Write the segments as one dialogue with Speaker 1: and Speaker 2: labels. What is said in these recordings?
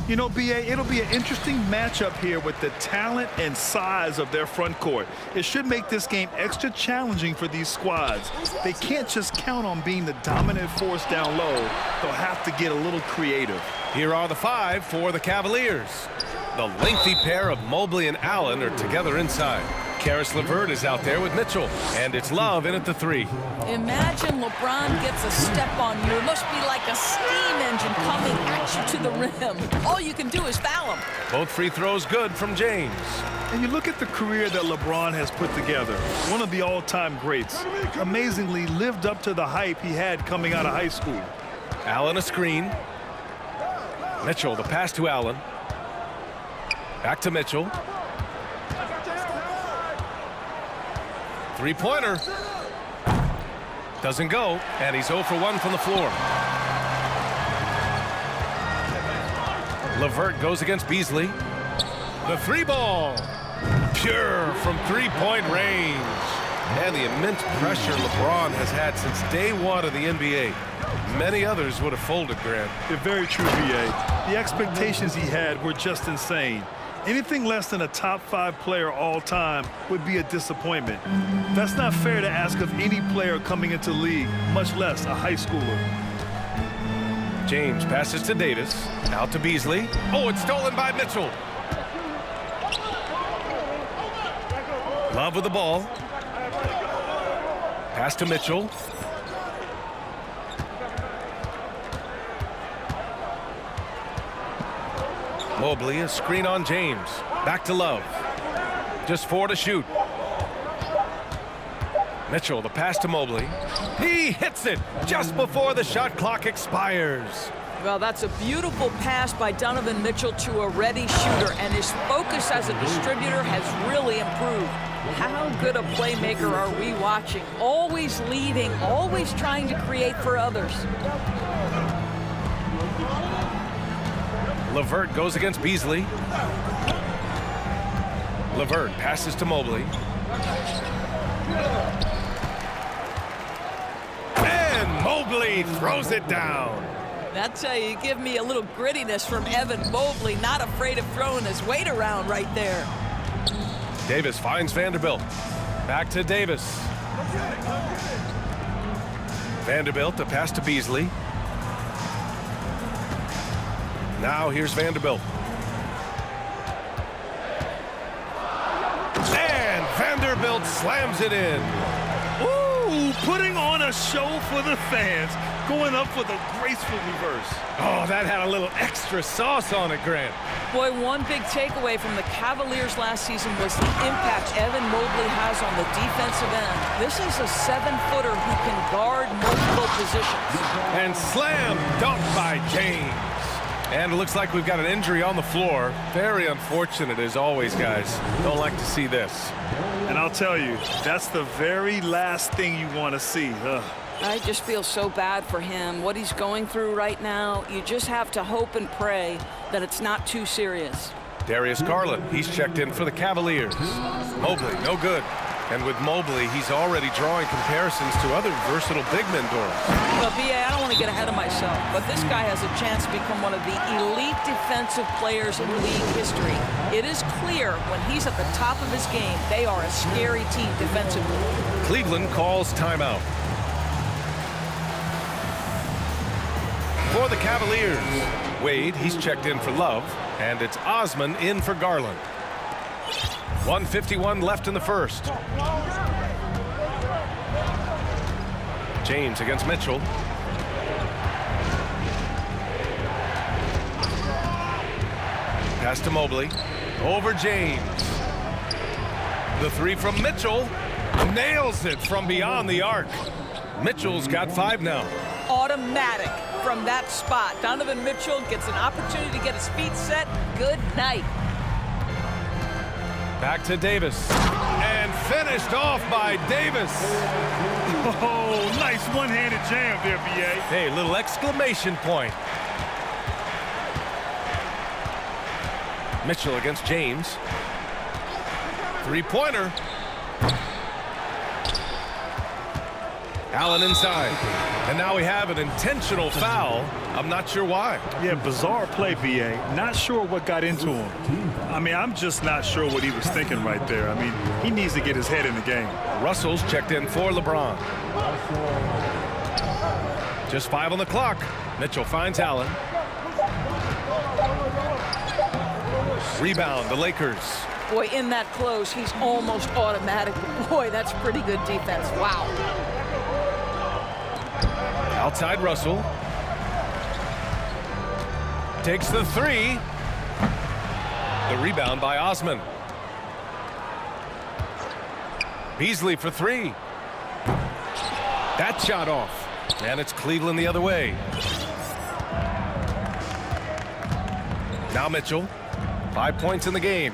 Speaker 1: You know, BA, it'll be an interesting matchup here with the talent and size of their front court. It should make this game extra challenging for these squads. They can't just count on being the dominant force down low. They'll have to get a little creative.
Speaker 2: Here are the five for the Cavaliers. The lengthy pair of Mobley and Allen are together inside. Karis LeVert is out there with Mitchell, and it's Love in at the three.
Speaker 3: Imagine LeBron gets a step on you. It must be like a steam engine coming at you to the rim. All you can do is foul him.
Speaker 2: Both free throws good from James.
Speaker 1: And you look at the career that LeBron has put together. One of the all-time greats. Amazingly lived up to the hype he had coming out of high school.
Speaker 2: Allen a screen. Mitchell, the pass to Allen. Back to Mitchell. Three-pointer. Doesn't go, and he's 0 for 1 from the floor. LeVert goes against Beasley. The three ball. Pure from three-point range. And the immense pressure LeBron has had since day one of the NBA. Many others would have folded, Grant.
Speaker 1: They're very true, BA. The expectations he had were just insane. Anything less than a top 5 player all time would be a disappointment. That's not fair to ask of any player coming into the league, much less a high schooler.
Speaker 2: James passes to Davis. Out to Beasley. Oh, it's stolen by Mitchell. Love with the ball. Pass to Mitchell. Mobley, a screen on James. Back to Love. Just 4 to shoot. Mitchell, the pass to Mobley. He hits it just before the shot clock expires.
Speaker 3: Well, that's a beautiful pass by Donovan Mitchell to a ready shooter, and his focus as a distributor has really improved. How good a playmaker are we watching? Always leading, always trying to create for others.
Speaker 2: LeVert goes against Beasley. LeVert passes to Mobley. And Mobley throws it down.
Speaker 3: That's how you give me a little grittiness from Evan Mobley, not afraid of throwing his weight around right there.
Speaker 2: Davis finds Vanderbilt. Back to Davis. Vanderbilt, the pass to Beasley. Now here's Vanderbilt. And Vanderbilt slams it in.
Speaker 1: Ooh, putting on a show for the fans. Going up with a graceful reverse.
Speaker 2: Oh, that had a little extra sauce on it, Grant.
Speaker 3: Boy, one big takeaway from the Cavaliers last season was the impact Evan Mobley has on the defensive end. This is a 7-footer who can guard multiple positions.
Speaker 2: And slam dunk by James. And it looks like we've got an injury on the floor. Very unfortunate as always, guys. Don't like to see this.
Speaker 1: And I'll tell you, that's the very last thing you want to see.
Speaker 3: I just feel so bad for him. What he's going through right now, you just have to hope and pray that it's not too serious.
Speaker 2: Darius Garland, he's checked in for the Cavaliers. Mobley, no good. And with Mobley, he's already drawing comparisons to other versatile big men doors.
Speaker 3: Well, B.A., I don't want to get ahead of myself, but this guy has a chance to become one of the elite defensive players in league history. It is clear when he's at the top of his game, they are a scary team defensively.
Speaker 2: Cleveland calls timeout. For the Cavaliers, Wade, he's checked in for Love, and it's Osman in for Garland. 1:51 left in the first. James against Mitchell. Pass to Mobley. Over James. The three from Mitchell. Nails it from beyond the arc. Mitchell's got 5 now.
Speaker 3: Automatic from that spot. Donovan Mitchell gets an opportunity to get his feet set. Good night.
Speaker 2: Back to Davis. And finished off by Davis.
Speaker 1: Oh, nice one-handed jam there, B.A.
Speaker 2: Hey, little exclamation point. Mitchell against James. Three-pointer. Allen inside. And now we have an intentional foul. I'm not sure why.
Speaker 1: Yeah, bizarre play, BA. Not sure what got into him. I mean, I'm just not sure what he was thinking right there. I mean, he needs to get his head in the game.
Speaker 2: Russell's checked in for LeBron. Just 5 on the clock. Mitchell finds Allen. Rebound, the Lakers.
Speaker 3: Boy, in that close, he's almost automatic. Boy, that's pretty good defense. Wow.
Speaker 2: Outside Russell. Takes the three. The rebound by Osman. Beasley for three. That shot off. And it's Cleveland the other way. Now Mitchell. 5 points in the game.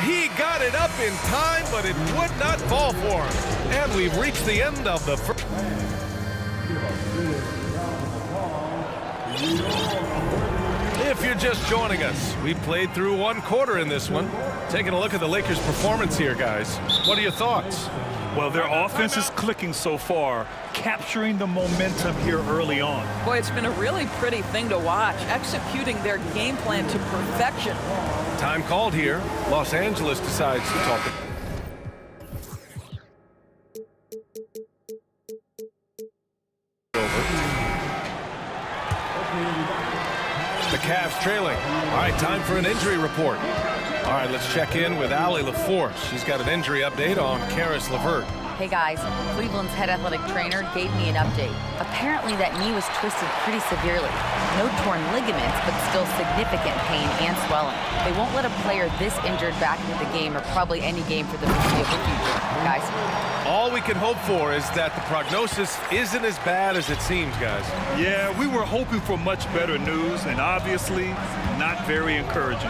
Speaker 2: He got it up in time, but it would not fall for him. And we've reached the end of the first. If you're just joining us, we played through 1 quarter in this one. Taking a look at the Lakers' performance here, guys. What are your thoughts?
Speaker 1: Well, their offense is clicking so far, capturing the momentum here early on.
Speaker 3: Boy, it's been a really pretty thing to watch, executing their game plan to perfection.
Speaker 2: Time called here. Los Angeles decides to talk. The Cavs trailing. All right, time for an injury report. All right, let's check in with Allie LaForce. She's got an injury update on Karis LeVert.
Speaker 4: Hey guys, Cleveland's head athletic trainer gave me an update. Apparently that knee was twisted pretty severely. No torn ligaments, but still significant pain and swelling. They won't let a player this injured back into the game or probably any game for the foreseeable future. Guys.
Speaker 2: All we can hope for is that the prognosis isn't as bad as it seems, guys.
Speaker 1: Yeah, we were hoping for much better news, and obviously not very encouraging.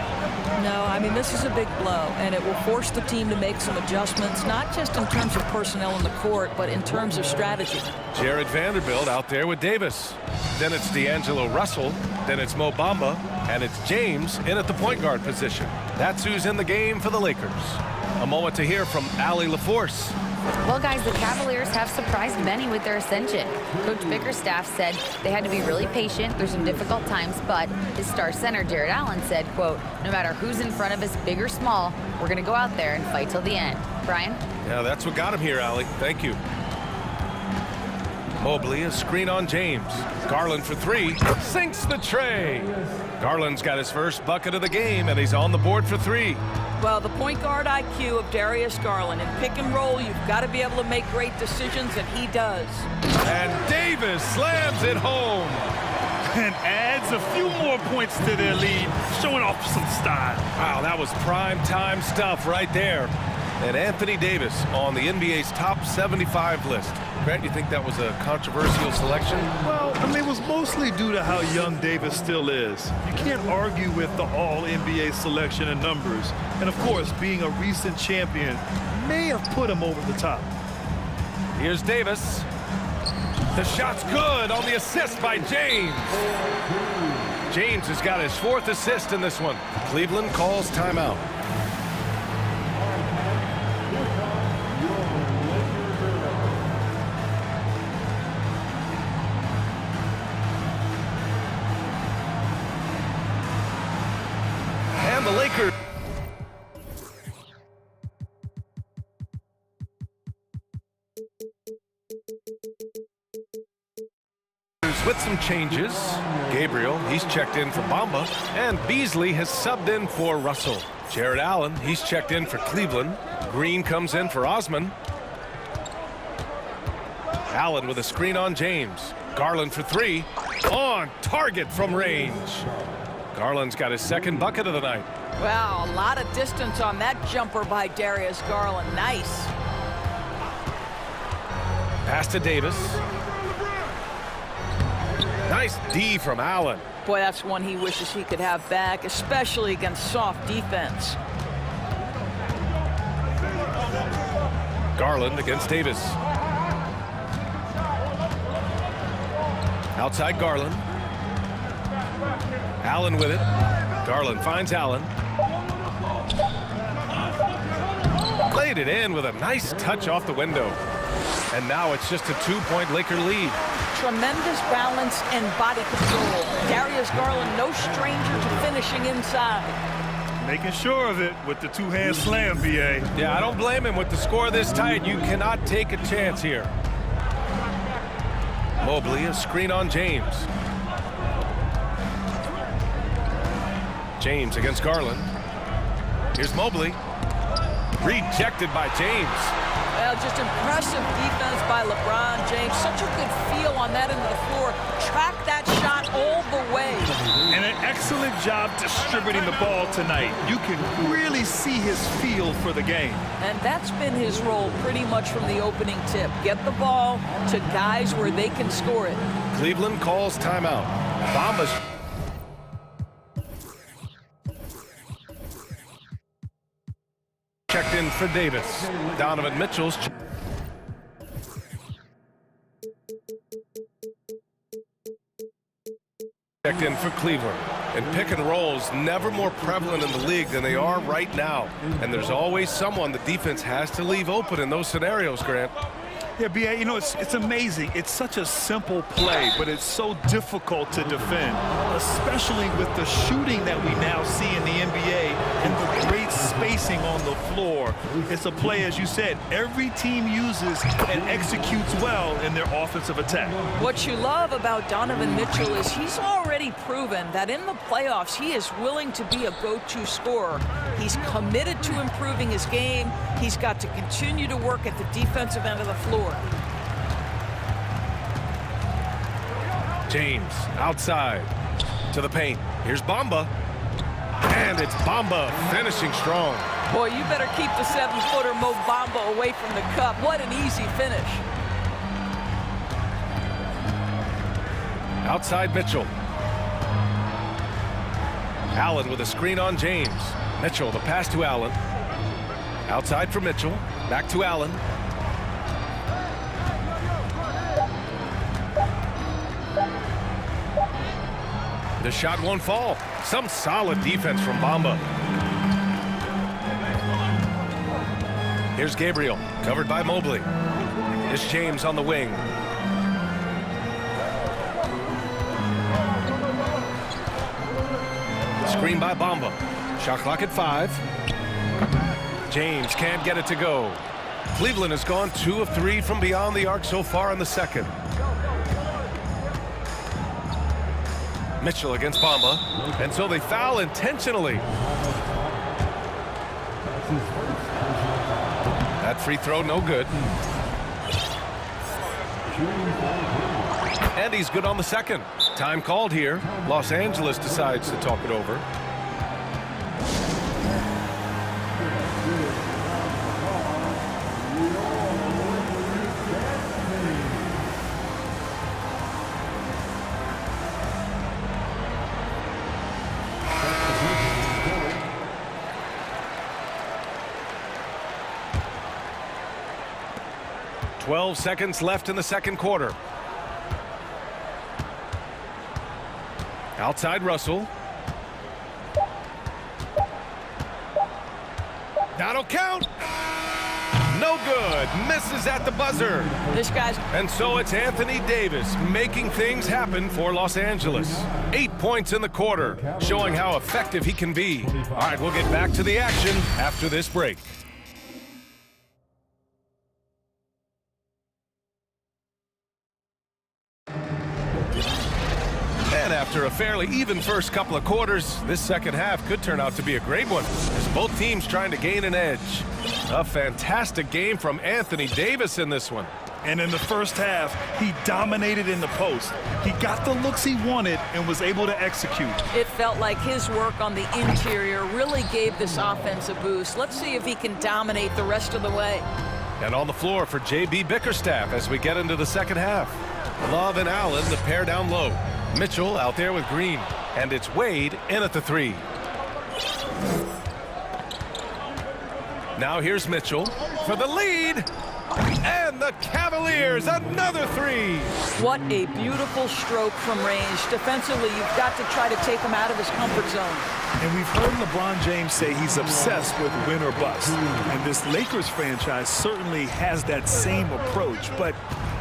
Speaker 3: No, I mean, this is a big blow, and it will force the team to make some adjustments, not just in terms of personnel in the court, but in terms of strategy.
Speaker 2: Jared Vanderbilt out there with Davis. Then it's D'Angelo Russell. Then it's Mo Bamba. And it's James in at the point guard position. That's who's in the game for the Lakers. A moment to hear from Allie LaForce.
Speaker 4: Well, guys, the Cavaliers have surprised many with their ascension. Coach Bickerstaff said they had to be really patient through some difficult times, but his star center, Jared Allen, said, quote, no matter who's in front of us, big or small, we're going to go out there and fight till the end. Brian?
Speaker 2: Yeah, that's what got him here, Allie. Thank you. Mobley, a screen on James. Garland for three. Sinks the tray. Garland's got his first bucket of the game, and he's on the board for three.
Speaker 3: Well, the point guard IQ of Darius Garland. In pick and roll, you've got to be able to make great decisions, and he does.
Speaker 2: And Davis slams it home.
Speaker 1: And adds a few more points to their lead, showing off some style.
Speaker 2: Wow, that was prime time stuff right there. And Anthony Davis on the NBA's top 75 list. Grant, you think that was a controversial selection?
Speaker 1: Well, I mean, it was mostly due to how young Davis still is. You can't argue with the all-NBA selection and numbers. And, of course, being a recent champion may have put him over the top.
Speaker 2: Here's Davis. The shot's good on the assist by James. James has got his fourth assist in this one. Cleveland calls timeout. And the Lakers. With some changes. Gabriel, he's checked in for Bamba. And Beasley has subbed in for Russell. Jared Allen, he's checked in for Cleveland. Green comes in for Osman. Allen with a screen on James. Garland for three. On target from range. Garland's got his second bucket of the night.
Speaker 3: Wow, a lot of distance on that jumper by Darius Garland. Nice.
Speaker 2: Pass to Davis. Nice D from Allen.
Speaker 3: Boy, that's one he wishes he could have back, especially against soft defense.
Speaker 2: Garland against Davis. Outside Garland. Allen with it. Garland finds Allen. Played it in with a nice touch off the window. And now it's just a 2-point Laker lead.
Speaker 3: Tremendous balance and body control. Darius Garland, no stranger to finishing inside.
Speaker 1: Making sure of it with the two-hand slam, B.A.
Speaker 2: Yeah, I don't blame him. With the score this tight, you cannot take a chance here. Mobley, a screen on James. James against Garland. Here's Mobley. Rejected by James.
Speaker 3: Well, just impressive defense by LeBron James. Such a good feel on that end of the floor. Track that shot all the way.
Speaker 1: And an excellent job distributing the ball tonight. You can really see his feel for the game.
Speaker 3: And that's been his role pretty much from the opening tip. Get the ball to guys where they can score it.
Speaker 2: Cleveland calls timeout. Bamba's checked in for Davis. Donovan Mitchell's checked in for Cleveland. And pick and rolls never more prevalent in the league than they are right now. And there's always someone the defense has to leave open in those scenarios, Grant.
Speaker 1: Yeah, B.A., you know, it's amazing. It's such a simple play, but it's so difficult to defend, especially with the shooting that we now see in the NBA and the great spacing on the floor. It's a play, as you said, every team uses and executes well in their offensive attack.
Speaker 3: What you love about Donovan Mitchell is he's already proven that in the playoffs he is willing to be a go-to scorer. He's committed to improving his game. He's got to continue to work at the defensive end of the floor.
Speaker 2: James outside to the paint. Here's Bamba. And it's Bamba finishing strong.
Speaker 3: Boy, you better keep the 7-footer Mo Bamba away from the cup. What an easy finish.
Speaker 2: Outside Mitchell. Allen with a screen on James. Mitchell, the pass to Allen. Outside for Mitchell. Back to Allen. The shot won't fall. Some solid defense from Bamba. Here's Gabriel, covered by Mobley. It's James on the wing. Screen by Bamba. Shot clock at 5. James can't get it to go. Cleveland has gone 2 of 3 from beyond the arc so far in the second. Mitchell against Bamba, and so they foul intentionally. That free throw no good. And he's good on the second. Time called here. Los Angeles decides to talk it over. Twelve seconds left in the second quarter. Outside Russell. That'll count. No good. Misses at the buzzer.
Speaker 3: This guy's...
Speaker 2: And so it's Anthony Davis making things happen for Los Angeles. 8 points in the quarter, showing how effective he can be. All right, we'll get back to the action after this break. And after a fairly even first couple of quarters, this second half could turn out to be a great one, as both teams trying to gain an edge. A fantastic game from Anthony Davis in this one.
Speaker 1: And in the first half, he dominated in the post. He got the looks he wanted and was able to execute.
Speaker 3: It felt like his work on the interior really gave this offense a boost. Let's see if he can dominate the rest of the way.
Speaker 2: And on the floor for J.B. Bickerstaff as we get into the second half. Love and Allen, the pair down low. Mitchell out there with Green. And it's Wade in at the 3. Now here's Mitchell for the lead. And the Cavaliers, another three.
Speaker 3: What a beautiful stroke from range. Defensively, you've got to try to take him out of his comfort zone.
Speaker 1: And we've heard LeBron James say he's obsessed with win or bust. And this Lakers franchise certainly has that same approach. But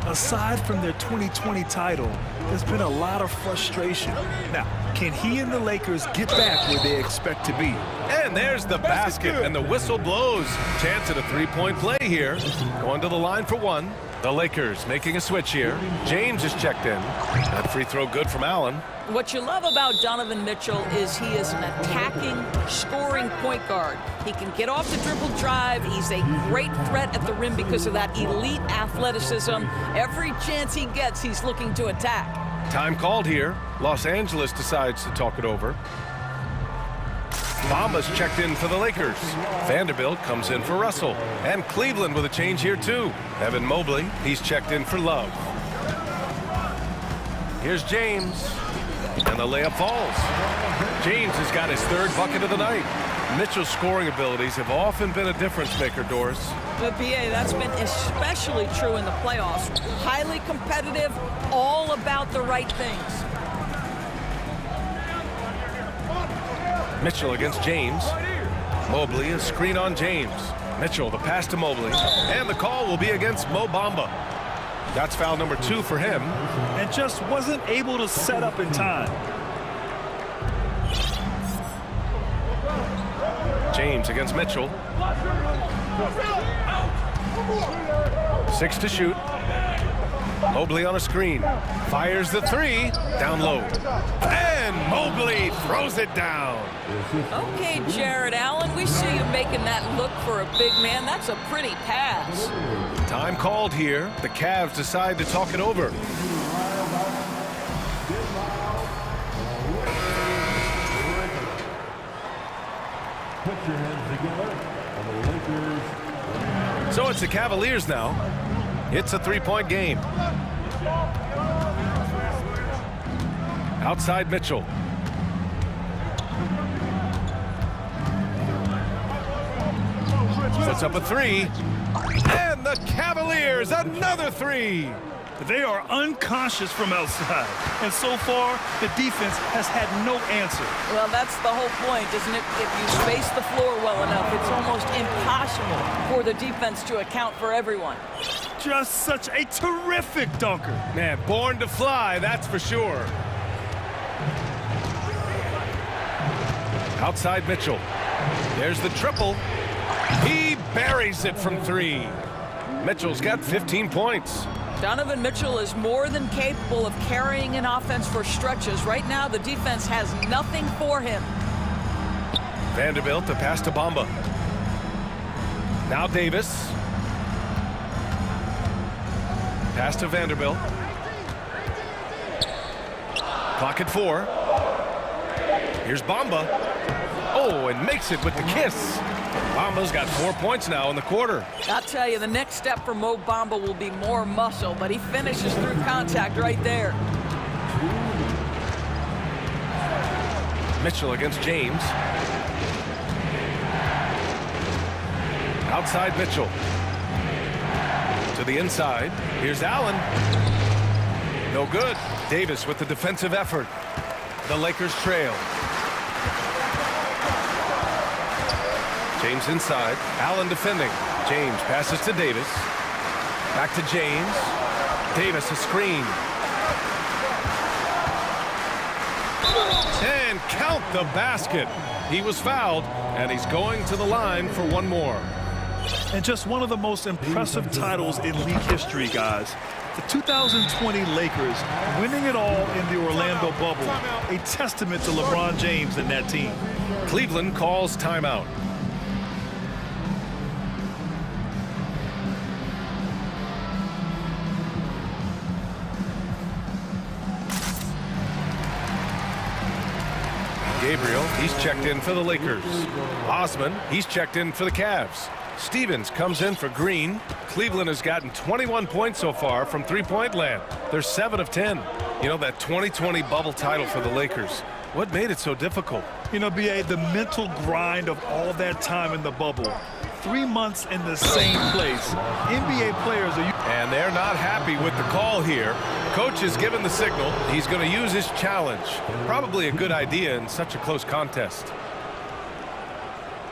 Speaker 1: aside from their 2020 title, there's been a lot of frustration. Now, can he and the Lakers get back where they expect to be?
Speaker 2: And there's the basket, and the whistle blows. Chance at a three-point play here. Going to the line for one. The Lakers making a switch here. James is checked in. That free throw good from Allen.
Speaker 3: What you love about Donovan Mitchell is he is an attacking, scoring point guard. He can get off the dribble drive. He's a great threat at the rim because of that elite athleticism. Every chance he gets, he's looking to attack.
Speaker 2: Time called here. Los Angeles decides to talk it over. Bamba's checked in for the Lakers. Vanderbilt comes in for Russell. And Cleveland with a change here too. Evan Mobley, he's checked in for Love. Here's James. And the layup falls. James has got his third bucket of the night. Mitchell's scoring abilities have often been a difference maker, Doris.
Speaker 3: But BA, that's been especially true in the playoffs. Highly competitive, all about the right things.
Speaker 2: Mitchell against James. Mobley, a screen on James. Mitchell, the pass to Mobley. And the call will be against Mo Bamba. That's foul number 2 for him.
Speaker 1: And just wasn't able to set up in time.
Speaker 2: James against Mitchell. 6 to shoot. Mobley on a screen. Fires the three. Down low. And Mobley throws it down.
Speaker 3: Okay, Jared Allen, we see you making that look for a big man. That's a pretty pass.
Speaker 2: Time called here. The Cavs decide to talk it over.
Speaker 5: Put your hands together on the Lakers.
Speaker 2: So it's the Cavaliers now. It's a three-point game. Outside Mitchell. Puts up a three. And the Cavaliers, another three.
Speaker 1: They are unconscious from outside. And so far, the defense has had no answer.
Speaker 3: Well, that's the whole point, isn't it? If you space the floor well enough, it's almost impossible for the defense to account for everyone.
Speaker 1: Just such a terrific dunker.
Speaker 2: Man, born to fly, that's for sure. Outside Mitchell. There's the triple. He buries it from three. Mitchell's got 15 points.
Speaker 3: Donovan Mitchell is more than capable of carrying an offense for stretches. Right now, the defense has nothing for him.
Speaker 2: Vanderbilt, the pass to Bamba. Now Davis. Pass to Vanderbilt. Clock at 4. Here's Bamba. Oh, and makes it with the kiss. Bamba's got 4 points now in the quarter.
Speaker 3: I'll tell you, the next step for Mo Bamba will be more muscle, but he finishes through contact right there.
Speaker 2: Mitchell against James. Outside Mitchell. To the inside. Here's Allen. No good. Davis with the defensive effort. The Lakers trail. James inside. Allen defending. James passes to Davis. Back to James. Davis a screen. And count the basket. He was fouled, and he's going to the line for one more.
Speaker 1: And just one of the most impressive titles in league history, guys. The 2020 Lakers winning it all in the Orlando bubble. A testament to LeBron James and that team.
Speaker 2: Cleveland calls timeout. Gabriel, he's checked in for the Lakers. Osman, he's checked in for the Cavs. Stevens comes in for Green. Cleveland has gotten 21 points so far from three-point land. They're 7 of 10. You know, that 2020 bubble title for the Lakers. What made it so difficult?
Speaker 1: You know, B.A., the mental grind of all that time in the bubble. 3 months in the same place. NBA players are...
Speaker 2: And they're not happy with the call here. Coach has given the signal. He's going to use his challenge. Probably a good idea in such a close contest.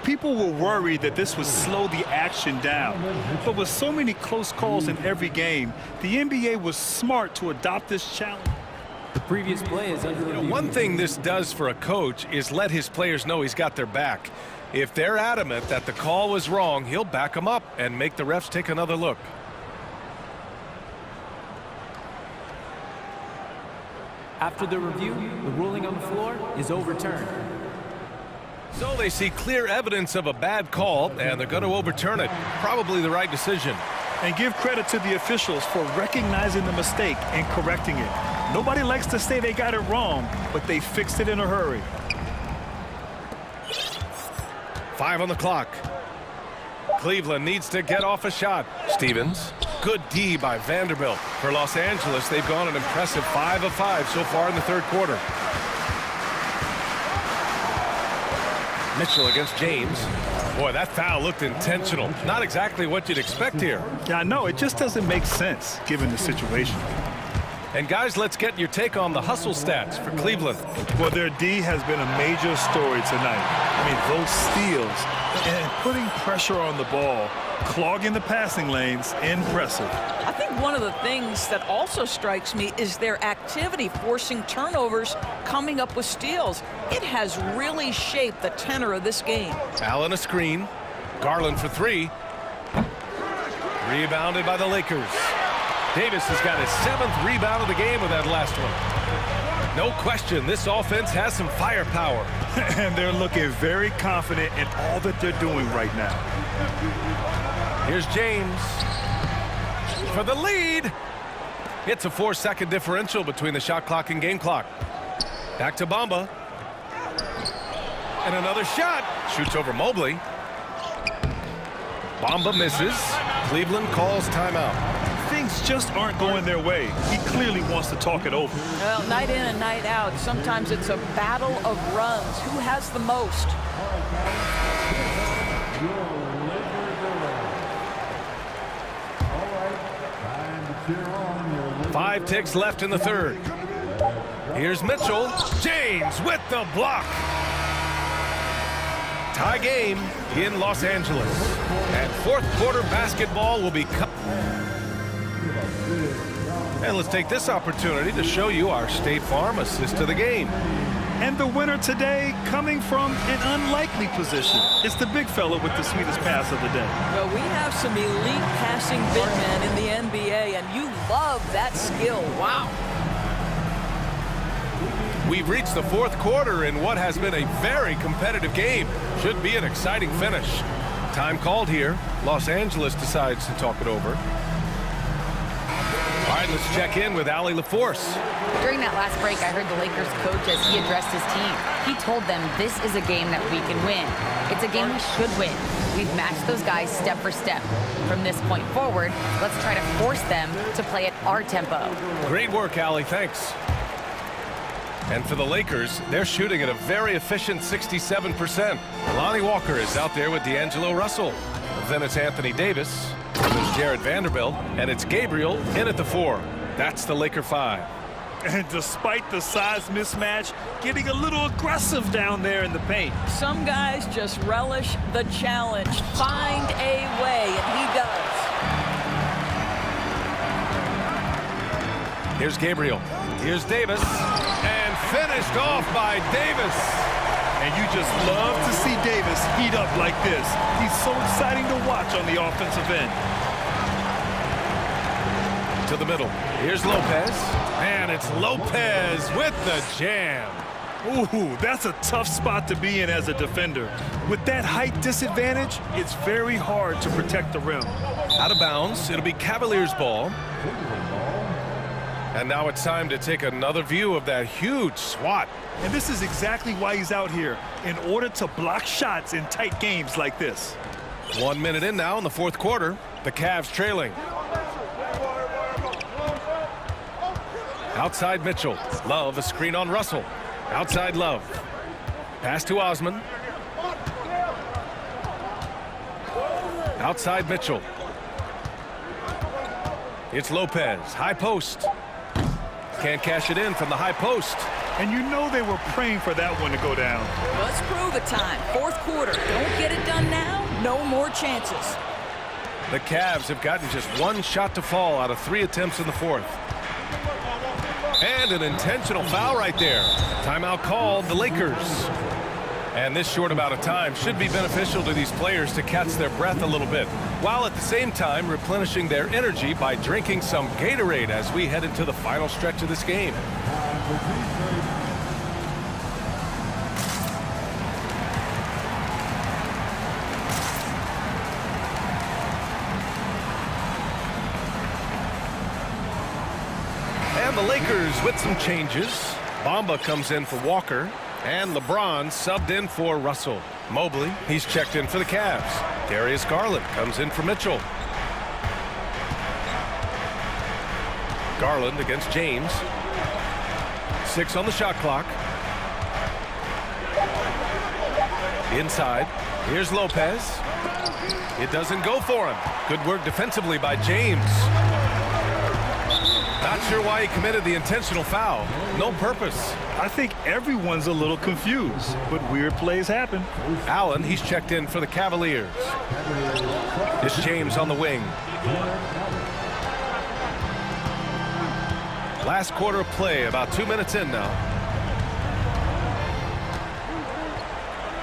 Speaker 1: People were worried that this would slow the action down. But with so many close calls in every game, the NBA was smart to adopt this challenge.
Speaker 6: The previous play is under review.
Speaker 2: One thing this does for a coach is let his players know he's got their back. If they're adamant that the call was wrong, he'll back them up and make the refs take another look.
Speaker 6: After the review, the ruling on the floor is overturned.
Speaker 2: So they see clear evidence of a bad call, and they're going to overturn it. Probably the right decision.
Speaker 1: And give credit to the officials for recognizing the mistake and correcting it. Nobody likes to say they got it wrong, but they fixed it in a hurry.
Speaker 2: 5 on the clock. Cleveland needs to get off a shot. Stevens. Good D by Vanderbilt. For Los Angeles, they've gone an impressive 5 of 5 so far in the third quarter. Mitchell against James. Boy, that foul looked intentional. Not exactly what you'd expect here.
Speaker 1: Yeah, I know. It just doesn't make sense given the situation.
Speaker 2: And guys, let's get your take on the hustle stats for Cleveland.
Speaker 1: Well, their D has been a major story tonight. I mean, those steals and putting pressure on the ball, clogging the passing lanes, impressive.
Speaker 3: I think one of the things that also strikes me is their activity forcing turnovers, coming up with steals. It has really shaped the tenor of this game.
Speaker 2: Allen a screen. Garland for 3. Rebounded by the Lakers. Davis has got his 7th rebound of the game with that last one. No question, this offense has some firepower.
Speaker 1: And they're looking very confident in all that they're doing right now.
Speaker 2: Here's James for the lead. It's a 4-second differential between the shot clock and game clock. Back to Bamba. And another shot. Shoots over Mobley. Bamba misses. Cleveland calls timeout.
Speaker 1: Things just aren't going their way. He clearly wants to talk it over.
Speaker 3: Well, night in and night out, sometimes it's a battle of runs. Who has the most?
Speaker 2: 5 ticks left in the third. Here's Mitchell. James with the block. Tie game in Los Angeles. And fourth quarter basketball will be cut. And let's take this opportunity to show you our State Farm assist to the game.
Speaker 1: And the winner today coming from an unlikely position. It's the big fella with the sweetest pass of the day.
Speaker 3: Well, we have some elite passing big men in the NBA, and you love that skill. Wow.
Speaker 2: We've reached the fourth quarter in what has been a very competitive game. Should be an exciting finish. Time called here. Los Angeles decides to talk it over. All right, let's check in with Allie LaForce.
Speaker 4: During that last break, I heard the Lakers coach as he addressed his team. He told them this is a game that we can win. It's a game we should win. We've matched those guys step for step. From this point forward, let's try to force them to play at our tempo.
Speaker 2: Great work, Allie. Thanks. And for the Lakers, they're shooting at a very efficient 67%. Lonnie Walker is out there with D'Angelo Russell. Then it's Anthony Davis. There's Jared Vanderbilt. And it's Gabriel in at the 4. That's the Laker 5.
Speaker 1: And despite the size mismatch, getting a little aggressive down there in the paint.
Speaker 3: Some guys just relish the challenge. Find a way, and he does.
Speaker 2: Here's Gabriel. Here's Davis. And finished off by Davis.
Speaker 1: And you just love to see Davis heat up like this. He's so exciting to watch on the offensive end.
Speaker 2: To the middle. Here's Lopez. And it's Lopez with the jam.
Speaker 1: Ooh, that's a tough spot to be in as a defender. With that height disadvantage, it's very hard to protect the rim.
Speaker 2: Out of bounds. It'll be Cavaliers ball. And now it's time to take another view of that huge swat.
Speaker 1: And this is exactly why he's out here, in order to block shots in tight games like this.
Speaker 2: 1 minute in now in the fourth quarter. The Cavs trailing. Outside Mitchell. Love a screen on Russell. Outside Love. Pass to Osman. Outside Mitchell. It's Lopez, high post. Can't cash it in from the high post.
Speaker 1: And you know they were praying for that one to go down.
Speaker 3: Let's prove it time. Fourth quarter. Don't get it done now. No more chances.
Speaker 2: The Cavs have gotten just one shot to fall out of 3 attempts in the fourth. And an intentional foul right there. Timeout called the Lakers. And this short amount of time should be beneficial to these players to catch their breath a little bit, while at the same time replenishing their energy by drinking some Gatorade as we head into the final stretch of this game. And the Lakers with some changes. Bamba comes in for Walker. And LeBron subbed in for Russell. Mobley, he's checked in for the Cavs. Darius Garland comes in for Mitchell. Garland against James. 6 on the shot clock. Inside, here's Lopez. It doesn't go for him. Good work defensively by James. Not sure why he committed the intentional foul. No purpose.
Speaker 1: I think everyone's a little confused, but weird plays happen.
Speaker 2: Allen, he's checked in for the Cavaliers. It's James on the wing. Last quarter of play, about 2 minutes in now.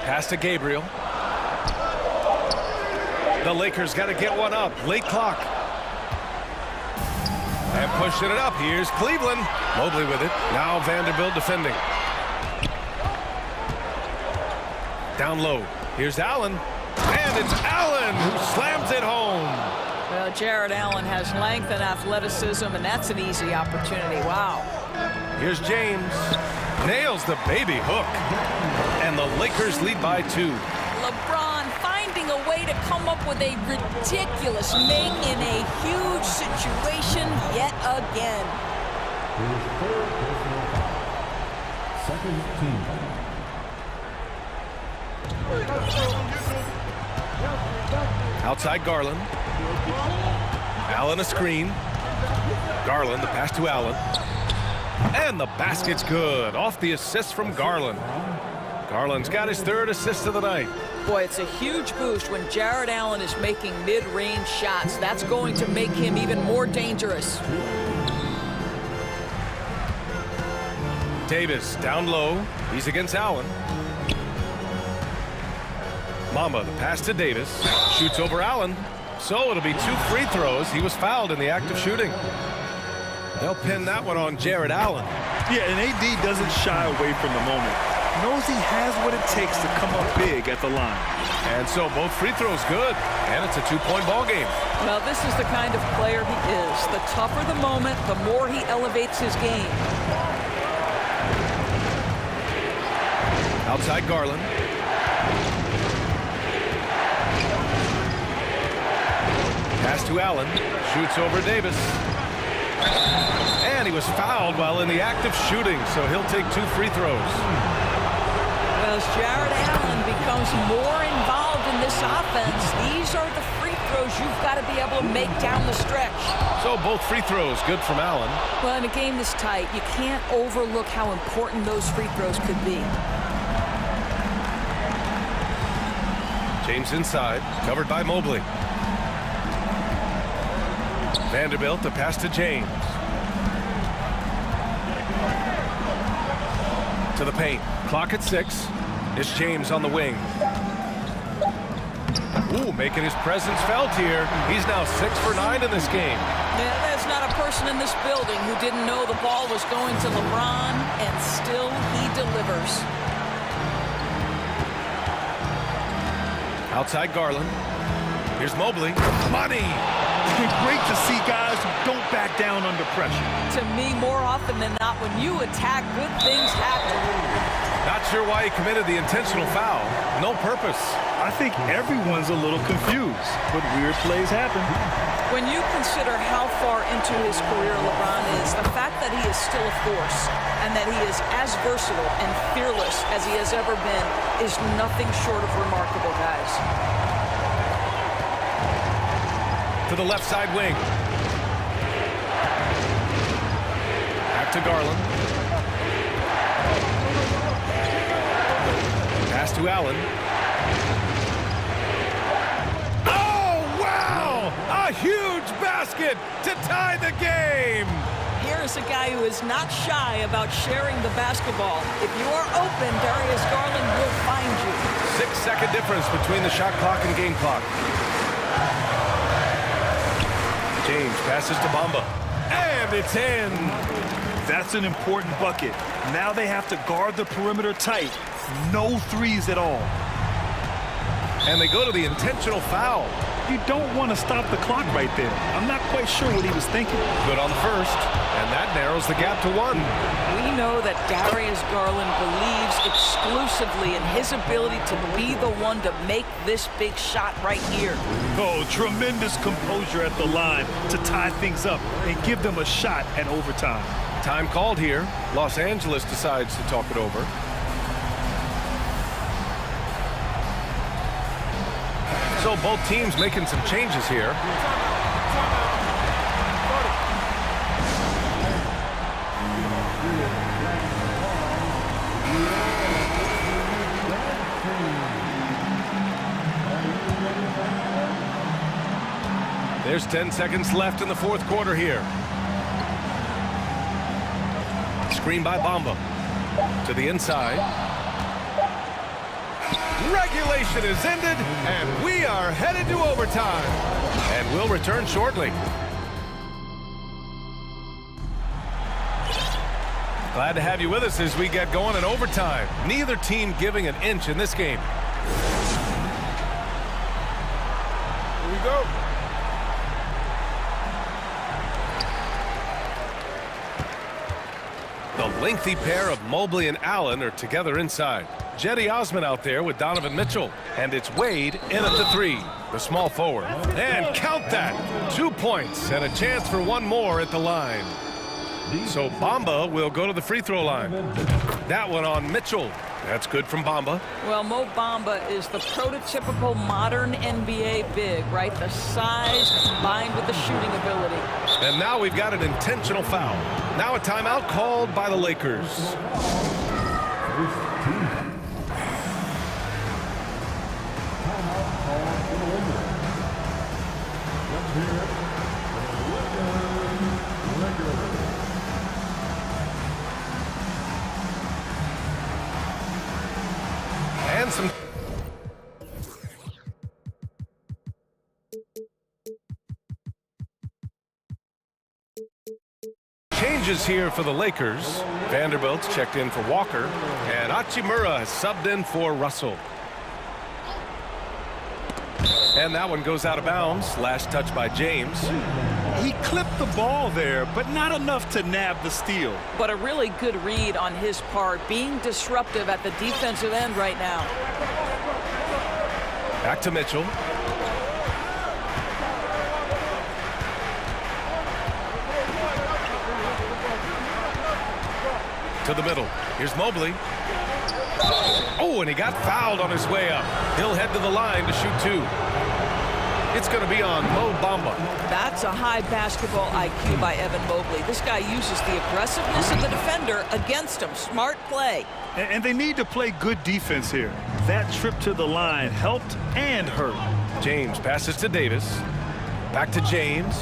Speaker 2: Pass to Gabriel. The Lakers got to get one up. Late clock. And pushing it up. Here's Cleveland. Mobley with it. Now Vanderbilt defending. Down low. Here's Allen. And it's Allen who slams it home.
Speaker 3: Well, Jared Allen has length and athleticism, and that's an easy opportunity. Wow.
Speaker 2: Here's James. Nails the baby hook. And the Lakers lead by 2.
Speaker 3: LeBron finding a way to come up with a ridiculous make in a huge situation yet again.
Speaker 5: His third personal foul. Second team.
Speaker 2: Outside Garland. Allen a screen. Garland, the pass to Allen. And the basket's good. Off the assist from Garland. Garland's got his 3rd assist of the night.
Speaker 3: Boy, it's a huge boost when Jared Allen is making mid-range shots. That's going to make him even more dangerous.
Speaker 2: Davis down low. He's against Allen. Mamba, the pass to Davis. Shoots over Allen. So it'll be 2 free throws. He was fouled in the act of shooting. They'll pin that one on Jared Allen.
Speaker 1: Yeah, and AD doesn't shy away from the moment. Knows he has what it takes to come up big at the line.
Speaker 2: And so both free throws good. And it's a 2-point ball game.
Speaker 3: Well, this is the kind of player he is. The tougher the moment, the more he elevates his game.
Speaker 2: Outside Garland. Pass to Allen. Shoots over Davis. And he was fouled while in the act of shooting, so he'll take 2 free throws.
Speaker 3: Well, as Jared Allen becomes more involved in this offense, these are the free throws you've got to be able to make down the stretch.
Speaker 2: So both free throws good from Allen.
Speaker 3: Well, in a game this tight, you can't overlook how important those free throws could be.
Speaker 2: James inside, covered by Mobley. Vanderbilt, the pass to James. To the paint. Clock at 6. It's James on the wing. Ooh, making his presence felt here. He's now 6 for 9 in this game.
Speaker 3: Yeah, there's not a person in this building who didn't know the ball was going to LeBron, and still he delivers.
Speaker 2: Outside Garland. Here's Mobley. Money!
Speaker 1: Great to see guys who don't back down under pressure.
Speaker 3: To me, more often than not, when you attack, good things happen.
Speaker 2: Not sure why he committed the intentional foul. No purpose.
Speaker 1: I think everyone's a little confused, but weird plays happen.
Speaker 3: When you consider how far into his career LeBron is, the fact that he is still a force and that he is as versatile and fearless as he has ever been is nothing short of remarkable, guys.
Speaker 2: to the left side wing. Back to Garland. Pass to Allen. Oh, wow! A huge basket to tie the game!
Speaker 3: Here's a guy who is not shy about sharing the basketball. If you are open, Darius Garland will find you.
Speaker 2: 6-second difference between the shot clock and game clock. James passes to Bamba. And it's in!
Speaker 1: That's an important bucket. Now they have to guard the perimeter tight. No threes at all.
Speaker 2: And they go to the intentional foul.
Speaker 1: You don't want to stop the clock right there. I'm not quite sure what he was thinking.
Speaker 2: Good on the first, and that narrows the gap to 1.
Speaker 3: We know that Darius Garland believes exclusively in his ability to be the one to make this big shot right here.
Speaker 1: Oh, tremendous composure at the line to tie things up and give them a shot at overtime.
Speaker 2: Time called here. Los Angeles decides to talk it over. So both teams making some changes here. There's 10 seconds left in the fourth quarter here. Screen by Bamba. To the inside. Regulation is ended, and we are headed to overtime. And we'll return shortly. Glad to have you with us as we get going in overtime. Neither team giving an inch in this game. Here we go. The lengthy pair of Mobley and Allen are together inside. Jetty Osman out there with Donovan Mitchell. And it's Wade in at the 3, the small forward. And count that! 2 points and a chance for one more at the line. So Bamba will go to the free throw line. That one on Mitchell. That's good from Bamba.
Speaker 3: Well, Mo Bamba is the prototypical modern NBA big, right? The size combined with the shooting ability.
Speaker 2: And now we've got an intentional foul. Now a timeout called by the Lakers. And some changes here for the Lakers. Vanderbilt's checked in for Walker, and Hachimura has subbed in for Russell. And that one goes out of bounds. Last touch by James.
Speaker 1: He clipped the ball there, but not enough to nab the steal.
Speaker 3: But a really good read on his part, being disruptive at the defensive end right now.
Speaker 2: Back to Mitchell. To the middle. Here's Mobley. Oh, and he got fouled on his way up. He'll head to the line to shoot 2. It's going to be on Mo Bamba.
Speaker 3: That's a high basketball IQ by Evan Mobley. This guy uses the aggressiveness of the defender against him. Smart play.
Speaker 1: And they need to play good defense here. That trip to the line helped and hurt.
Speaker 2: James passes to Davis. Back to James.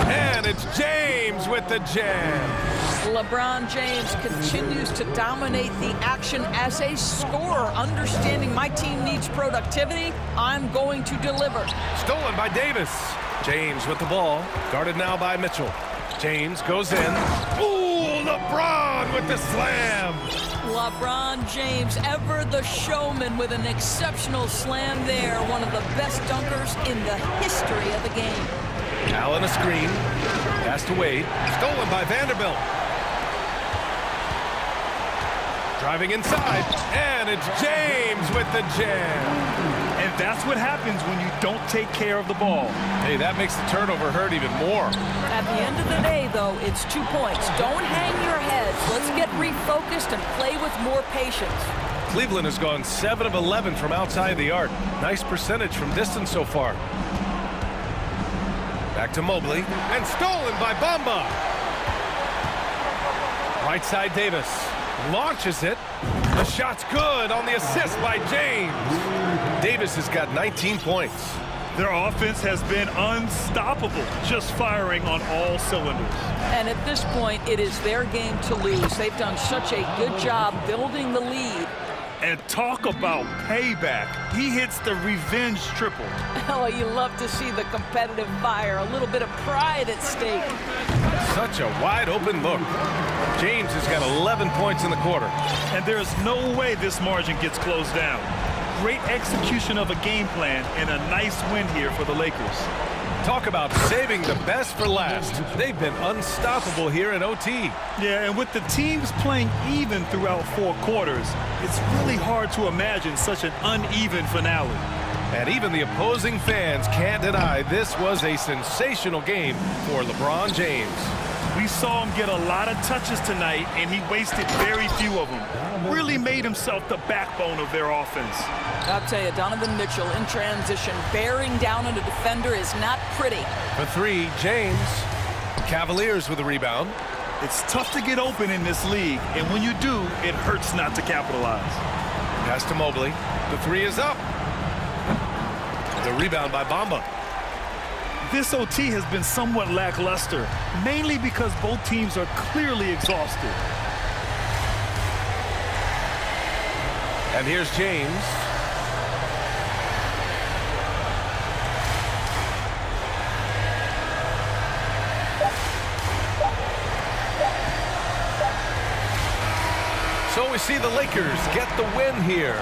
Speaker 2: And it's James with the jam.
Speaker 3: LeBron James continues to dominate the action as a scorer, understanding my team needs productivity. I'm going to deliver.
Speaker 2: Stolen by Davis. James with the ball. Guarded now by Mitchell. James goes in. Ooh, LeBron with the slam.
Speaker 3: LeBron James, ever the showman, with an exceptional slam there. One of the best dunkers in the history of the game.
Speaker 2: Allen a screen. Pass to Wade. Stolen by Vanderbilt. Driving inside, and it's James with the jam.
Speaker 1: And that's what happens when you don't take care of the ball.
Speaker 2: Hey, that makes the turnover hurt even more.
Speaker 3: At the end of the day, though, it's 2 points. Don't hang your heads. Let's get refocused and play with more patience.
Speaker 2: Cleveland has gone 7 of 11 from outside the arc. Nice percentage from distance so far. Back to Mobley, and stolen by Bamba. Right side Davis, launches it. The shot's good on the assist by James. Davis has got 19 points.
Speaker 1: Their offense has been unstoppable, just firing on all cylinders.
Speaker 3: And at this point, it is their game to lose. They've done such a good job building the lead.
Speaker 1: And talk about payback. He hits the revenge triple.
Speaker 3: Oh, you love to see the competitive fire, a little bit of pride at stake.
Speaker 2: Such a wide open look. James has got 11 points in the quarter.
Speaker 1: And there's no way this margin gets closed down. Great execution of a game plan and a nice win here for the Lakers.
Speaker 2: Talk about saving the best for last. They've been unstoppable here in OT.
Speaker 1: Yeah, and with the teams playing even throughout 4 quarters, it's really hard to imagine such an uneven finale.
Speaker 2: And even the opposing fans can't deny this was a sensational game for LeBron James.
Speaker 1: We saw him get a lot of touches tonight, and he wasted very few of them. Really made himself the backbone of their offense.
Speaker 3: I'll tell you, Donovan Mitchell in transition, bearing down on a defender is not pretty.
Speaker 2: For 3, James. Cavaliers with a rebound.
Speaker 1: It's tough to get open in this league, and when you do, it hurts not to capitalize.
Speaker 2: Pass to Mobley. The 3 is up. The rebound by Bamba.
Speaker 1: This OT has been somewhat lackluster, mainly because both teams are clearly exhausted.
Speaker 2: And here's James. So we see the Lakers get the win here.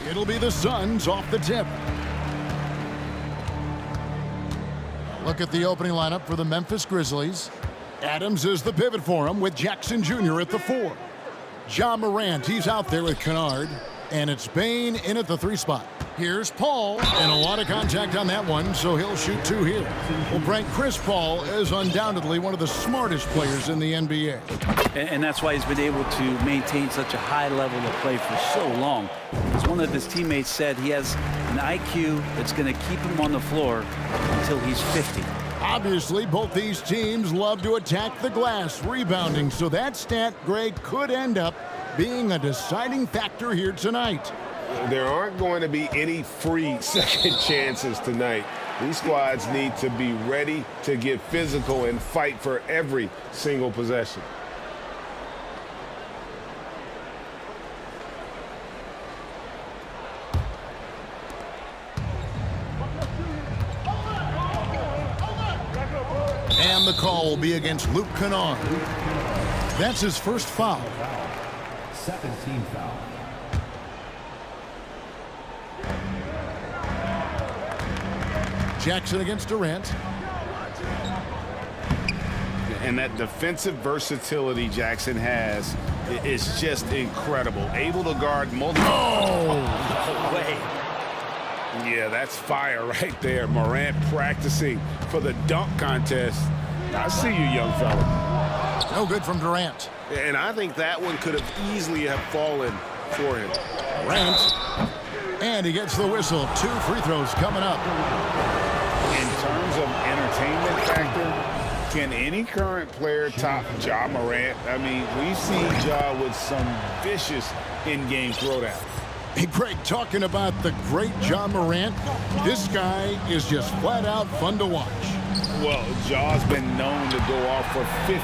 Speaker 7: It'll be the Suns off the tip. Look at the opening lineup for the Memphis Grizzlies. Adams is the pivot for him with Jackson Jr. at the 4. Ja Morant, he's out there with Kennard. And it's Bain in at the 3 spot. Here's Paul, and a lot of contact on that one, so he'll shoot 2 here. Well, Brent, Chris Paul is undoubtedly one of the smartest players in the NBA.
Speaker 8: And that's why he's been able to maintain such a high level of play for so long. As one of his teammates said, he has an IQ that's going to keep him on the floor until he's 50.
Speaker 7: Obviously, both these teams love to attack the glass, rebounding, so that stat, Greg, could end up being a deciding factor here tonight.
Speaker 2: There aren't going to be any free second chances tonight. These squads need to be ready to get physical and fight for every single possession.
Speaker 7: And the call will be against Luke Kennard. That's his first foul.
Speaker 5: Second team foul.
Speaker 7: Jackson against Durant.
Speaker 2: And that defensive versatility Jackson has is just incredible. Able to guard multiple.
Speaker 8: No way.
Speaker 2: Yeah, that's fire right there. Morant practicing for the dunk contest. I see you, young fella.
Speaker 7: No good from Durant.
Speaker 2: And I think that one could have easily have fallen for him.
Speaker 7: Durant. And he gets the whistle. 2 free throws coming up.
Speaker 2: In terms of entertainment factor, can any current player top Ja Morant? I mean, we've seen Ja with some vicious in-game throwdown.
Speaker 7: Hey, Greg, talking about the great Ja Morant, this guy is just flat out fun to watch.
Speaker 2: Well, Ja's been known to go off for 50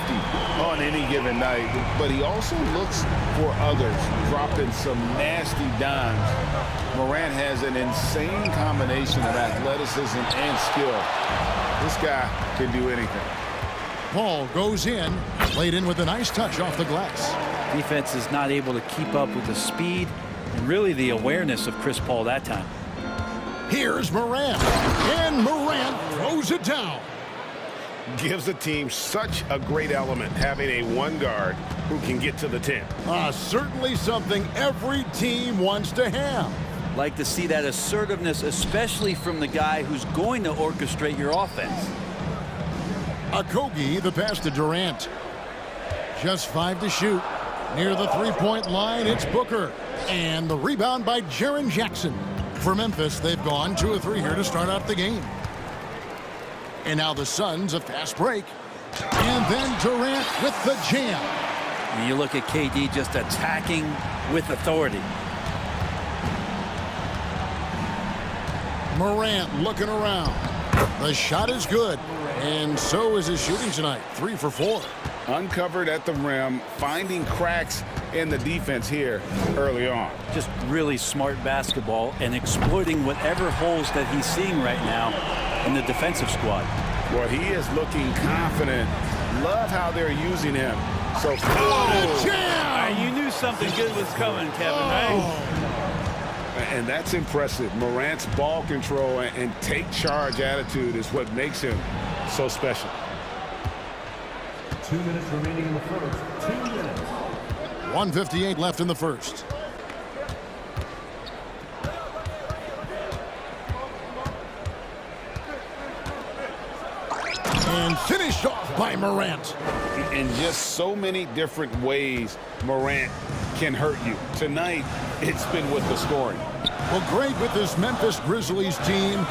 Speaker 2: on any given night, but he also looks for others, dropping some nasty dimes. Morant has an insane combination of athleticism and skill. This guy can do anything.
Speaker 7: Paul goes in, laid in with a nice touch off the glass.
Speaker 8: Defense is not able to keep up with the speed and really the awareness of Chris Paul that time.
Speaker 7: Here's Morant, and Morant throws it down.
Speaker 2: Gives the team such a great element having a one guard who can get to the 10.
Speaker 7: Certainly something every team wants to have.
Speaker 8: Like to see that assertiveness, especially from the guy who's going to orchestrate your offense.
Speaker 7: Okogie, the pass to Durant. Just 5 to shoot. Near the 3-point line, it's Booker. And the rebound by Jaren Jackson. For Memphis, they've gone 2 of 3 here to start out the game. And now the Suns, a fast break. And then Durant with the jam.
Speaker 8: And you look at KD just attacking with authority.
Speaker 7: Morant looking around. The shot is good. And so is his shooting tonight. 3 for 4.
Speaker 2: Uncovered at the rim, finding cracks in the defense here early on.
Speaker 8: Just really smart basketball and exploiting whatever holes that he's seeing right now in the defensive squad.
Speaker 2: Well, he is looking confident. Love how they're using him. So,
Speaker 8: You knew something good was coming, Kevin, right?
Speaker 2: And that's impressive. Morant's ball control and take charge attitude is what makes him so special.
Speaker 5: 2 minutes remaining in the first. 2 minutes.
Speaker 7: 1:58 left in the first. And finished off by Morant.
Speaker 2: In just so many different ways, Morant can hurt you. Tonight, it's been with the scoring.
Speaker 7: Well, great with this Memphis Grizzlies team.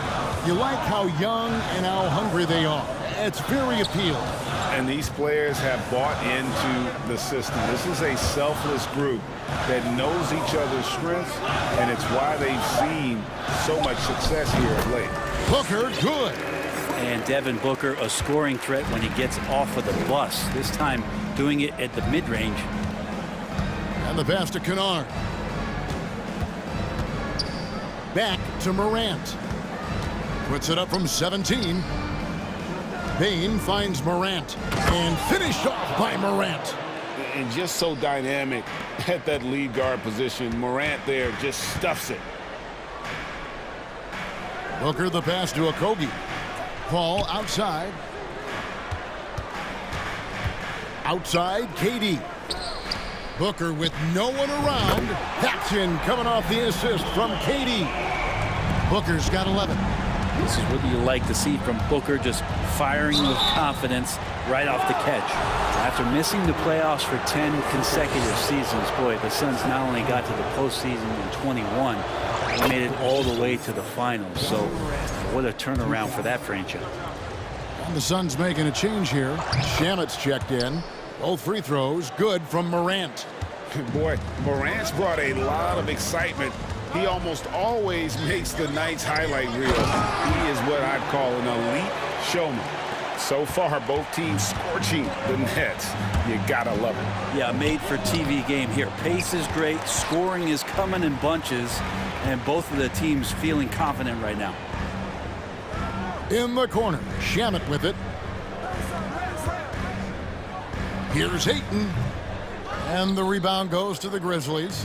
Speaker 7: You like how young and how hungry they are. It's very appealing.
Speaker 2: And these players have bought into the system. This is a selfless group that knows each other's strengths, and it's why they've seen so much success here of late.
Speaker 7: Booker, good.
Speaker 8: And Devin Booker, a scoring threat when he gets off of the bus. This time doing it at the mid-range.
Speaker 7: And the pass to Kennard. Back to Morant. Puts it up from 17. Bain finds Morant. And finished off by Morant.
Speaker 2: And just so dynamic at that lead guard position. Morant there just stuffs it.
Speaker 7: Booker the pass to Okogie. Paul outside. Outside, KD. Booker with no one around. That's in, coming off the assist from KD. Booker's got 11.
Speaker 8: This is what you like to see from Booker, just firing with confidence right off the catch. After missing the playoffs for 10 consecutive seasons, boy, the Suns not only got to the postseason in 21, they made it all the way to the finals. So what a turnaround for that franchise.
Speaker 7: And the Suns making a change here. Shamet's checked in. Both free throws good from Morant.
Speaker 9: Boy, Morant's brought a lot of excitement. He almost always makes the night's highlight reel. He is what I'd call an elite showman. So far, both teams scorching the Nets. You gotta love it.
Speaker 8: Yeah, made for TV game here. Pace is great, scoring is coming in bunches, and both of the teams feeling confident right now.
Speaker 7: In the corner, Shamet with it. Here's Ayton. And the rebound goes to the Grizzlies.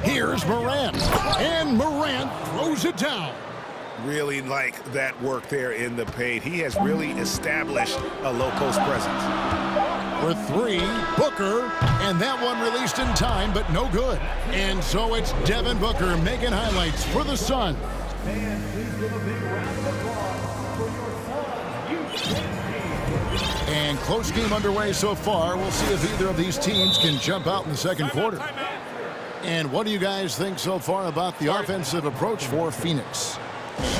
Speaker 7: Here's Morant. And Morant throws it down.
Speaker 9: Really like that work there in the paint. He has really established a low post presence.
Speaker 7: For three, Booker. And that one released in time, but no good. And so it's Devin Booker making highlights for the Suns. And close game underway so far. We'll see if either of these teams can jump out in the second quarter. And what do you guys think so far about the offensive approach for Phoenix?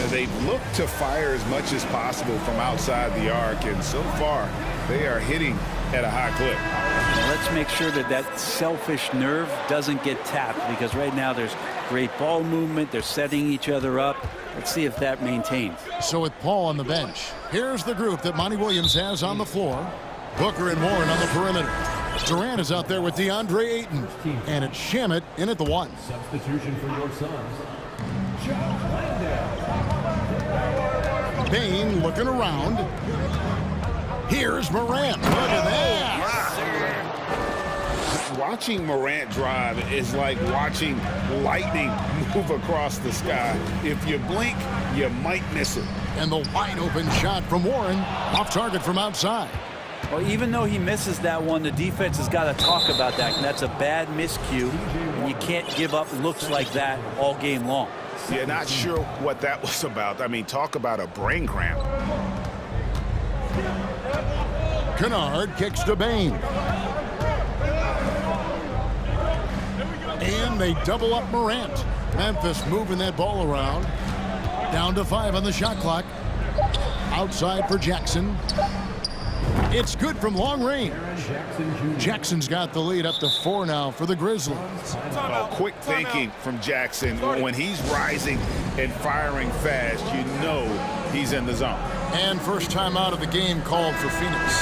Speaker 9: They've looked to fire as much as possible from outside the arc, and so far they are hitting at a high clip.
Speaker 8: Let's make sure that that selfish nerve doesn't get tapped, because right now there's great ball movement. They're setting each other up. Let's see if that maintains.
Speaker 7: So with Paul on the bench, here's the group that Monty Williams has on the floor. Booker and Warren on the perimeter. Durant is out there with DeAndre Ayton. And it's Shamet in at the one.
Speaker 5: Substitution for your Suns.
Speaker 7: Bane looking around. Here's Morant. Look at that.
Speaker 9: Watching Morant drive is like watching lightning move across the sky. If you blink, you might miss it.
Speaker 7: And the wide open shot from Warren, off target from outside.
Speaker 8: Well, even though he misses that one, the defense has got to talk about that. And that's a bad miscue, and you can't give up looks like that all game long.
Speaker 9: You're not sure what that was about. I mean, talk about a brain cramp.
Speaker 7: Kennard kicks to Bane. And they double up Morant. Memphis moving that ball around. Down to 5 on the shot clock. Outside for Jackson. It's good from long range. Jackson's got the lead up to 4 now for the Grizzlies.
Speaker 9: Oh, quick thinking from Jackson. When he's rising and firing fast, you know he's in the zone.
Speaker 7: And first time out of the game called for Phoenix.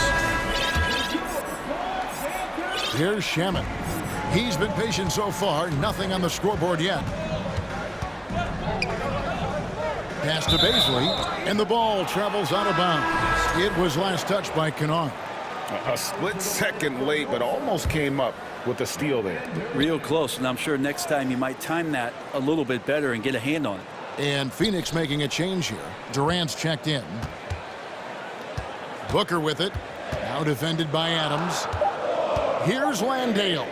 Speaker 7: Here's Shamet. He's been patient so far. Nothing on the scoreboard yet. Pass to Baisley, and the ball travels out of bounds. It was last touched by Kennard.
Speaker 9: A split second late, but almost came up with a steal there.
Speaker 8: Real close, and I'm sure next time you might time that a little bit better and get a hand on it.
Speaker 7: And Phoenix making a change here. Durant's checked in. Booker with it. Now defended by Adams. Here's Landale.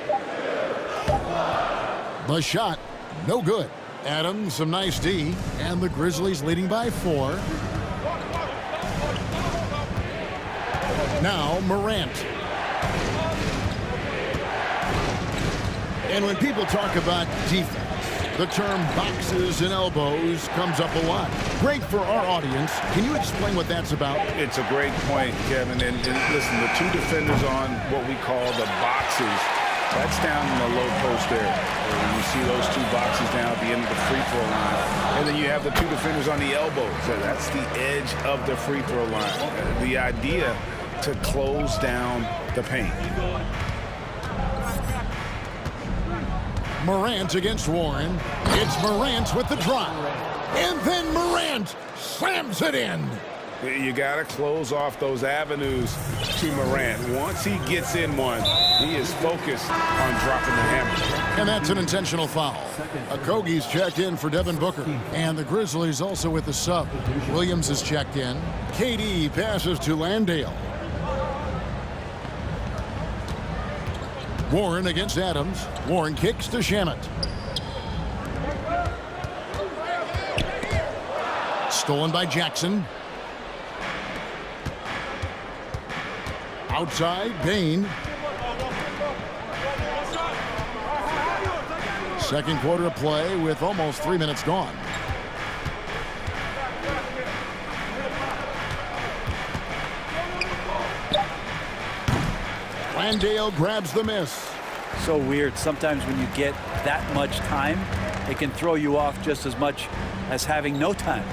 Speaker 7: The shot, no good. Adams, some nice D, and the Grizzlies leading by 4. Now Morant. And when people talk about defense, the term boxes and elbows comes up a lot. Great for our audience. Can you explain what that's about?
Speaker 9: It's a great point, Kevin. And listen, the 2 defenders on what we call the boxes, that's down in the low post area. You see those 2 boxes down at the end of the free throw line. And then you have the 2 defenders on the elbows. So that's the edge of the free throw line. The idea to close down the paint.
Speaker 7: Morant against Warren. It's Morant with the drop. And then Morant slams it in.
Speaker 9: You got to close off those avenues to Morant. Once he gets in one, he is focused on dropping the hammer.
Speaker 7: And that's an intentional foul. Okogie's checked in for Devin Booker. And the Grizzlies also with the sub. Williams is checked in. KD passes to Landale. Warren against Adams. Warren kicks to Shamet. Stolen by Jackson. Outside, Bain. Second quarter of play with almost 3 minutes gone. Landale grabs the miss.
Speaker 8: So weird. Sometimes when you get that much time, it can throw you off just as much as having no time.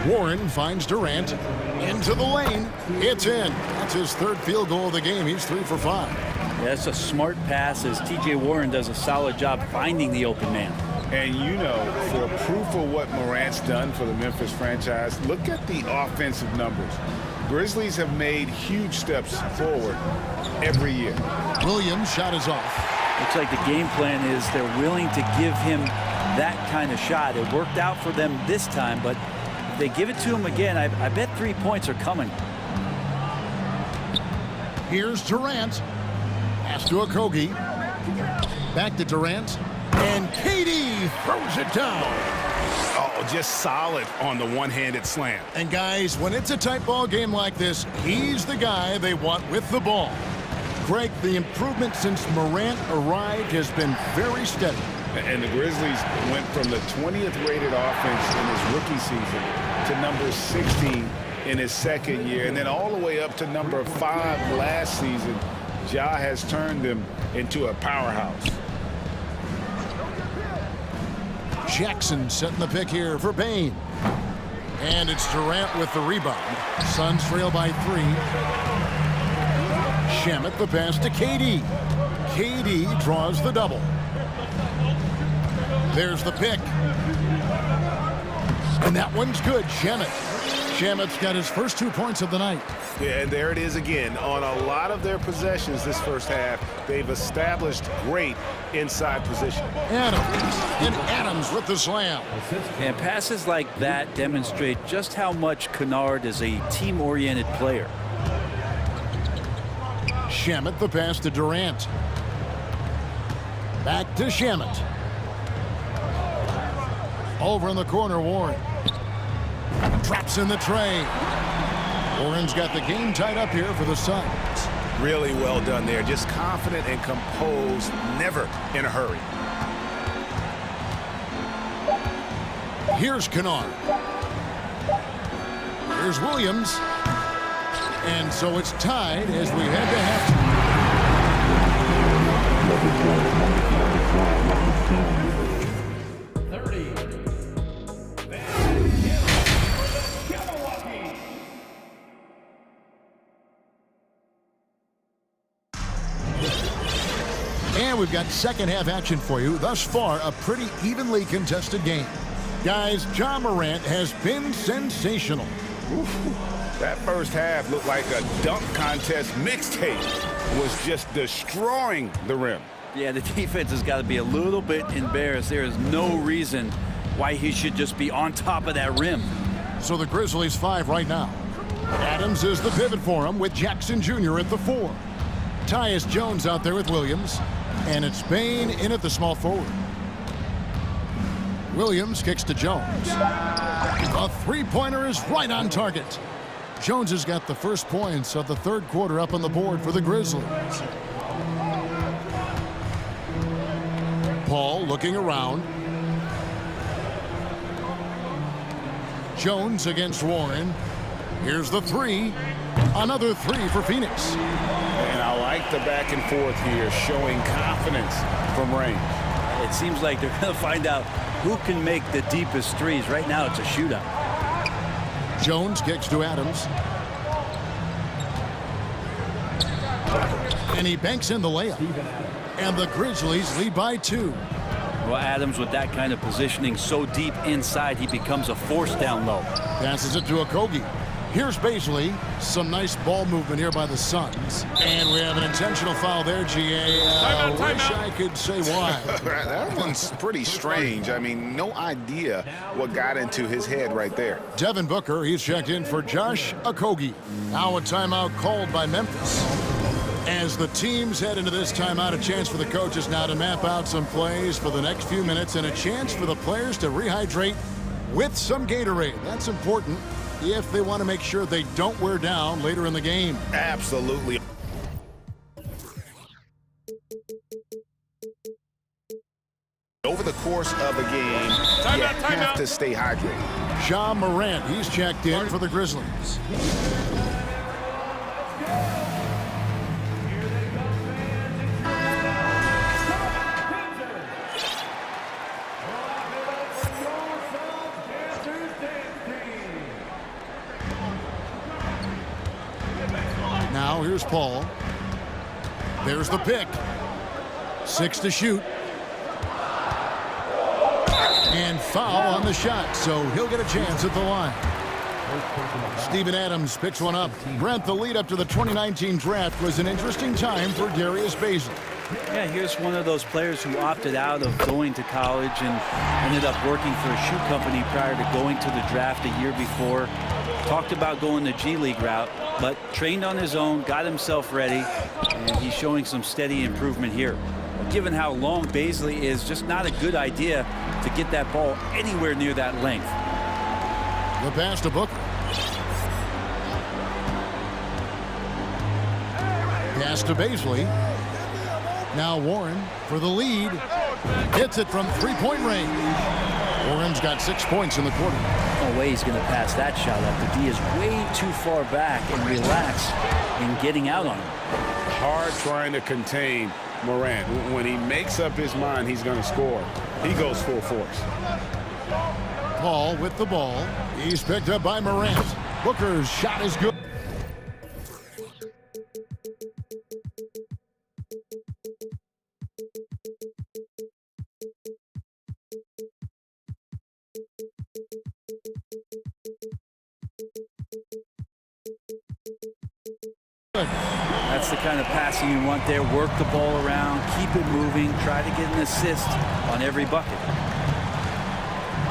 Speaker 7: Warren finds Durant into the lane. It's in. That's his third field goal of the game. He's 3 for 5.
Speaker 8: Yeah, that's a smart pass as T.J. Warren does a solid job finding the open man.
Speaker 9: And you know, for proof of what Morant's done for the Memphis franchise, look at the offensive numbers. Grizzlies have made huge steps forward every year.
Speaker 7: Williams' shot is off.
Speaker 8: Looks like the game plan is they're willing to give him that kind of shot. It worked out for them this time, but if they give it to him again, I bet 3 points are coming.
Speaker 7: Here's Durant. Pass to Okogie. Back to Durant. And KD throws it down.
Speaker 9: Oh, just solid on the one-handed slam.
Speaker 7: And guys, when it's a tight ball game like this, he's the guy they want with the ball. Greg, the improvement since Morant arrived has been very steady.
Speaker 9: And the Grizzlies went from the 20th rated offense in his rookie season to number 16 in his second year, and then all the way up to number 5 last season. Ja has turned them into a powerhouse.
Speaker 7: Jackson setting the pick here for Bain. And it's Durant with the rebound. Suns trail by 3. Shamet the pass to KD. KD draws the double. There's the pick. And that one's good. Shamet's got his first 2 points of the night.
Speaker 9: Yeah, and there it is again. On a lot of their possessions this first half, they've established great inside position.
Speaker 7: Adams with the slam.
Speaker 8: And passes like that demonstrate just how much Kennard is a team-oriented player.
Speaker 7: Shamet the pass to Durant. Back to Shamet. Over in the corner, Warren. Drops in the tray. Warren's got the game tied up here for the Suns.
Speaker 9: Really well done there. Just confident and composed, never in a hurry.
Speaker 7: Here's Kennard. Here's Williams. And so it's tied as we head to halftime. And we've got second half action for you. Thus far, a pretty evenly contested game. Guys, Ja Morant has been sensational.
Speaker 9: That first half looked like a dunk contest mixtape. Was just destroying the rim.
Speaker 8: Yeah, the defense has got to be a little bit embarrassed. There is no reason why he should just be on top of that rim.
Speaker 7: So the Grizzlies 5 right now. Adams is the pivot for him with Jackson Jr. at the 4. Tyus Jones out there with Williams. And it's Bain in at the small forward. Williams kicks to Jones. A three-pointer is right on target. Jones has got the first points of the third quarter up on the board for the Grizzlies. Paul looking around. Jones against Warren. Here's the 3. Another 3 for Phoenix.
Speaker 9: And I like the back and forth here, showing confidence from range.
Speaker 8: It seems like they're going to find out who can make the deepest threes. Right now, it's a shootout.
Speaker 7: Jones kicks to Adams. And he banks in the layup. And the Grizzlies lead by 2.
Speaker 8: Well, Adams, with that kind of positioning so deep inside, he becomes a force down low.
Speaker 7: Passes it to Okogie. Here's Baisley. Some nice ball movement here by the Suns. And we have an intentional foul there, GA. Wish I could say why.
Speaker 9: That one's pretty strange. I mean, no idea what got into his head right there.
Speaker 7: Devin Booker, he's checked in for Josh Okogie. Now a timeout called by Memphis. As the teams head into this timeout, a chance for the coaches now to map out some plays for the next few minutes and a chance for the players to rehydrate with some Gatorade. That's important if they want to make sure they don't wear down later in the game.
Speaker 9: Absolutely. Over the course of a game, you have to stay hydrated.
Speaker 7: Ja Morant, he's checked in for the Grizzlies. Now here's Paul. There's the pick. 6 to shoot. And foul on the shot, so he'll get a chance at the line. Steven Adams picks one up. Brent, the lead up to the 2019 draft was an interesting time for Darius Bazley.
Speaker 8: Yeah, here's one of those players who opted out of going to college and ended up working for a shoe company prior to going to the draft a year before. Talked about going the G League route, but trained on his own, got himself ready, and he's showing some steady improvement here. Given how long Bazley is, just not a good idea to get that ball anywhere near that length.
Speaker 7: The pass to Booker. Pass to Bazley. Now Warren for the lead. Hits it from three-point range. Warren's got 6 points in the quarter.
Speaker 8: No way he's going to pass that shot up. The D is way too far back and relax in getting out on him.
Speaker 9: Hard trying to contain Morant. When he makes up his mind he's going to score, he goes full force.
Speaker 7: Paul with the ball. He's picked up by Morant. Booker's shot is good.
Speaker 8: That's the kind of passing you want there. Work the ball around, keep it moving, try to get an assist on every bucket.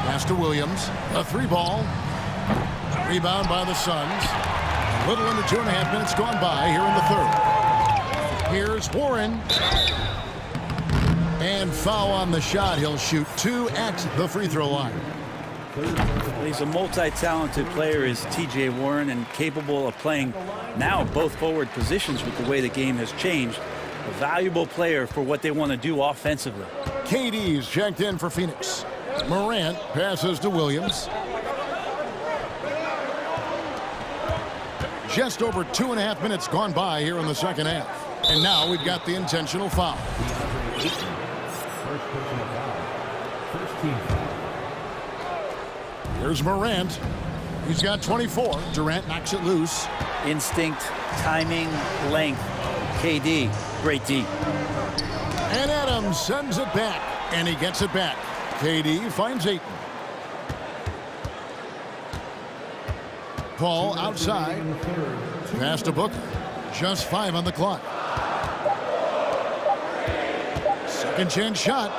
Speaker 7: Pass to Williams. A 3-ball. Rebound by the Suns. A little under 2.5 minutes gone by here in the third. Here's Warren. And foul on the shot. He'll shoot 2 at the free throw line.
Speaker 8: He's a multi-talented player, is T.J. Warren, and capable of playing now both forward positions with the way the game has changed. A valuable player for what they want to do offensively.
Speaker 7: KD's checked in for Phoenix. Morant passes to Williams. Just over 2.5 minutes gone by here in the second half. And now we've got the intentional foul.
Speaker 5: First personal foul. First team foul.
Speaker 7: Here's Morant. He's got 24. Durant knocks it loose.
Speaker 8: Instinct, timing, length. KD, great D.
Speaker 7: And Adams sends it back. And he gets it back. KD finds Ayton. Paul outside. Pass to Booker. Just 5 on the clock. Second chance shot.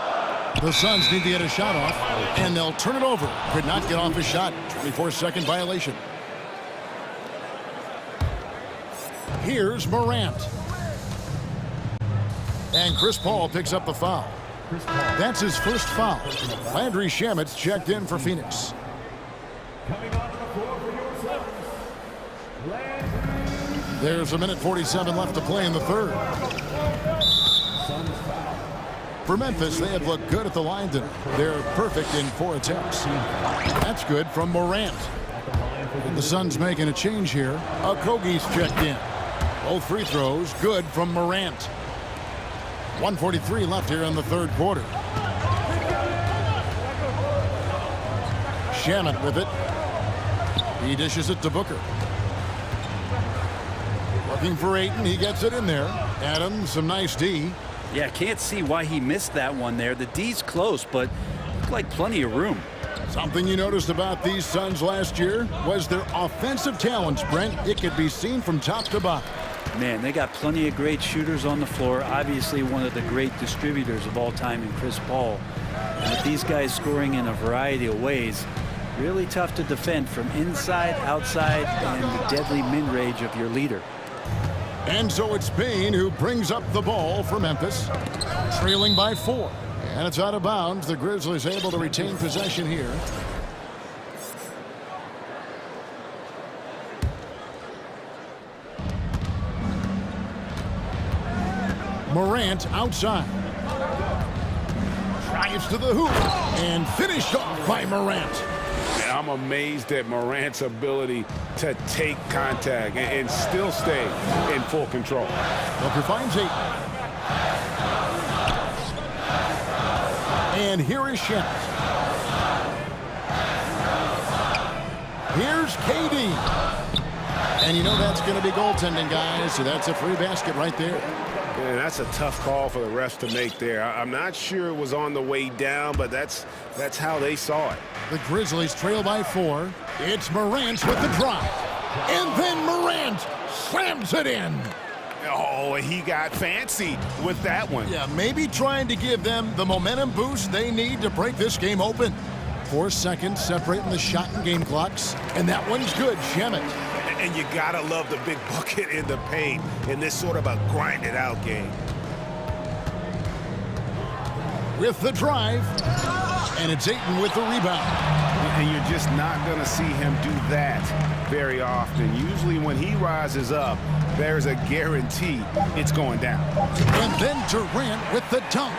Speaker 7: The Suns need to get a shot off, and they'll turn it over. Could not get off his shot. 24-second violation. Here's Morant. And Chris Paul picks up the foul. That's his first foul. Landry Shamet's checked in for Phoenix. There's 1:47 left to play in the third. For Memphis, they have looked good at the line tonight. They're perfect in 4 attempts. That's good from Morant. And the Suns making a change here. Okogie's checked in. Both free throws good from Morant. 1:43 left here in the third quarter. Shamet with it. He dishes it to Booker. Looking for Ayton. He gets it in there. Adams, some nice D.
Speaker 8: Yeah, can't see why he missed that one there. The D's close, but looked like plenty of room.
Speaker 7: Something you noticed about these Suns last year was their offensive talents, Brent. It could be seen from top to bottom.
Speaker 8: Man, they got plenty of great shooters on the floor. Obviously, one of the great distributors of all time in Chris Paul. And with these guys scoring in a variety of ways, really tough to defend from inside, outside, and the deadly mid-range of your leader.
Speaker 7: And so it's Payne who brings up the ball for Memphis, trailing by 4. And it's out of bounds. The Grizzlies able to retain possession here. Morant outside. Drives to the hoop and finished off by Morant.
Speaker 9: And I'm amazed at Morant's ability to take contact and still stay in full control.
Speaker 7: Booker finds 8. And here is Shannon. Here's KD. And you know that's going to be goaltending, guys. So that's a free basket right there.
Speaker 9: And that's a tough call for the refs to make there. I'm not sure it was on the way down, but that's how they saw it.
Speaker 7: The Grizzlies trail by 4. It's Morant with the drive. And then Morant slams it in.
Speaker 9: Oh, he got fancy with that one.
Speaker 7: Yeah, maybe trying to give them the momentum boost they need to break this game open. 4 seconds separating the shot and game clocks. And that one's good. Shemet.
Speaker 9: And you gotta love the big bucket in the paint in this sort of a grinded-out game.
Speaker 7: With the drive, and it's Ayton with the rebound.
Speaker 9: And you're just not gonna see him do that very often. Usually when he rises up, there's a guarantee it's going down.
Speaker 7: And then Durant with the dunk.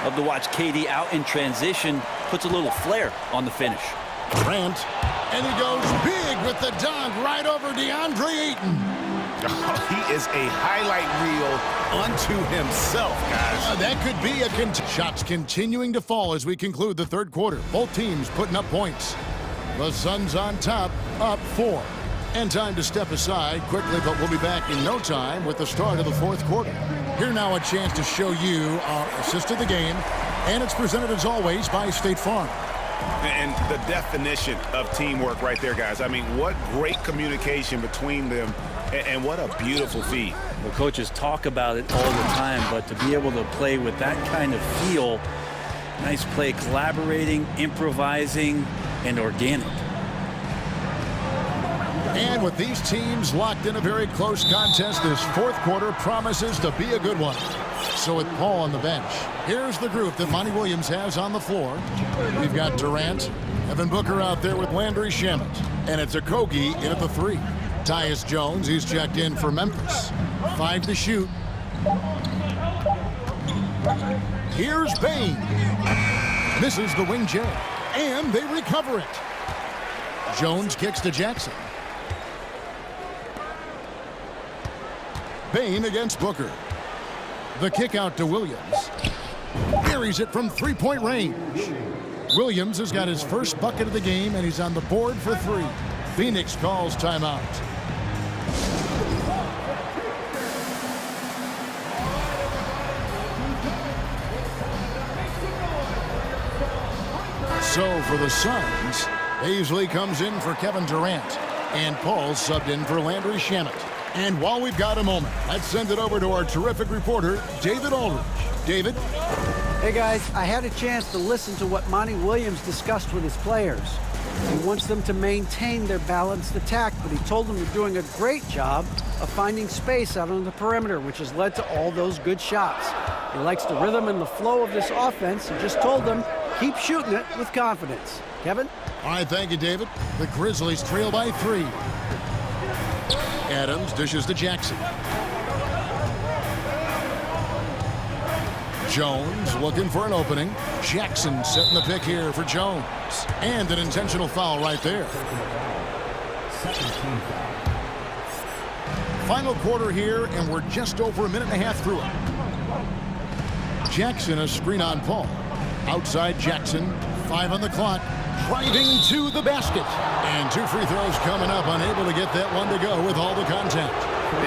Speaker 8: Love to watch KD out in transition, puts a little flair on the finish.
Speaker 7: Durant, and he goes big with the dunk right over DeAndre Ayton.
Speaker 9: Oh, he is a highlight reel unto himself, guys.
Speaker 7: That could be a shots continuing to fall as we conclude the third quarter. Both teams putting up points. The Suns on top, up 4. And time to step aside quickly, but we'll be back in no time with the start of the fourth quarter. Here now a chance to show you our assist of the game, and it's presented as always by State Farm.
Speaker 9: And the definition of teamwork right there, guys. I mean, what great communication between them, and what a beautiful feed.
Speaker 8: The coaches talk about it all the time, but to be able to play with that kind of feel, nice play, collaborating, improvising, and organic.
Speaker 7: And with these teams locked in a very close contest, this fourth quarter promises to be a good one. So with Paul on the bench, here's the group that Monty Williams has on the floor. We've got Durant, Evan Booker out there with Landry Shamet, and it's Okogie in at the 3. Tyus Jones, he's checked in for Memphis. 5 to shoot. Here's Payne. Misses the wing J, and they recover it. Jones kicks to Jackson. Payne against Booker. The kick out to Williams. Buries it from three-point range. Williams has got his first bucket of the game, and he's on the board for 3. Phoenix calls timeout. So for the Suns, Paisley comes in for Kevin Durant, and Paul subbed in for Landry Shamet. And while we've got a moment, let's send it over to our terrific reporter, David Aldridge. David?
Speaker 10: Hey, guys, I had a chance to listen to what Monty Williams discussed with his players. He wants them to maintain their balanced attack, but he told them they're doing a great job of finding space out on the perimeter, which has led to all those good shots. He likes the rhythm and the flow of this offense. He just told them, keep shooting it with confidence. Kevin?
Speaker 7: All right, thank you, David. The Grizzlies trail by 3. Adams dishes to Jackson. Jones looking for an opening. Jackson setting the pick here for Jones. And an intentional foul right there. Final quarter here, and we're just over a minute and a half through it. Jackson, a screen on Paul. Outside Jackson, 5 on the clock. Driving to the basket. And 2 free throws coming up, unable to get that one to go with all the contact.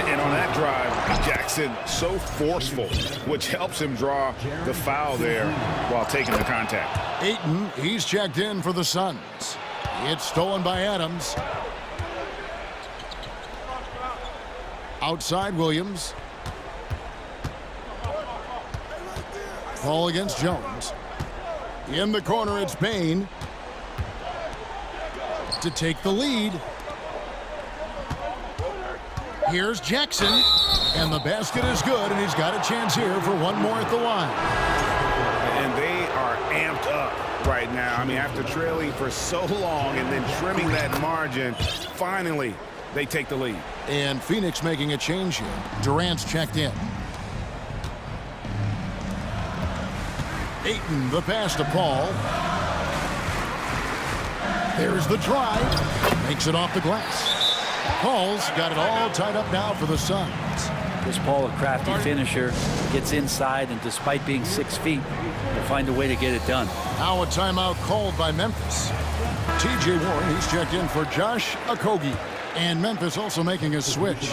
Speaker 9: And on that drive, Jackson so forceful, which helps him draw the foul there while taking the contact.
Speaker 7: Ayton, he's checked in for the Suns. It's stolen by Adams. Outside Williams. Ball against Jones. In the corner, it's Payne to take the lead. Here's Jackson, and the basket is good, and he's got a chance here for one more at the line.
Speaker 9: And they are amped up right now. I mean, after trailing for so long and then trimming that margin, finally they take the lead.
Speaker 7: And Phoenix making a change here. Durant's checked in. Ayton, the pass to Paul. There's the drive. Makes it off the glass. Paul's got it all tied up now for the Suns.
Speaker 8: Chris Paul, a crafty finisher, gets inside, and despite being 6 feet, will find a way to get it done.
Speaker 7: Now a timeout called by Memphis. T.J. Warren, he's checked in for Josh Okogie. And Memphis also making a switch.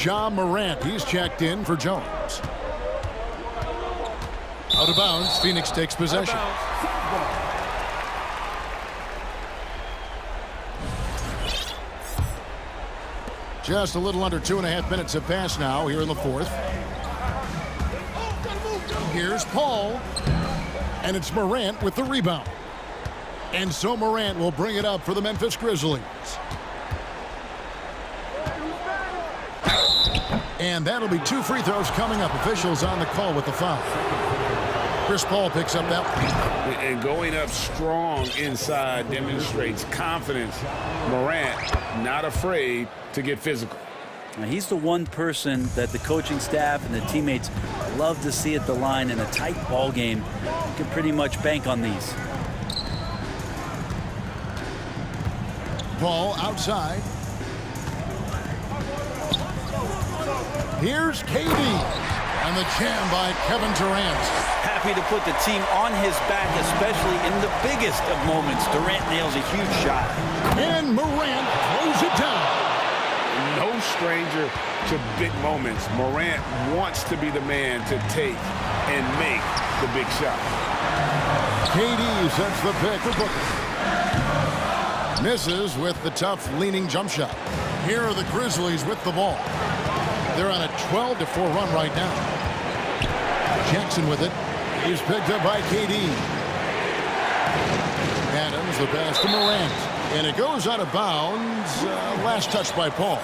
Speaker 7: Ja Morant, he's checked in for Jones. Out of bounds, Phoenix takes possession. Just a little under 2.5 minutes have passed now here in the fourth. Here's Paul. And it's Morant with the rebound. And so Morant will bring it up for the Memphis Grizzlies. And that'll be 2 free throws coming up. Officials on the call with the foul. Chris Paul picks up that one.
Speaker 9: And going up strong inside demonstrates confidence. Morant not afraid to get physical.
Speaker 8: Now, he's the one person that the coaching staff and the teammates love to see at the line in a tight ball game. You can pretty much bank on these.
Speaker 7: Paul outside. Here's KD. And the jam by Kevin Durant.
Speaker 8: Happy to put the team on his back, especially in the biggest of moments. Durant nails a huge shot.
Speaker 7: And Morant throws it down.
Speaker 9: No stranger to big moments. Morant wants to be the man to take and make the big shot.
Speaker 7: KD sets the pick for Booker. Misses with the tough leaning jump shot. Here are the Grizzlies with the ball. They're on a 12-4 run right now. Jackson with it. He's picked up by KD. Adams, the pass to Morant. And it goes out of bounds. Last touch by Paul.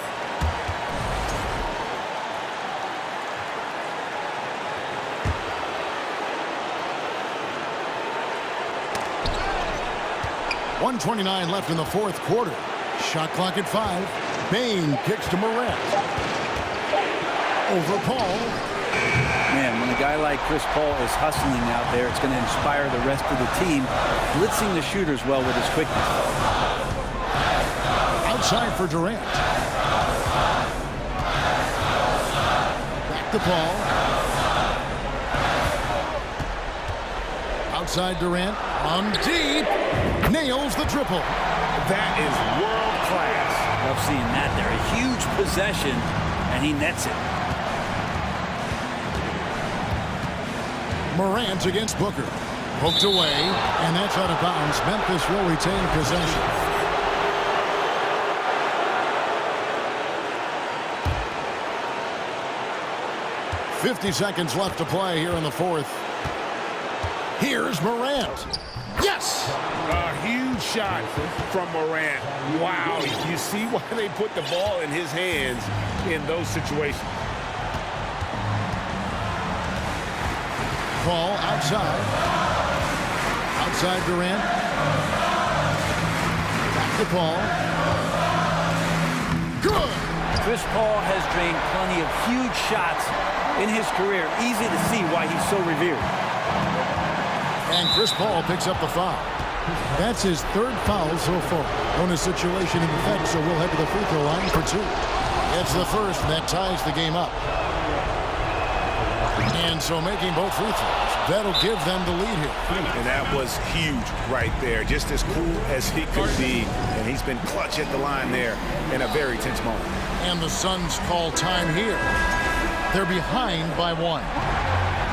Speaker 7: .129 left in the fourth quarter. Shot clock at 5. Bain kicks to Morant. Over Paul.
Speaker 8: Man, when a guy like Chris Paul is hustling out there, it's going to inspire the rest of the team, blitzing the shooters well with his quickness.
Speaker 7: Outside for Durant. Back to Paul. Outside Durant. On deep. Nails the triple.
Speaker 9: That is world class.
Speaker 8: Love seeing that there. A huge possession, and he nets it.
Speaker 7: Morant against Booker. Poked away, and that's out of bounds. Memphis will retain possession. .50 seconds left to play here in the fourth. Here's Morant. Yes!
Speaker 9: A huge shot from Morant. Wow, you see why they put the ball in his hands in those situations.
Speaker 7: Paul outside. Outside Durant. Back to Paul. Good!
Speaker 8: Chris Paul has drained plenty of huge shots in his career. Easy to see why he's so revered.
Speaker 7: And Chris Paul picks up the foul. That's his third foul so far. Bonus situation in effect, so we'll head to the free throw line for 2. It's the first, and that ties the game up. And so making both free throws, that'll give them the lead here.
Speaker 9: And that was huge right there. Just as cool as he could be. And he's been clutch at the line there in a very tense moment.
Speaker 7: And the Suns call time here. They're behind by 1.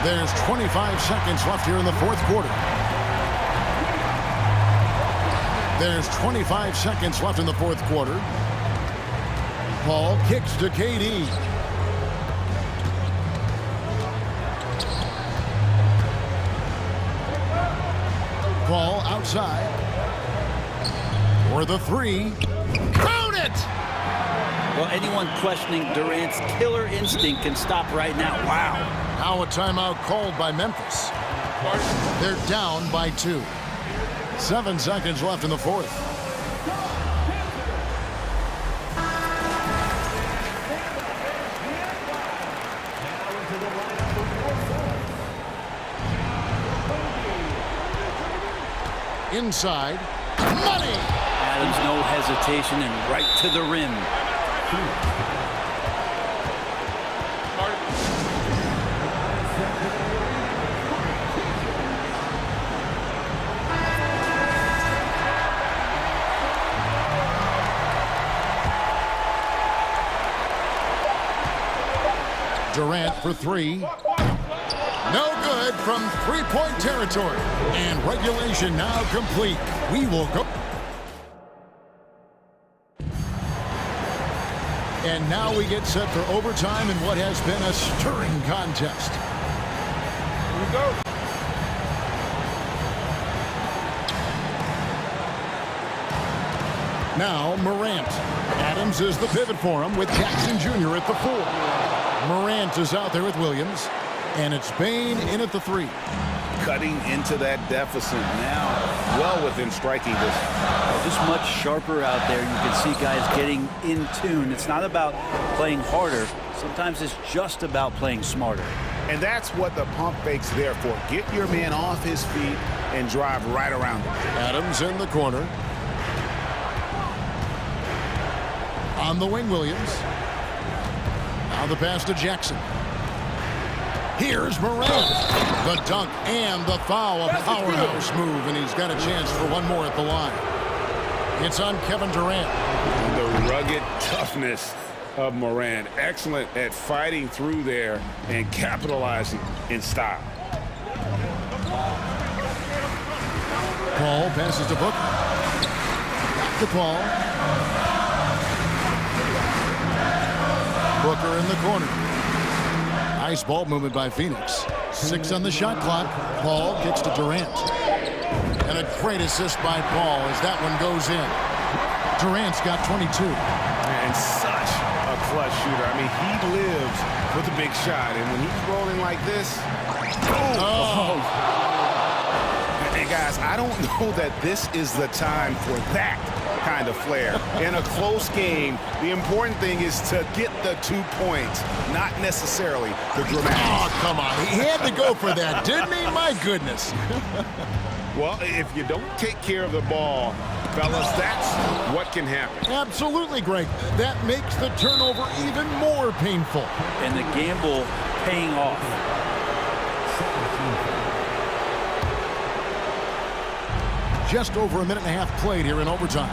Speaker 7: There's 25 seconds left here in the fourth quarter. There's 25 seconds left in the fourth quarter. Paul kicks to KD. Paul outside. For the 3. Count it!
Speaker 8: Well, anyone questioning Durant's killer instinct can stop right now. Wow.
Speaker 7: Now a timeout called by Memphis. They're down by 2. 7 seconds left in the fourth. Inside. Money!
Speaker 8: Adams, no hesitation, and right to the rim.
Speaker 7: Durant for 3. No good from three-point territory. And regulation now complete. We will go. And now we get set for overtime in what has been a stirring contest.
Speaker 9: Here we go.
Speaker 7: Now Morant. Adams is the pivot for him with Jackson Jr. at the 4. Morant is out there with Williams. And it's Bain in at the 3.
Speaker 9: Cutting into that deficit now, well within striking distance.
Speaker 8: Just much sharper out there. You can see guys getting in tune. It's not about playing harder. Sometimes it's just about playing smarter.
Speaker 9: And that's what the pump fake's there for. Get your man off his feet and drive right around him.
Speaker 7: Adams in the corner. On the wing, Williams. Now the pass to Jackson. Here's Morant. The dunk and the foul. A powerhouse move, and he's got a chance for one more at the line. It's on Kevin Durant.
Speaker 9: The rugged toughness of Morant. Excellent at fighting through there and capitalizing in style.
Speaker 7: Paul passes to Booker. Back to Paul. Booker in the corner. Nice ball movement by Phoenix. 6 on the shot clock. Paul gets to Durant. And a great assist by Paul as that one goes in. Durant's got 22.
Speaker 9: And such a clutch shooter. I mean, he lives with a big shot. And when he's rolling like this, And guys, I don't know that this is the time for that kind of flair. In a close game, the important thing is to get the 2 points, not necessarily the dramatic.
Speaker 7: Oh, come on. He had to go for that, didn't he? My goodness.
Speaker 9: Well, if you don't take care of the ball, fellas, that's what can happen.
Speaker 7: Absolutely, Greg. That makes the turnover even more painful.
Speaker 8: And the gamble paying off.
Speaker 7: Just over a minute and a half played here in overtime.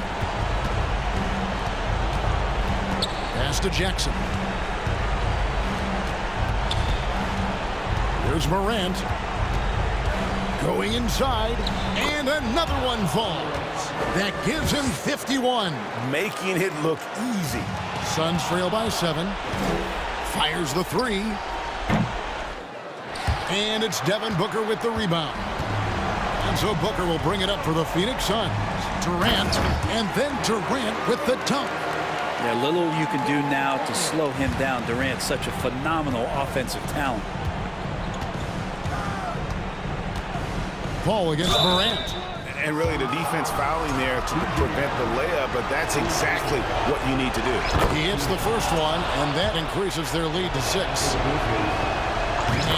Speaker 7: Pass to Jackson. Here's Morant. Going inside, and another one falls. That gives him 51.
Speaker 9: Making it look easy.
Speaker 7: Suns trail by 7. Fires the 3. And it's Devin Booker with the rebound. And so Booker will bring it up for the Phoenix Suns. Durant, and then Durant with the dunk.
Speaker 8: Yeah, little you can do now to slow him down. Durant's such a phenomenal offensive talent.
Speaker 7: Paul against Morant.
Speaker 9: And really the defense fouling there to prevent the layup, but that's exactly what you need to do.
Speaker 7: He hits the first one, and that increases their lead to 6.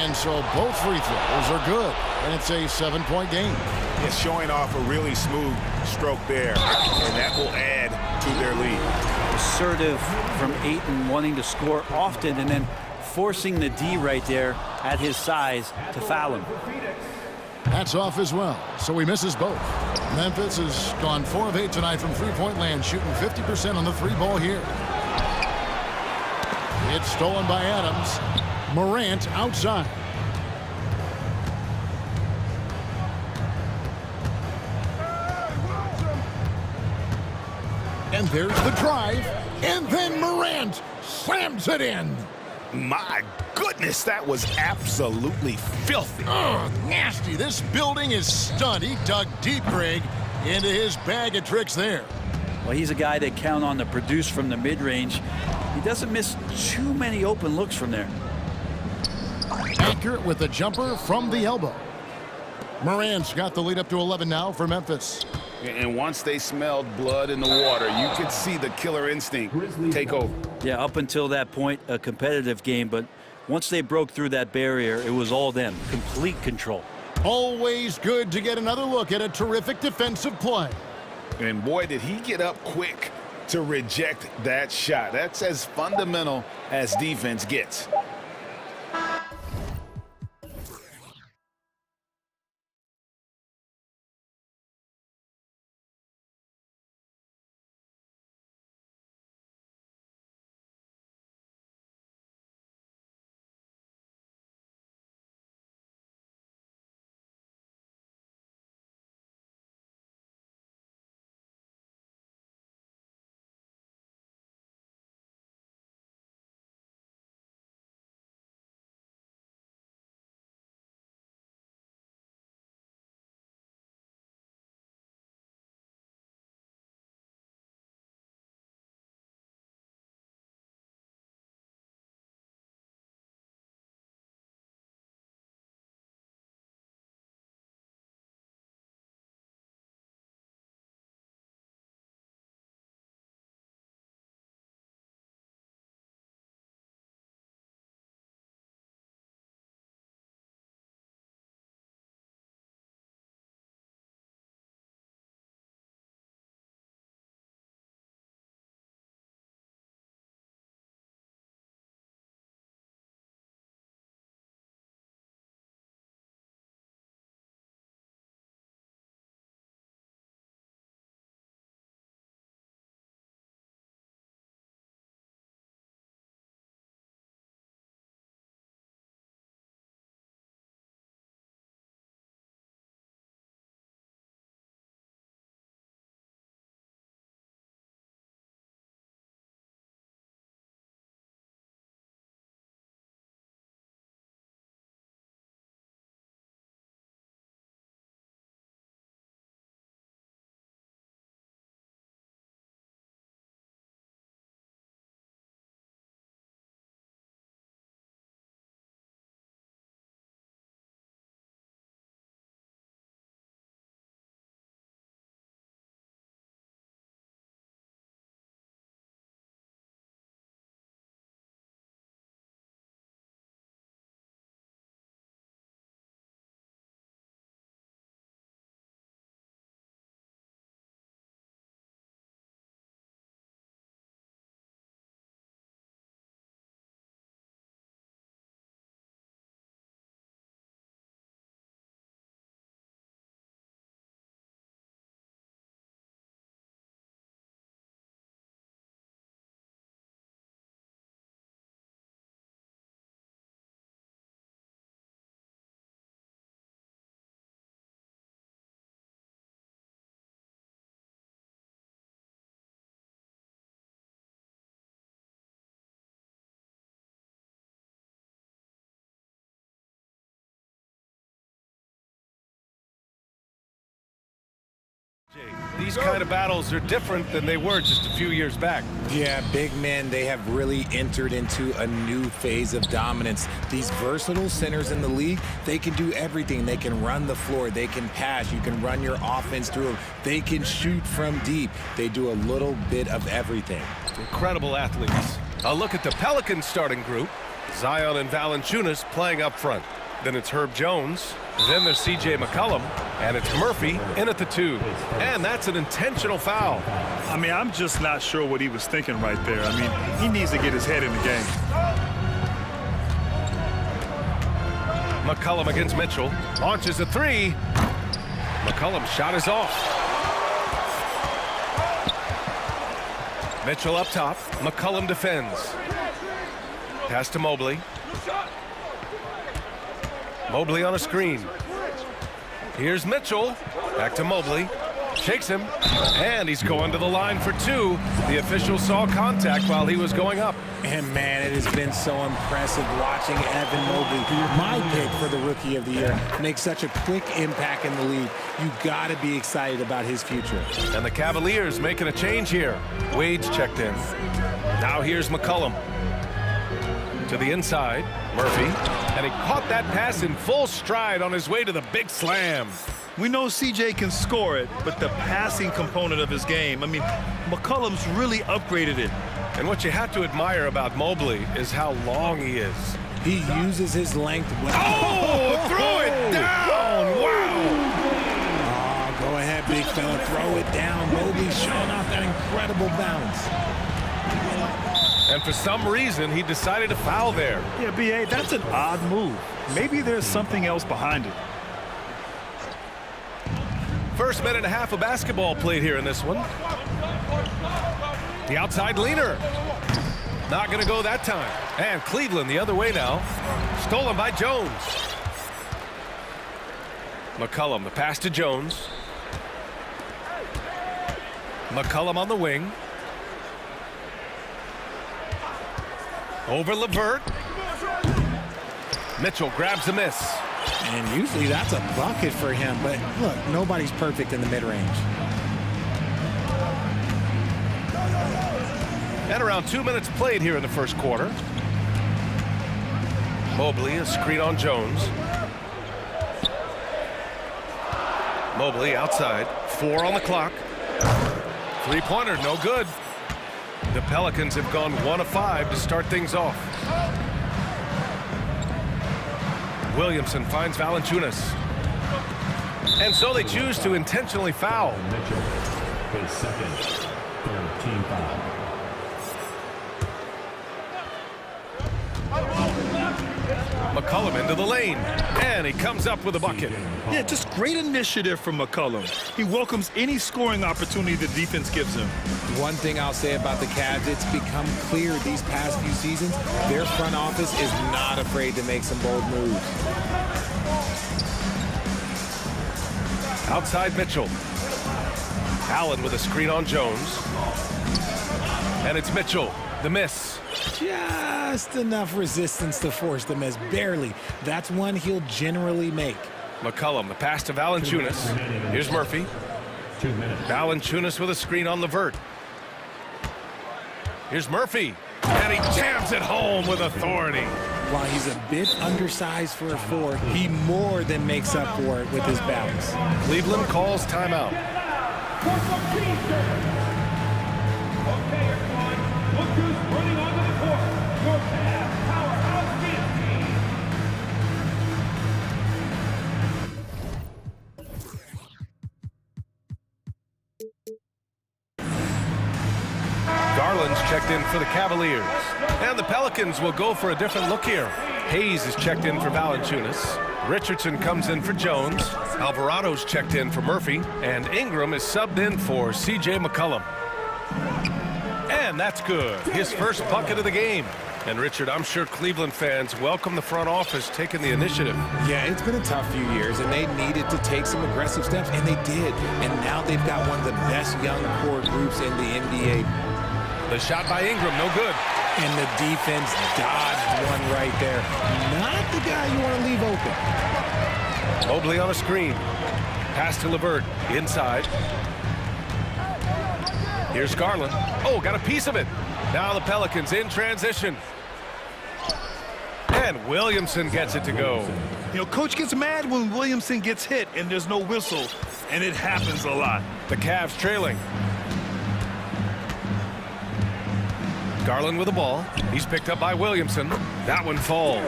Speaker 7: And so both free throws are good, and it's a 7-point game.
Speaker 9: It's showing off a really smooth stroke there, and that will add to their lead.
Speaker 8: Assertive from Ayton, wanting to score often, and then forcing the D right there at his size to foul him.
Speaker 7: That's off as well, so he misses both. Memphis has gone 4 of 8 tonight from three-point land, shooting 50% on the 3-ball here. It's stolen by Adams. Morant outside. And there's the drive, and then Morant slams it in.
Speaker 9: My goodness, that was absolutely filthy.
Speaker 7: Oh, nasty. This building is stunned. He dug deep, Greg, into his bag of tricks there.
Speaker 8: Well, he's a guy they count on to produce from the mid-range. He doesn't miss too many open looks from there.
Speaker 7: Accurate with the jumper from the elbow. Moran's got the lead up to 11 now for Memphis.
Speaker 9: And once they smelled blood in the water, you could see the killer instinct take over.
Speaker 8: Yeah, up until that point, a competitive game, but once they broke through that barrier, it was all them. Complete control.
Speaker 7: Always good to get another look at a terrific defensive play.
Speaker 9: And boy, did he get up quick to reject that shot. That's as fundamental as defense gets.
Speaker 2: These kind of battles are different than they were just a few years back.
Speaker 11: Yeah, big men, they have really entered into a new phase of dominance. These versatile centers in the league, they can do everything. They can run the floor, they can pass, you can run your offense through them. They can shoot from deep. They do a little bit of everything.
Speaker 2: Incredible athletes. A look at the Pelicans starting group. Zion and Valanciunas playing up front. Then it's Herb Jones. Then there's C.J. McCollum. And it's Murphy in at the 2. And that's an intentional foul.
Speaker 1: I mean, I'm just not sure what he was thinking right there. I mean, he needs to get his head in the game.
Speaker 2: McCollum against Mitchell. Launches a 3. McCollum's shot is off. Mitchell up top. McCollum defends. Pass to Mobley. Mobley on a screen. Here's Mitchell. Back to Mobley. Takes him, and he's going to the line for two. The official saw contact while he was going up.
Speaker 11: And man, it has been so impressive watching Evan Mobley, my pick for the Rookie of the Year, make such a quick impact in the league. You got to be excited about his future.
Speaker 2: And the Cavaliers making a change here. Wade's checked in. Now here's McCollum. To the inside, Murphy, and he caught that pass in full stride on his way to the big slam.
Speaker 1: We know CJ can score it, but the passing component of his game, I mean, McCollum's really upgraded it.
Speaker 2: And what you have to admire about Mobley is how long he is.
Speaker 11: He uses his length well.
Speaker 2: Oh, throw it down! Wow!
Speaker 11: Oh, go ahead, big fella, throw it down. Mobley's showing off that incredible bounce.
Speaker 2: And for some reason, he decided to foul there.
Speaker 1: Yeah, B.A., that's an odd move. Maybe there's something else behind it.
Speaker 2: First minute and a half of basketball played here in this one. The outside leaner. Not going to go that time. And Cleveland the other way now. Stolen by Jones. McCollum, the pass to Jones. McCollum on the wing. Over LeVert. Mitchell grabs a miss.
Speaker 11: And usually that's a bucket for him, but look, nobody's perfect in the mid-range.
Speaker 2: And around 2 minutes played here in the first quarter. Mobley, a screen on Jones. Mobley outside, 4 on the clock. Three-pointer, no good. The Pelicans have gone 1 of 5 to start things off. Williamson finds Valanciunas. And so they choose to intentionally foul.
Speaker 5: Mitchell, his second, third team foul.
Speaker 2: McCollum into the lane, and he comes up with a bucket.
Speaker 1: Yeah, just great initiative from McCollum. He welcomes any scoring opportunity the defense gives him.
Speaker 11: One thing I'll say about the Cavs, it's become clear these past few seasons, their front office is not afraid to make some bold moves.
Speaker 2: Outside Mitchell. Allen with a screen on Jones. And it's Mitchell, the miss.
Speaker 11: Just enough resistance to force the miss, barely. That's one he'll generally make.
Speaker 2: McCollum, the pass to Valanciunas. Here's Murphy.
Speaker 5: 2 minutes.
Speaker 2: Valanciunas with a screen on LeVert. Here's Murphy, and he jams it home with authority.
Speaker 11: While he's a bit undersized for a 4, he more than makes up for it with his bounce.
Speaker 2: Cleveland calls timeout. Garland's checked in for the Cavaliers. And the Pelicans will go for a different look here. Hayes is checked in for Valanciunas. Richardson comes in for Jones. Alvarado's checked in for Murphy. And Ingram is subbed in for C.J. McCollum. And that's good. His first bucket of the game. And Richard, I'm sure Cleveland fans welcome the front office taking the initiative.
Speaker 11: Yeah, it's been a tough few years, and they needed to take some aggressive steps, and they did. And now they've got one of the best young core groups in the NBA.
Speaker 2: The shot by Ingram, no good.
Speaker 11: And the defense dodged one right there. Not the guy you want to leave open.
Speaker 2: Mobley on a screen. Pass to LeVert. Inside. Here's Garland. Oh, got a piece of it. Now the Pelicans in transition. And Williamson gets it to go.
Speaker 1: You know, coach gets mad when Williamson gets hit and there's no whistle, and it happens a lot.
Speaker 2: The Cavs trailing. Garland with the ball. He's picked up by Williamson. That one falls.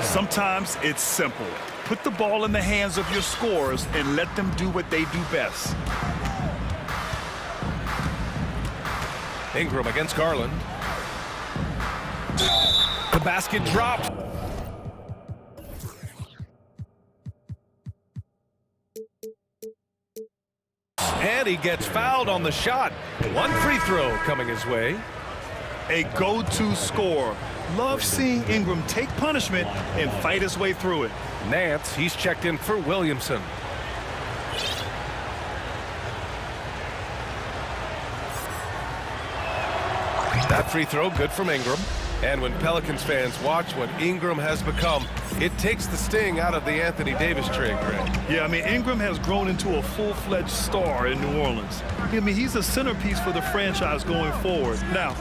Speaker 1: Sometimes it's simple. Put the ball in the hands of your scorers and let them do what they do best.
Speaker 2: Ingram against Garland. The basket dropped. And he gets fouled on the shot. One free throw coming his way.
Speaker 1: A go-to scorer. Love seeing Ingram take punishment and fight his way through it.
Speaker 2: Nance, he's checked in for Williamson. That free throw good from Ingram. And when Pelicans fans watch what Ingram has become, it takes the sting out of the Anthony Davis trade, Greg.
Speaker 1: Yeah, I mean, Ingram has grown into a full-fledged star in New Orleans. I mean, he's a centerpiece for the franchise going forward. Now,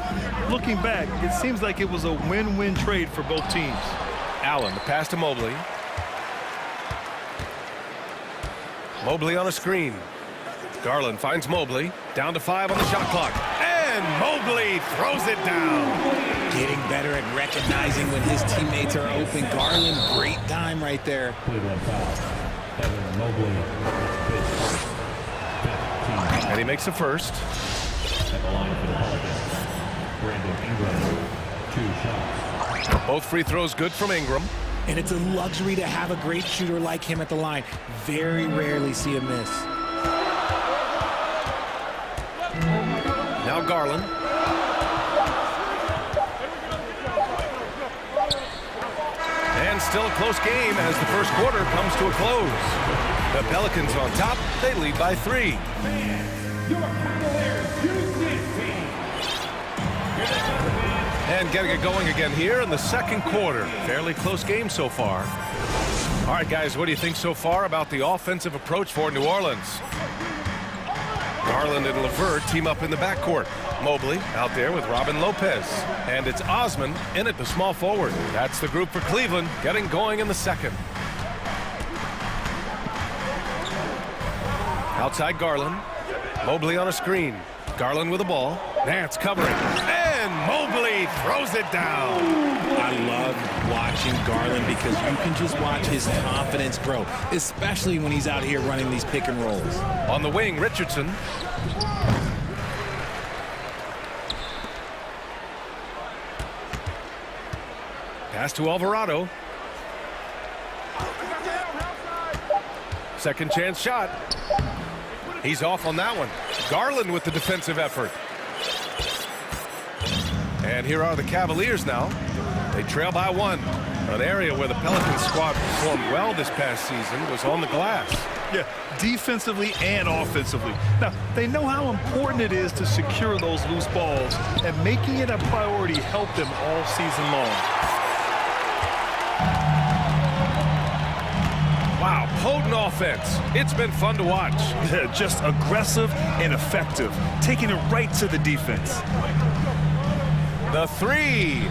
Speaker 1: looking back, it seems like it was a win-win trade for both teams.
Speaker 2: Allen, the pass to Mobley. Mobley on a screen. Garland finds Mobley. Down to 5 on the shot clock. And Mobley throws it down.
Speaker 11: Getting better at recognizing when his teammates are open. Garland, great time right there.
Speaker 5: Cleveland foul. Evan Mobley.
Speaker 2: And he makes the first.
Speaker 5: At the line for the Pelicans. Brandon Ingram. 2 shots.
Speaker 2: Both free throws good from Ingram.
Speaker 11: And it's a luxury to have a great shooter like him at the line. Very rarely see a miss.
Speaker 2: Now Garland. And still a close game as the first quarter comes to a close. The Pelicans on top. They lead by 3. And getting it going again here in the second quarter. Fairly close game so far. All right, guys, what do you think so far about the offensive approach for New Orleans? Garland and LeVert team up in the backcourt. Mobley out there with Robin Lopez. And it's Osman in at the small forward. That's the group for Cleveland getting going in the second. Outside Garland. Mobley on a screen. Garland with the ball. Nance covering. And Mobley throws it down.
Speaker 11: I love watching Garland because you can just watch his confidence grow, especially when he's out here running these pick and rolls.
Speaker 2: On the wing, Richardson. Pass to Alvarado. Second chance shot. He's off on that one. Garland with the defensive effort. And here are the Cavaliers now. They trail by 1. An area where the Pelicans squad performed well this past season was on the glass.
Speaker 1: Yeah, defensively and offensively. Now, they know how important it is to secure those loose balls, and making it a priority helped them all season long.
Speaker 2: Wow, potent offense. It's been fun to watch.
Speaker 1: Yeah, just aggressive and effective, taking it right to the defense.
Speaker 2: The 3.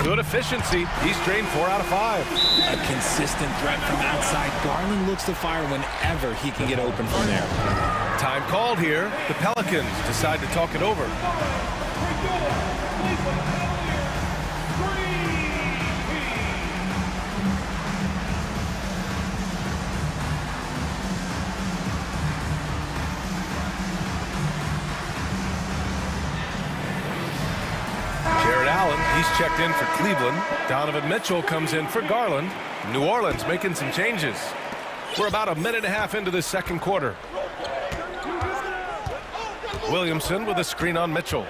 Speaker 2: Good efficiency. He's drained 4 out of 5.
Speaker 11: A consistent threat from outside. Garland looks to fire whenever he can get open from there.
Speaker 2: Time called here. The Pelicans decide to talk it over. He's checked in for Cleveland. Donovan Mitchell comes in for Garland. New Orleans making some changes. We're about a minute and a half into this second quarter. Williamson with a screen on Mitchell.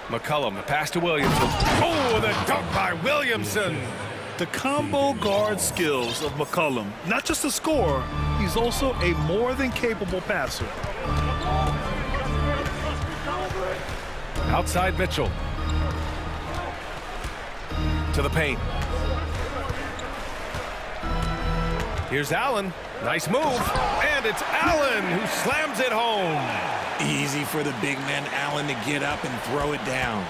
Speaker 2: McCollum, the pass to Williamson. Oh, the dunk by Williamson.
Speaker 1: The combo guard skills of McCollum. Not just a scorer, he's also a more than capable passer.
Speaker 2: Outside Mitchell. To the paint. Here's Allen. Nice move. And it's Allen who slams it home.
Speaker 11: Easy for the big man Allen to get up and throw it down.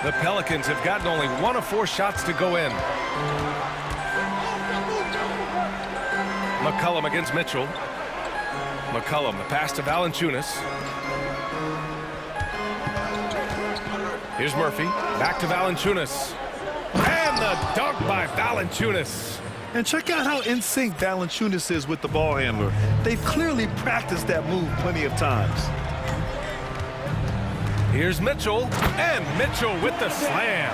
Speaker 2: The Pelicans have gotten only 1 of 4 shots to go in. McCollum against Mitchell. McCollum, the pass to Valanciunas. Here's Murphy. Back to Valanciunas. And the dunk by Valanciunas.
Speaker 1: And check out how in sync Valanciunas is with the ball handler. They've clearly practiced that move plenty of times.
Speaker 2: Here's Mitchell. And Mitchell with the slam.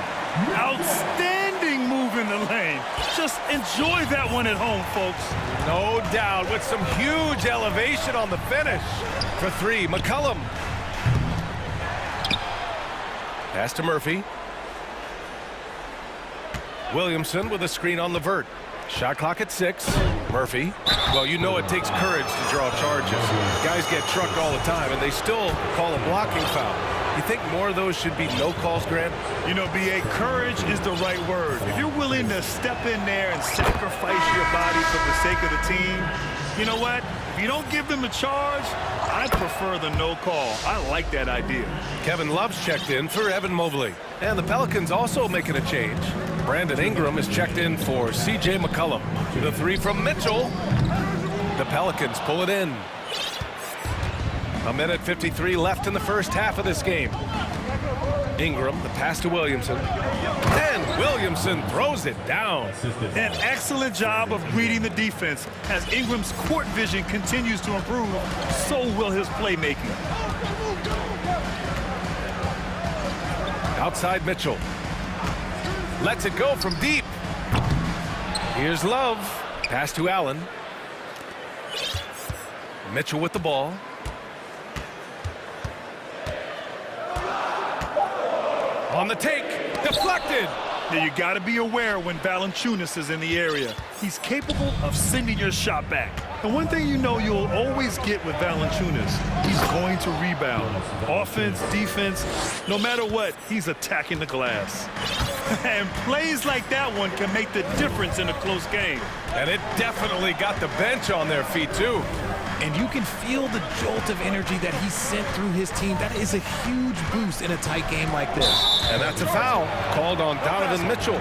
Speaker 1: Outstanding move in the lane. Just enjoy that one at home, folks.
Speaker 2: No doubt, with some huge elevation on the finish. For 3, McCollum. Pass to Murphy. Williamson with a screen on LeVert. Shot clock at 6. Murphy. Well, you know it takes courage to draw charges. Guys get trucked all the time, and they still call a blocking foul. You think more of those should be no calls, Grant?
Speaker 1: You know, B.A., courage is the right word. If you're willing to step in there and sacrifice your body for the sake of the team, you know what? If you don't give them a charge, I prefer the no call. I like that idea.
Speaker 2: Kevin Love's checked in for Evan Mobley. And the Pelicans also making a change. Brandon Ingram is checked in for C.J. McCollum. The three from Mitchell. The Pelicans pull it in. 1:53 left in the first half of this game. Ingram, the pass to Williamson. And Williamson throws it down.
Speaker 1: An excellent job of reading the defense. As Ingram's court vision continues to improve, so will his playmaking.
Speaker 2: Outside Mitchell. Lets it go from deep. Here's Love. Pass to Allen. Mitchell with the ball. On the take, deflected.
Speaker 1: Now you got to be aware when Valanciunas is in the area. He's capable of sending your shot back. And one thing you know you'll always get with Valanciunas, he's going to rebound. Offense, defense, no matter what, he's attacking the glass. And plays like that one can make the difference in a close game.
Speaker 2: And it definitely got the bench on their feet, too.
Speaker 11: And you can feel the jolt of energy that he sent through his team. That is a huge boost in a tight game like this.
Speaker 2: And that's a foul called on Donovan Mitchell.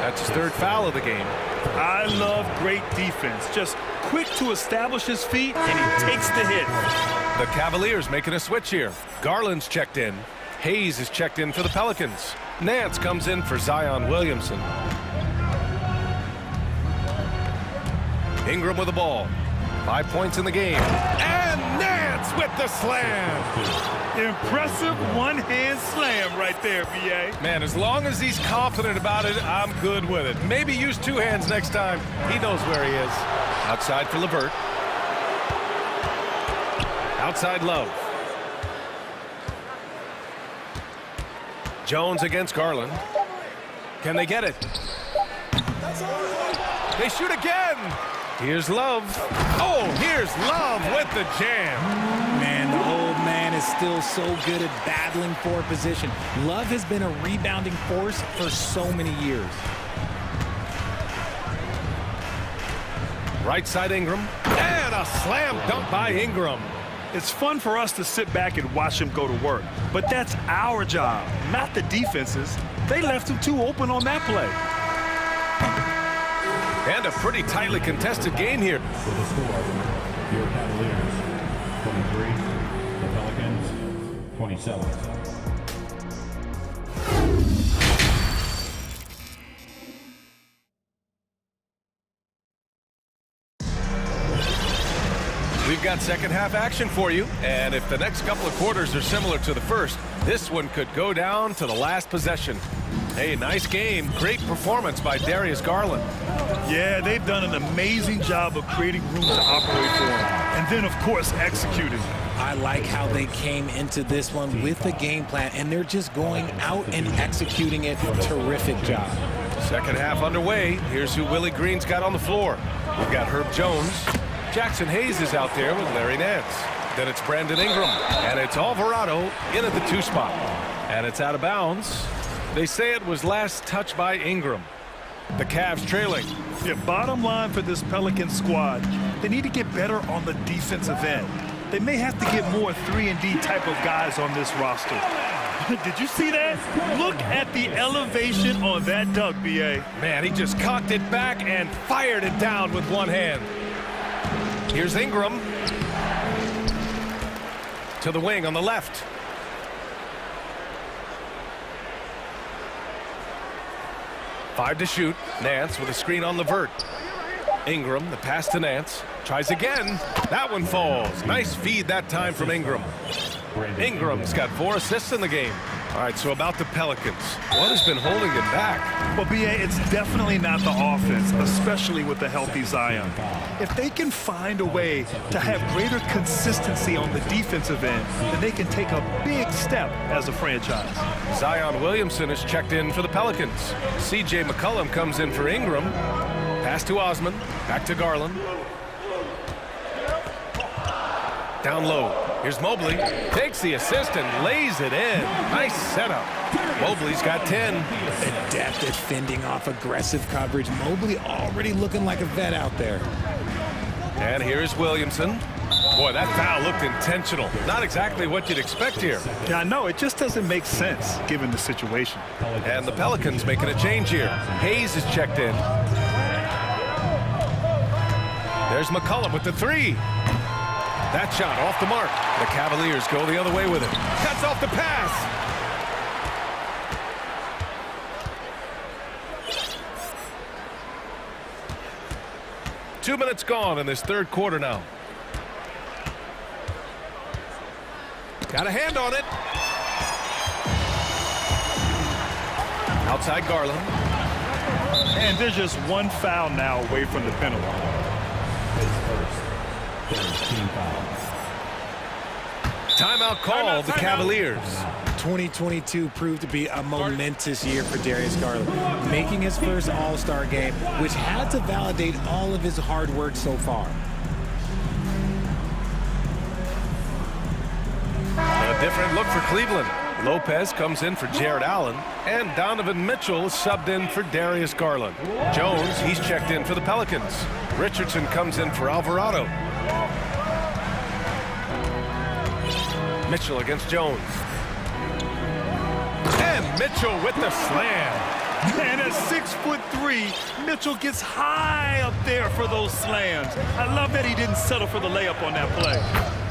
Speaker 2: That's his third foul of the game.
Speaker 1: I love great defense. Just quick to establish his feet, and he takes the hit.
Speaker 2: The Cavaliers making a switch here. Garland's checked in. Hayes is checked in for the Pelicans. Nance comes in for Zion Williamson. Ingram with the ball. 5 points in the game. And Nance with the slam.
Speaker 1: Impressive one-hand slam right there, B.A.
Speaker 2: Man, as long as he's confident about it, I'm good with it. Maybe use two hands next time. He knows where he is. Outside for LeVert. Outside Love. Jones against Garland. Can they get it? They shoot again. Here's Love. Oh, here's Love with the jam.
Speaker 11: Man, the old man is still so good at battling for position. Love has been a rebounding force for so many years.
Speaker 2: Right side Ingram. And a slam dunk by Ingram.
Speaker 1: It's fun for us to sit back and watch him go to work. But that's our job, not the defense's. They left him too open on that play.
Speaker 2: And a pretty tightly contested game here.
Speaker 5: For the score, your Cavaliers, 23, the Pelicans, 27.
Speaker 2: We've got second half action for you, and if the next couple of quarters are similar to the first, this one could go down to the last possession. Hey, nice game. Great performance by Darius Garland.
Speaker 1: Yeah, they've done an amazing job of creating room to operate for him. And then, of course, executing.
Speaker 11: I like how they came into this one with the game plan, and they're just going out and executing it. Terrific job.
Speaker 2: Second half underway. Here's who Willie Green's got on the floor. We've got Herb Jones. Jackson Hayes is out there with Larry Nance. Then it's Brandon Ingram. And it's Alvarado in at the 2 spot. And it's out of bounds. They say it was last touched by Ingram. The Cavs trailing.
Speaker 1: Yeah, bottom line for this Pelicans squad, they need to get better on the defensive end. They may have to get more 3-and-D type of guys on this roster. Did you see that? Look at the elevation on that dunk, B.A.
Speaker 2: Man, he just cocked it back and fired it down with one hand. Here's Ingram. To the wing on the left. Five to shoot. Nance with a screen on LeVert. Ingram, the pass to Nance. Tries again. That one falls. Nice feed that time from Ingram. Ingram's got 4 assists in the game. All right, so about the Pelicans. What has been holding it back?
Speaker 1: Well, B.A., it's definitely not the offense, especially with the healthy Zion. If they can find a way to have greater consistency on the defensive end, then they can take a big step as a franchise.
Speaker 2: Zion Williamson is checked in for the Pelicans. C.J. McCollum comes in for Ingram. Pass to Osman. Back to Garland. Down low. Here's Mobley. Takes the assist and lays it in. Nice setup. Mobley's got 10.
Speaker 11: Adept at fending off aggressive coverage. Mobley already looking like a vet out there.
Speaker 2: And here's Williamson. Boy, that foul looked intentional. Not exactly what you'd expect here.
Speaker 1: Yeah, I know. It just doesn't make sense given the situation.
Speaker 2: And the Pelicans making a change here. Hayes is checked in. There's McCollum with the three. That shot off the mark. The Cavaliers go the other way with it. Cuts off the pass. Two minutes gone in this third quarter now. Got a hand on it. Outside Garland.
Speaker 1: And there's just one foul now away from the penalty.
Speaker 2: Timeout called the Cavaliers.
Speaker 11: 2022 proved to be a momentous year for Darius Garland, making his first All-Star game, which had to validate all of his hard work so far.
Speaker 2: A different look for Cleveland. Lopez comes in for Jared Allen, and Donovan Mitchell is subbed in for Darius Garland. Jones, he's checked in for the Pelicans. Richardson comes in for Alvarado. Mitchell against Jones. And Mitchell with the slam.
Speaker 1: And at 6'3", Mitchell gets high up there for those slams. I love that he didn't settle for the layup on that play.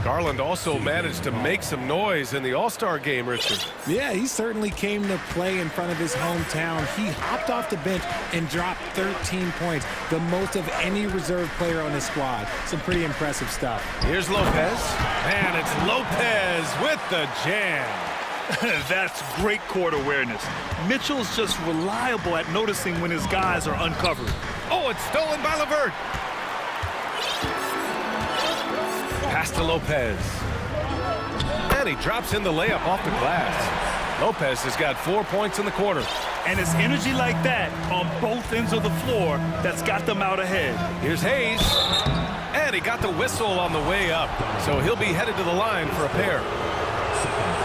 Speaker 2: Garland also managed to make some noise in the All-Star game, Richard.
Speaker 11: Yeah, he certainly came to play in front of his hometown. He hopped off the bench and dropped 13 points, the most of any reserve player on his squad. Some pretty impressive stuff.
Speaker 2: Here's Lopez. And it's Lopez with the jam.
Speaker 1: That's great court awareness. Mitchell's just reliable at noticing when his guys are uncovered.
Speaker 2: Oh, it's stolen by LeVert. Pass to Lopez. And he drops in the layup off the glass. Lopez has got 4 points in the quarter.
Speaker 1: And it's energy like that on both ends of the floor that's got them out ahead.
Speaker 2: Here's Hayes. And he got the whistle on the way up. So he'll be headed to the line for a pair.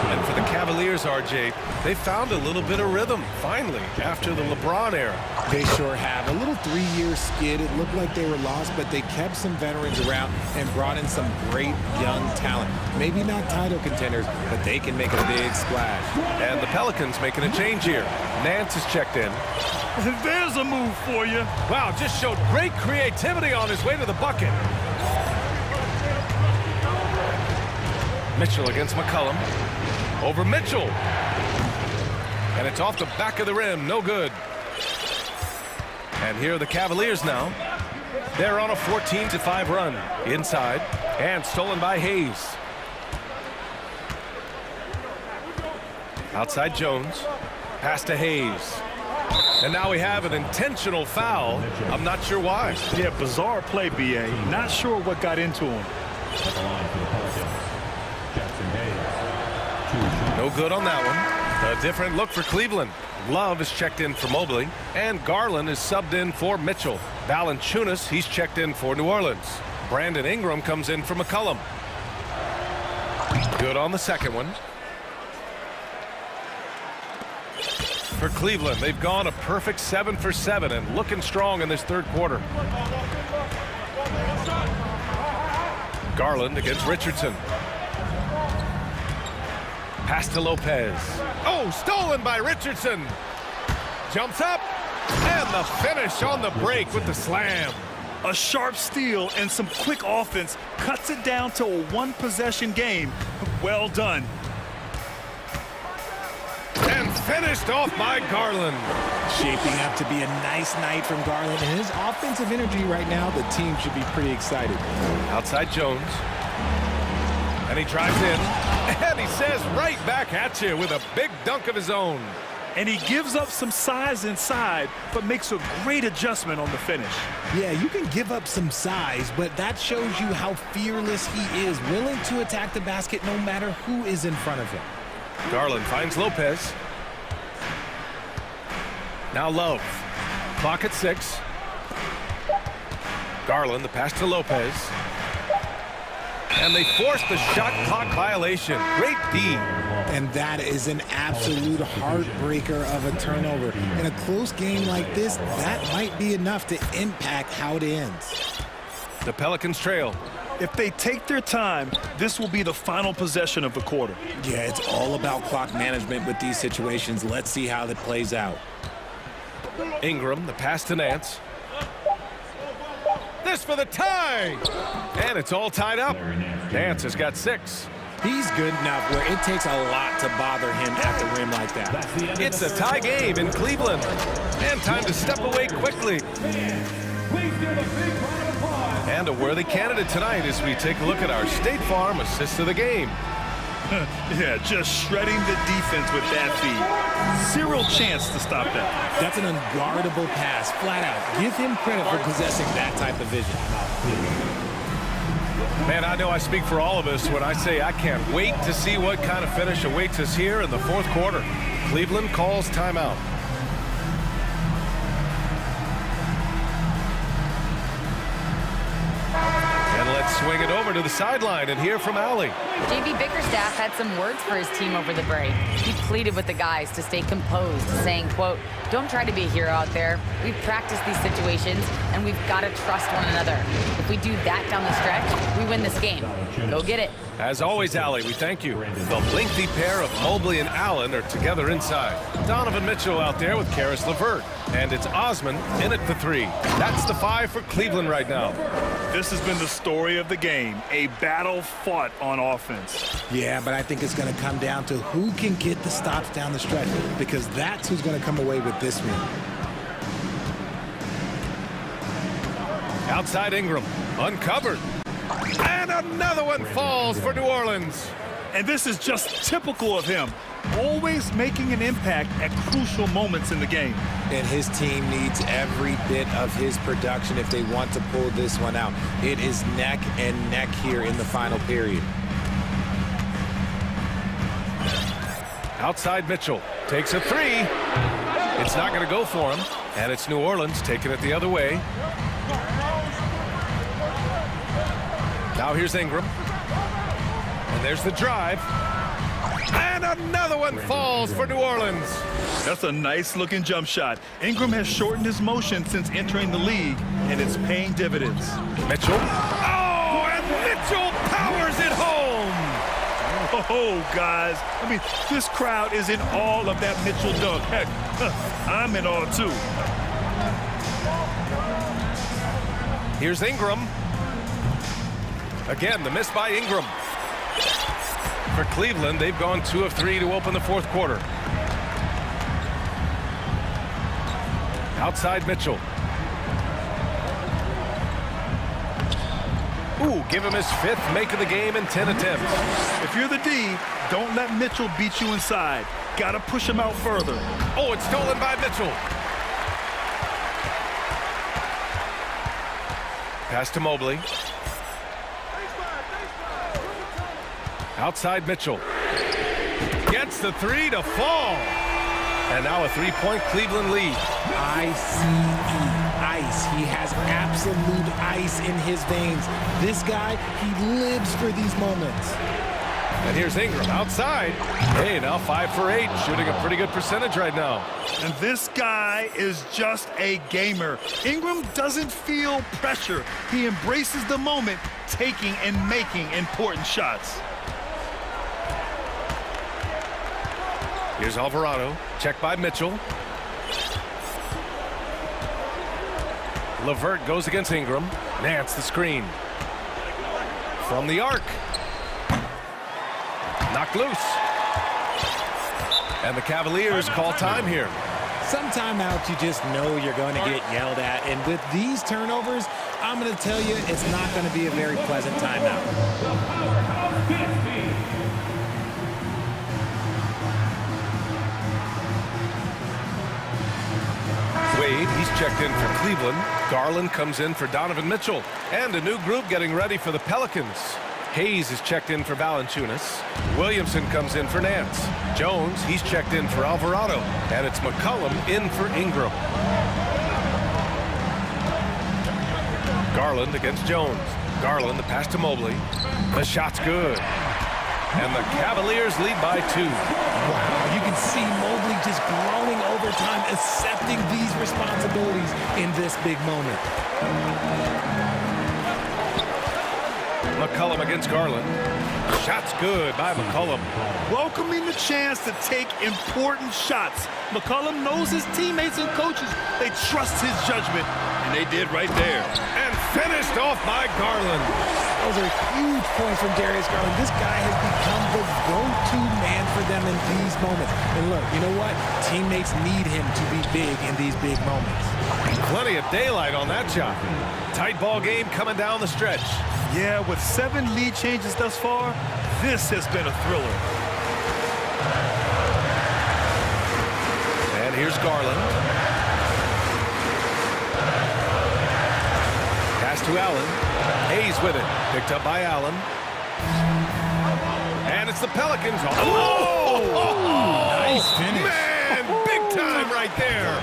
Speaker 2: And for the Cavaliers, RJ, they found a little bit of rhythm, finally, after the LeBron era.
Speaker 11: They sure have. A little 3-year skid. It looked like they were lost, but they kept some veterans around and brought in some great young talent. Maybe not title contenders, but they can make a big splash.
Speaker 2: And the Pelicans making a change here. Nance is checked in.
Speaker 1: There's a move for you.
Speaker 2: Wow, just showed great creativity on his way to the bucket. Mitchell against McCollum. Over Mitchell. And it's off the back of the rim. No good. And here are the Cavaliers now. They're on a 14-5 run. Inside. And stolen by Hayes. Outside Jones. Pass to Hayes. And now we have an intentional foul. I'm not sure why.
Speaker 1: Yeah, bizarre play, B.A. Not sure what got into him.
Speaker 2: No good on that one. A different look for Cleveland. Love is checked in for Mobley, and Garland is subbed in for Mitchell. Valanciunas, he's checked in for New Orleans. Brandon Ingram comes in for McCollum. Good on the second one. For Cleveland, they've gone a perfect 7 for 7 and looking strong in this third quarter. Garland against Richardson. Pass to Lopez. Oh, stolen by Richardson. Jumps up. And the finish on the break with the slam.
Speaker 1: A sharp steal and some quick offense cuts it down to a one-possession game. Well done.
Speaker 2: And finished off by Garland.
Speaker 11: Shaping up to be a nice night from Garland. And his offensive energy right now, the team should be pretty excited.
Speaker 2: Outside Jones. And he drives in. And he says right back at you with a big dunk of his own.
Speaker 1: And he gives up some size inside, but makes a great adjustment on the finish.
Speaker 11: Yeah, you can give up some size, but that shows you how fearless he is, willing to attack the basket no matter who is in front of him.
Speaker 2: Garland finds Lopez. Now Love. Clock at 6. Garland, the pass to Lopez. And they forced the shot clock violation. Great D.
Speaker 11: And that is an absolute heartbreaker of a turnover. In a close game like this, that might be enough to impact how it ends.
Speaker 2: The Pelicans trail.
Speaker 1: If they take their time, this will be the final possession of the quarter.
Speaker 11: Yeah, it's all about clock management with these situations. Let's see how that plays out.
Speaker 2: Ingram, the pass to Nance. This for the tie! And it's all tied up. Nance has got 6.
Speaker 11: He's good enough where it takes a lot to bother him at the rim like that.
Speaker 2: It's a tie game in Cleveland. And time to step away quickly. And a worthy candidate tonight as we take a look at our State Farm assist of the game.
Speaker 1: Yeah, just shredding the defense with that feed. Zero chance to stop that.
Speaker 11: That's an unguardable pass, flat out. Give him credit for possessing that type of vision.
Speaker 2: Man, I know I speak for all of us when I say I can't wait to see what kind of finish awaits us here in the fourth quarter. Cleveland calls timeout. And let's swing it over to the sideline and hear from Allie.
Speaker 4: JV Bickerstaff had some words for his team over the break. He pleaded with the guys to stay composed, saying, quote, "Don't try to be a hero out there. We've practiced these situations, and we've got to trust one another. If we do that down the stretch, we win this game. Go get it."
Speaker 2: As always, Allie, we thank you. The lengthy pair of Mobley and Allen are together inside. Donovan Mitchell out there with Karis LeVert. And it's Osman in at the 3. That's the 5 for Cleveland right now.
Speaker 1: This has been the story of the game, a battle fought on offense.
Speaker 11: Yeah, but I think it's going to come down to who can get the stops down the stretch, because that's who's going to come away with this win.
Speaker 2: Outside Ingram, uncovered. And another one falls for New Orleans.
Speaker 1: And this is just typical of him, always making an impact at crucial moments in the game.
Speaker 11: And his team needs every bit of his production if they want to pull this one out. It is neck and neck here in the final period.
Speaker 2: Outside Mitchell, takes a 3. It's not going to go for him. And it's New Orleans taking it the other way. Now here's Ingram. And there's the drive. And another one falls for New Orleans.
Speaker 1: That's a nice-looking jump shot. Ingram has shortened his motion since entering the league, and it's paying dividends.
Speaker 2: Mitchell. Oh, and Mitchell powers it home.
Speaker 1: Oh, guys. I mean, this crowd is in awe of that Mitchell dunk. Heck, I'm in awe, too.
Speaker 2: Here's Ingram. Again, the miss by Ingram. For Cleveland, they've gone 2 of 3 to open the fourth quarter. Outside Mitchell. Ooh, give him his 5th make of the game in 10 attempts.
Speaker 1: If you're the D, don't let Mitchell beat you inside. Gotta push him out further.
Speaker 2: Oh, it's stolen by Mitchell. Pass to Mobley. Outside Mitchell. Gets the 3 to fall. And now a 3-point Cleveland lead.
Speaker 11: ICE. Ice. He has absolute ice in his veins. This guy, he lives for these moments.
Speaker 2: And here's Ingram outside. Hey, now 5 for 8, shooting a pretty good percentage right now.
Speaker 1: And this guy is just a gamer. Ingram doesn't feel pressure. He embraces the moment, taking and making important shots.
Speaker 2: Here's Alvarado, checked by Mitchell. LeVert goes against Ingram. Nance the screen. From the arc. Knocked loose. And the Cavaliers call time here.
Speaker 11: Some timeouts you just know you're going to get yelled at. And with these turnovers, I'm going to tell you it's not going to be a very pleasant timeout.
Speaker 2: Wade, he's checked in for Cleveland. Garland comes in for Donovan Mitchell. And a new group getting ready for the Pelicans. Hayes is checked in for Valanciunas. Williamson comes in for Nance. Jones, he's checked in for Alvarado. And it's McCollum in for Ingram. Garland against Jones. Garland, the pass to Mobley. The shot's good. And the Cavaliers lead by 2.
Speaker 11: Wow, you can see Mobley just growing over time, accepting these responsibilities in this big moment.
Speaker 2: McCollum against Garland. Shot's good by McCollum.
Speaker 1: Welcoming the chance to take important shots. McCollum knows his teammates and coaches. They trust his judgment, and they did right there.
Speaker 2: And finished off by Garland.
Speaker 11: Those are huge points from Darius Garland. This guy has become the go-to man for them in these moments. And look, you know what? Teammates need him to be big in these big moments.
Speaker 2: Plenty of daylight on that shot. Tight ball game coming down the stretch.
Speaker 1: Yeah, with 7 lead changes thus far, this has been a thriller.
Speaker 2: And here's Garland. Pass to Allen. Hayes with it. Picked up by Allen. And it's the Pelicans.
Speaker 7: Nice finish.
Speaker 2: Man, big time right there.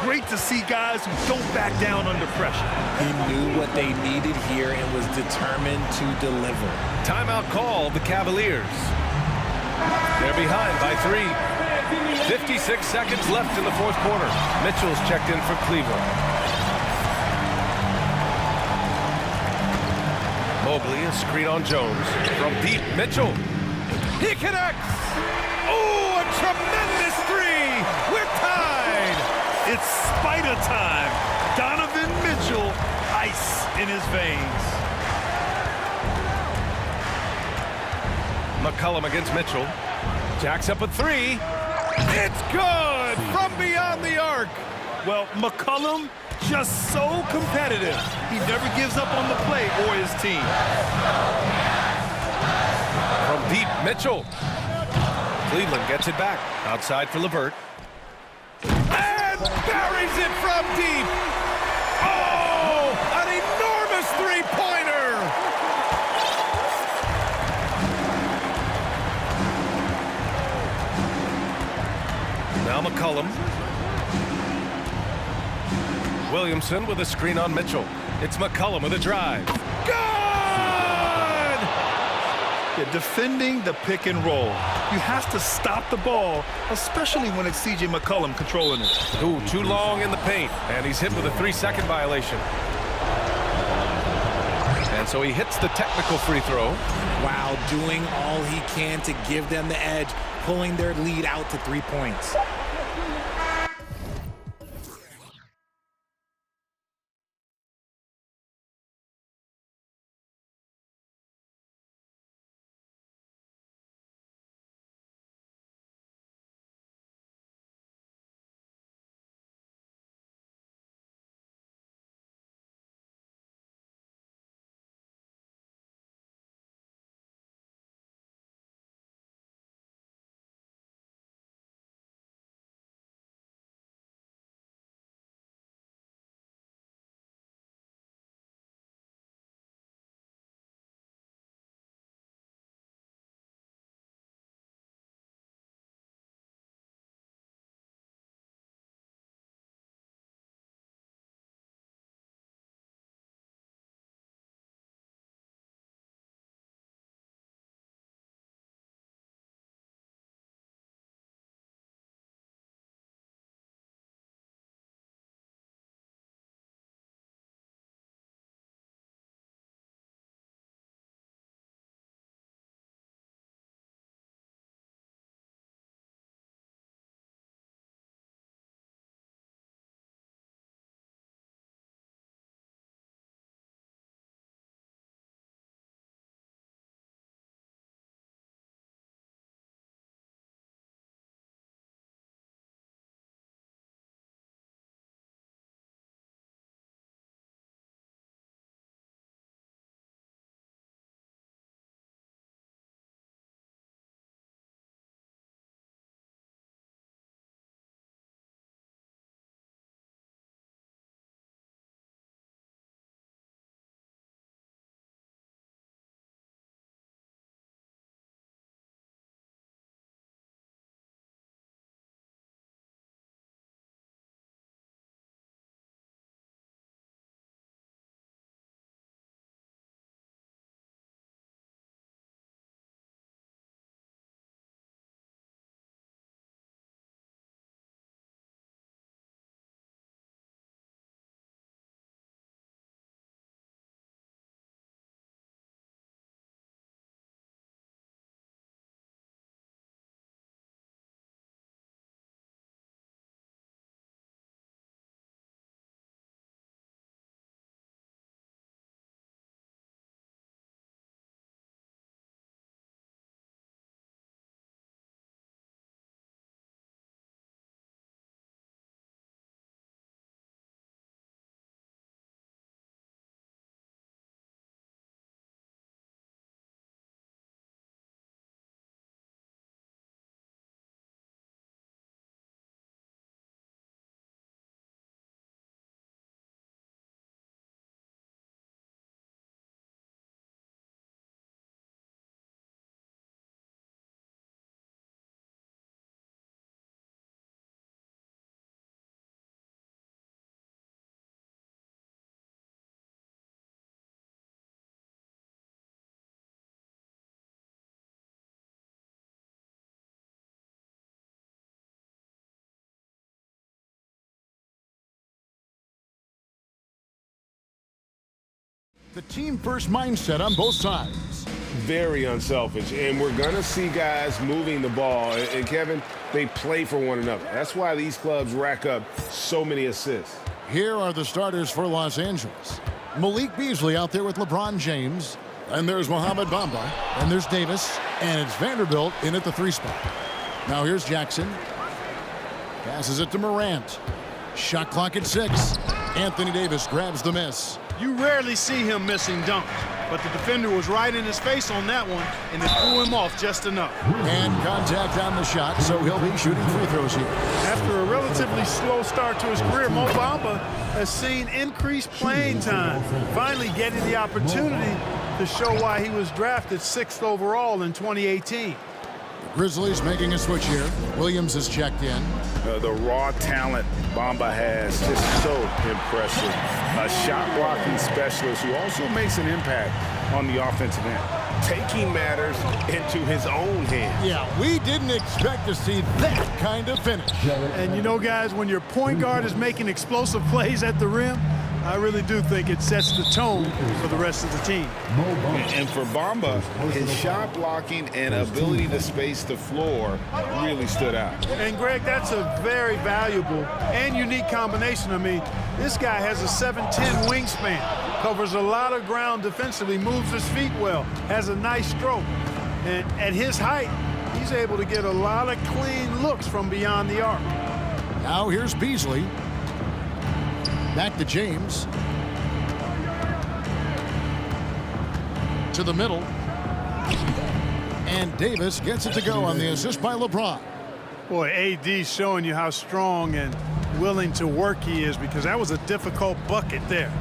Speaker 1: Great to see guys who don't back down under pressure.
Speaker 11: He knew what they needed here and was determined to deliver.
Speaker 2: Timeout called the Cavaliers. They're behind by 3. 56 seconds left in the fourth quarter. Mitchell's checked in for Cleveland. Mobley, a screen on Jones. From deep, Mitchell. He connects! Oh, a tremendous 3! We're tied!
Speaker 1: It's spider time. Donovan Mitchell, ice in his veins.
Speaker 2: McCollum against Mitchell. Jacks up a 3. It's good from beyond the arc.
Speaker 1: Well, McCollum, just so competitive. He never gives up on the play or his team.
Speaker 2: From deep, Mitchell. Cleveland gets it back. Outside for LeVert. And buries it from deep. Oh, an enormous three-pointer. Now McCollum. Williamson with a screen on Mitchell. It's McCollum with a drive. Good!
Speaker 1: Yeah, defending the pick and roll. You have to stop the ball, especially when it's C.J. McCollum controlling it.
Speaker 2: Ooh, too long in the paint, and he's hit with a 3-second violation. And so he hits the technical free throw.
Speaker 11: Wow, doing all he can to give them the edge, pulling their lead out to 3 points.
Speaker 7: the team-first mindset on both sides.
Speaker 9: Very unselfish, and we're going to see guys moving the ball. And Kevin, they play for one another. That's why these clubs rack up so many assists.
Speaker 7: Here are the starters for Los Angeles. Malik Beasley out there with LeBron James. And there's Mohamed Bamba. And there's Davis. And it's Vanderbilt in at the 3 spot. Now here's Jackson. Passes it to Morant. Shot clock at 6. Anthony Davis grabs the miss.
Speaker 12: You rarely see him missing dunks, but the defender was right in his face on that one, and it threw him off just enough.
Speaker 7: And contact on the shot, so he'll be shooting free throws here.
Speaker 12: After a relatively slow start to his career, Mo Bamba has seen increased playing time, finally getting the opportunity to show why he was drafted 6th overall in 2018.
Speaker 7: Grizzlies making a switch here. Williams is checked in.
Speaker 9: The raw talent Bamba has, just so impressive. A shot-blocking specialist who also makes an impact on the offensive end, taking matters into his own hands.
Speaker 7: Yeah, we didn't expect to see that kind of finish.
Speaker 12: And you know, guys, when your point guard is making explosive plays at the rim, I really do think it sets the tone for the rest of the team.
Speaker 9: And for Bamba, his shot blocking and ability to space the floor really stood out.
Speaker 12: And Greg, that's a very valuable and unique combination. I mean, this guy has a 7'10" wingspan, covers a lot of ground defensively, moves his feet well, has a nice stroke. And at his height, he's able to get a lot of clean looks from beyond the arc.
Speaker 7: Now here's Beasley. Back to James. To the middle. And Davis gets it to go on the assist by LeBron.
Speaker 12: Boy, AD's showing you how strong and willing to work he is, because that was a difficult bucket there.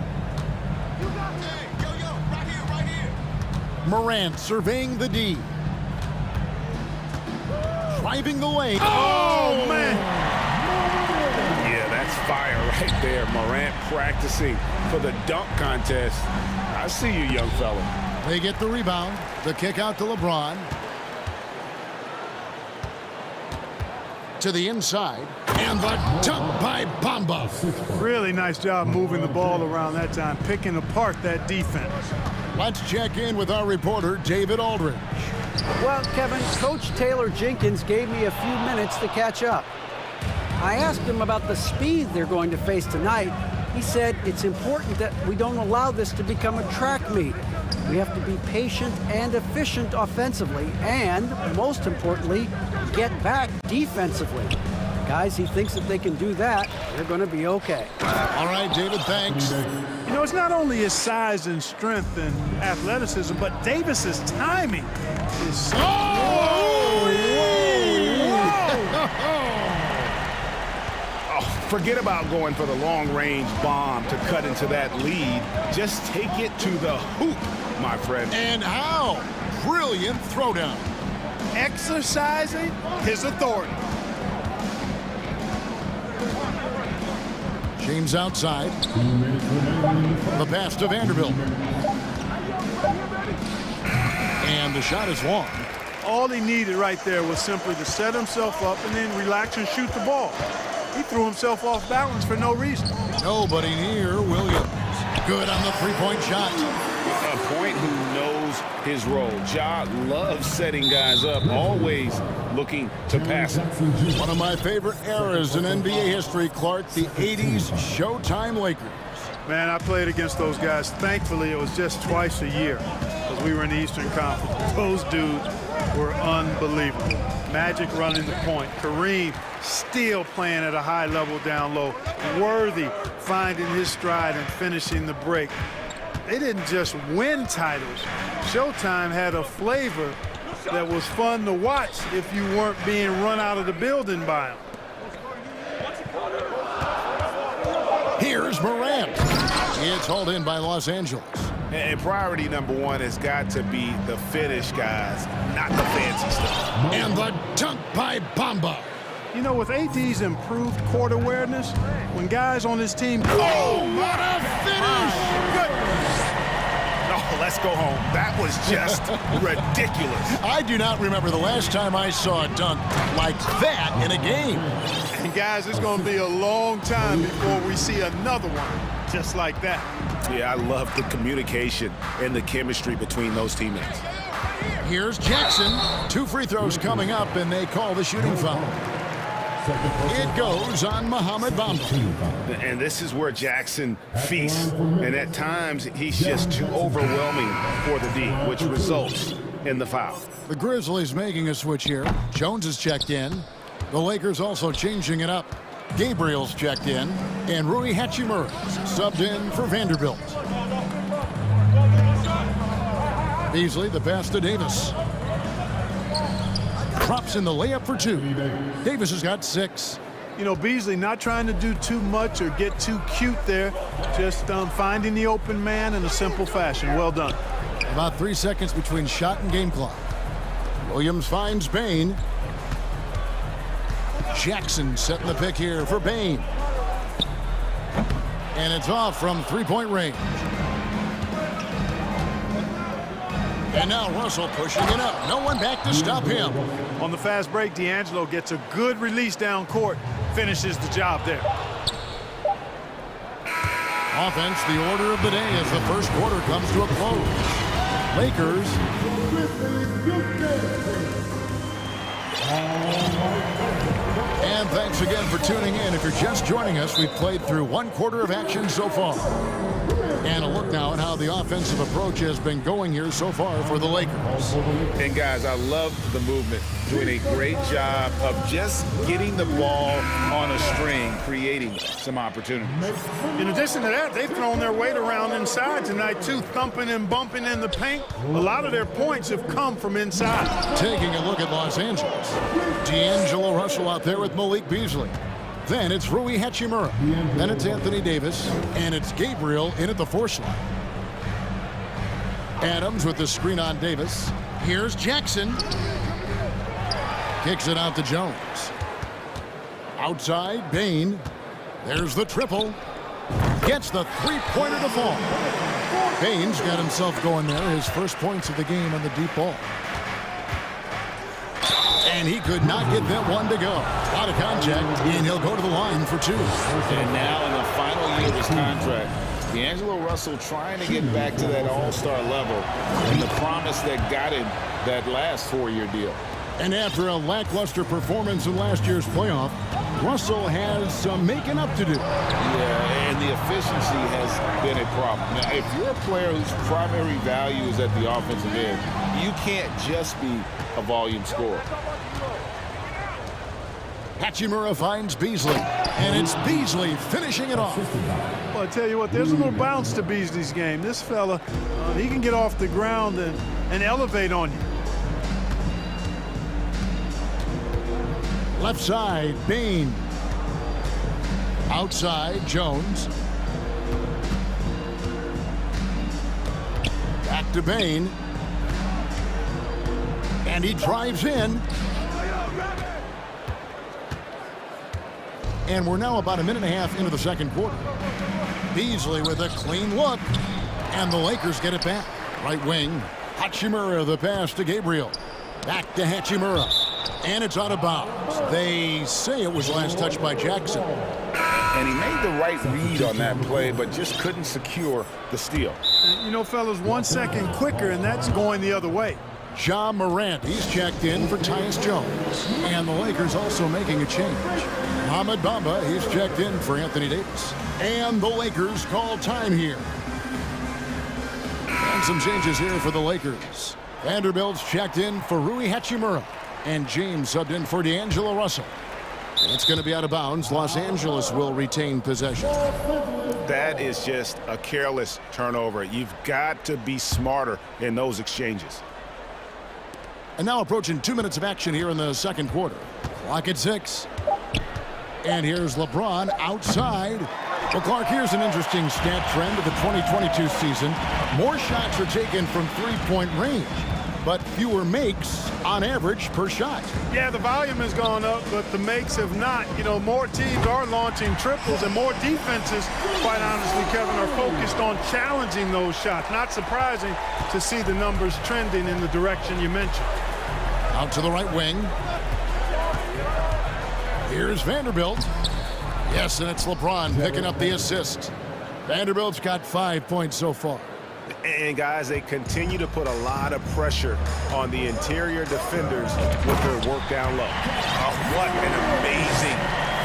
Speaker 7: Morant surveying the D. Driving the lane.
Speaker 12: Oh, man!
Speaker 9: That's fire right there. Morant practicing for the dunk contest. I see you, young fella.
Speaker 7: They get the rebound. The kick out to LeBron. To the inside. And the dunk by Bamba.
Speaker 12: Really nice job moving the ball around that time, picking apart that defense.
Speaker 7: Let's check in with our reporter, David Aldridge.
Speaker 10: Well, Kevin, Coach Taylor Jenkins gave me a few minutes to catch up. I asked him about the speed they're going to face tonight. He said it's important that we don't allow this to become a track meet. We have to be patient and efficient offensively, and most importantly, get back defensively. Guys, he thinks that they can do that, they're going to be okay.
Speaker 7: All right, David, thanks.
Speaker 12: You know, it's not only his size and strength and athleticism, but Davis's timing is so...
Speaker 9: Forget about going for the long-range bomb to cut into that lead. Just take it to the hoop, my friend.
Speaker 7: And how? Brilliant throwdown.
Speaker 12: Exercising his authority.
Speaker 7: James outside. The pass to Vanderbilt. And the shot is long.
Speaker 12: All he needed right there was simply to set himself up and then relax and shoot the ball. He threw himself off balance for no reason.
Speaker 7: Nobody near Williams. Good on the three-point shot.
Speaker 9: A point who knows his role. Ja loves setting guys up, always looking to pass him.
Speaker 7: One of my favorite eras in NBA history, Clark, the 80s Showtime Lakers.
Speaker 12: Man, I played against those guys. Thankfully, it was just twice a year because we were in the Eastern Conference. Those dudes were unbelievable. Magic running the point. Kareem still playing at a high level down low. Worthy finding his stride and finishing the break. They didn't just win titles. Showtime had a flavor that was fun to watch if you weren't being run out of the building by them.
Speaker 7: Here's Morant. It's hauled in by Los Angeles.
Speaker 9: And priority number one has got to be the finish, guys, not the fancy stuff.
Speaker 7: And the dunk by Bamba.
Speaker 12: You know, with AD's improved court awareness, when guys on his team...
Speaker 7: Oh, what a finish!
Speaker 9: Oh, let's go home. That was just ridiculous.
Speaker 7: I do not remember the last time I saw a dunk like that in a game.
Speaker 12: And guys, it's going to be a long time before we see another one just like that.
Speaker 2: Yeah, I love the communication and the chemistry between those teammates.
Speaker 7: Here's Jackson. 2 free throws coming up, and they call the shooting foul. It goes on Mohamed Bamba.
Speaker 2: And this is where Jackson feasts. And at times, he's just too overwhelming for the D, which results in the foul.
Speaker 7: The Grizzlies making a switch here. Jones is checked in. The Lakers also changing it up. Gabriel's checked in. And Rui Hachimura subbed in for Vanderbilt. Beasley, the pass to Davis. Drops in the layup for 2. Davis has got 6.
Speaker 12: You know, Beasley not trying to do too much or get too cute there. Just finding the open man in a simple fashion. Well done.
Speaker 7: About 3 seconds between shot and game clock. Williams finds Bain. Jackson setting the pick here for Bain. And it's off from 3-point range. And now Russell pushing it up. No one back to stop him.
Speaker 12: On the fast break, D'Angelo gets a good release down court. Finishes the job there.
Speaker 7: Offense, the order of the day as the first quarter comes to a close. Lakers. And thanks again for tuning in. If you're just joining us, we've played through 1 quarter of action so far. And a look now at how the offensive approach has been going here so far for the Lakers.
Speaker 2: And guys, I love the movement. Doing a great job of just getting the ball on a string, creating some opportunities.
Speaker 12: In addition to that, they've thrown their weight around inside tonight, too, thumping and bumping in the paint. A lot of their points have come from inside.
Speaker 7: Taking a look at Los Angeles. D'Angelo Russell out there with Malik Beasley. Then it's Rui Hachimura. Then it's Anthony Davis. And it's Gabriel in at the 4 slot. Adams with the screen on Davis. Here's Jackson. Kicks it out to Jones. Outside, Bain. There's the triple. Gets the 3-pointer to fall. Bain's got himself going there. His first points of the game on the deep ball. And he could not get that one to go. Out of contact, and he'll go to the line for 2.
Speaker 9: And now in the final year of his contract, D'Angelo Russell trying to get back to that all-star level and the promise that got him that last 4-year deal.
Speaker 7: And after a lackluster performance in last year's playoff, Russell has some making up to do.
Speaker 9: Yeah, and the efficiency has been a problem. Now, if you're a player whose primary value is at the offensive end, you can't just be a volume scorer.
Speaker 7: Hachimura finds Beasley, and it's Beasley finishing it off.
Speaker 12: Well, I tell you what, there's a little bounce to Beasley's game. This fella, he can get off the ground and elevate on you.
Speaker 7: Left side, Bain. Outside, Jones. Back to Bain. And he drives in. And we're now about a minute and a half into the second quarter. Beasley with a clean look. And the Lakers get it back. Right wing. Hachimura, the pass to Gabriel. Back to Hachimura. And it's out of bounds. They say it was last touched by Jackson.
Speaker 9: And he made the right read on that play, but just couldn't secure the steal.
Speaker 12: You know, fellas, 1 second quicker, and that's going the other way.
Speaker 7: Ja Morant, he's checked in for Tyus Jones. And the Lakers also making a change. Mohamed Bamba, he's checked in for Anthony Davis. And the Lakers call time here. And some changes here for the Lakers. Vanderbilt's checked in for Rui Hachimura. And James subbed in for D'Angelo Russell. It's going to be out of bounds. Los Angeles will retain possession.
Speaker 2: That is just a careless turnover. You've got to be smarter in those exchanges.
Speaker 7: And now approaching 2 minutes of action here in the second quarter. Clock at 6. And here's LeBron outside. Well, Clark, here's an interesting stat trend of the 2022 season. More shots are taken from three-point range, but fewer makes on average per shot.
Speaker 12: Yeah, the volume has gone up, but the makes have not. You know, more teams are launching triples, and more defenses, quite honestly, Kevin, are focused on challenging those shots. Not surprising to see the numbers trending in the direction you mentioned.
Speaker 7: Out to the right wing. Here's Vanderbilt. Yes, and it's LeBron picking up the assist. Vanderbilt's got 5 points so far.
Speaker 2: And guys, they continue to put a lot of pressure on the interior defenders with their work down low. Oh, what an amazing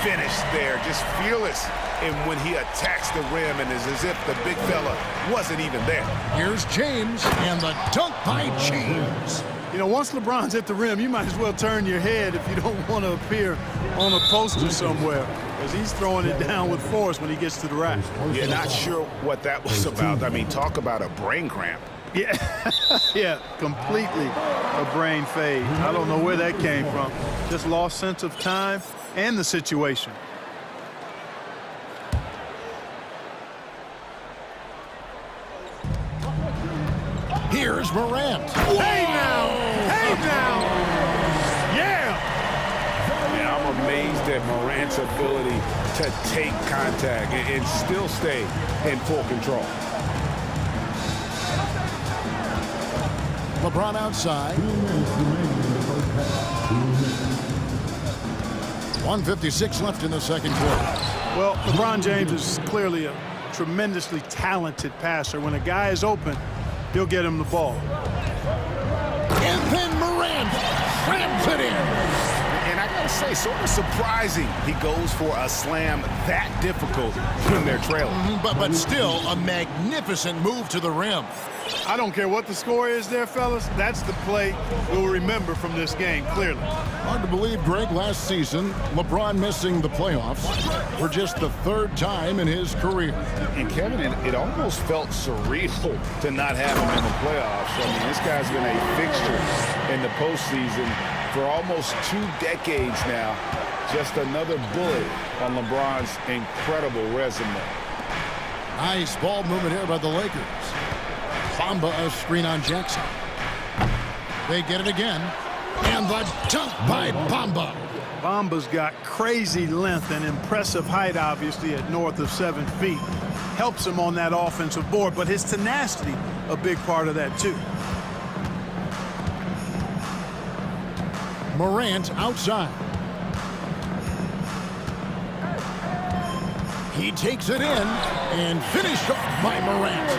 Speaker 2: finish there. Just fearless. And when he attacks the rim, and it's as if the big fella wasn't even there.
Speaker 7: Here's James, and the dunk by James.
Speaker 12: You know, once LeBron's hit the rim, you might as well turn your head if you don't want to appear on a poster somewhere, because he's throwing it down with force when he gets to the rack.
Speaker 2: You're not sure what that was about. I mean, talk about a brain cramp.
Speaker 12: Yeah, yeah, completely a brain fade. I don't know where that came from. Just lost sense of time and the situation.
Speaker 7: Here's Morant.
Speaker 12: Hey now! Hey now! Yeah!
Speaker 2: Yeah, I'm amazed at Morant's ability to take contact and still stay in full control.
Speaker 7: LeBron outside. 1:56 left in the second quarter.
Speaker 12: Well, LeBron James is clearly a tremendously talented passer. When a guy is open, he'll get him the ball.
Speaker 7: And then Morant slams it in.
Speaker 2: And I gotta say, sort of surprising he goes for a slam that difficult when they're trailing.
Speaker 7: But still a magnificent move to the rim.
Speaker 12: I don't care what the score is there, fellas. That's the play we'll remember from this game, clearly.
Speaker 7: Hard to believe, Greg, last season, LeBron missing the playoffs for just the third time in his career.
Speaker 9: And Kevin, it almost felt surreal to not have him in the playoffs. I mean, this guy's been a fixture in the postseason for almost 2 decades now. Just another bullet on LeBron's incredible resume.
Speaker 7: Nice ball movement here by the Lakers. Bamba a screen on Jackson. They get it again. And the dunk by Bamba.
Speaker 12: Bamba's got crazy length and impressive height, obviously, at north of 7 feet. Helps him on that offensive board, but his tenacity, a big part of that, too.
Speaker 7: Morant outside. He takes it in and finished off by Morant.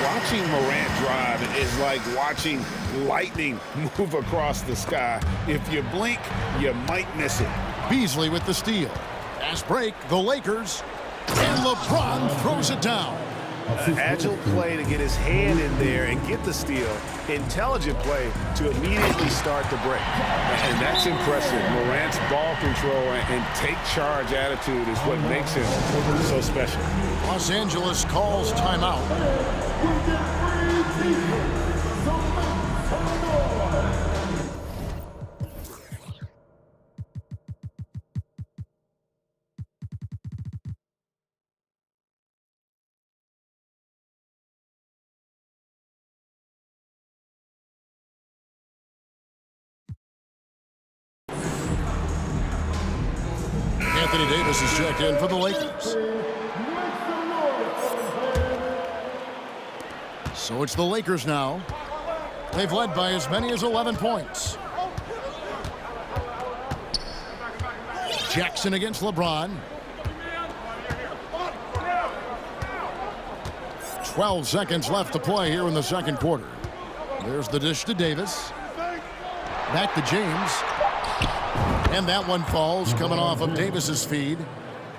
Speaker 9: Watching Morant drive is like watching lightning move across the sky. If you blink, you might miss it.
Speaker 7: Beasley with the steal. Fast break, the Lakers. And LeBron throws it down.
Speaker 2: Agile play to get his hand in there and get the steal. Intelligent play to immediately start the break.
Speaker 9: And that's impressive. Morant's ball control and take charge attitude is what makes him so special.
Speaker 7: Los Angeles calls timeout. Anthony Davis is checked in for the Lakers. So it's the Lakers now. They've led by as many as 11 points. Jackson against LeBron. 12 seconds left to play here in the second quarter. There's the dish to Davis. Back to James. And that one falls, coming off of Davis's feed.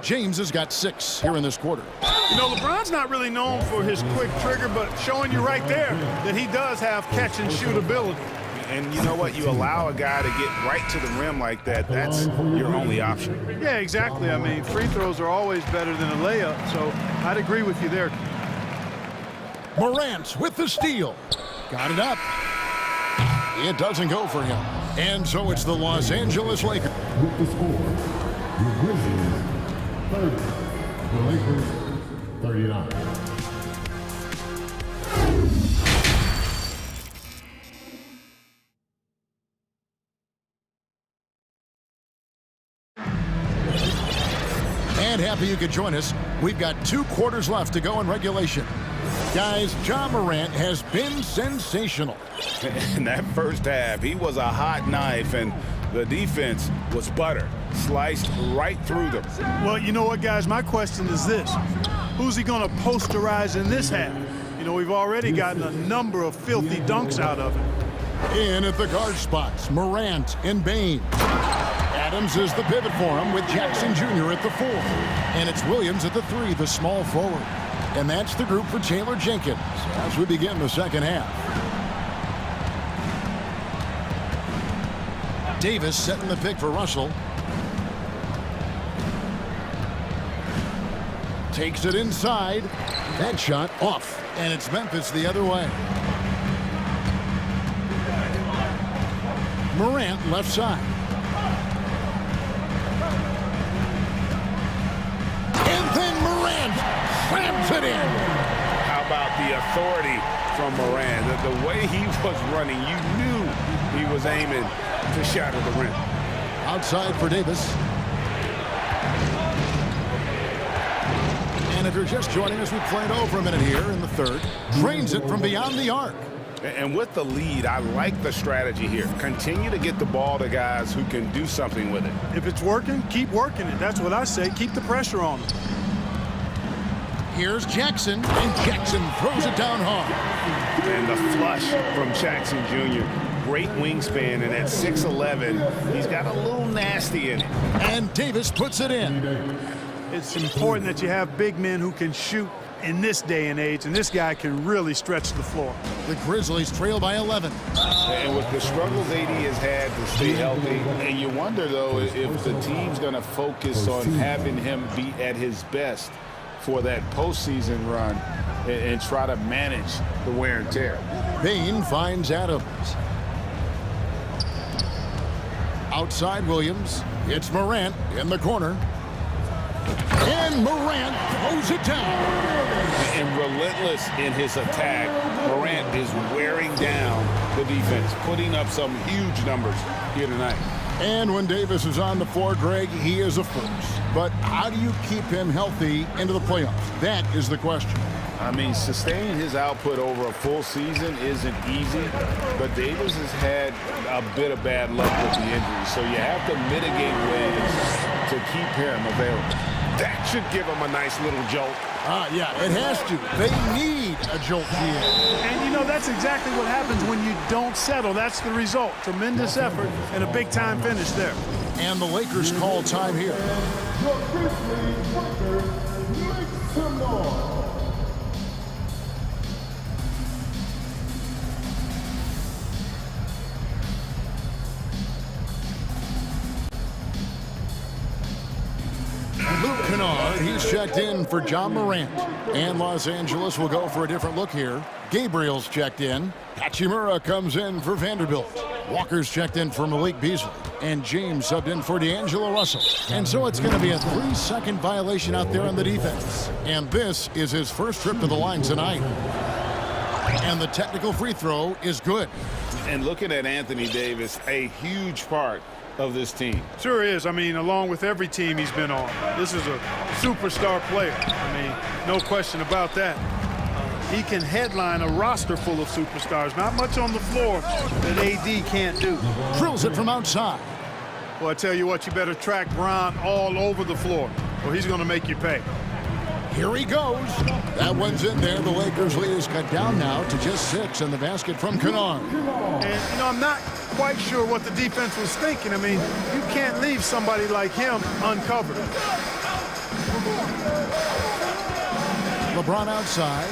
Speaker 7: James has got 6 here in this quarter.
Speaker 12: You know, LeBron's not really known for his quick trigger, but showing you right there that he does have catch-and-shoot ability.
Speaker 2: And you know what? You allow a guy to get right to the rim like that, that's your only option.
Speaker 12: Yeah, exactly. I mean, free throws are always better than a layup, so I'd agree with you there.
Speaker 7: Morant with the steal. Got it up. It doesn't go for him. And so it's the Los Angeles Lakers.
Speaker 5: With the score, the Grizzlies 30, the Lakers 39.
Speaker 7: And happy you could join us. We've got 2 quarters left to go in regulation. Guys, Ja Morant has been sensational.
Speaker 9: In that first half, he was a hot knife, and The defense was butter, sliced right through them.
Speaker 12: Well, you know what, guys? My question is this. Who's he going to posterize in this half? You know, we've already gotten a number of filthy dunks out of him.
Speaker 7: In at the guard spots, Morant and Bain. Adams is the pivot for him with Jackson Jr. at the 4. And it's Williams at the 3, the small forward. And that's the group for Taylor Jenkins as we begin the second half. Davis setting the pick for Russell. Takes it inside. That shot off. And it's Memphis the other way. Morant left side. And then Morant slams it in.
Speaker 9: How about the authority from Morant? The way he was running, you knew he was aiming to shatter the rim.
Speaker 7: Outside for Davis. And if you're just joining us, we've played over a minute here in the third. Drains it from beyond the arc.
Speaker 9: And with the lead, I like the strategy here. Continue to get the ball to guys who can do something with it.
Speaker 12: If it's working, keep working it. That's what I say. Keep the pressure on him.
Speaker 7: Here's Jackson, and Jackson throws it down hard.
Speaker 9: And the flush from Jackson Jr. Great wingspan, and at 6'11", he's got a little nasty in it.
Speaker 7: And Davis puts it in.
Speaker 12: It's important that you have big men who can shoot in this day and age, and this guy can really stretch the floor.
Speaker 7: The Grizzlies trail by 11.
Speaker 9: And with the struggles AD has had to stay healthy, and you wonder, though, if the team's going to focus on having him be at his best for that postseason run and try to manage the wear and tear.
Speaker 7: Bain finds Adams. Outside Williams. It's Morant in the corner. And Morant throws it down.
Speaker 9: And relentless in his attack, Morant is wearing down the defense, putting up some huge numbers here tonight.
Speaker 7: And when Davis is on the floor, Greg, he is a force. But how do you keep him healthy into the playoffs? That is the question.
Speaker 9: I mean, sustaining his output over a full season isn't easy, but Davis has had a bit of bad luck with the injury, so you have to mitigate ways to keep him available. That should give him a nice little jolt.
Speaker 7: Yeah, it has to. They need a jolt here.
Speaker 12: And, you know, that's exactly what happens when you don't settle. That's the result. Tremendous effort and a big-time finish there.
Speaker 7: And the Lakers call time here.
Speaker 5: Your Grizzlies Lakers make some noise.
Speaker 7: Luke Kennard, he's checked in for John Morant. And Los Angeles will go for a different look here. Gabriel's checked in. Hachimura comes in for Vanderbilt. Walker's checked in for Malik Beasley. And James subbed in for D'Angelo Russell. And so it's going to be a 3-second violation out there on the defense. And this is his first trip to the line tonight. And the technical free throw is good.
Speaker 9: And looking at Anthony Davis, a huge part of this team.
Speaker 12: Sure is. I mean, along with every team he's been on. This is a superstar player. I mean, no question about that. He can headline a roster full of superstars. Not much on the floor that AD can't do.
Speaker 7: Drills it from outside.
Speaker 12: Well, I tell you what, you better track Bron all over the floor, or he's going to make you pay.
Speaker 7: Here he goes. That one's in there. The Lakers lead is cut down now to just 6 in the basket from Kennard.
Speaker 12: And, you know, I'm not quite sure what the defense was thinking. I mean, you can't leave somebody like him uncovered.
Speaker 7: LeBron outside.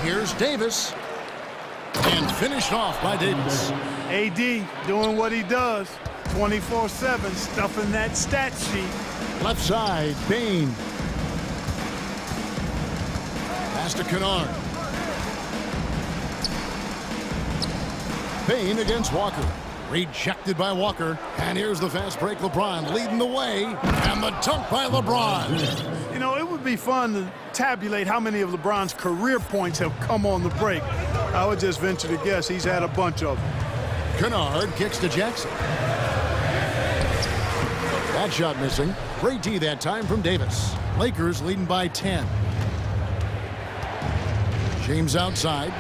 Speaker 7: Here's Davis. And finished off by Davis.
Speaker 12: AD doing what he does. 24/7, stuffing that stat sheet.
Speaker 7: Left side, Bain. Pass to Kennard. Bain against Walker. Rejected by Walker. And here's the fast break. LeBron leading the way. And the dunk by LeBron.
Speaker 12: You know, it would be fun to tabulate how many of LeBron's career points have come on the break. I would just venture to guess he's had a bunch of them.
Speaker 7: Kennard kicks to Jackson. That shot missing. Great D that time from Davis. Lakers leading by 10. James outside.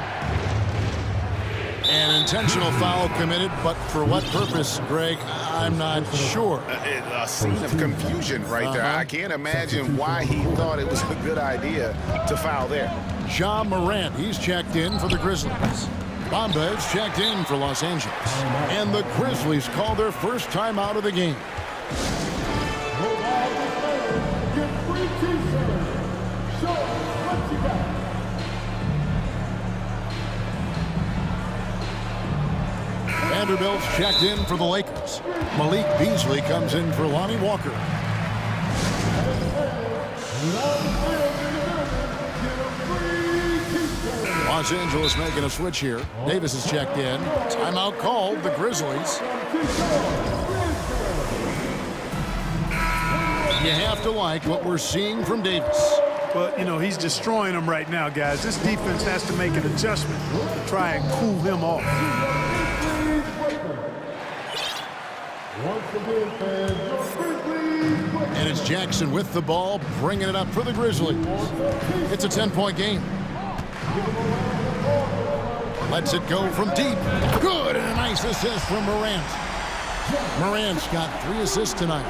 Speaker 7: An intentional foul committed, but for what purpose, Greg? I'm not sure.
Speaker 9: A scene of confusion right there. I can't imagine why he thought it was a good idea to foul there.
Speaker 7: Ja Morant, he's checked in for the Grizzlies. Bamba is checked in for Los Angeles. And the Grizzlies call their first time out of the game. Vanderbilt's checked in for the Lakers. Malik Beasley comes in for Lonnie Walker. Los Angeles making a switch here. Davis is checked in. Timeout called, the Grizzlies. You have to like what we're seeing from Davis.
Speaker 12: But, you know, he's destroying them right now, guys. This defense has to make an adjustment to try and cool him off.
Speaker 7: And it's Jackson with the ball, bringing it up for the Grizzlies. It's a 10-point game. Lets it go from deep. Good, and a nice assist from Morant. Morant's got 3 assists tonight.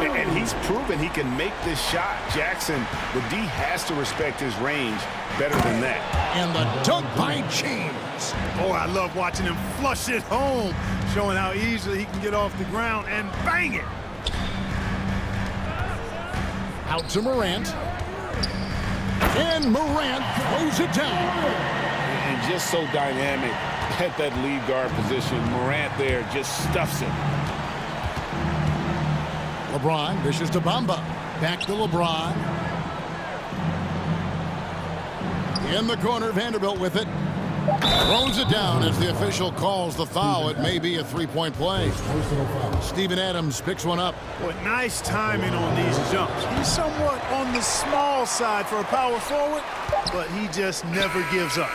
Speaker 9: And he's proven he can make this shot. Jackson, the D has to respect his range better than that.
Speaker 7: And the dunk by James.
Speaker 12: Oh, I love watching him flush it home, showing how easily he can get off the ground and bang it.
Speaker 7: Out to Morant. And Morant throws it down.
Speaker 9: And just so dynamic at that lead guard position. Morant there just stuffs it.
Speaker 7: LeBron dishes to Bamba. Back to LeBron. In the corner, Vanderbilt with it. Throws it down as the official calls the foul. It may be a 3-point play. Steven Adams picks one up.
Speaker 12: Boy, nice timing on these jumps. He's somewhat on the small side for a power forward, but he just never gives up.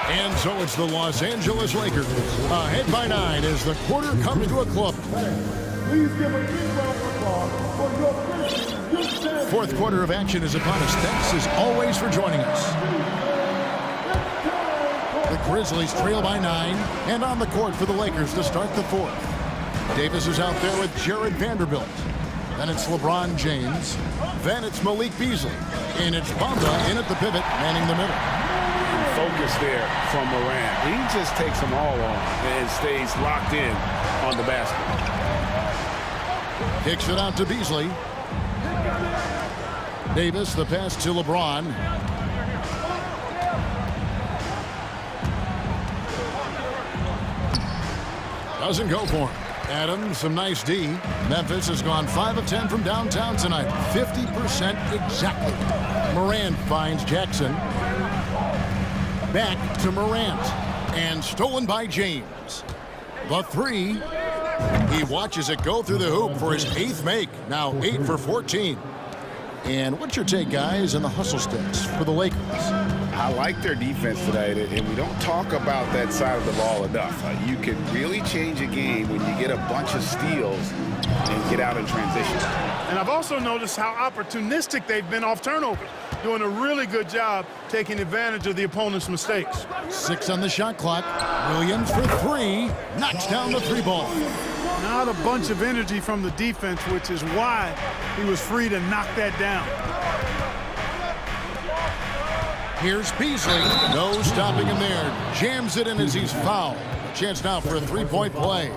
Speaker 7: And so it's the Los Angeles Lakers ahead by 9 as the quarter comes to a close.
Speaker 5: Please give a big round of applause for your Grizzlies.
Speaker 7: Fourth quarter of action is upon us. Thanks as always for joining us. The Grizzlies trail by 9 and on the court for the Lakers to start the fourth. Davis is out there with Jared Vanderbilt. Then it's LeBron James. Then it's Malik Beasley. And it's Bamba in at the pivot, manning the middle.
Speaker 9: Focus there from Morant. He just takes them all on and stays locked in on the basket.
Speaker 7: Kicks it out to Beasley. Davis, the pass to LeBron. Doesn't go for him. Adams, some nice D. Memphis has gone 5 of 10 from downtown tonight. 50% exactly. Morant finds Jackson. Back to Morant. And stolen by James. The 3. He watches it go through the hoop for his 8th make. Now 8 for 14. And what's your take, guys, on the hustle sticks for the Lakers?
Speaker 9: I like their defense tonight, and we don't talk about that side of the ball enough. You can really change a game when you get a bunch of steals and get out in transition.
Speaker 12: And I've also noticed how opportunistic they've been off turnovers, doing a really good job taking advantage of the opponent's mistakes.
Speaker 7: 6 on the shot clock. Williams for 3. Knocks down the 3 ball.
Speaker 12: Not a bunch of energy from the defense, which is why he was free to knock that down.
Speaker 7: Here's Beasley. No stopping him there. Jams it in as he's fouled. A chance now for a 3-point play.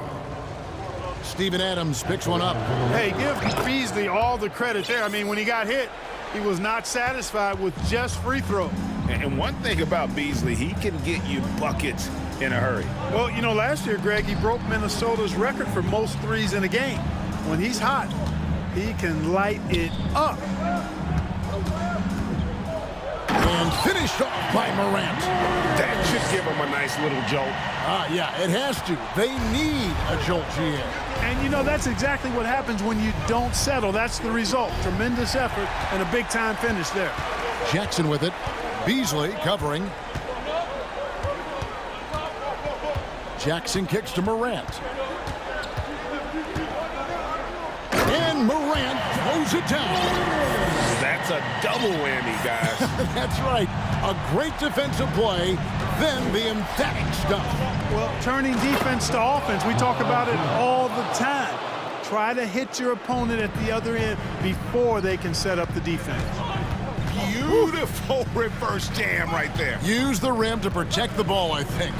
Speaker 7: Steven Adams picks one up.
Speaker 12: Hey, give Beasley all the credit there. I mean, when he got hit, he was not satisfied with just free throws.
Speaker 9: And one thing about Beasley, he can get you buckets in a hurry.
Speaker 12: Well, you know, last year, Greg, he broke Minnesota's record for most threes in a game. When he's hot, he can light it up.
Speaker 7: And finished off by Morant.
Speaker 9: That should give him a nice little jolt.
Speaker 7: Yeah, it has to. They need a jolt, GM.
Speaker 12: And, you know, that's exactly what happens when you don't settle. That's the result. Tremendous effort and a big-time finish there.
Speaker 7: Jackson with it. Beasley covering. Jackson kicks to Morant. And Morant throws it down.
Speaker 9: That's
Speaker 2: That's a double whammy, guys.
Speaker 7: That's right. A great defensive play, then the emphatic stuff.
Speaker 12: Well, turning defense to offense, we talk about it all the time. Try to hit your opponent at the other end before they can set up the defense.
Speaker 9: Beautiful reverse jam right there.
Speaker 7: Use the rim to protect the ball, I think.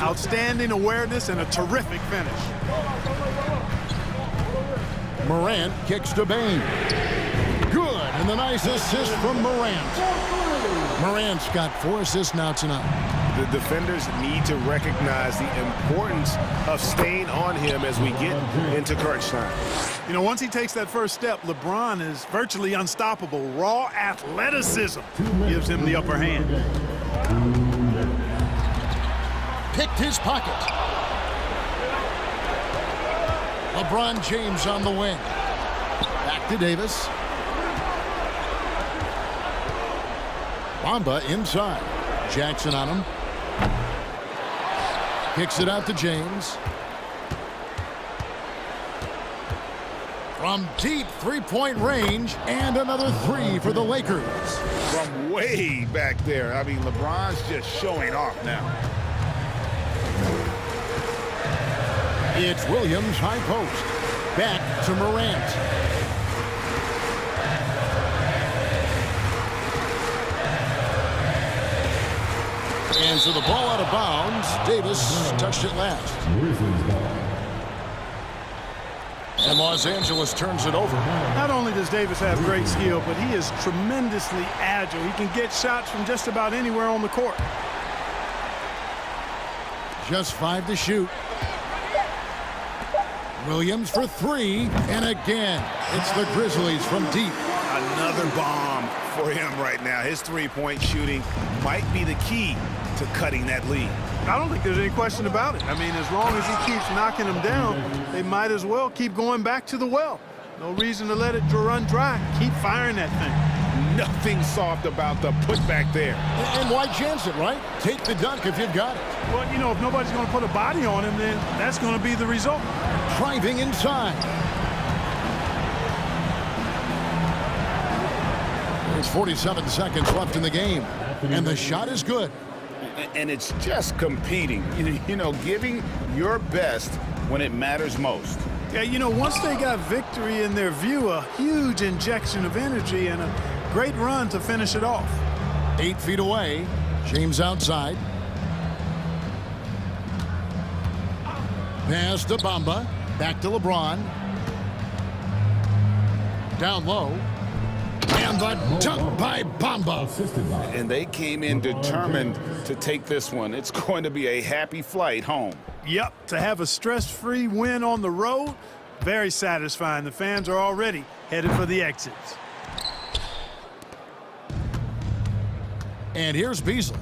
Speaker 12: Outstanding awareness and a terrific finish.
Speaker 7: Morant kicks to Bain. Good, and the nice assist from Morant. Morant's got 4 assists now tonight.
Speaker 9: The defenders need to recognize the importance of staying on him as we get into crunch time.
Speaker 12: You know, once he takes that first step, LeBron is virtually unstoppable. Raw athleticism gives him the upper hand.
Speaker 7: Picked his pocket. LeBron James on the wing. Back to Davis. Bamba inside. Jackson on him. Kicks it out to James. From deep three-point range, and another 3 for the Lakers.
Speaker 9: From way back there. I mean, LeBron's just showing off now.
Speaker 7: It's Williams high post. Back to Morant. And so the ball out of bounds. Davis touched it last. And Los Angeles turns it over.
Speaker 12: Not only does Davis have great skill, but he is tremendously agile. He can get shots from just about anywhere on the court.
Speaker 7: Just 5 to shoot. Williams for 3, and again, it's the Grizzlies from deep.
Speaker 9: Another bomb for him right now. His three-point shooting might be the key to cutting that lead.
Speaker 12: I don't think there's any question about it. I mean, as long as he keeps knocking them down, they might as well keep going back to the well. No reason to let it run dry. Keep firing that thing.
Speaker 9: Nothing soft about the putback there.
Speaker 7: And why chance it, right? Take the dunk if you've got it.
Speaker 12: Well, you know, if nobody's going to put a body on him, then that's going to be the result.
Speaker 7: Driving inside. There's 47 seconds left in the game, and the shot is good.
Speaker 9: And it's just competing, you know, giving your best when it matters most.
Speaker 12: Yeah, you know, once they got victory in their view, a huge injection of energy and a great run to finish it off.
Speaker 7: 8 feet away. James outside. Pass to Bamba. Back to LeBron. Down low. And the dunk by Bamba.
Speaker 9: And they came in determined to take this one. It's going to be a happy flight home.
Speaker 12: Yep, to have a stress-free win on the road, very satisfying. The fans are already headed for the exits.
Speaker 7: And here's Beasley.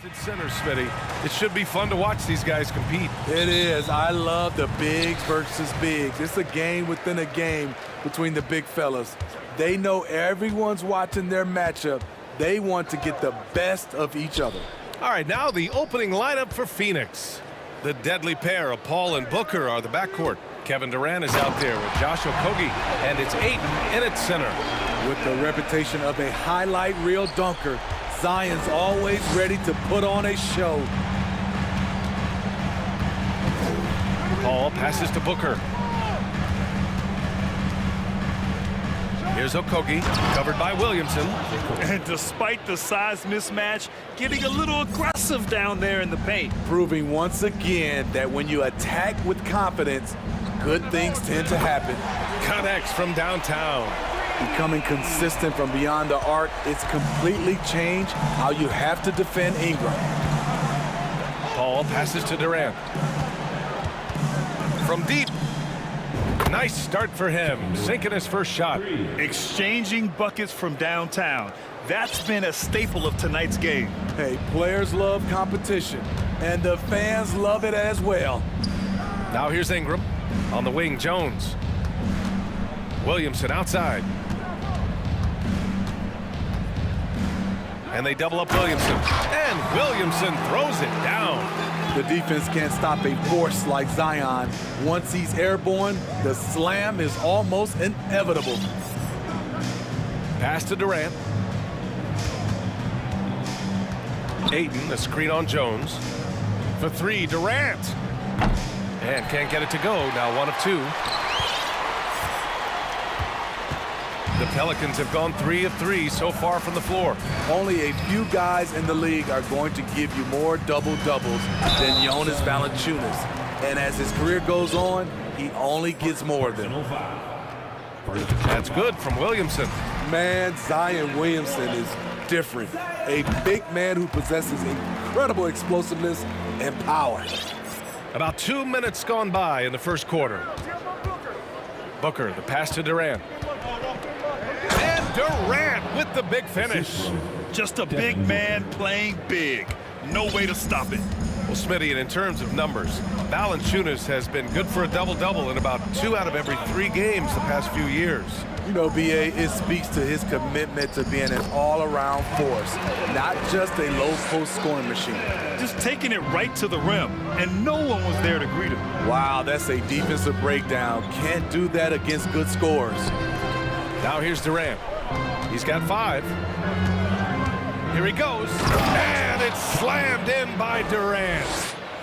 Speaker 2: Center, Smitty. It should be fun to watch these guys compete.
Speaker 13: It is. I love the bigs versus bigs. It's a game within a game between the big fellas. They know everyone's watching their matchup. They want to get the best of each other.
Speaker 2: All right, now the opening lineup for Phoenix. The deadly pair of Paul and Booker are the backcourt. Kevin Durant is out there with Josh Okogie, and it's Ayton in at center.
Speaker 13: With the reputation of a highlight reel dunker, Zion's always ready to put on a show.
Speaker 2: Paul passes to Booker. Here's Okogie, covered by Williamson.
Speaker 1: And despite the size mismatch, getting a little aggressive down there in the paint.
Speaker 13: Proving once again that when you attack with confidence, good things tend to happen.
Speaker 2: Connects from downtown.
Speaker 13: Becoming consistent from beyond the arc, it's completely changed how you have to defend Ingram.
Speaker 2: Paul passes to Durant. From deep. Nice start for him, sinking his first shot.
Speaker 1: Exchanging buckets from downtown. That's been a staple of tonight's game.
Speaker 13: Hey, players love competition, and the fans love it as well.
Speaker 2: Now here's Ingram. On the wing, Jones. Williamson outside. And they double up Williamson. And Williamson throws it down.
Speaker 13: The defense can't stop a force like Zion. Once he's airborne, the slam is almost inevitable.
Speaker 2: Pass to Durant. Ayton, a screen on Jones. For three, Durant. And can't get it to go. Now 1 of 2. The Pelicans have gone 3 of 3 so far from the floor.
Speaker 13: Only a few guys in the league are going to give you more double-doubles than Jonas Valanciunas. And as his career goes on, he only gets more of them.
Speaker 2: That's good from Williamson.
Speaker 13: Man, Zion Williamson is different. A big man who possesses incredible explosiveness and power.
Speaker 2: About 2 minutes gone by in the first quarter. Booker, the pass to Durant. And Durant with the big finish.
Speaker 1: Just a big man playing big. No way to stop it.
Speaker 2: Well, Smitty, and in terms of numbers, Valanciunas has been good for a double-double in about 2 out of every 3 games the past few years.
Speaker 13: You know, BA, it speaks to his commitment to being an all-around force, not just a low-post scoring machine.
Speaker 1: Just taking it right to the rim, and no one was there to greet him.
Speaker 13: Wow, that's a defensive breakdown. Can't do that against good scorers.
Speaker 2: Now here's Durant. He's got 5. Here he goes. And it's slammed in by Durant.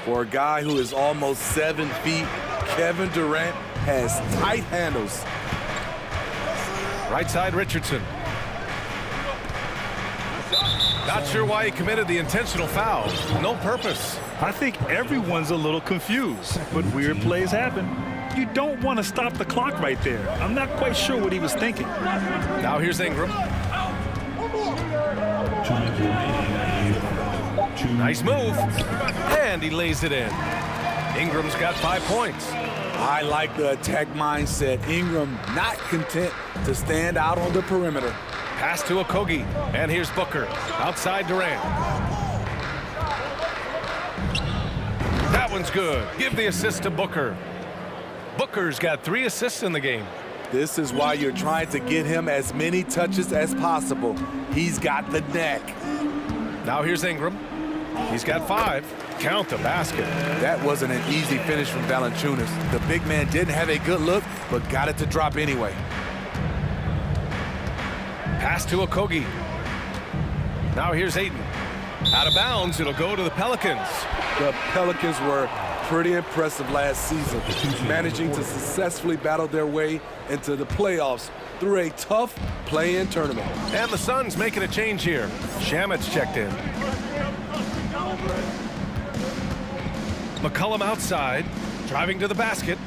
Speaker 13: For a guy who is almost 7 feet, Kevin Durant has tight handles.
Speaker 2: Right side, Richardson. Not sure why he committed the intentional foul. No purpose.
Speaker 1: I think everyone's a little confused, but weird plays happen. You don't want to stop the clock right there. I'm not quite sure what he was thinking.
Speaker 2: Now here's Ingram. Nice move. And he lays it in. Ingram's got 5 points.
Speaker 13: I like the attack mindset. Ingram not content to stand out on the perimeter.
Speaker 2: Pass to Okogie. And here's Booker. Outside Durant. That one's good. Give the assist to Booker. Booker's got 3 assists in the game.
Speaker 13: This is why you're trying to get him as many touches as possible. He's got the neck.
Speaker 2: Now here's Ingram. He's got 5. Count the basket.
Speaker 13: That wasn't an easy finish from Valanciunas. The big man didn't have a good look, but got it to drop anyway.
Speaker 2: Pass to Okogie. Now here's Ayton. Out of bounds, it'll go to the Pelicans.
Speaker 13: The Pelicans were pretty impressive last season, managing to successfully battle their way into the playoffs through a tough play-in tournament.
Speaker 2: And the Suns making a change here. Shamit's checked in. McCollum outside, driving to the basket.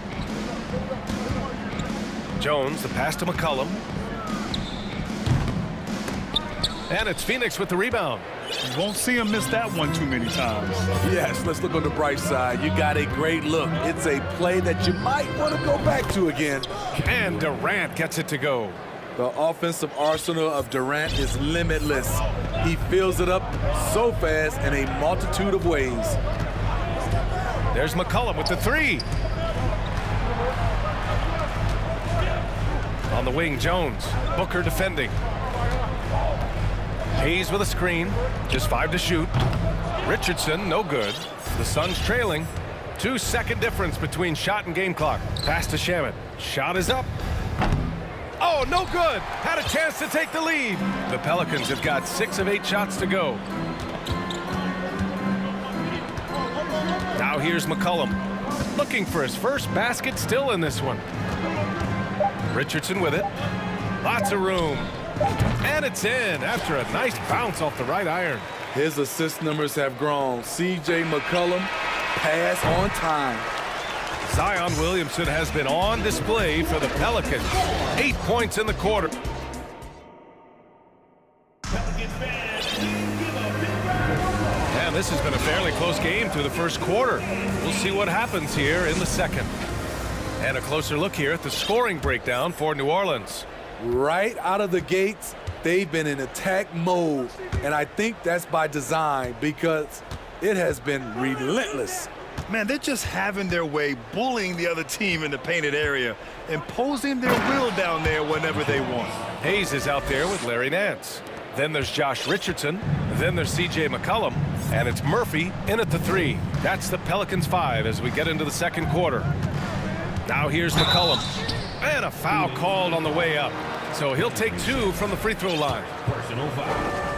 Speaker 2: Jones, the pass to McCollum. And it's Phoenix with the rebound.
Speaker 1: You won't see him miss that one too many times.
Speaker 13: Yes, let's look on the bright side. You got a great look. It's a play that you might want to go back to again.
Speaker 2: And Durant gets it to go.
Speaker 13: The offensive arsenal of Durant is limitless. He fills it up so fast in a multitude of ways.
Speaker 2: There's McCollum with the three. On the wing, Jones. Booker defending. Hayes with a screen. Just 5 to shoot. Richardson, no good. The Suns trailing. 2-second difference between shot and game clock. Pass to Shamet. Shot is up. Oh, no good. Had a chance to take the lead. The Pelicans have got 6 of 8 shots to go. Now here's McCollum. Looking for his first basket still in this one. Richardson with it. Lots of room. And it's in after a nice bounce off the right iron.
Speaker 13: His assist numbers have grown. C.J. McCollum, pass on time.
Speaker 2: Zion Williamson has been on display for the Pelicans. 8 points in the quarter. And this has been a fairly close game through the first quarter. We'll see what happens here in the second. And a closer look here at the scoring breakdown for New Orleans.
Speaker 13: Right out of the gates, they've been in attack mode. And I think that's by design because it has been relentless.
Speaker 1: Man, they're just having their way, bullying the other team in the painted area, imposing their will down there whenever they want.
Speaker 2: Hayes is out there with Larry Nance. Then there's Josh Richardson. Then there's C.J. McCollum. And it's Murphy in at the 3. That's the Pelicans 5 as we get into the second quarter. Now here's McCollum. And a foul called on the way up. So he'll take 2 from the free throw line.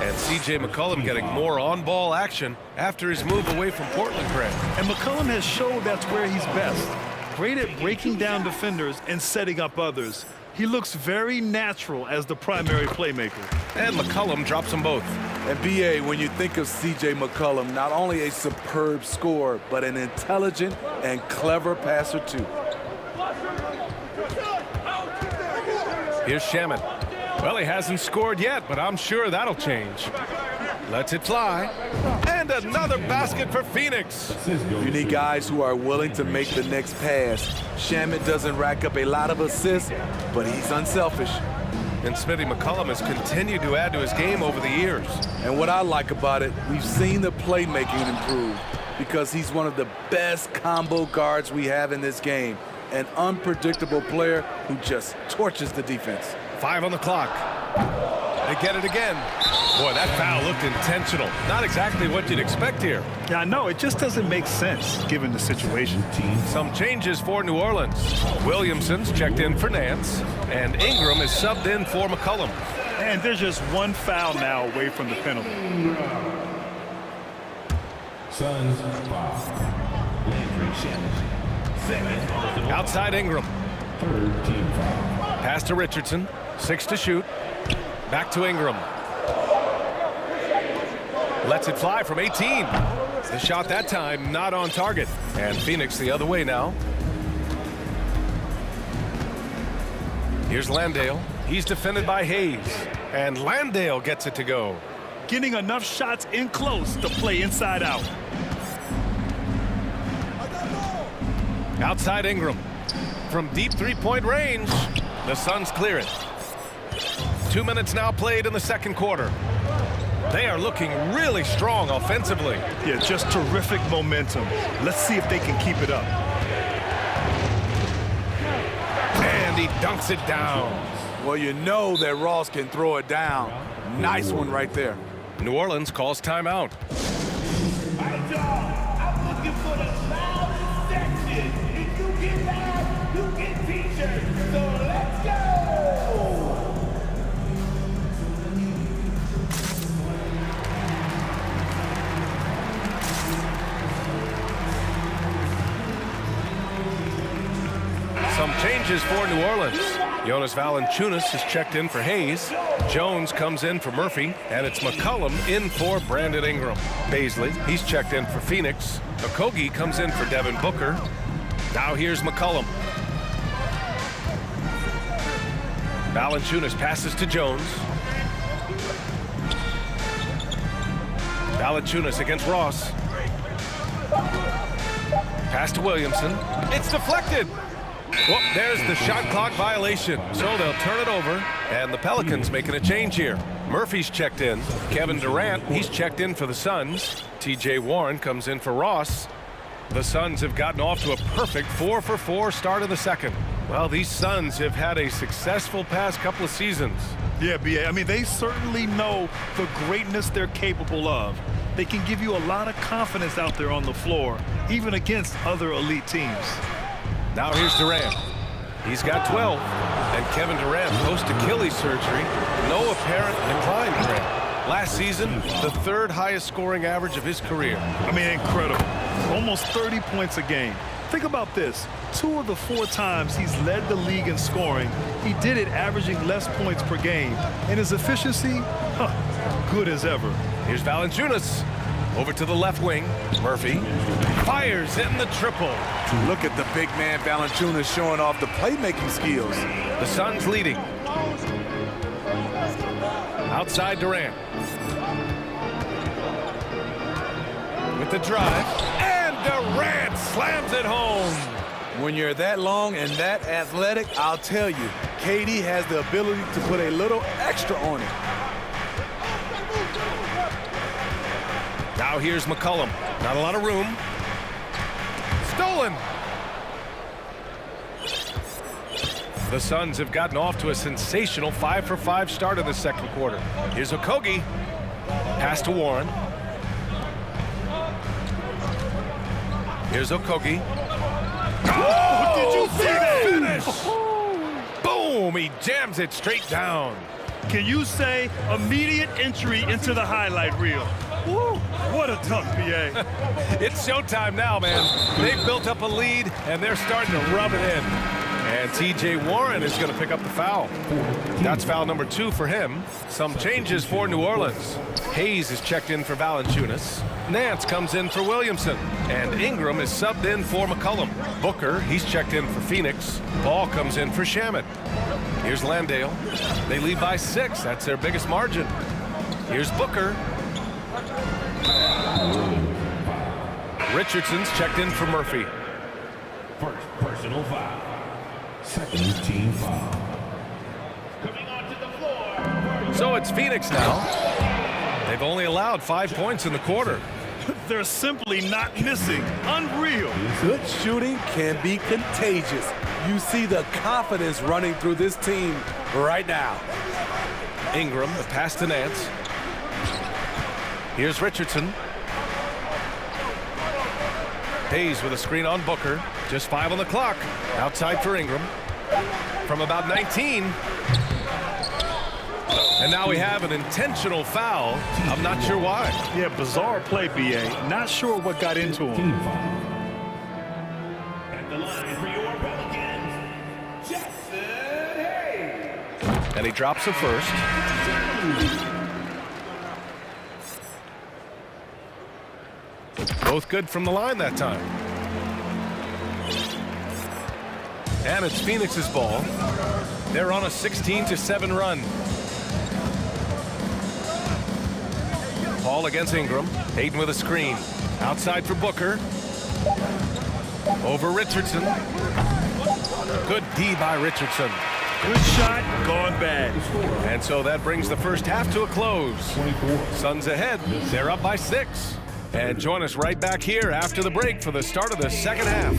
Speaker 2: And C.J. McCollum getting more on-ball action after his move away from Portland, Grant.
Speaker 1: And McCollum has showed that's where he's best. Great at breaking down defenders and setting up others. He looks very natural as the primary playmaker.
Speaker 2: And McCollum drops them both.
Speaker 13: And B.A., when you think of C.J. McCollum, not only a superb scorer, but an intelligent and clever passer, too.
Speaker 2: Here's Shamet. Well, he hasn't scored yet, but I'm sure that'll change. Lets it fly. And another basket for Phoenix.
Speaker 13: You need guys who are willing to make the next pass. Shamet doesn't rack up a lot of assists, but he's unselfish.
Speaker 2: And Smitty McCollum has continued to add to his game over the years.
Speaker 13: And what I like about it, we've seen the playmaking improve because he's one of the best combo guards we have in this game. An unpredictable player who just torches the defense.
Speaker 2: 5 on the clock. They get it again. Boy, that foul looked intentional. Not exactly what you'd expect here.
Speaker 1: Yeah, I know. It just doesn't make sense given the situation.
Speaker 2: Some changes for New Orleans. Williamson's checked in for Nance, and Ingram is subbed in for McCollum.
Speaker 1: And there's just one foul now away from the penalty.
Speaker 5: Suns foul.
Speaker 2: Outside Ingram.
Speaker 5: Third team foul.
Speaker 2: Pass to Richardson. 6 to shoot. Back to Ingram. Lets it fly from 18. The shot that time not on target. And Phoenix the other way now. Here's Landale. He's defended by Hayes. And Landale gets it to go.
Speaker 1: Getting enough shots in close to play inside out.
Speaker 2: Outside Ingram. From deep three-point range, the Suns clear it. 2 minutes now played in the second quarter. They are looking really strong offensively.
Speaker 1: Yeah, just terrific momentum. Let's see if they can keep it up.
Speaker 2: And he dunks it down.
Speaker 13: Well, you know that Ross can throw it down. Nice one right there.
Speaker 2: New Orleans calls timeout.
Speaker 14: I'm looking for the loudest section. If you get loud, you get t-shirts. So let's go!
Speaker 2: Some changes for New Orleans. Jonas Valanciunas is checked in for Hayes. Jones comes in for Murphy, and it's McCollum in for Brandon Ingram. Baisley, he's checked in for Phoenix. Okogie comes in for Devin Booker. Now here's McCollum. Valanciunas passes to Jones. Valanciunas against Ross. Pass to Williamson. It's deflected. Well, there's the shot clock violation. So they'll turn it over, And the Pelicans making a change here. Murphy's checked in. Kevin Durant, he's checked in for the Suns. TJ Warren comes in for Ross. The Suns have gotten off to a perfect 4-for-4 start of the second. Well, these Suns have had a successful past couple of seasons.
Speaker 1: Yeah, B.A. I mean, they certainly know the greatness they're capable of. They can give you a lot of confidence out there on the floor, even against other elite teams.
Speaker 2: Now here's Durant. He's got 12. And Kevin Durant post Achilles surgery. No apparent decline, Durant. Last season, the third highest scoring average of his career.
Speaker 1: I mean, incredible. Almost 30 points a game. Think about this. 2 of the 4 times he's led the league in scoring, he did it averaging less points per game. And his efficiency, good as ever.
Speaker 2: Here's Valanciunas. Over to the left wing. Murphy fires in the triple.
Speaker 13: Look at the big man Valanciunas showing off the playmaking skills.
Speaker 2: The Suns leading. Outside Durant. With the drive. And Durant slams it home.
Speaker 13: When you're that long and that athletic, I'll tell you, KD has the ability to put a little extra on it.
Speaker 2: Now here's McCollum. Not a lot of room. Stolen. The Suns have gotten off to a sensational 5-for-5 start of the second quarter. Here's Okogie. Pass to Warren. Here's Okogie.
Speaker 1: Oh, did you see that?
Speaker 2: Finish! Boom! He jams it straight down.
Speaker 1: Can you say immediate entry into the highlight reel? Woo, what a dunk, B.A.
Speaker 2: It's showtime now, man. They've built up a lead, and they're starting to rub it in. And T.J. Warren is going to pick up the foul. That's foul number 2 for him. Some changes for New Orleans. Hayes is checked in for Valanciunas. Nance comes in for Williamson. And Ingram is subbed in for McCollum. Booker, he's checked in for Phoenix. Ball comes in for Shamet. Here's Landale. They lead by 6. That's their biggest margin. Here's Booker. Richardson's checked in for Murphy.
Speaker 14: First personal foul. Second team foul. Coming onto the floor.
Speaker 2: So it's Phoenix now. They've only allowed 5 points in the quarter.
Speaker 1: They're simply not missing. Unreal.
Speaker 13: Good shooting can be contagious. You see the confidence running through this team right now.
Speaker 2: Ingram, the pass to Nance. Here's Richardson. Hayes with a screen on Booker. Just 5 on the clock. Outside for Ingram. From about 19. And now we have an intentional foul. I'm not sure why.
Speaker 1: Yeah, bizarre play, B.A. Not sure what got into him.
Speaker 14: At the line for your Pelicans, Jackson Hayes.
Speaker 2: And he drops it first. Both good from the line that time. And it's Phoenix's ball. They're on a 16-7 run. Paul against Ingram. Hayden with a screen. Outside for Booker. Over Richardson. Good D by Richardson.
Speaker 1: Good shot, gone bad.
Speaker 2: And so that brings the first half to a close. Suns ahead. They're up by 6. And join us right back here after the break for the start of the second half.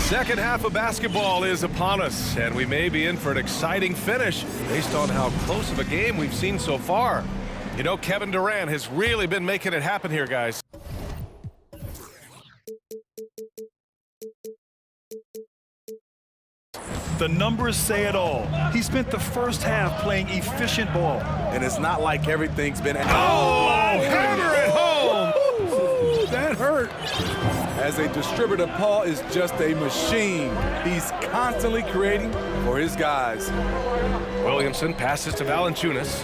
Speaker 2: Second half of basketball is upon us, and we may be in for an exciting finish based on how close of a game we've seen so far. You know, Kevin Durant has really been making it happen here, guys.
Speaker 1: The numbers say it all. He spent the first half playing efficient ball.
Speaker 13: And it's not like everything's been...
Speaker 2: Oh, hammer it home!
Speaker 13: Ooh, that hurt. As a distributor, Paul is just a machine. He's constantly creating for his guys.
Speaker 2: Williamson passes to Valanciunas.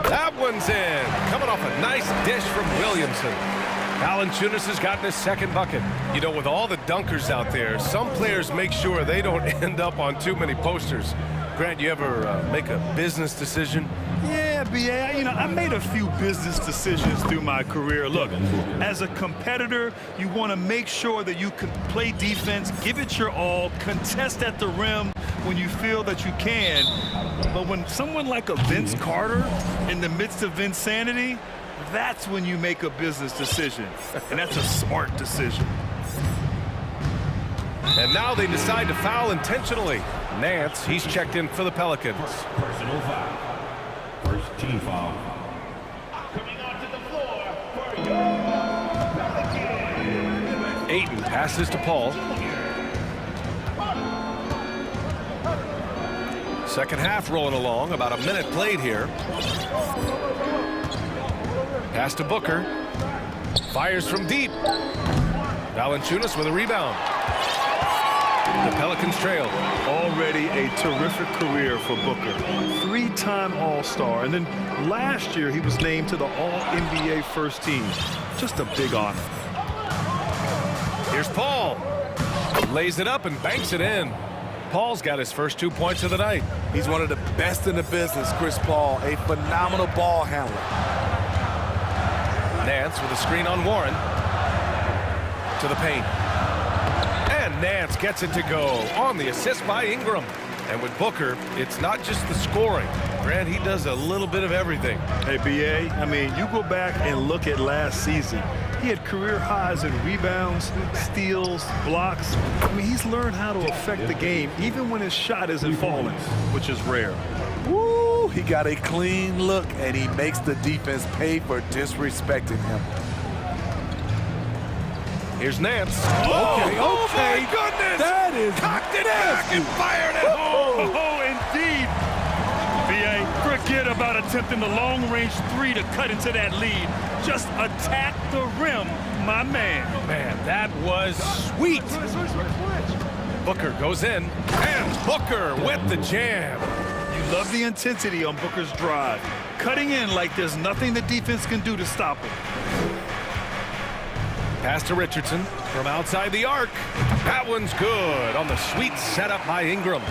Speaker 2: That one's in. Coming off a nice dish from Williamson. Valanciunas has gotten his second bucket. You know, with all the dunkers out there, some players make sure they don't end up on too many posters. Grant, you ever make a business decision? Yeah,
Speaker 1: BA, I made a few business decisions through my career. Look, as a competitor, you want to make sure that you can play defense, give it your all, contest at the rim when you feel that you can. But when someone like a Vince Carter in the midst of insanity, that's when you make a business decision. And that's a smart decision.
Speaker 2: And now they decide to foul intentionally. Nance, he's checked in for the Pelicans.
Speaker 5: Personal foul. First team foul.
Speaker 14: Coming onto the floor for your Pelicans.
Speaker 2: Ayton passes to Paul. Second half rolling along, about a minute played here. Pass to Booker. Fires from deep. Valanciunas with a rebound. The Pelicans trail.
Speaker 1: Already a terrific career for Booker. 3-time All-Star. And then last year he was named to the All-NBA first team. Just a big honor.
Speaker 2: Here's Paul. Lays it up and banks it in. Paul's got his first 2 points of the night.
Speaker 13: He's one of the best in the business, Chris Paul. A phenomenal ball handler.
Speaker 2: Nance with a screen on Warren. To the paint. And Nance gets it to go on the assist by Ingram. And with Booker, it's not just the scoring. Grant, he does a little bit of everything.
Speaker 1: Hey, BA, you go back and look at last season. He had career highs in rebounds, steals, blocks. He's learned how to affect the game, even when his shot isn't falling, which is rare.
Speaker 13: Woo! He got a clean look, and he makes the defense pay for disrespecting him.
Speaker 2: Here's Nance.
Speaker 13: Okay.
Speaker 2: Oh my goodness!
Speaker 13: That is
Speaker 2: cocked it back and fired it home.
Speaker 1: Oh, indeed. BA, forget about attempting the long-range three to cut into that lead. Just attack the rim, my man.
Speaker 2: Man, that was sweet. Booker goes in, and Booker with the jam.
Speaker 1: You love the intensity on Booker's drive. Cutting in like there's nothing the defense can do to stop him.
Speaker 2: Pass to Richardson from outside the arc. That one's good on the sweet setup by Ingram.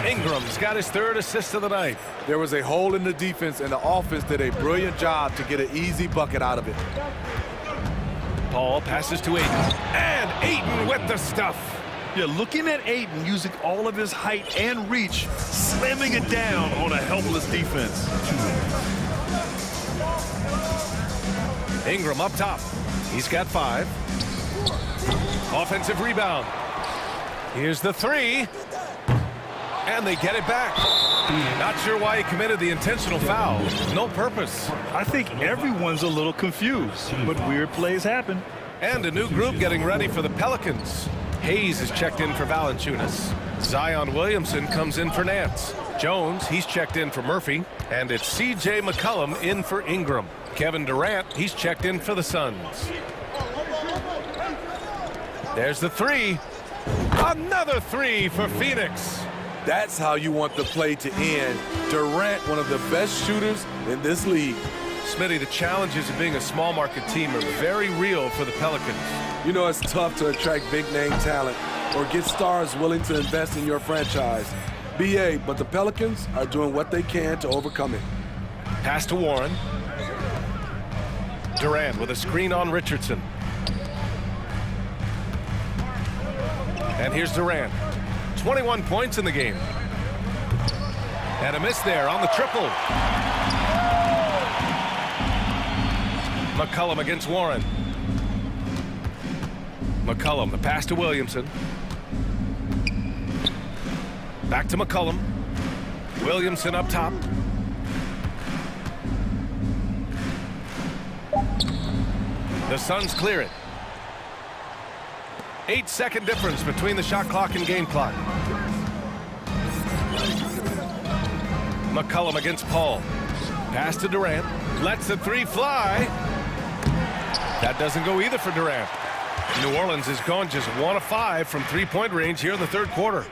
Speaker 2: Ingram's got his third assist of the night.
Speaker 13: There was a hole in the defense, and the offense did a brilliant job to get an easy bucket out of it.
Speaker 2: Paul passes to Ayton. And Ayton with the stuff.
Speaker 1: You're looking at Ayton using all of his height and reach, slamming it down on a helpless defense.
Speaker 2: Ingram up top. He's got 5. Offensive rebound. Here's the 3. And they get it back. Not sure why he committed the intentional foul. No purpose.
Speaker 1: I think everyone's a little confused, but weird plays happen.
Speaker 2: And a new group getting ready for the Pelicans. Hayes is checked in for Valanciunas. Zion Williamson comes in for Nance. Jones, he's checked in for Murphy. And it's C.J. McCollum in for Ingram. Kevin Durant, he's checked in for the Suns. There's the 3. Another 3 for Phoenix.
Speaker 13: That's how you want the play to end. Durant, one of the best shooters in this league.
Speaker 2: Smitty, the challenges of being a small market team are very real for the Pelicans.
Speaker 13: You know it's tough to attract big name talent or get stars willing to invest in your franchise. BA, but the Pelicans are doing what they can to overcome it.
Speaker 2: Pass to Warren. Durant with a screen on Richardson. And here's Durant. 21 points in the game. And a miss there on the triple. McCollum against Warren. McCollum, the pass to Williamson. Back to McCollum. Williamson up top. The Suns clear it. 8-second difference between the shot clock and game clock. McCollum against Paul. Pass to Durant. Lets the 3 fly. That doesn't go either for Durant. New Orleans has gone just 1 of 5 from 3-point range here in the third quarter.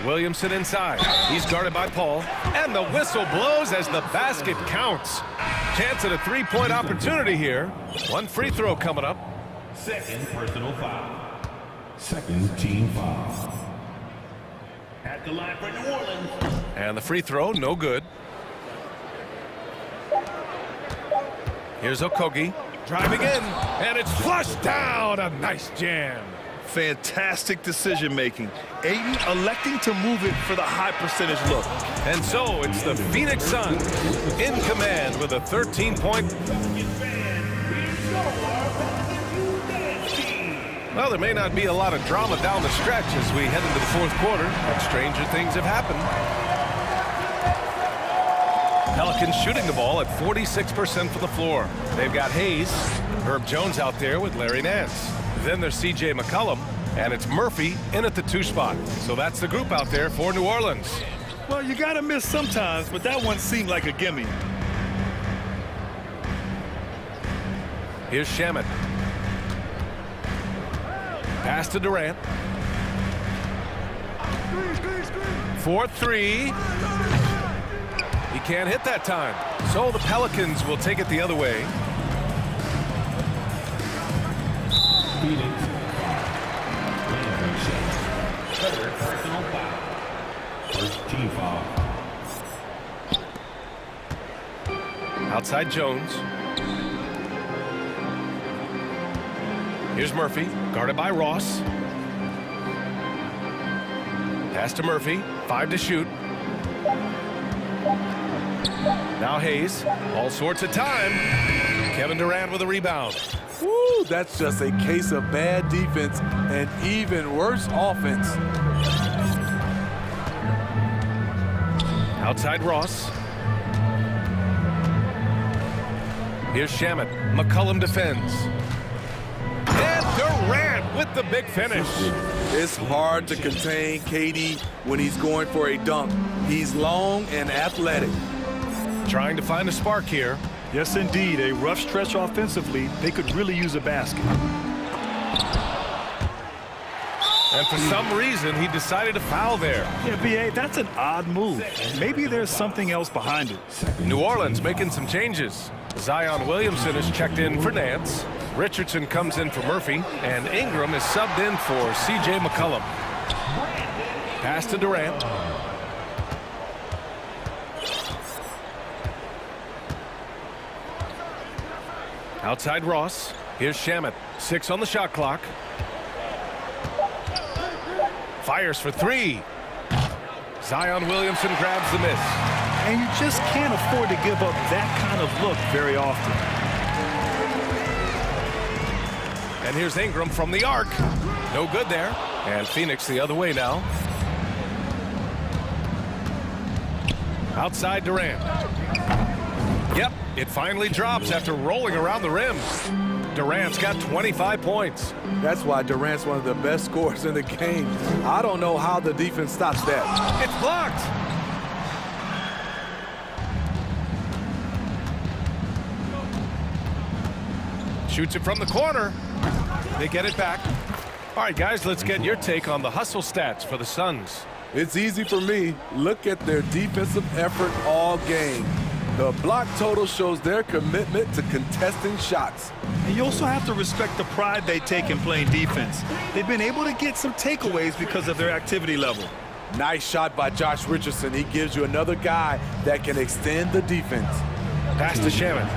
Speaker 2: Williamson inside. He's guarded by Paul. And the whistle blows as the basket counts. Chance at a 3-point opportunity here. 1 free throw coming up.
Speaker 5: Second personal foul. Second team foul.
Speaker 14: At the line for New Orleans.
Speaker 2: And the free throw, no good. Here's Okogie, driving in, and it's flushed down. A nice jam.
Speaker 1: Fantastic decision-making. Aiden electing to move it for the high percentage look.
Speaker 2: And so it's the Phoenix Suns in command with a 13-point. Well, there may not be a lot of drama down the stretch as we head into the fourth quarter, but stranger things have happened. Pelicans shooting the ball at 46% from the floor. They've got Hayes, Herb Jones out there with Larry Nance. Then there's C.J. McCollum, and it's Murphy in at the 2 spot. So that's the group out there for New Orleans.
Speaker 1: Well, you got to miss sometimes, but that one seemed like a gimme.
Speaker 2: Here's Shamet. Pass to Durant. 4-3. He can't hit that time. So the Pelicans will take it the other way.
Speaker 14: Phoenix. Third personal foul. First team foul.
Speaker 2: Outside Jones. Here's Murphy, guarded by Ross. Pass to Murphy, 5 to shoot. Now Hayes, all sorts of time. Kevin Durant with a rebound.
Speaker 13: Woo, that's just a case of bad defense and even worse offense.
Speaker 2: Outside Ross. Here's Shamet. McCollum defends. And Durant with the big finish.
Speaker 13: It's hard to contain KD when he's going for a dunk. He's long and athletic.
Speaker 2: Trying to find a spark here.
Speaker 1: Yes, indeed. A rough stretch offensively. They could really use a basket.
Speaker 2: And for some reason, he decided to foul there.
Speaker 1: Yeah, B.A., that's an odd move. Maybe there's something else behind it.
Speaker 2: New Orleans making some changes. Zion Williamson is checked in for Nance. Richardson comes in for Murphy. And Ingram is subbed in for C.J. McCollum. Pass to Durant. Outside Ross. Here's Shamet. 6 on the shot clock. Fires for 3. Zion Williamson grabs the miss.
Speaker 1: And you just can't afford to give up that kind of look very often.
Speaker 2: And here's Ingram from the arc. No good there. And Phoenix the other way now. Outside Durant. Yep, it finally drops after rolling around the rim. Durant's got 25 points.
Speaker 13: That's why Durant's one of the best scorers in the game. I don't know how the defense stops that.
Speaker 2: It's blocked. Shoots it from the corner. They get it back. All right, guys, let's get your take on the hustle stats for the Suns.
Speaker 13: It's easy for me. Look at their defensive effort all game. The block total shows their commitment to contesting shots.
Speaker 1: And you also have to respect the pride they take in playing defense. They've been able to get some takeaways because of their activity level.
Speaker 13: Nice shot by Josh Richardson. He gives you another guy that can extend the defense.
Speaker 2: Pass to Shamet.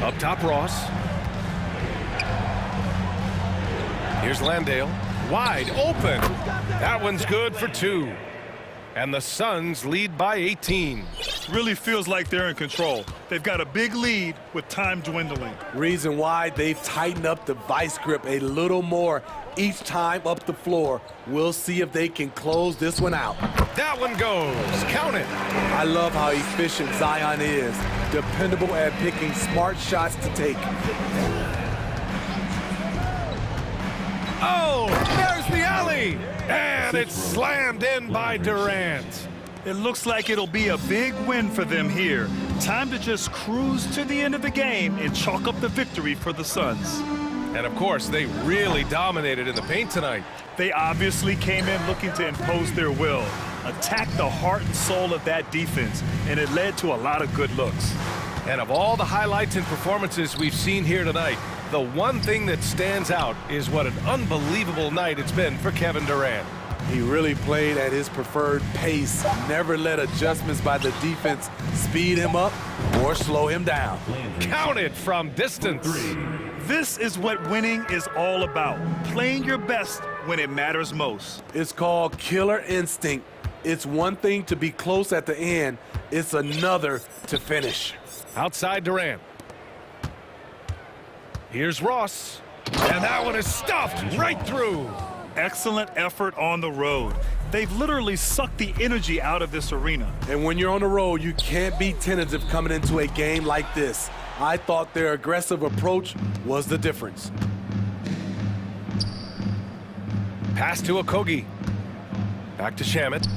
Speaker 2: Up top, Ross. Here's Landale. Wide open. That one's good for 2. And the Suns lead by 18.
Speaker 1: Really feels like they're in control. They've got a big lead with time dwindling.
Speaker 13: Reason why they've tightened up the vice grip a little more each time up the floor. We'll see if they can close this one out.
Speaker 2: That one goes. Count it.
Speaker 13: I love how efficient Zion is. Dependable at picking smart shots to take.
Speaker 2: Oh, there's the alley. And it's slammed in by Durant.
Speaker 1: It looks like it'll be a big win for them here. Time to just cruise to the end of the game and chalk up the victory for the Suns.
Speaker 2: And of course, they really dominated in the paint tonight.
Speaker 1: They obviously came in looking to impose their will, attack the heart and soul of that defense, and it led to a lot of good looks.
Speaker 2: And of all the highlights and performances we've seen here tonight, The one thing that stands out is what an unbelievable night it's been for Kevin Durant.
Speaker 13: He really played at his preferred pace, never let adjustments by the defense speed him up or slow him down.
Speaker 2: Count it from distance.
Speaker 1: This is what winning is all about, playing your best when it matters most.
Speaker 13: It's called killer instinct. It's one thing to be close at the end. It's another to finish.
Speaker 2: Outside Durant. Here's Ross. And that one is stuffed right through.
Speaker 1: Excellent effort on the road. They've literally sucked the energy out of this arena.
Speaker 13: And when you're on the road, you can't be tentative coming into a game like this. I thought their aggressive approach was the difference.
Speaker 2: Pass to Okogie. Back to Shamet.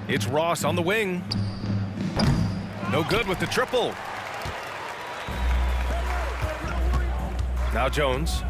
Speaker 2: It's Ross on the wing. No good with the triple. Now Jones.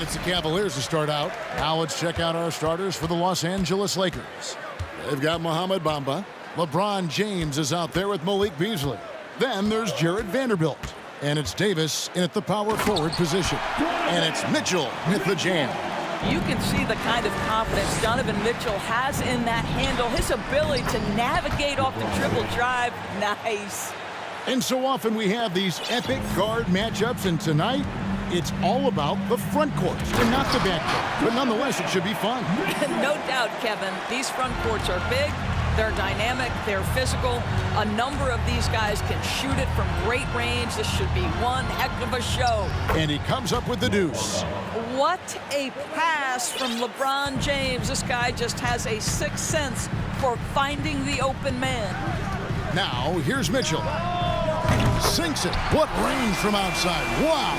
Speaker 7: It's the Cavaliers to start out. Now let's check out our starters for the Los Angeles Lakers. They've got Mohamed Bamba. LeBron James is out there with Malik Beasley. Then there's Jared Vanderbilt. And it's Davis in at the power forward position. And it's Mitchell with the jam.
Speaker 3: You can see the kind of confidence Donovan Mitchell has in that handle. His ability to navigate off the dribble drive, nice.
Speaker 7: And so often we have these epic guard matchups, and tonight it's all about the front court and not the back court. But nonetheless, it should be fun.
Speaker 3: No doubt, Kevin. These front courts are big, they're dynamic, they're physical. A number of these guys can shoot it from great range. This should be one heck of a show.
Speaker 7: And he comes up with the deuce.
Speaker 3: What a pass from LeBron James. This guy just has a sixth sense for finding the open man.
Speaker 7: Now, here's Mitchell. Sinks it. What range from outside. Wow.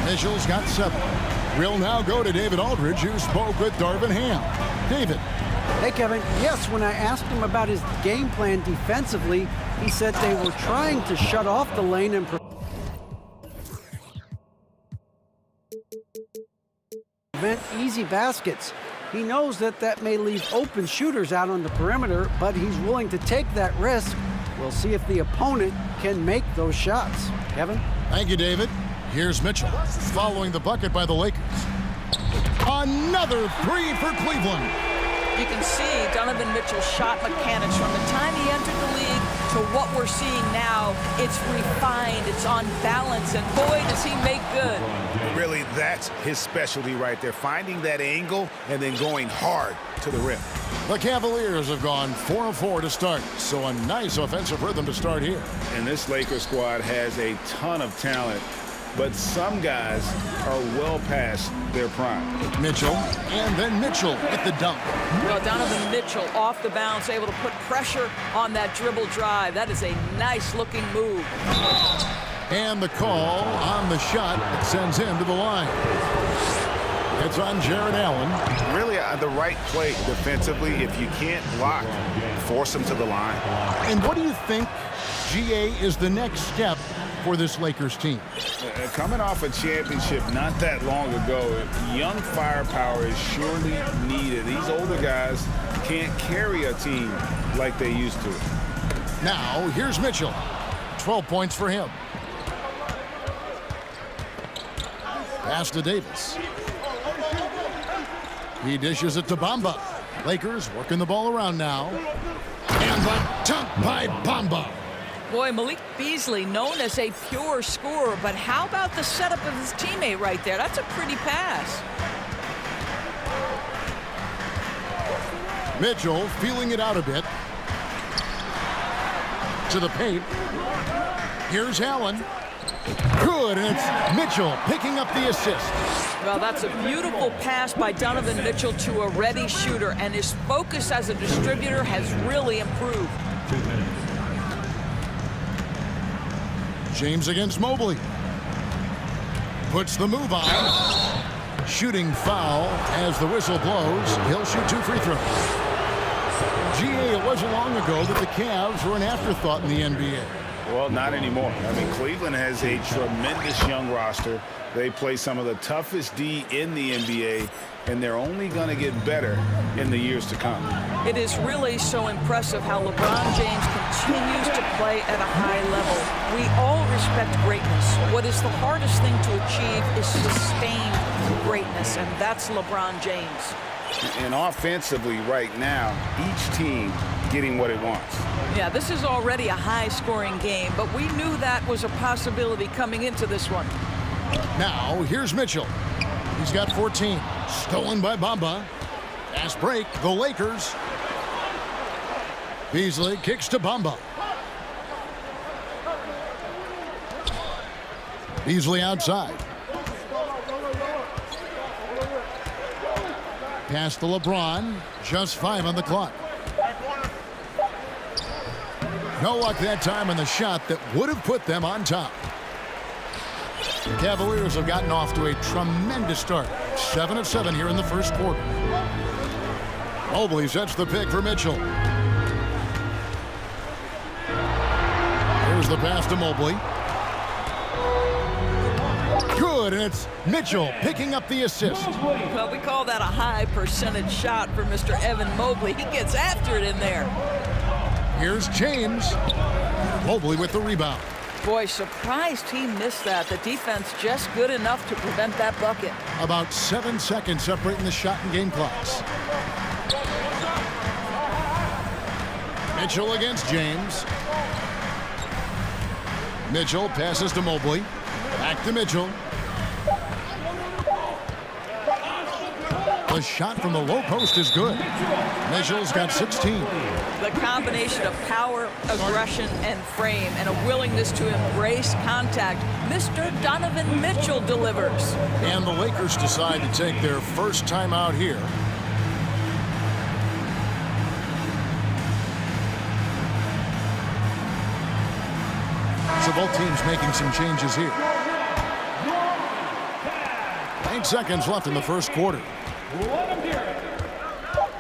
Speaker 7: Mitchell's got 7. We'll now go to David Aldridge, who spoke with Darvin Ham. David.
Speaker 10: Hey, Kevin. Yes, when I asked him about his game plan defensively, he said they were trying to shut off the lane and prevent easy baskets. He knows that that may leave open shooters out on the perimeter, but he's willing to take that risk. We'll see if the opponent can make those shots. Kevin?
Speaker 7: Thank you, David. Here's Mitchell, following the bucket by the Lakers. Another 3 for Cleveland.
Speaker 3: You can see Donovan Mitchell's shot mechanics from the time he entered the league to what we're seeing now. It's refined, it's on balance, and boy, does he make good.
Speaker 9: Really, that's his specialty right there, finding that angle and then going hard to the rim.
Speaker 7: The Cavaliers have gone 4 of 4 to start, so a nice offensive rhythm to start here.
Speaker 9: And this Lakers squad has a ton of talent, but some guys are well past their prime.
Speaker 7: Mitchell, and then Mitchell at the dunk.
Speaker 3: Well, Donovan Mitchell off the bounce, able to put pressure on that dribble drive. That is a nice-looking move.
Speaker 7: And the call on the shot that sends him to the line. It's on Jared Allen.
Speaker 9: Really, the right play defensively. If you can't block, force him to the line.
Speaker 7: And what do you think, GA, is the next step for this Lakers team?
Speaker 9: Coming off a championship not that long ago, young firepower is surely needed. These older guys can't carry a team like they used to.
Speaker 7: Now, here's Mitchell. 12 points for him. Pass to Davis. He dishes it to Bamba. Lakers working the ball around now. And the dunk by Bamba.
Speaker 3: Boy, Malik Beasley, known as a pure scorer, but how about the setup of his teammate right there? That's a pretty pass.
Speaker 7: Mitchell feeling it out a bit. To the paint. Here's Allen. Good, and it's Mitchell picking up the assist.
Speaker 3: Well, that's a beautiful pass by Donovan Mitchell to a ready shooter, and his focus as a distributor has really improved.
Speaker 7: James against Mobley. Puts the move on. Shooting foul as the whistle blows. He'll shoot 2 free throws. GA, it wasn't long ago that the Cavs were an afterthought in the NBA.
Speaker 9: Well, not anymore. I mean, Cleveland has a tremendous young roster. They play some of the toughest D in the NBA, and they're only going to get better in the years to come.
Speaker 3: It is really so impressive how LeBron James continues to play at a high level. We all respect greatness. What is the hardest thing to achieve is sustained greatness, and that's LeBron James.
Speaker 9: And offensively right now, each team getting what it wants.
Speaker 3: Yeah, this is already a high-scoring game, but we knew that was a possibility coming into this one.
Speaker 7: Now, here's Mitchell. He's got 14. Stolen by Bamba. Fast break, the Lakers. Beasley kicks to Bamba. Beasley outside. Pass to LeBron. Just 5 on the clock. No luck that time on the shot that would have put them on top. The Cavaliers have gotten off to a tremendous start. 7 of 7 here in the first quarter. Mobley sets the pick for Mitchell. Here's the pass to Mobley. Good, good, and it's Mitchell picking up the assist.
Speaker 3: Well, we call that a high percentage shot for Mr. Evan Mobley. He gets after it in there.
Speaker 7: Here's James. Mobley with the rebound.
Speaker 3: Boy, surprised he missed that. The defense just good enough to prevent that bucket.
Speaker 7: About 7 seconds separating the shot and game clocks. Mitchell against James. Mitchell passes to Mobley. Back to Mitchell. The shot from the low post is good. Mitchell's got 16.
Speaker 3: The combination of power, aggression, and frame, and a willingness to embrace contact, Mr. Donovan Mitchell delivers.
Speaker 7: And the Lakers decide to take their first timeout here. So both teams making some changes here. 9 seconds left in the first quarter.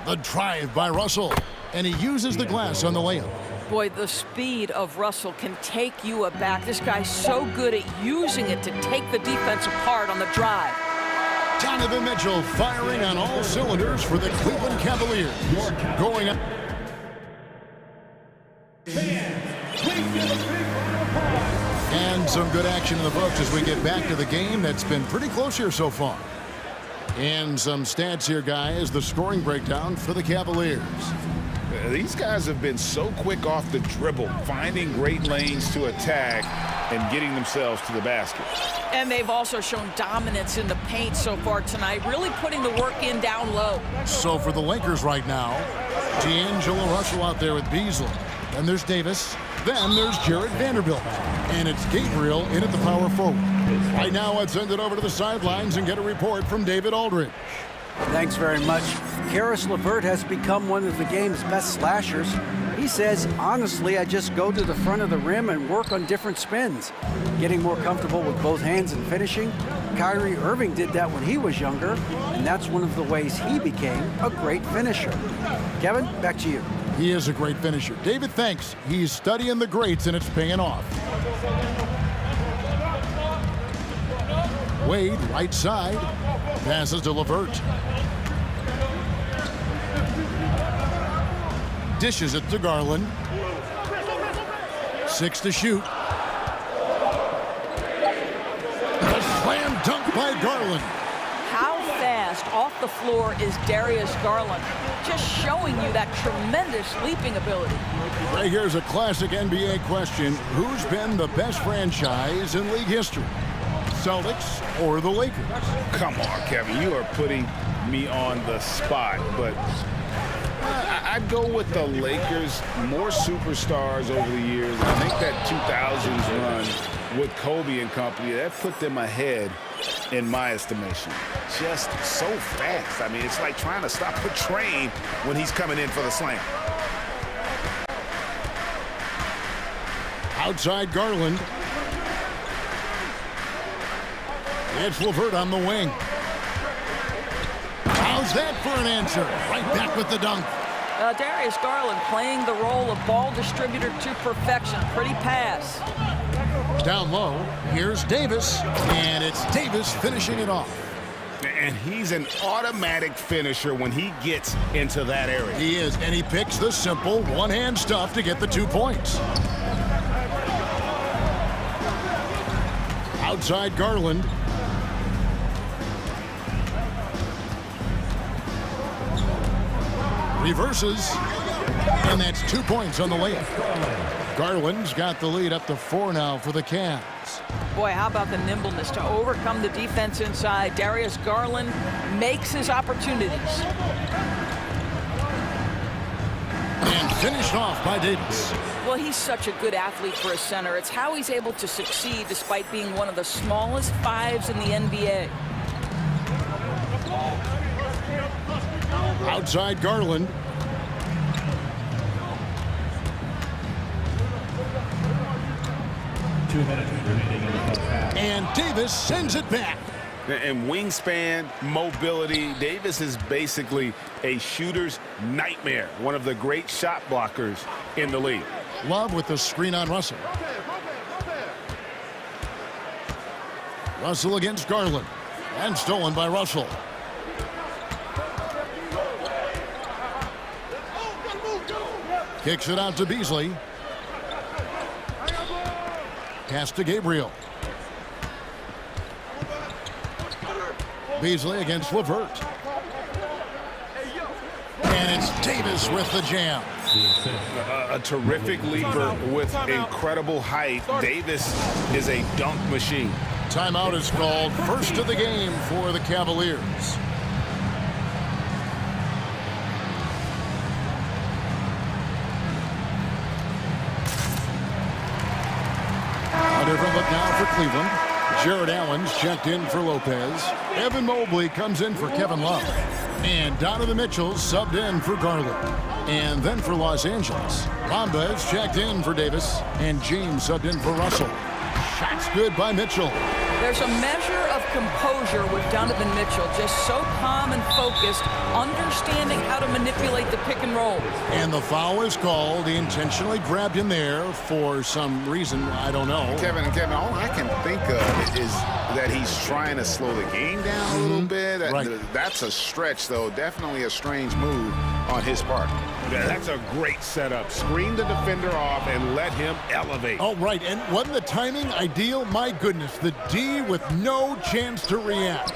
Speaker 7: The drive by Russell, and he uses the glass on the layup.
Speaker 3: Boy, the speed of Russell can take you aback. This guy's so good at using it to take the defense apart on the drive.
Speaker 7: Donovan Mitchell firing on all cylinders for the Cleveland Cavaliers. Going up. And some good action in the books as we get back to the game that's been pretty close here so far. And some stats here, guys. The scoring breakdown for the Cavaliers.
Speaker 9: These guys have been so quick off the dribble, finding great lanes to attack and getting themselves to the basket.
Speaker 3: And they've also shown dominance in the paint so far tonight, really putting the work in down low.
Speaker 7: So for the Lakers right now, D'Angelo Russell out there with Beasley. Then there's Davis. Then there's Jarred Vanderbilt. And it's Gabriel in at the power forward. Right now, let's send it over to the sidelines and get a report from David Aldridge.
Speaker 10: Thanks very much. Karis LeVert has become one of the game's best slashers. He says, honestly, I just go to the front of the rim and work on different spins, getting more comfortable with both hands and finishing. Kyrie Irving did that when he was younger, and that's one of the ways he became a great finisher. Kevin, back to you.
Speaker 7: He is a great finisher. David, thanks. He's studying the greats, and it's paying off. Wade, right side, passes to LeVert. Dishes it to Garland. 6 to shoot. A slam dunk by Garland.
Speaker 3: How fast off the floor is Darius Garland? Just showing you that tremendous leaping ability.
Speaker 7: Right, here's a classic NBA question. Who's been the best franchise in league history? Celtics or the Lakers?
Speaker 9: Come on, Kevin. You are putting me on the spot, but I'd go with the Lakers. More superstars over the years. I think that 2000s run with Kobe and company, that put them ahead in my estimation. Just so fast. I mean, it's like trying to stop a train when he's coming in for the slam.
Speaker 7: Outside Garland. It's LeVert on the wing. How's that for an answer? Right back with the dunk.
Speaker 3: Darius Garland playing the role of ball distributor to perfection. Pretty pass.
Speaker 7: Down low, here's Davis, and it's Davis finishing it off.
Speaker 9: And he's an automatic finisher when he gets into that area.
Speaker 7: He is, and he picks the simple one-hand stuff to get the 2 points. Outside Garland. Reverses, and that's 2 points on the layup. Garland's got the lead up to 4 now for the Cavs.
Speaker 3: Boy, how about the nimbleness to overcome the defense inside? Darius Garland makes his opportunities.
Speaker 7: And finished off by Davis.
Speaker 3: Well, he's such a good athlete for a center. It's how he's able to succeed despite being one of the smallest fives in the NBA.
Speaker 7: Outside Garland. And Davis sends it back.
Speaker 9: And wingspan, mobility, Davis is basically a shooter's nightmare. One of the great shot blockers in the league. Love with the screen on Russell.
Speaker 7: Russell against Garland. And stolen by Russell. Kicks it out to Beasley. Pass to Gabriel. Beasley against LeVert. And it's Davis with the jam.
Speaker 9: A terrific leaper with incredible height. Davis is a dunk machine.
Speaker 7: Timeout is called. First of the game for the Cavaliers. A different look now for Cleveland. Jared Allen's checked in for Lopez. Evan Mobley comes in for Kevin Love. And Donovan Mitchell subbed in for Garland. And then for Los Angeles, Rambas checked in for Davis. And James subbed in for Russell. Shots good by Mitchell.
Speaker 3: There's a measure of composure with Donovan Mitchell, just so calm and focused, understanding how to manipulate the pick and roll.
Speaker 7: And the foul is called. He intentionally grabbed him there for some reason, I don't know.
Speaker 9: Kevin, all I can think of is that he's trying to slow the game down a little bit.
Speaker 7: Right.
Speaker 9: That's a stretch, though. Definitely a strange move on his part. Yeah, that's a great setup. Screen the defender off and let him elevate.
Speaker 7: Oh, right. And wasn't the timing ideal? My goodness, the D with no chance to react.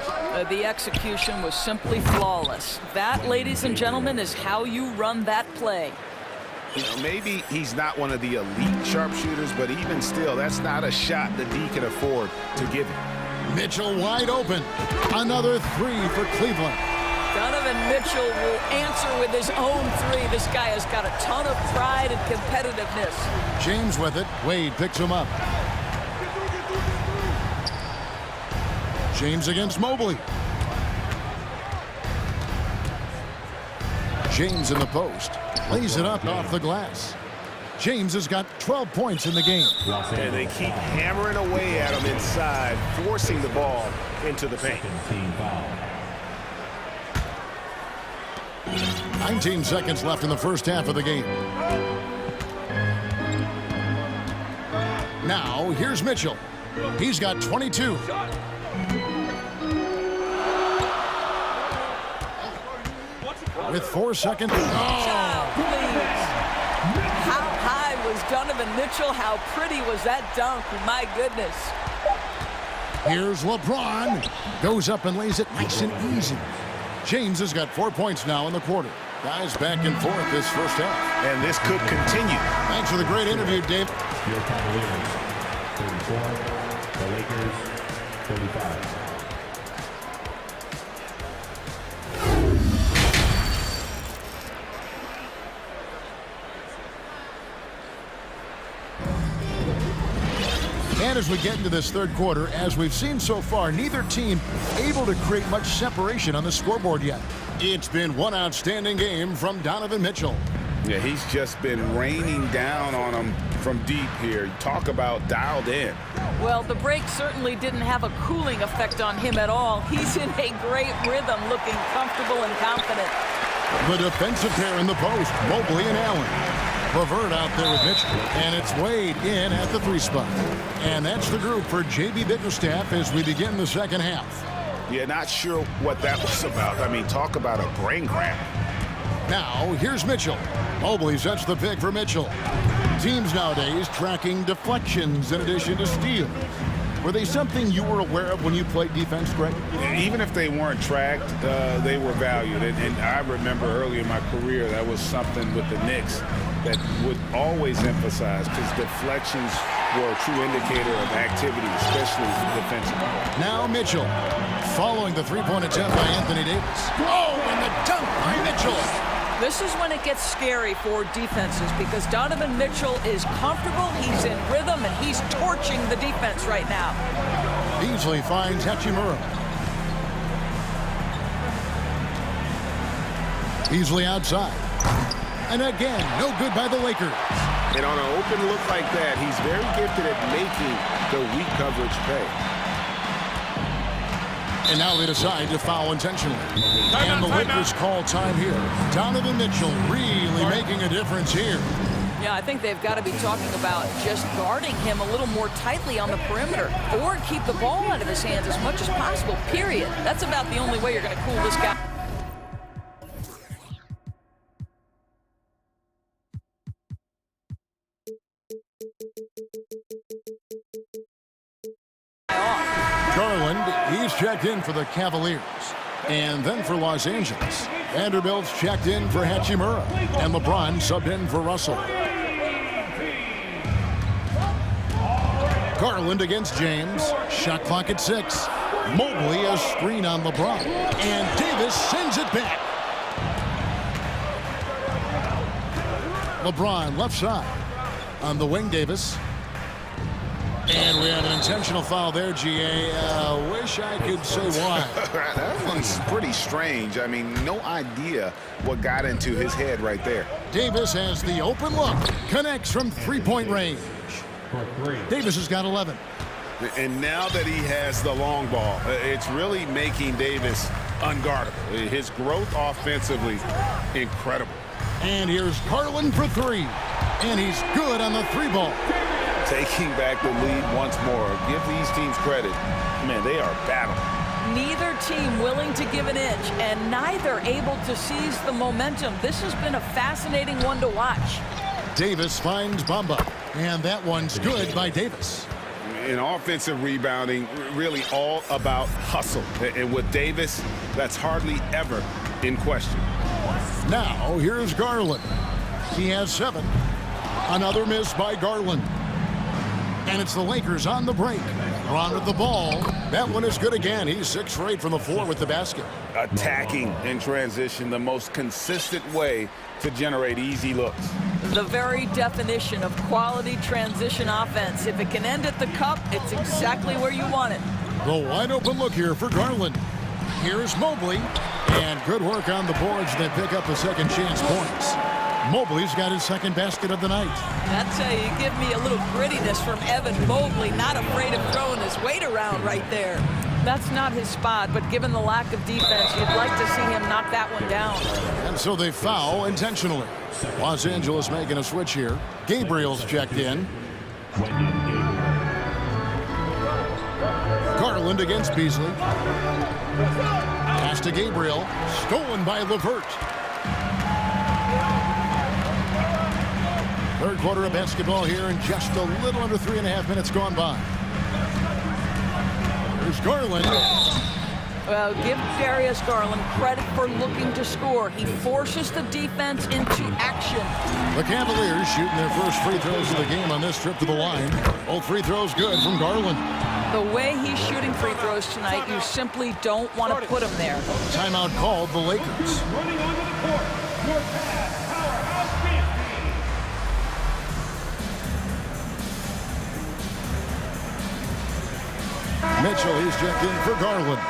Speaker 3: The execution was simply flawless. That, ladies and gentlemen, is how you run that play.
Speaker 9: You know, maybe he's not one of the elite sharpshooters, but even still, that's not a shot the D can afford to give him.
Speaker 7: Mitchell wide open. Another three for Cleveland.
Speaker 3: Donovan Mitchell will answer with his own three. This guy has got a ton of pride and competitiveness.
Speaker 7: James with it. Wade picks him up. James against Mobley. James in the post. Lays it up off the glass. James has got 12 points in the game.
Speaker 9: And they keep hammering away at him inside, forcing the ball into the paint.
Speaker 7: 19 seconds left in the first half of the game. Now, here's Mitchell. He's got 22. With 4 seconds.
Speaker 3: Oh, please. How high was Donovan Mitchell? How pretty was that dunk? My goodness.
Speaker 7: Here's LeBron. Goes up and lays it nice and easy. James has got 4 points now in the quarter. Guys back and forth this first half.
Speaker 9: And this could continue.
Speaker 7: Thanks for the great interview, Dave.
Speaker 5: Your Cavaliers, 34. The Lakers, 35. And as we get into this third quarter, as we've seen so far, neither team able to create much separation on the scoreboard yet. It's been one outstanding game from Donovan Mitchell.
Speaker 9: Yeah, he's just been raining down on him from deep here. Talk about dialed in.
Speaker 3: Well, the break certainly didn't have a cooling effect on him at all. He's in a great rhythm, looking comfortable and confident.
Speaker 7: The defensive pair in the post, Mobley and Allen. LeVert out there with Mitchell, and it's Wade in at the 3 spot. And that's the group for J.B. Bickerstaff as we begin the second half.
Speaker 9: Yeah, not sure what that was about. I mean, talk about a brain cramp.
Speaker 7: Now, here's Mitchell. Mobley sets the pick for Mitchell. Teams nowadays tracking deflections in addition to steals. Were they something you were aware of when you played defense, Greg?
Speaker 9: Even if they weren't tracked, they were valued. And I remember early in my career, that was something with the Knicks that would always emphasize, because deflections were a true indicator of activity, especially defensively.
Speaker 7: Now Mitchell, following the three-point attempt by Anthony Davis. Oh, and the dunk by Mitchell.
Speaker 3: This is when it gets scary for defenses, because Donovan Mitchell is comfortable, he's in rhythm, and he's torching the defense right now.
Speaker 7: Beasley finds Hachimura. Beasley outside. And again, no good by the Lakers.
Speaker 9: And on an open look like that, he's very gifted at making the weak coverage pay.
Speaker 7: And now they decide to foul intentionally. And the Lakers call time here. Donovan Mitchell really making a difference here.
Speaker 3: Yeah, I think they've got to be talking about just guarding him a little more tightly on the perimeter or keep the ball out of his hands as much as possible, period. That's about the only way you're going to cool this guy.
Speaker 5: Garland, he's checked in for the Cavaliers. And then for Los Angeles, Vanderbilt's checked in for Hachimura. And LeBron subbed in for Russell. Garland against James. Shot clock at 6. Mobley a screen on LeBron. And Davis sends it back. LeBron left side. On the wing, Davis. And we have an intentional foul there, GA. Wish I could say why.
Speaker 9: That one's pretty strange. I mean, no idea what got into his head right there.
Speaker 5: Davis has the open look. Connects from three-point range. Davis has got 11.
Speaker 9: And now that he has the long ball, it's really making Davis unguardable. His growth offensively, incredible.
Speaker 5: And here's Garland for 3. And he's good on the 3-ball.
Speaker 9: Taking back the lead once more. Give these teams credit. Man, they are battling.
Speaker 3: Neither team willing to give an inch, and neither able to seize the momentum. This has been a fascinating one to watch.
Speaker 5: Davis finds Bamba, and that one's good by Davis.
Speaker 9: In offensive rebounding, really all about hustle. And with Davis, that's hardly ever in question.
Speaker 5: Now, here's Garland. He has 7. Another miss by Garland. And it's the Lakers on the break. Ron with the ball. That one is good again. He's 6 for 8 from the floor with the basket.
Speaker 9: Attacking in transition, the most consistent way to generate easy looks.
Speaker 3: The very definition of quality transition offense. If it can end at the cup, it's exactly where you want it.
Speaker 5: The wide open look here for Garland. Here's Mobley. And good work on the boards. They pick up the second chance points. Mobley's got his second basket of the night.
Speaker 3: That's how you give me a little grittiness from Evan Mobley, not afraid of throwing his weight around right there. That's not his spot, but given the lack of defense, you'd like to see him knock that one down.
Speaker 5: And so they foul intentionally. Los Angeles making a switch here. Gabriel's checked in. Garland against Beasley. Pass to Gabriel. Stolen by LeVert. Third quarter of basketball here, and just a little under 3.5 minutes gone by. There's Garland.
Speaker 3: Well, give Darius Garland credit for looking to score. He forces the defense into action.
Speaker 5: The Cavaliers shooting their first free throws of the game on this trip to the line. Both free throws good from Garland.
Speaker 3: The way he's shooting free throws tonight, you simply don't want to put him there.
Speaker 5: Timeout called the Lakers.
Speaker 14: Running onto the court. Your pass. Powerhouse
Speaker 5: Mitchell, he's checked in for Garland.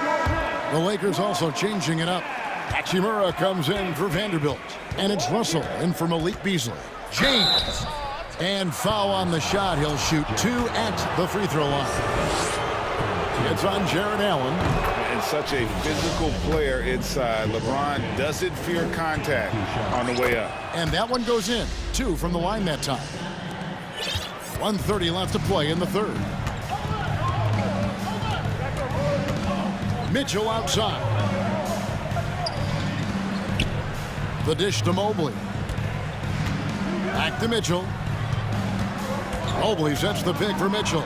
Speaker 5: The Lakers also changing it up. Hachimura comes in for Vanderbilt. And it's Russell in for Malik Beasley. James. And foul on the shot. He'll shoot 2 at the free throw line. It's on Jared Allen.
Speaker 9: And such a physical player inside. LeBron doesn't fear contact on the way up.
Speaker 5: And that one goes in. 2 from the line that time. 1:30 left to play in the third. Mitchell outside. The dish to Mobley. Back to Mitchell. Mobley sets the pick for Mitchell.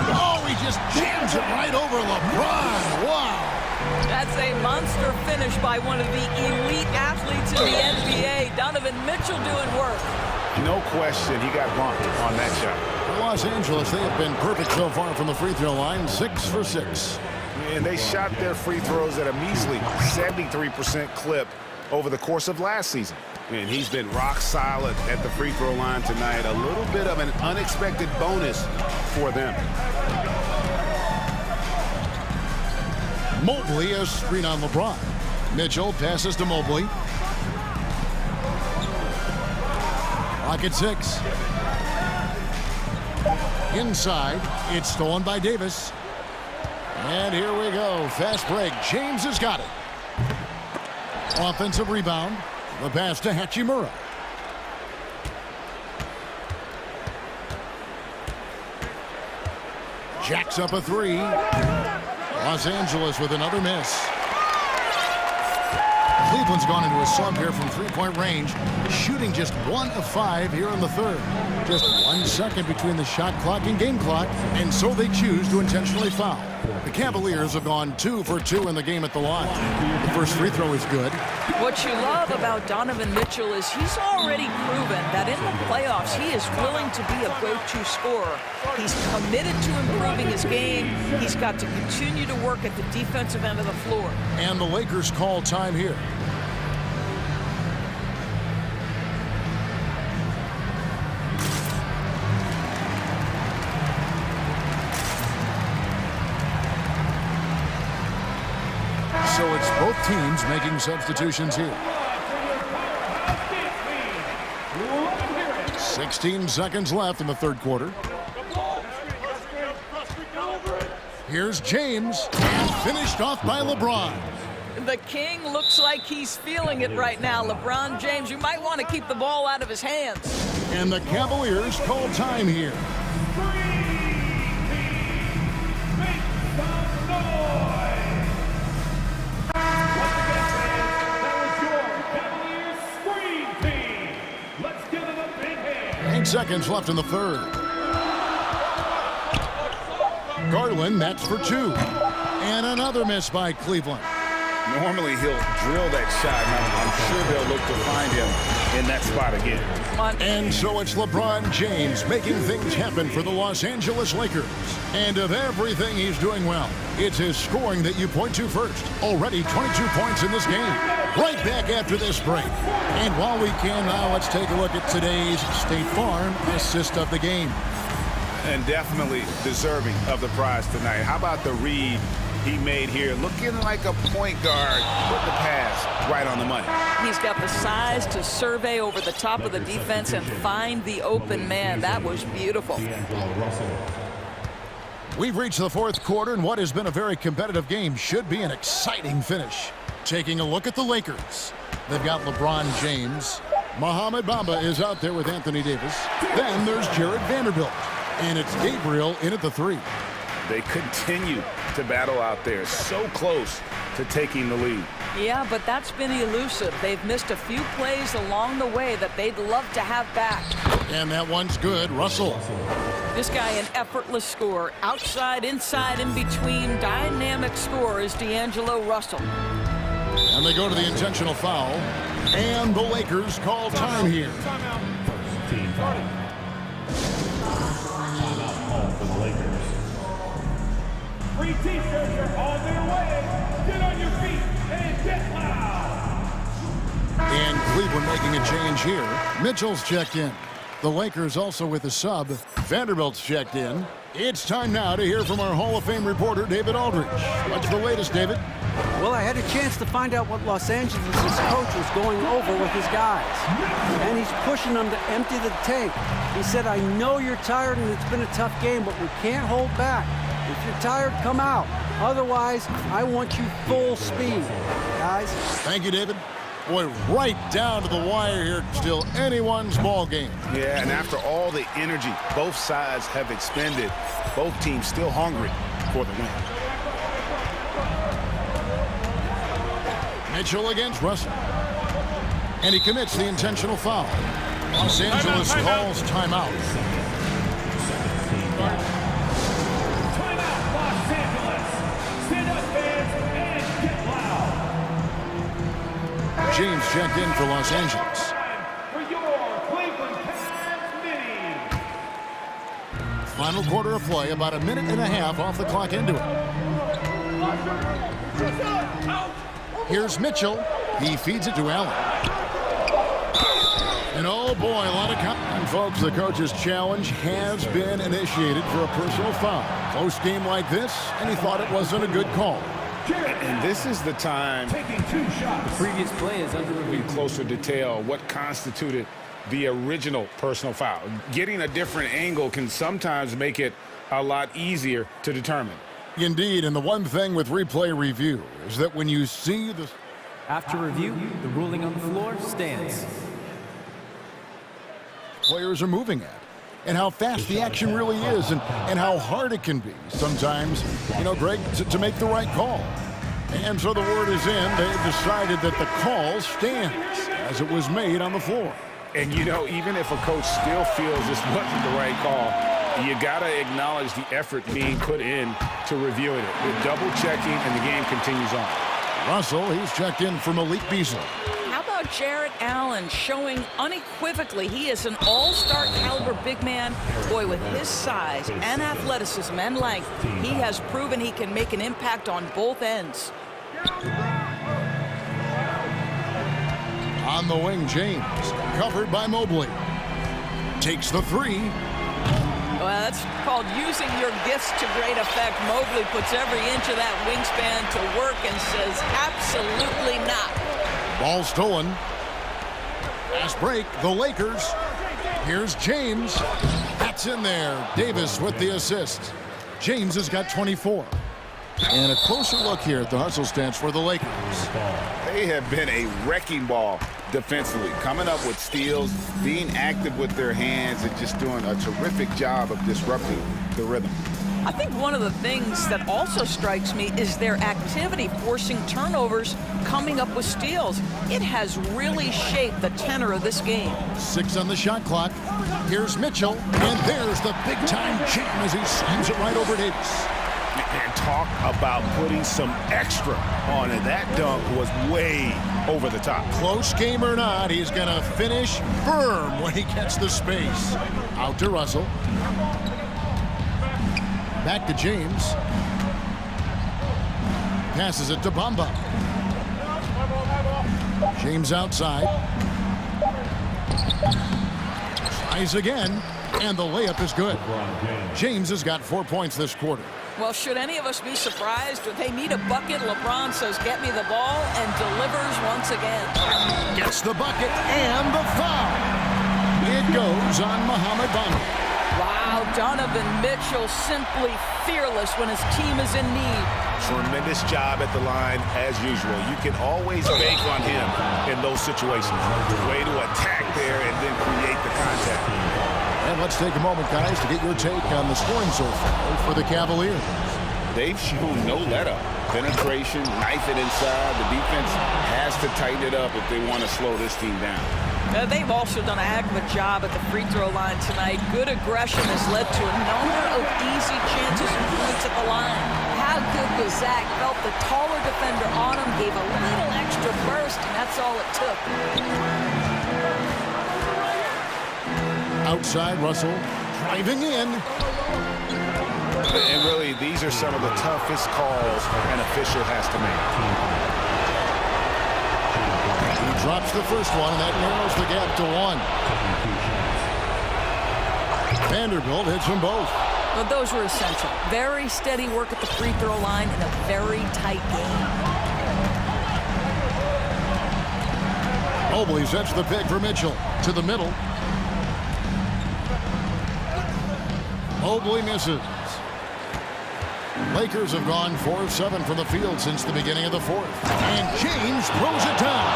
Speaker 5: Oh, he just jams it right over LeBron. Wow.
Speaker 3: That's a monster finish by one of the elite athletes in the NBA. Donovan Mitchell doing work.
Speaker 9: No question, he got bumped on that shot.
Speaker 5: For Los Angeles, they have been perfect so far from the free throw line. 6 for 6.
Speaker 9: And they shot their free throws at a measly 73% clip over the course of last season. And he's been rock solid at the free throw line tonight. A little bit of an unexpected bonus for them.
Speaker 5: Mobley a screen on LeBron. Mitchell passes to Mobley. Clock at 6. Inside, it's stolen by Davis. And here we go. Fast break. James has got it. Offensive rebound. The pass to Hachimura. Jacks up a three. Los Angeles with another miss. Cleveland's gone into a slump here from three-point range, shooting just 1 of 5 here in the third. Just 1 second between the shot clock and game clock, and so they choose to intentionally foul. The Cavaliers have gone 2 for 2 in the game at the line. The first free throw is good.
Speaker 3: What you love about Donovan Mitchell is he's already proven that in the playoffs he is willing to be a go-to scorer. He's committed to improving his game. He's got to continue to work at the defensive end of the floor.
Speaker 5: And the Lakers call time here. So it's both teams making substitutions here. 16 seconds left in the third quarter. Here's James, and finished off by LeBron.
Speaker 3: The King looks like he's feeling it right now. LeBron James, you might want to keep the ball out of his hands.
Speaker 5: And the Cavaliers call time here. Seconds left in the third. Garland, that's for 2. And another miss by Cleveland.
Speaker 9: Normally he'll drill that shot, and I'm sure they'll look to find him in that spot again.
Speaker 5: And so it's LeBron James making things happen for the Los Angeles Lakers. And of everything he's doing well, it's his scoring that you point to first. Already 22 points in this game. Right back after this break. And while we can now, let's take a look at today's State Farm assist of the game.
Speaker 9: And definitely deserving of the prize tonight. How about the read he made here? Looking like a point guard with the pass right on the money.
Speaker 3: He's got the size to survey over the top of the defense and find the open man. That was beautiful.
Speaker 5: We've reached the fourth quarter, and what has been a very competitive game should be an exciting finish. Taking a look at the Lakers. They've got LeBron James. Mohamed Bamba is out there with Anthony Davis. Then there's Jared Vanderbilt. And it's Gabriel in at the 3.
Speaker 9: They continue to battle out there, so close to taking the lead.
Speaker 3: Yeah, but that's been elusive. They've missed a few plays along the way that they'd love to have back.
Speaker 5: And that one's good. Russell.
Speaker 3: This guy, an effortless scorer. Outside, inside, in between. Dynamic scorer is D'Angelo Russell.
Speaker 5: And they go to the intentional foul. And the Lakers call time here.
Speaker 14: Team starting. For the Lakers. Free t-shirts are on their way. Get on your feet and get loud.
Speaker 5: And Cleveland making a change here. Mitchell's checked in. The Lakers also with a sub. Vanderbilt's checked in. It's time now to hear from our Hall of Fame reporter, David Aldridge. What's the latest, David?
Speaker 10: Well, I had a chance to find out what Los Angeles' coach was going over with his guys. And he's pushing them to empty the tank. He said, I know you're tired and it's been a tough game, but we can't hold back. If you're tired, come out. Otherwise, I want you full speed, guys.
Speaker 5: Thank you, David. Boy, right down to the wire here. Still anyone's ball game.
Speaker 9: Yeah, and after all the energy both sides have expended, both teams still hungry for the win.
Speaker 5: Mitchell against Russell. And he commits the intentional foul. Los Angeles calls timeout.
Speaker 14: Timeout, Los Angeles. Stand up, fans, and get loud.
Speaker 5: James checked in for Los Angeles.
Speaker 14: For your Cleveland Cavs mini.
Speaker 5: Final quarter of play, about a minute and a half off the clock into it. Here's Mitchell. He feeds it to Allen. And oh boy, a lot of and folks, the coach's challenge has been initiated for a personal foul. Close game like this, and he thought it wasn't a good call.
Speaker 9: And this is the time
Speaker 14: Taking 2 shots.
Speaker 6: The previous play is under review.
Speaker 9: in closer detail what constituted the original personal foul. Getting a different angle can sometimes make it a lot easier to determine.
Speaker 5: Indeed, and the one thing with replay review is that when you see the...
Speaker 6: After review, the ruling on the floor stands.
Speaker 5: Players are moving at. and how fast the action really is and how hard it can be sometimes, Greg, to make the right call. And so the word is in. They've decided that the call stands as it was made on the floor.
Speaker 9: And, even if a coach still feels this wasn't the right call, you got to acknowledge the effort being put in to reviewing it. They're double-checking, and the game continues on.
Speaker 5: Russell, he's checked in for Malik Beasley.
Speaker 3: How about Jarrett Allen showing unequivocally he is an all-star caliber big man? Boy, with his size and athleticism and length, he has proven he can make an impact on both ends.
Speaker 5: On the wing, James, covered by Mobley. Takes the three.
Speaker 3: Well, that's called using your gifts to great effect. Mobley puts every inch of that wingspan to work and says, absolutely not.
Speaker 5: Ball stolen. Fast break, the Lakers. Here's James. That's in there. Davis with the assist. James has got 24. And a closer look here at the hustle stats for the Lakers.
Speaker 9: They have been a wrecking ball defensively, coming up with steals, being active with their hands, and just doing a terrific job of disrupting the rhythm.
Speaker 3: I think one of the things that also strikes me is their activity forcing turnovers, coming up with steals. It has really shaped the tenor of this game.
Speaker 5: 6 on the shot clock. Here's Mitchell, and there's the big-time jam as he slams it right over Davis.
Speaker 9: And talk about putting some extra on it. That dunk was way over the top.
Speaker 5: Close game or not, he's going to finish firm when he gets the space. Out to Russell. Back to James. Passes it to Bamba. James outside. Tries again, and the layup is good. James has got 4 points this quarter.
Speaker 3: Well, should any of us be surprised when they need a bucket? LeBron says, get me the ball, and delivers once again.
Speaker 5: Gets the bucket and the foul. It goes on Mohamed Bamba.
Speaker 3: Wow, Donovan Mitchell simply fearless when his team is in need.
Speaker 9: Tremendous job at the line, as usual. You can always bank on him in those situations. Way to attack there and then create the contact.
Speaker 5: And let's take a moment, guys, to get your take on the scoring so far for the Cavaliers.
Speaker 9: They've shown no let-up. Penetration, knife it inside. The defense has to tighten it up if they want to slow this team down.
Speaker 3: They've also done a heck of a job at the free throw line tonight. Good aggression has led to a number of easy chances and points at the line. How good was Zach? Felt the taller defender on him, gave a little extra burst, and that's all it took.
Speaker 5: Outside, Russell driving in.
Speaker 9: And really, these are some of the toughest calls an official has to make.
Speaker 5: He drops the first one, and that narrows the gap to 1. Vanderbilt hits them both.
Speaker 3: But those were essential. Very steady work at the free throw line in a very tight game.
Speaker 5: Mobley sets the pick for Mitchell to the middle. Mobley misses. Lakers have gone 4 of 7 from the field since the beginning of the fourth. And James throws it down.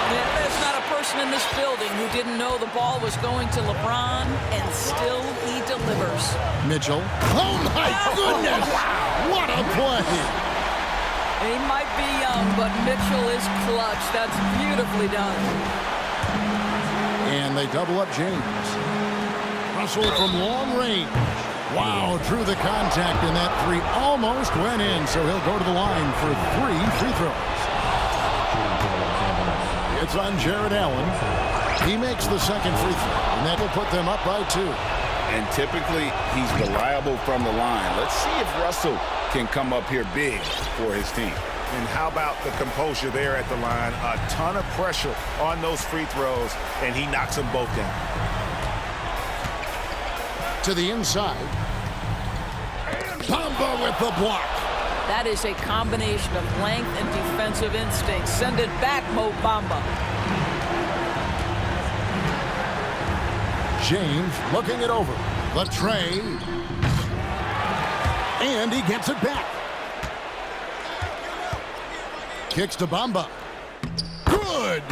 Speaker 3: Yeah, there's not a person in this building who didn't know the ball was going to LeBron, and still he delivers.
Speaker 5: Mitchell. Oh, my goodness! What a play!
Speaker 3: He might be young, but Mitchell is clutch. That's beautifully done.
Speaker 5: And they double up James. Russell from long range. Wow, drew the contact, and that three almost went in, so he'll go to the line for 3 free throws. It's on Jarrett Allen. He makes the second free throw, and that will put them up by 2.
Speaker 9: And typically, he's reliable from the line. Let's see if Russell can come up here big for his team. And how about the composure there at the line? A ton of pressure on those free throws, and he knocks them both down.
Speaker 5: To the inside. Bamba with the block.
Speaker 3: That is a combination of length and defensive instinct. Send it back, Mo Bamba.
Speaker 5: James looking it over. The tray. And he gets it back. Kicks to Bamba. Good.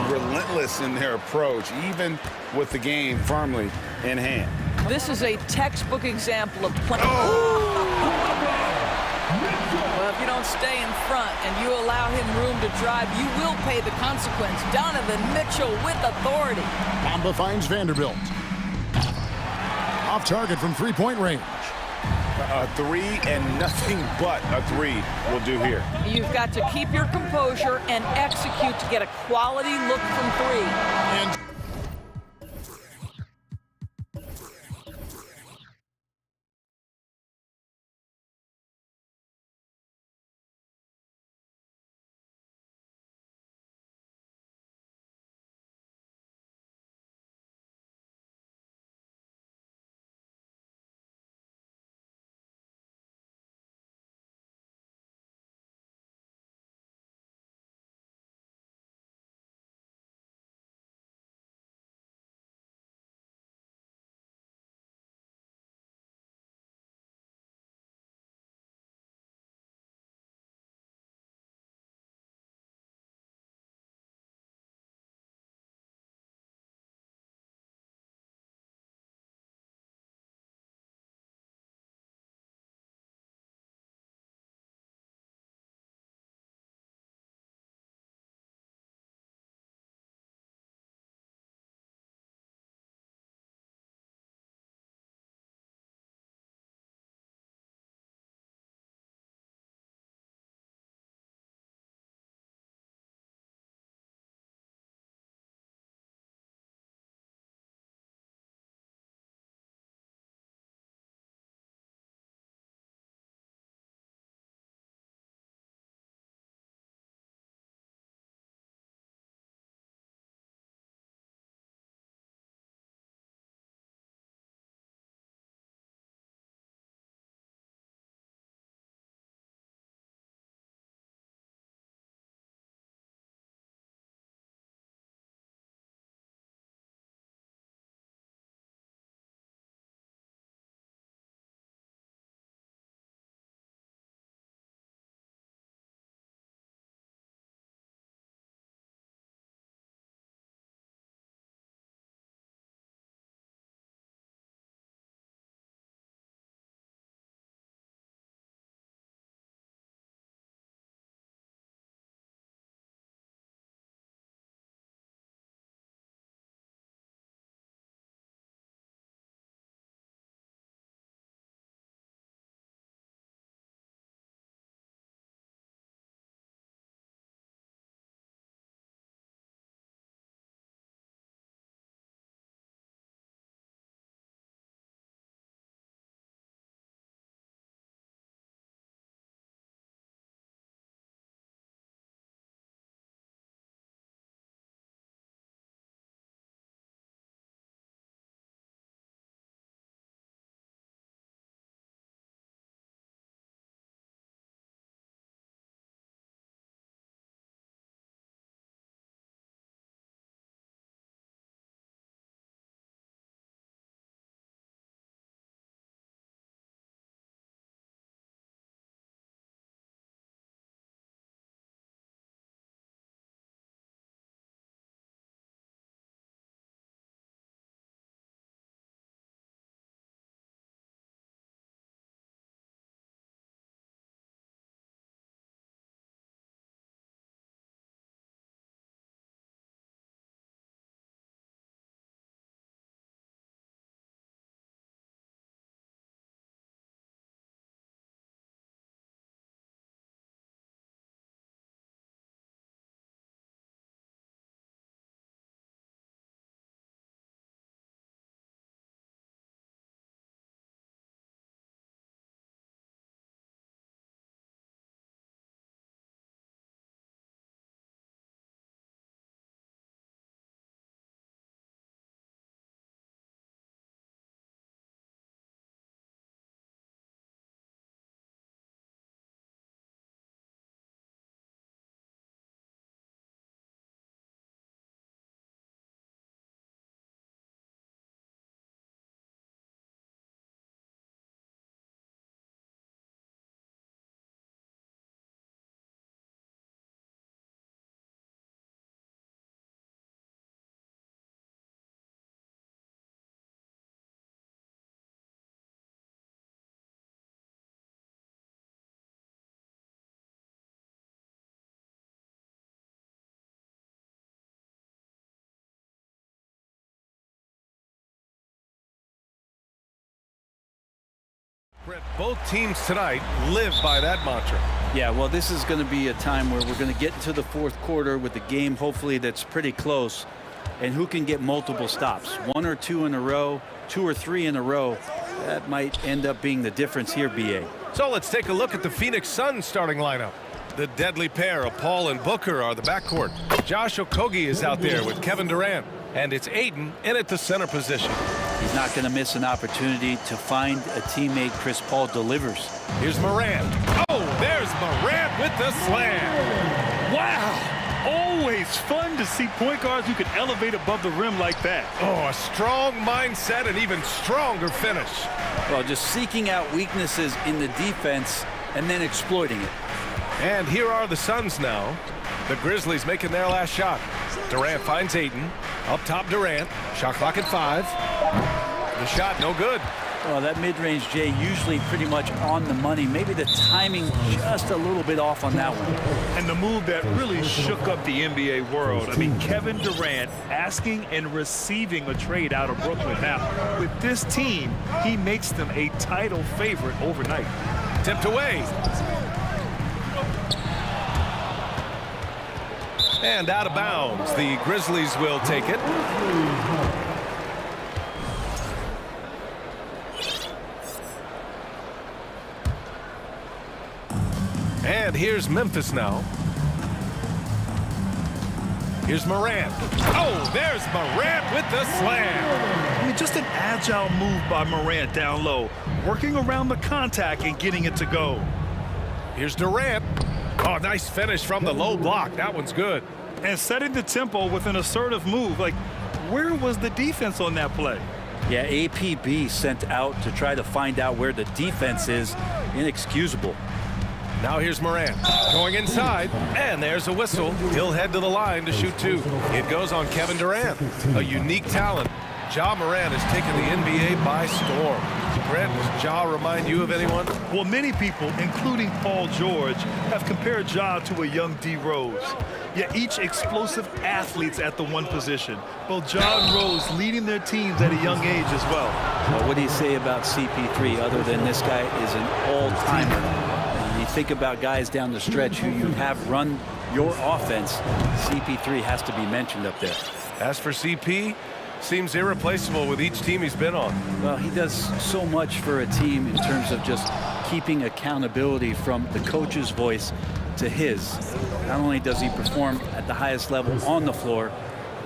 Speaker 9: Relentless in their approach, even with the game firmly in hand.
Speaker 3: This is a textbook example of playing. Well, if you don't stay in front and you allow him room to drive, you will pay the consequence. Donovan Mitchell with authority.
Speaker 5: Mamba finds Vanderbilt. Off target from three-point range.
Speaker 9: A three and nothing but a three will do here.
Speaker 3: You've got to keep your composure and execute to get a quality look from three.
Speaker 5: And
Speaker 2: Both teams tonight live by that mantra.
Speaker 8: Yeah, well, this is going to be a time where we're going to get into the fourth quarter with the game, hopefully, that's pretty close. And who can get multiple stops? 1 or 2 in a row, 2 or 3 in a row. That might end up being the difference here, BA.
Speaker 2: So let's take a look at the Phoenix Suns starting lineup. The deadly pair of Paul and Booker are the backcourt. Josh Okogie is out there with Kevin Durant. And it's Ayton in at the center position.
Speaker 8: He's not going to miss an opportunity to find a teammate. Chris Paul delivers.
Speaker 2: Here's Morant. Oh, there's Morant with the slam.
Speaker 1: Wow. Always fun to see point guards who can elevate above the rim like that.
Speaker 2: Oh, a strong mindset and even stronger finish.
Speaker 8: Well, just seeking out weaknesses in the defense and then exploiting it.
Speaker 2: And here are the Suns now. The Grizzlies making their last shot. Durant finds Ayton. Up top, Durant. Shot clock at 5. The shot, no good.
Speaker 8: Well, that mid-range, Jay, usually pretty much on the money. Maybe the timing just a little bit off on that one.
Speaker 1: And the move that really shook up the NBA world. I mean, Kevin Durant asking and receiving a trade out of Brooklyn. Now, with this team, he makes them a title favorite overnight.
Speaker 2: Tipped away. And out of bounds. The Grizzlies will take it. And here's Memphis now. Here's Morant. Oh, there's Morant with the slam.
Speaker 1: I mean, just an agile move by Morant down low, working around the contact and getting it to go.
Speaker 2: Here's Durant. Oh, nice finish from the low block. That one's good.
Speaker 1: And setting the tempo with an assertive move. Like, where was the defense on that play?
Speaker 8: Yeah, APB sent out to try to find out where the defense is. Inexcusable.
Speaker 2: Now here's Morant going inside, and there's a whistle. He'll head to the line to shoot 2. It goes on Kevin Durant, a unique talent. Ja Morant has taken the NBA by storm. Brent, does Ja remind you of anyone?
Speaker 1: Well, many people, including Paul George, have compared Ja to a young D. Rose. Yet each explosive athletes at the one position. Both Ja and Rose leading their teams at a young age as well.
Speaker 8: Well, what do you say about CP3 other than this guy is an all-timer? You think about guys down the stretch who you have run your offense, CP3 has to be mentioned up there.
Speaker 2: As for CP, seems irreplaceable with each team he's been on.
Speaker 8: Well, he does so much for a team in terms of just keeping accountability from the coach's voice to his. Not only does he perform at the highest level on the floor,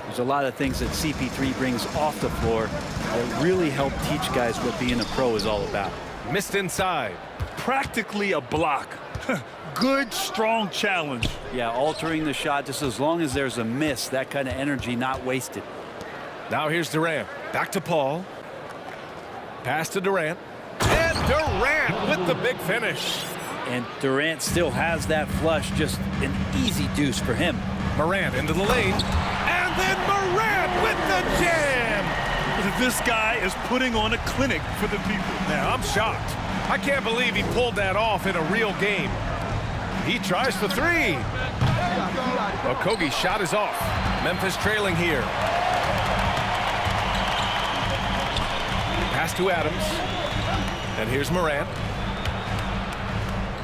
Speaker 8: there's a lot of things that CP3 brings off the floor that really help teach guys what being a pro is all about.
Speaker 2: Missed inside.
Speaker 1: Practically a block. Good, strong challenge.
Speaker 8: Yeah, altering the shot just as long as there's a miss, that kind of energy not wasted.
Speaker 2: Now here's Durant. Back to Paul. Pass to Durant. And Durant with the big finish.
Speaker 8: And Durant still has that flush, just an easy deuce for him.
Speaker 2: Morant into the lane. And then Morant with the jam.
Speaker 1: This guy is putting on a clinic for the people.
Speaker 2: Now, I'm shocked. I can't believe he pulled that off in a real game. He tries for 3. Okogie's shot is off. Memphis trailing here. Pass to Adams. And here's Morant.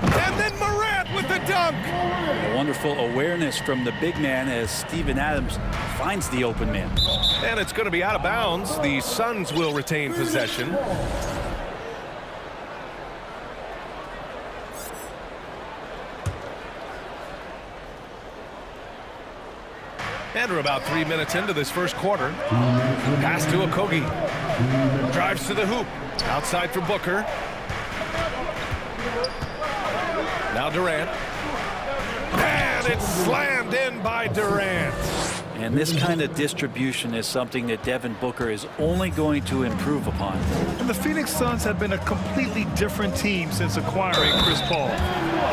Speaker 2: And then Morant with the dunk.
Speaker 8: A wonderful awareness from the big man as Steven Adams finds the open man.
Speaker 2: And it's going to be out of bounds. The Suns will retain possession. And we're about 3 minutes into this first quarter. Pass to Okogie. Drives to the hoop. Outside for Booker. Now Durant. And it's slammed in by Durant.
Speaker 8: And this kind of distribution is something that Devin Booker is only going to improve upon.
Speaker 1: And the Phoenix Suns have been a completely different team since acquiring Chris Paul.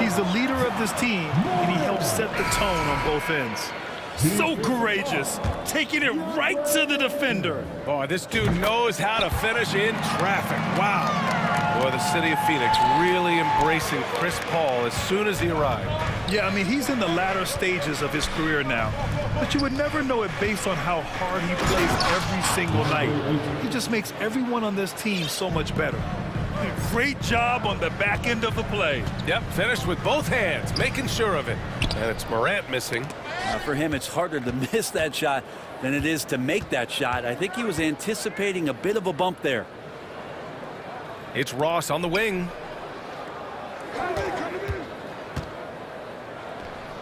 Speaker 1: He's the leader of this team, and he helps set the tone on both ends. So courageous, taking it right to the defender.
Speaker 2: Boy, this dude knows how to finish in traffic. Wow. Boy, the city of Phoenix really embracing Chris Paul as soon as he arrived.
Speaker 1: Yeah, I mean, he's in the latter stages of his career now. But you would never know it based on how hard he plays every single night. He just makes everyone on this team so much better. Great job on the back end of the play.
Speaker 2: Yep, finished with both hands, making sure of it. And it's Morant missing.
Speaker 8: For him, it's harder to miss that shot than it is to make that shot. I think he was anticipating a bit of a bump there.
Speaker 2: It's Ross on the wing.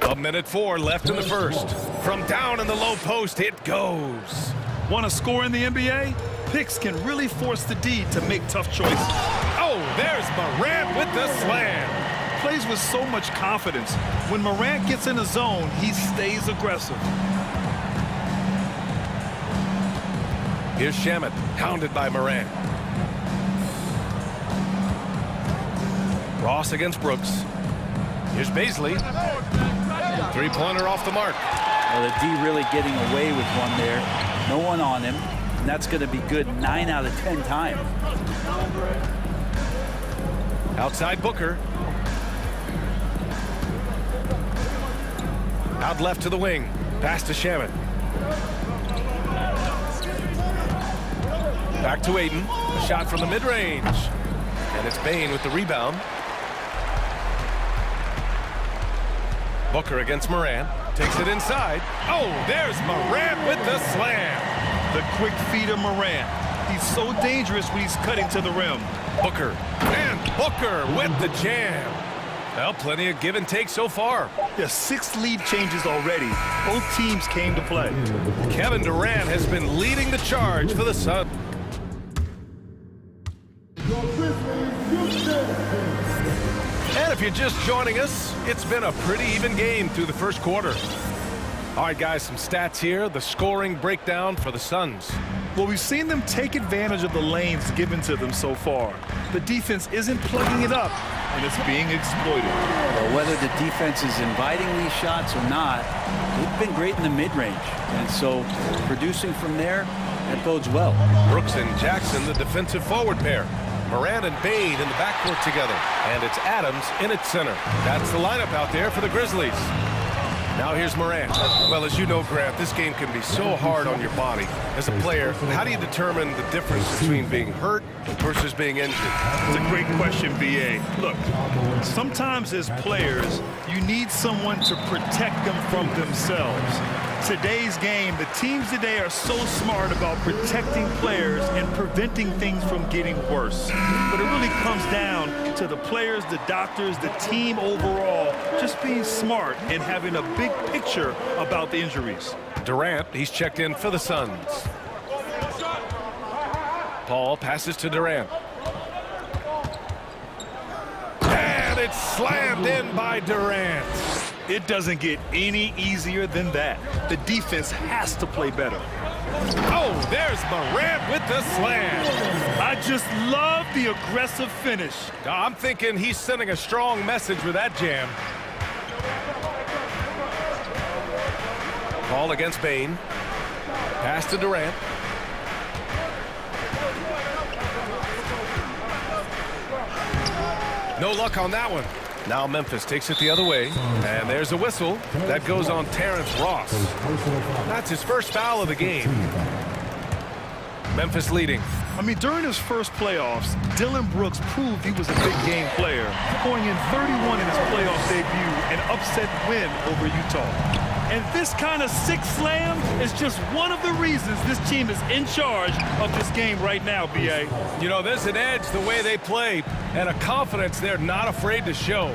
Speaker 2: A minute 4 left in the first. From down in the low post, it goes.
Speaker 1: Want to score in the NBA? Picks can really force the D to make tough choices.
Speaker 2: Oh, there's Morant with the slam.
Speaker 1: Plays with so much confidence. When Morant gets in a zone, he stays aggressive.
Speaker 2: Here's Shamet, hounded by Morant. Ross against Brooks. Here's Baisley. Three-pointer off the mark.
Speaker 8: Well, the D really getting away with one there. No one on him. And that's going to be good 9 out of 10 times.
Speaker 2: Outside Booker. Out left to the wing. Pass to Shamet. Back to Aiden. A shot from the mid-range. And it's Bane with the rebound. Booker against Morant. Takes it inside. Oh, there's Morant with the slam.
Speaker 1: The quick feed of Morant. He's so dangerous when he's cutting to the rim.
Speaker 2: Booker. And Booker with the jam. Well, plenty of give and take so far.
Speaker 1: Yeah, 6 lead changes already. Both teams came to play.
Speaker 2: Kevin Durant has been leading the charge for the Suns. And if you're just joining us, it's been a pretty even game through the first quarter. All right, guys, some stats here. The scoring breakdown for the Suns.
Speaker 1: Well, we've seen them take advantage of the lanes given to them so far. The defense isn't plugging it up, and it's being exploited.
Speaker 8: Well, whether the defense is inviting these shots or not, they've been great in the mid-range. And so producing from there, that bodes well.
Speaker 2: Brooks and Jackson, the defensive forward pair. Morant and Bane in the backcourt together. And it's Adams in its center. That's the lineup out there for the Grizzlies. Now here's Morant. Well, as you know, Grant, this game can be so hard on your body. As a player, how do you determine the difference between being hurt versus being injured?
Speaker 1: It's a great question, B.A. Look, sometimes as players, you need someone to protect them from themselves. Today's game, the teams today are so smart about protecting players and preventing things from getting worse. But it really comes down to the players, the doctors, the team overall, just being smart and having a big picture about the injuries.
Speaker 2: Durant, he's checked in for the Suns. Paul passes to Durant. And it's slammed in by Durant.
Speaker 1: It doesn't get any easier than that. The defense has to play better.
Speaker 2: Oh, there's Morant with the slam.
Speaker 1: I just love the aggressive finish.
Speaker 2: I'm thinking he's sending a strong message with that jam. Ball against Bane. Pass to Durant. No luck on that one. Now Memphis takes it the other way. And there's a whistle. That goes on Terrence Ross. That's his first foul of the game. Memphis leading.
Speaker 1: I mean, during his first playoffs, Dillon Brooks proved he was a big game player, going in 31 in his playoff debut, an upset win over Utah. And this kind of sick slam is just one of the reasons this team is in charge of this game right now, B.A.
Speaker 2: You know, there's an edge the way they play and a confidence they're not afraid to show.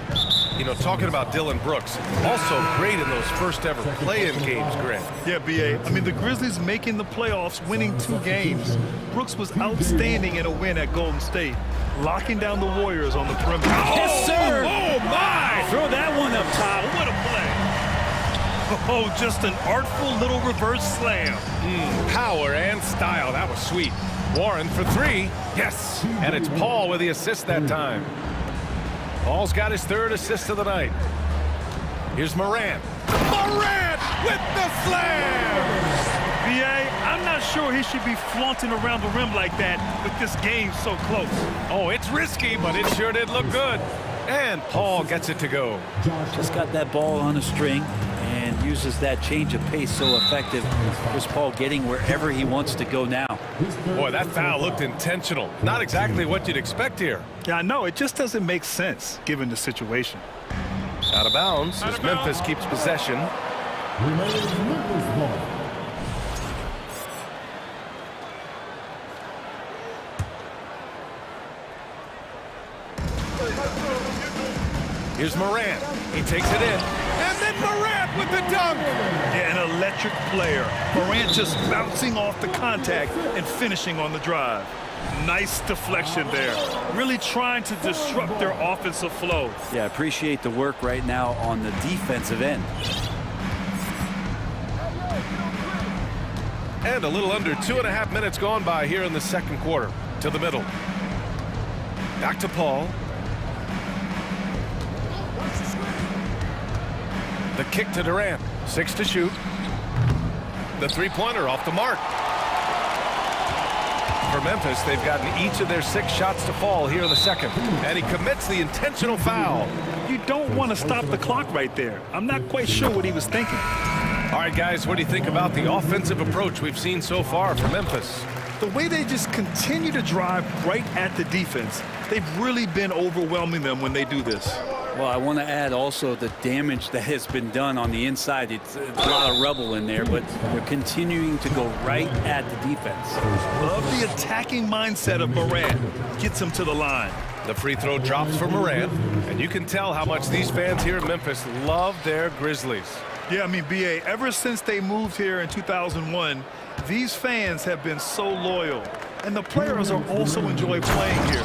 Speaker 2: You know, talking about Dillon Brooks, also great in those first ever play-in games, Grant.
Speaker 1: Yeah, B.A. I mean, the Grizzlies making the playoffs, winning 2 games. Brooks was outstanding in a win at Golden State, locking down the Warriors on the perimeter.
Speaker 8: Yes, sir!
Speaker 2: Oh, my!
Speaker 8: Throw that one up top.
Speaker 1: What a play! Oh, just an artful little reverse slam.
Speaker 2: Power and style. That was sweet. Warren for 3. Yes. And it's Paul with the assist that time. Paul's got his 3rd assist of the night. Here's Morant. Morant with the slam!
Speaker 1: B.A., I'm not sure he should be flaunting around the rim like that with this game so close.
Speaker 2: Oh, it's risky, but it sure did look good. And Paul gets it to go.
Speaker 8: Just got that ball on a string, and uses that change of pace so effective. Chris Paul getting wherever he wants to go now.
Speaker 2: Boy, that foul looked intentional. Not exactly what you'd expect here.
Speaker 1: Yeah, I know. It just doesn't make sense given the situation.
Speaker 2: Out of bounds as Memphis keeps possession. Here's Morant. He takes it in. And then Morant with the dunk.
Speaker 1: Yeah, an electric player. Morant just bouncing off the contact and finishing on the drive. Nice deflection there. Really trying to disrupt their offensive flow.
Speaker 8: Yeah, appreciate the work right now on the defensive end.
Speaker 2: And a little under 2.5 minutes gone by here in the second quarter. To the middle. Back to Paul. The kick to Durant. 6 to shoot. The three-pointer off the mark. For Memphis, they've gotten each of their 6 shots to fall here in the second. And he commits the intentional foul.
Speaker 1: You don't want to stop the clock right there. I'm not quite sure what he was thinking.
Speaker 2: All right, guys, what do you think about the offensive approach we've seen so far from Memphis?
Speaker 1: The way they just continue to drive right at the defense, they've really been overwhelming them when they do this.
Speaker 8: Well, I want to add also the damage that has been done on the inside. It's a lot of rubble in there, but they're continuing to go right at the defense.
Speaker 1: Love the attacking mindset of Morant. Gets him to the line.
Speaker 2: The free throw drops for Morant, and you can tell how much these fans here in Memphis love their Grizzlies.
Speaker 1: Yeah, I mean, B.A., ever since they moved here in 2001, these fans have been so loyal. And the players are also enjoy playing here.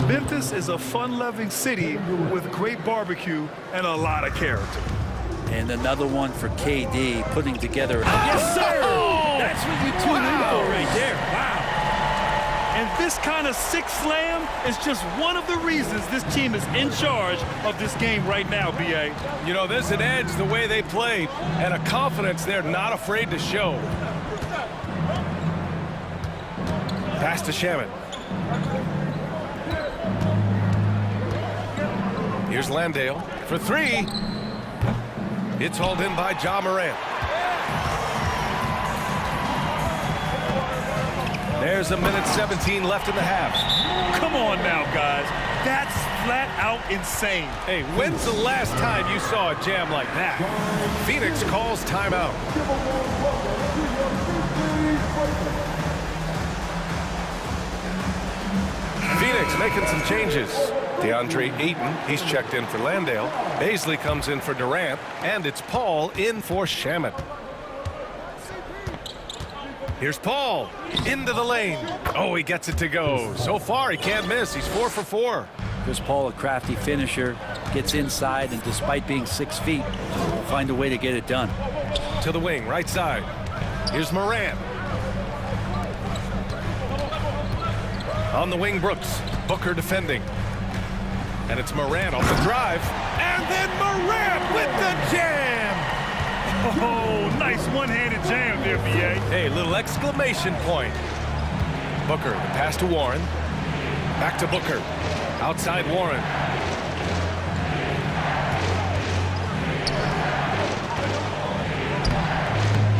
Speaker 1: Memphis is a fun-loving city with great barbecue and a lot of character.
Speaker 8: And another one for KD, putting together. Yes, sir! That's what you tune in for right there. Wow.
Speaker 1: And this kind of sick slam is just one of the reasons this team is in charge of this game right now, B.A.
Speaker 2: You know, there's an edge the way they play and a confidence they're not afraid to show. Pass to Shaman. Here's Landale for 3. It's hauled in by Ja Morant. There's 1:17 left in the half.
Speaker 1: Come on now, guys. That's flat out insane.
Speaker 2: Hey, when's the last time you saw a jam like that? Phoenix calls timeout. Phoenix making some changes. DeAndre Ayton, he's checked in for Landale. Baisley comes in for Durant, and it's Paul in for Shaman. Here's Paul into the lane. Oh, he gets it to go. So far, he can't miss. He's 4 for 4.
Speaker 8: Chris Paul, a crafty finisher, gets inside, and despite being 6 feet, will find a way to get it done.
Speaker 2: To the wing, right side. Here's Morant. On the wing, Brooks. Booker defending. And it's Morant off the drive. And then Morant with the jam!
Speaker 1: Oh, nice one-handed jam there, B.A.
Speaker 2: Hey, little exclamation point. Booker, the pass to Warren. Back to Booker. Outside Warren.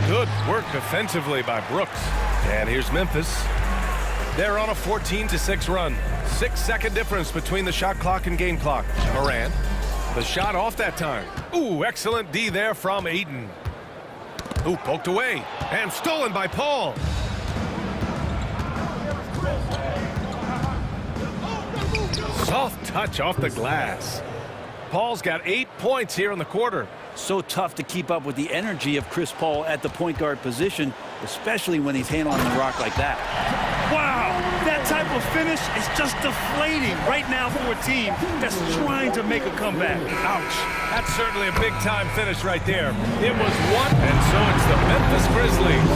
Speaker 2: Good work offensively by Brooks. And here's Memphis. They're on a 14-6 run. 6-second difference between the shot clock and game clock. Morant. The shot off that time. Ooh, excellent D there from Ayton. Ooh, poked away. And stolen by Paul. Soft touch off the glass. Paul's got 8 points here in the quarter.
Speaker 8: So tough to keep up with the energy of Chris Paul at the point guard position, especially when he's handling the rock like that.
Speaker 1: Wow, that type of finish is just deflating right now for a team that's trying to make a comeback. Ouch.
Speaker 2: That's certainly a big-time finish right there. It was one, and so it's the Memphis Grizzlies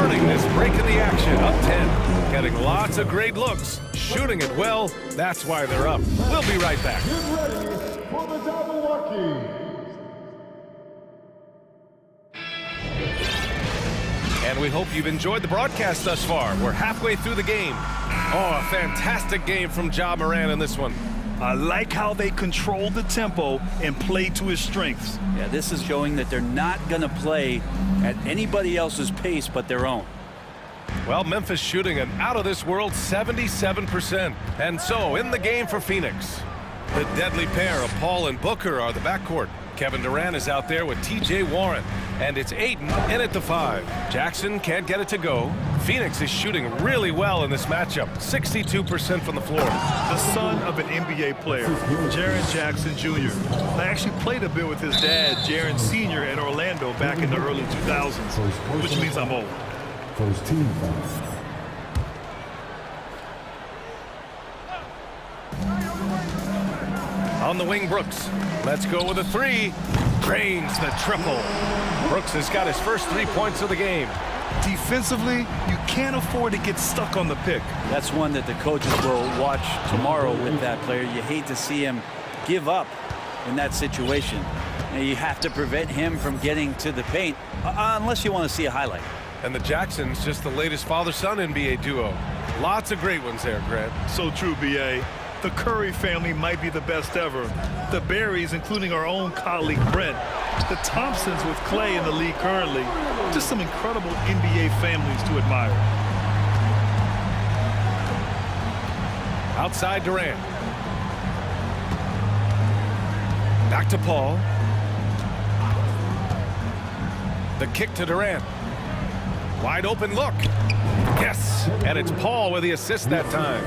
Speaker 2: earning this break in the action, up 10. Getting lots of great looks, shooting it well. That's why they're up. We'll be right back.
Speaker 14: Get ready for the double lucky.
Speaker 2: And we hope you've enjoyed the broadcast thus far. We're halfway through the game. Oh, a fantastic game from Ja Morant in this one.
Speaker 1: I like how they control the tempo and play to his strengths.
Speaker 8: Yeah, this is showing that they're not going to play at anybody else's pace but their own.
Speaker 2: Well, Memphis shooting an out-of-this-world 77%. And so, in the game for Phoenix, the deadly pair of Paul and Booker are the backcourt. Kevin Durant is out there with T.J. Warren. And it's Ayton in at the 5. Jackson can't get it to go. Phoenix is shooting really well in this matchup. 62% from the floor.
Speaker 1: The son of an NBA player, Jaren Jackson Jr. I actually played a bit with his dad, Jaren Sr. at Orlando back in the early 2000s, which means I'm old.
Speaker 15: First team foul.
Speaker 2: On the wing, Brooks. Let's go with a 3. Drains the triple. Brooks has got his first 3 points of the game.
Speaker 1: Defensively, you can't afford to get stuck on the pick.
Speaker 8: That's one that the coaches will watch tomorrow with that player. You hate to see him give up in that situation. And you have to prevent him from getting to the paint, unless you want to see a highlight.
Speaker 2: And the Jacksons, just the latest father-son NBA duo. Lots of great ones there, Grant.
Speaker 1: So true, B.A. The Curry family might be the best ever. The Berries, including our own colleague Brent. The Thompsons with Clay in the league currently. Just some incredible NBA families to admire.
Speaker 2: Outside Durant. Back to Paul. The kick to Durant. Wide open look. Yes, and it's Paul with the assist that time.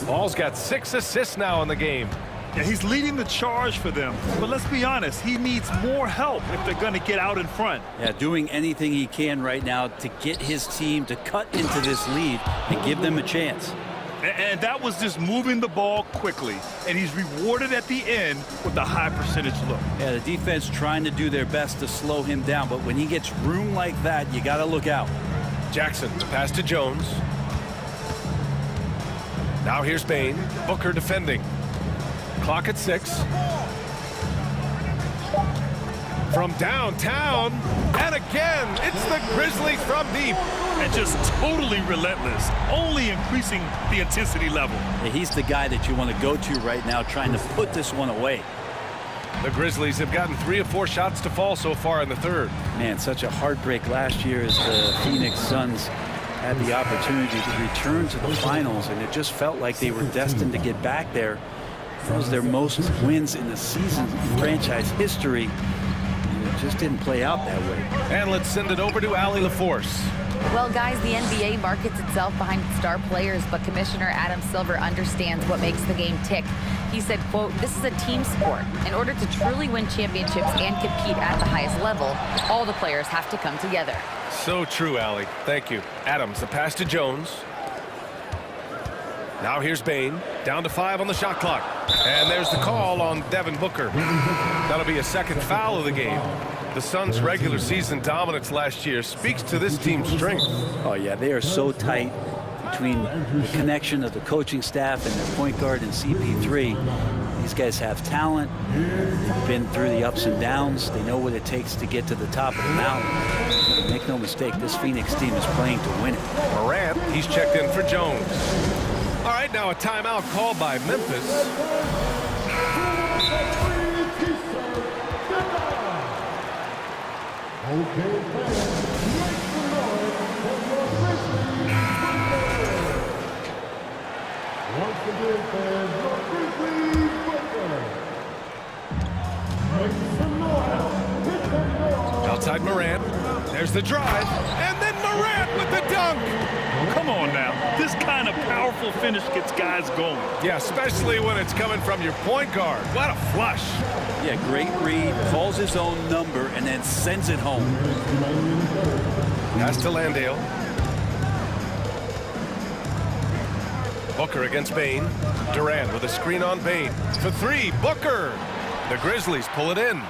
Speaker 2: Paul's got 6 assists now in the game.
Speaker 1: Yeah, he's leading the charge for them. But let's be honest, he needs more help if they're going to get out in front.
Speaker 8: Yeah, doing anything he can right now to get his team to cut into this lead and give them a chance.
Speaker 1: And that was just moving the ball quickly. And he's rewarded at the end with a high percentage look.
Speaker 8: Yeah, the defense trying to do their best to slow him down. But when he gets room like that, you got to look out.
Speaker 2: Jackson, the pass to Jones. Now here's Bain. Booker defending. Clock at 6. From downtown. And again, it's the Grizzlies from deep.
Speaker 1: And just totally relentless, only increasing the intensity level.
Speaker 8: Yeah, he's the guy that you want to go to right now, trying to put this one away.
Speaker 2: The Grizzlies have gotten 3 of 4 shots to fall so far in the third.
Speaker 8: Man, such a heartbreak last year as the Phoenix Suns had the opportunity to return to the finals, and it just felt like they were destined to get back there. That was their most wins in the season in franchise history. And it just didn't play out that way.
Speaker 2: And let's send it over to Allie LaForce.
Speaker 4: Well, guys, the NBA markets itself behind star players, but Commissioner Adam Silver understands what makes the game tick. He said, quote, "This is a team sport. In order to truly win championships and compete at the highest level, all the players have to come together."
Speaker 2: So true, Allie. Thank you. Adams, the pass to Jones. Now here's Bain. Down to 5 on the shot clock. And there's the call on Devin Booker. That'll be a second foul of the game. The Suns' regular season dominance last year speaks to this team's strength.
Speaker 8: Oh, yeah, they are so tight between the connection of the coaching staff and their point guard and CP3. These guys have talent. They've been through the ups and downs. They know what it takes to get to the top of the mountain. Make no mistake, this Phoenix team is playing to win it.
Speaker 2: Morant, he's checked in for Jones. All right, now a timeout called by Memphis. Outside Morant. There's the drive. And then Morant with the dunk.
Speaker 1: Come on now. This kind of powerful finish gets guys going.
Speaker 2: Yeah, especially when it's coming from your point guard. What a flush.
Speaker 8: Yeah, great read. Calls his own number and then sends it home.
Speaker 2: Pass to Landale. Booker against Bain. Durant with a screen on Bain. For 3, Booker. The Grizzlies pull it in.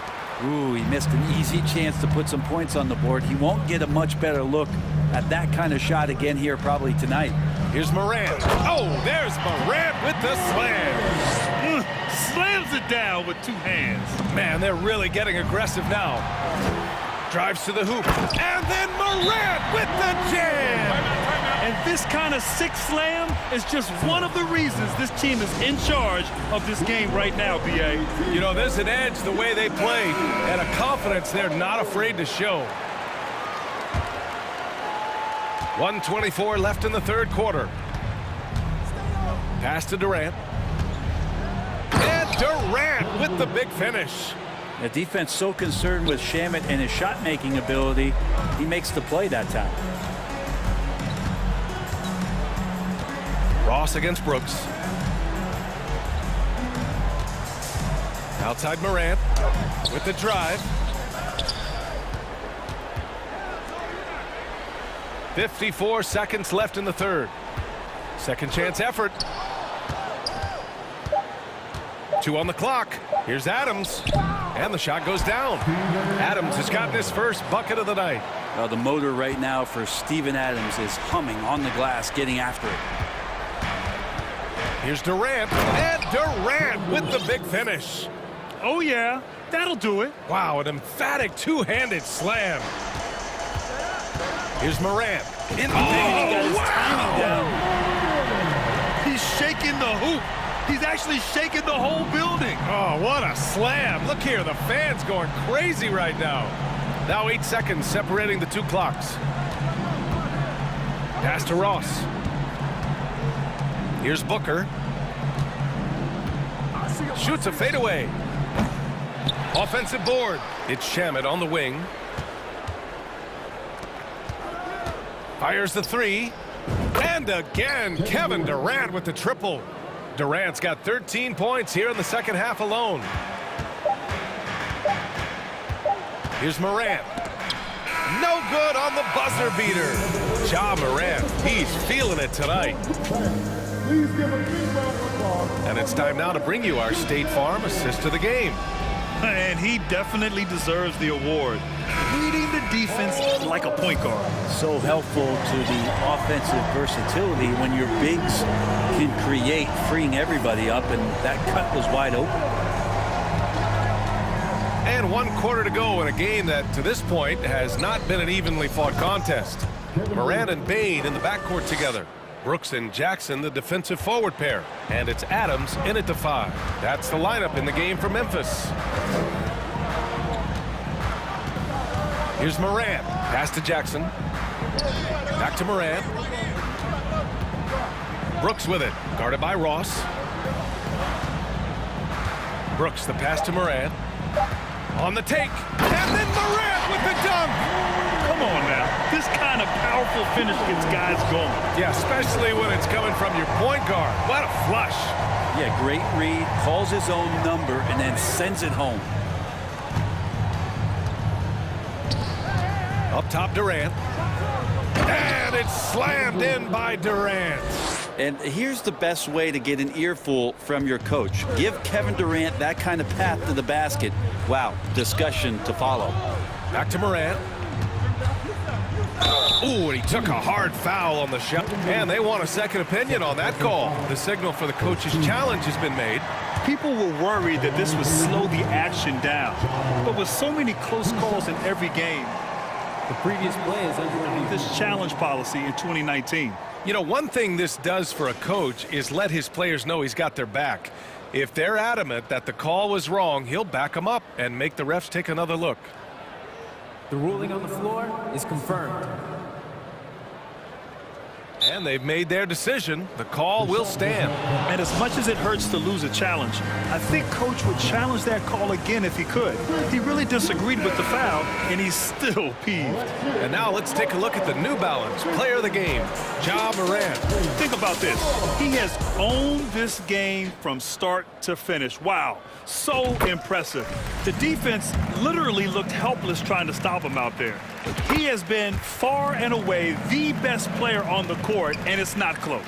Speaker 8: Ooh, he missed an easy chance to put some points on the board. He won't get a much better look at that kind of shot again here probably tonight.
Speaker 2: Here's Morant. Oh, there's Morant with the slam.
Speaker 1: Slams it down with 2 hands.
Speaker 2: Man, they're really getting aggressive now. Drives to the hoop. And then Morant with the jam.
Speaker 1: And this kind of sixth slam is just one of the reasons this team is in charge of this game right now, B.A.
Speaker 2: You know, there's an edge the way they play and a confidence they're not afraid to show. 1:24 left in the third quarter. Pass to Durant. And Durant with the big finish.
Speaker 8: The defense so concerned with Shamet and his shot-making ability, he makes the play that time.
Speaker 2: Ross against Brooks. Outside Morant with the drive. 54 seconds left in the third. Second chance effort. 2 on the clock. Here's Adams. And the shot goes down. Adams has gotten his first bucket of the night.
Speaker 8: The motor right now for Steven Adams is humming on the glass, getting after it.
Speaker 2: Here's Durant. And Durant with the big finish.
Speaker 1: Oh, yeah. That'll do it.
Speaker 2: Wow, an emphatic two-handed slam. Here's Morant.
Speaker 1: Wow! He's shaking the hoop. He's actually shaking the whole building.
Speaker 2: Oh, what a slam. Look here, the fans going crazy right now. Now 8 seconds separating the two clocks. Pass to Ross. Here's Booker. Shoots a fadeaway. Offensive board. It's Shamet on the wing. Fires the three. And again, Kevin Durant with the triple. Durant's got 13 points here in the second half alone. Here's Morant. No good on the buzzer beater. Ja Morant, he's feeling it tonight. And it's time now to bring you our State Farm assist of the game.
Speaker 1: And he definitely deserves the award. Leading the defense like a point guard.
Speaker 8: So helpful to the offensive versatility when your bigs can create, freeing everybody up, and that cut was wide open.
Speaker 2: And 1 quarter to go in a game that, to this point, has not been an evenly fought contest. Morant and Bain in the backcourt together. Brooks and Jackson, the defensive forward pair. And it's Adams in at the 5. That's the lineup in the game for Memphis. Here's Morant. Pass to Jackson. Back to Morant. Brooks with it. Guarded by Ross. Brooks, the pass to Morant. On the take. And then Morant with the dunk.
Speaker 1: Come on now. This kind of powerful finish gets guys going.
Speaker 2: Yeah, especially when it's coming from your point guard. What a flush.
Speaker 8: Yeah, great read. Calls his own number and then sends it home.
Speaker 2: Up top, Durant. And it's slammed in by Durant.
Speaker 8: And here's the best way to get an earful from your coach. Give Kevin Durant that kind of path to the basket. Wow, discussion to follow.
Speaker 2: Back to Morant. Ooh, and he took a hard foul on the shot. And they want a second opinion on that call. The signal for the coach's challenge has been made.
Speaker 1: People were worried that this would slow the action down. But with so many close calls in every game,
Speaker 6: the previous play is underneath
Speaker 1: this challenge policy in 2019.
Speaker 2: You know, one thing this does for a coach is let his players know he's got their back. If they're adamant that the call was wrong, he'll back them up and make the refs take another look.
Speaker 6: The ruling on the floor is confirmed.
Speaker 2: And they've made their decision. The call will stand.
Speaker 1: And as much as it hurts to lose a challenge, I think Coach would challenge that call again if he could. He really disagreed with the foul, and he's still peeved.
Speaker 2: And now let's take a look at the New Balance player of the game, Ja Morant.
Speaker 1: Think about this. He has owned this game from start to finish. Wow, so impressive. The defense literally looked helpless trying to stop him out there. He has been far and away the best player on the court, and it's not close.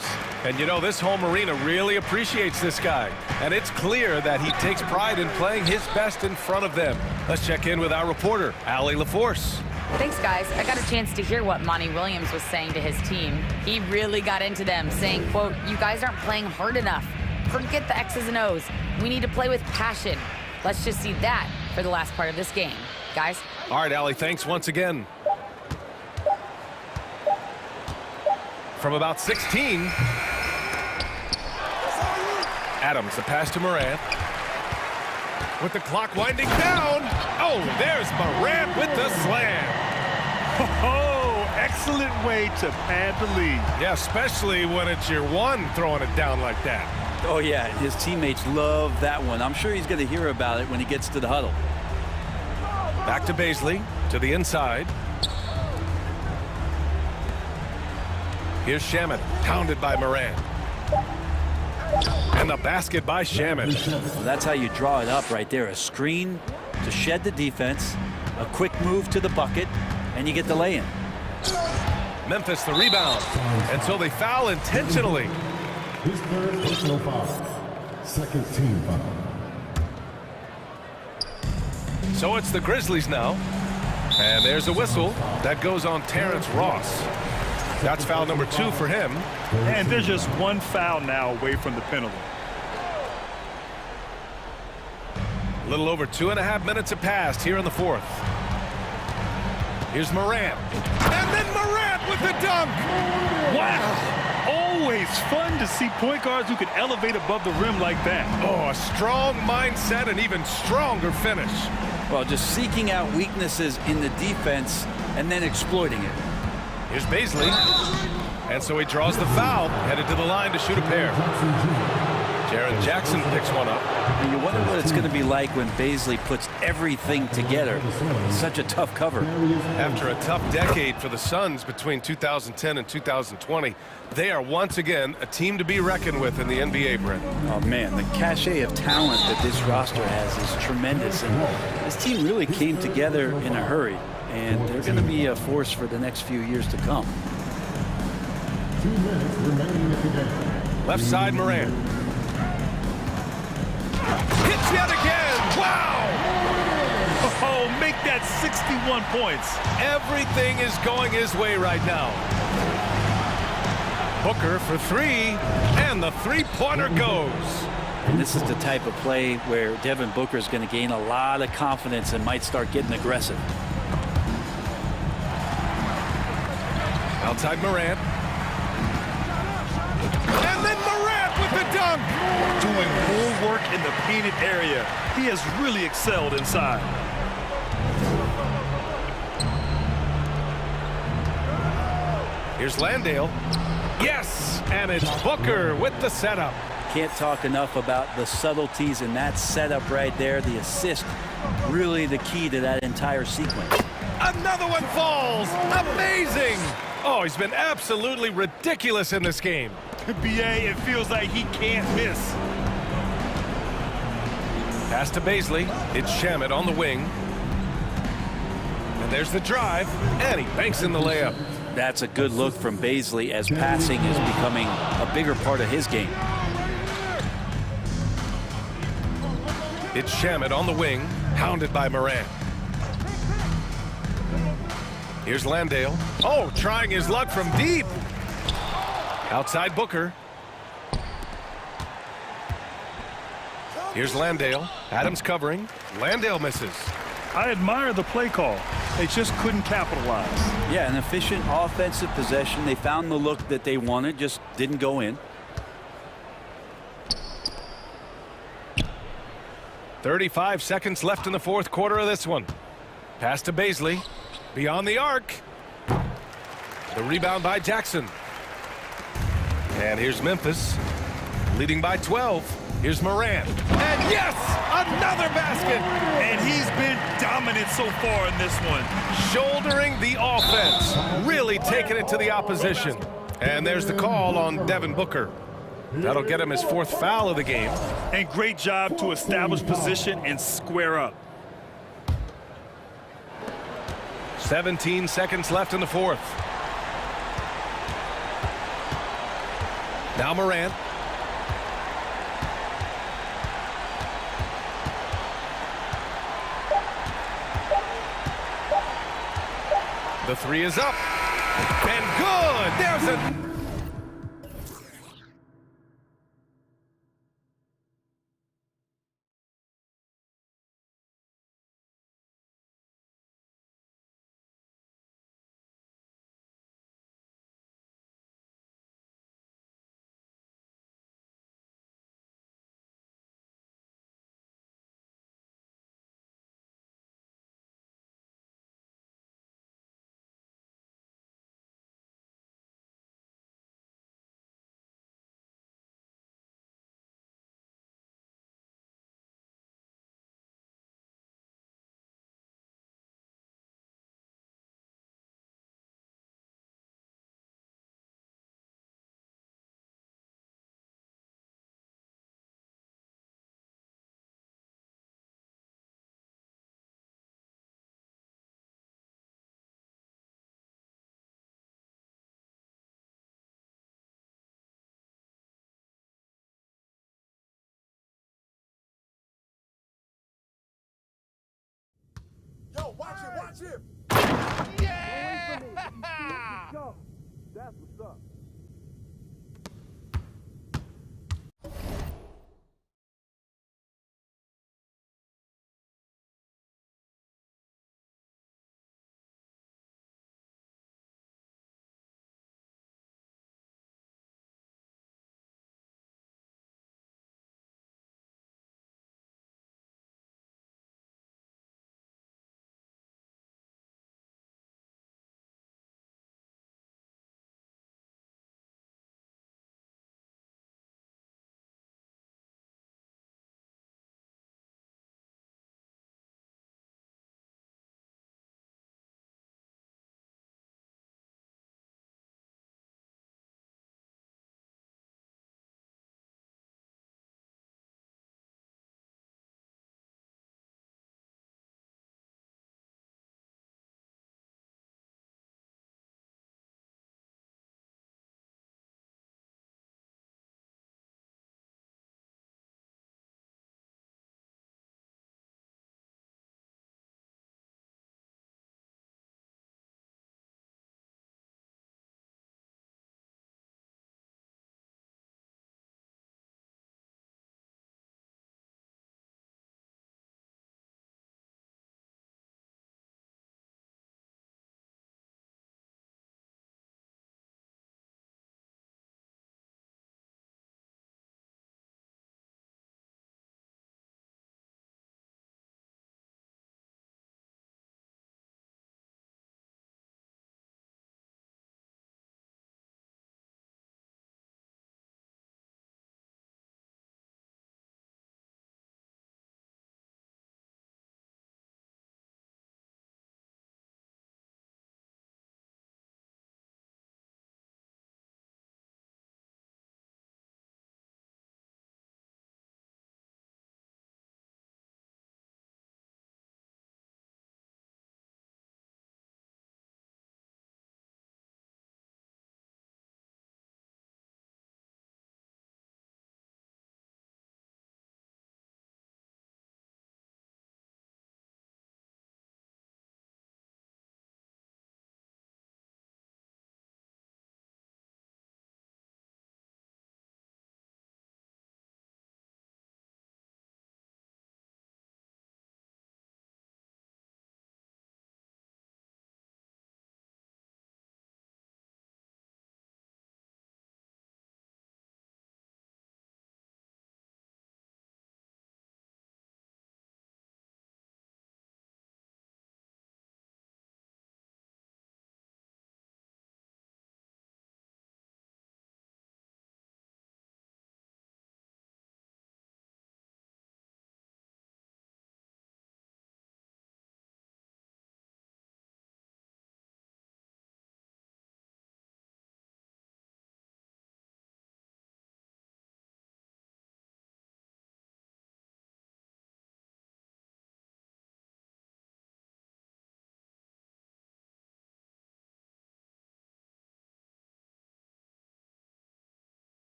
Speaker 2: And you know, this home arena really appreciates this guy. And it's clear that he takes pride in playing his best in front of them. Let's check in with our reporter, Allie LaForce.
Speaker 4: Thanks, guys. I got a chance to hear what Monty Williams was saying to his team. He really got into them, saying, quote, "You guys aren't playing hard enough. Forget the X's and O's. We need to play with passion. Let's just see that for the last part of this game. Guys?"
Speaker 2: All right, Allie, thanks once again. from about 16. Adams, the pass to Morant. With the clock winding down. Oh, there's Morant with the slam.
Speaker 1: Oh, excellent way to pad the lead.
Speaker 2: Yeah, especially when it's your one throwing it down like that.
Speaker 8: Oh, yeah, his teammates love that one. I'm sure he's going to hear about it when he gets to the huddle.
Speaker 2: Back to Baisley, to the inside. Here's Shamet, pounded by Morant. And the basket by Shamet.
Speaker 8: Well, that's how you draw it up right there. A screen to shed the defense, a quick move to the bucket, and you get the lay-in.
Speaker 2: Memphis the rebound. And so they foul intentionally.
Speaker 15: His third personal foul. Second team foul.
Speaker 2: So it's the Grizzlies now. And there's a whistle. That goes on Terrence Ross. That's foul number 2 for him.
Speaker 1: And there's just one foul now away from the penalty.
Speaker 2: A little over 2.5 minutes have passed here in the fourth. Here's Morant. And then Morant with the dunk.
Speaker 1: Wow. Always fun to see point guards who can elevate above the rim like that.
Speaker 2: Oh, a strong mindset and even stronger finish.
Speaker 8: Well, just seeking out weaknesses in the defense and then exploiting it.
Speaker 2: Here's Baisley. And so he draws the foul, headed to the line to shoot a pair. Jaren Jackson picks one up.
Speaker 8: And you wonder what it's going to be like when Baisley puts everything together. Such a tough cover.
Speaker 2: After a tough decade for the Suns between 2010 and 2020, they are once again a team to be reckoned with in the NBA, Brent.
Speaker 8: Oh, man, the cachet of talent that this roster has is tremendous. And this team really came together in a hurry. And they're going to be a force for the next few years to come.
Speaker 15: 2 minutes remaining at the game.
Speaker 2: Left side, Morant. Hits yet again. Wow!
Speaker 1: Oh, make that 61 points.
Speaker 2: Everything is going his way right now. Booker for 3, and the three-pointer goes.
Speaker 8: And this is the type of play where Devin Booker is going to gain a lot of confidence and might start getting aggressive.
Speaker 2: Outside Morant. And then Morant with the dunk.
Speaker 1: Doing full work in the painted area. He has really excelled inside.
Speaker 2: Here's Landale. Yes, and it's Booker with the setup.
Speaker 8: Can't talk enough about the subtleties in that setup right there. The assist, really the key to that entire sequence.
Speaker 2: Another one falls. Amazing. Oh, he's been absolutely ridiculous in this game.
Speaker 1: BA, it feels like he can't miss.
Speaker 2: Pass to Baisley. It's Shamet on the wing. And there's the drive, and he banks in the layup.
Speaker 8: That's a good look from Baisley as passing is becoming a bigger part of his game.
Speaker 2: It's Shamet on the wing, hounded by Morant. Here's Landale. Oh, trying his luck from deep. Outside Booker. Here's Landale. Adams covering. Landale misses.
Speaker 1: I admire the play call. They just couldn't capitalize.
Speaker 8: Yeah, an efficient offensive possession. They found the look that they wanted, just didn't go in.
Speaker 2: 35 seconds left in the fourth quarter of this one. Pass to Baisley. Beyond the arc. The rebound by Jackson. And here's Memphis. Leading by 12. Here's Morant. And yes! Another basket!
Speaker 1: And he's been dominant so far in this one.
Speaker 2: Shouldering the offense. Really taking it to the opposition. And there's the call on Devin Booker. That'll get him his fourth foul of the game.
Speaker 1: And great job to establish position and square up.
Speaker 2: 17 seconds left in the fourth. Now Morant. The three is up. And good. There's a
Speaker 13: Yo, watch it, watch him.
Speaker 2: Yeah!
Speaker 13: That's what's up.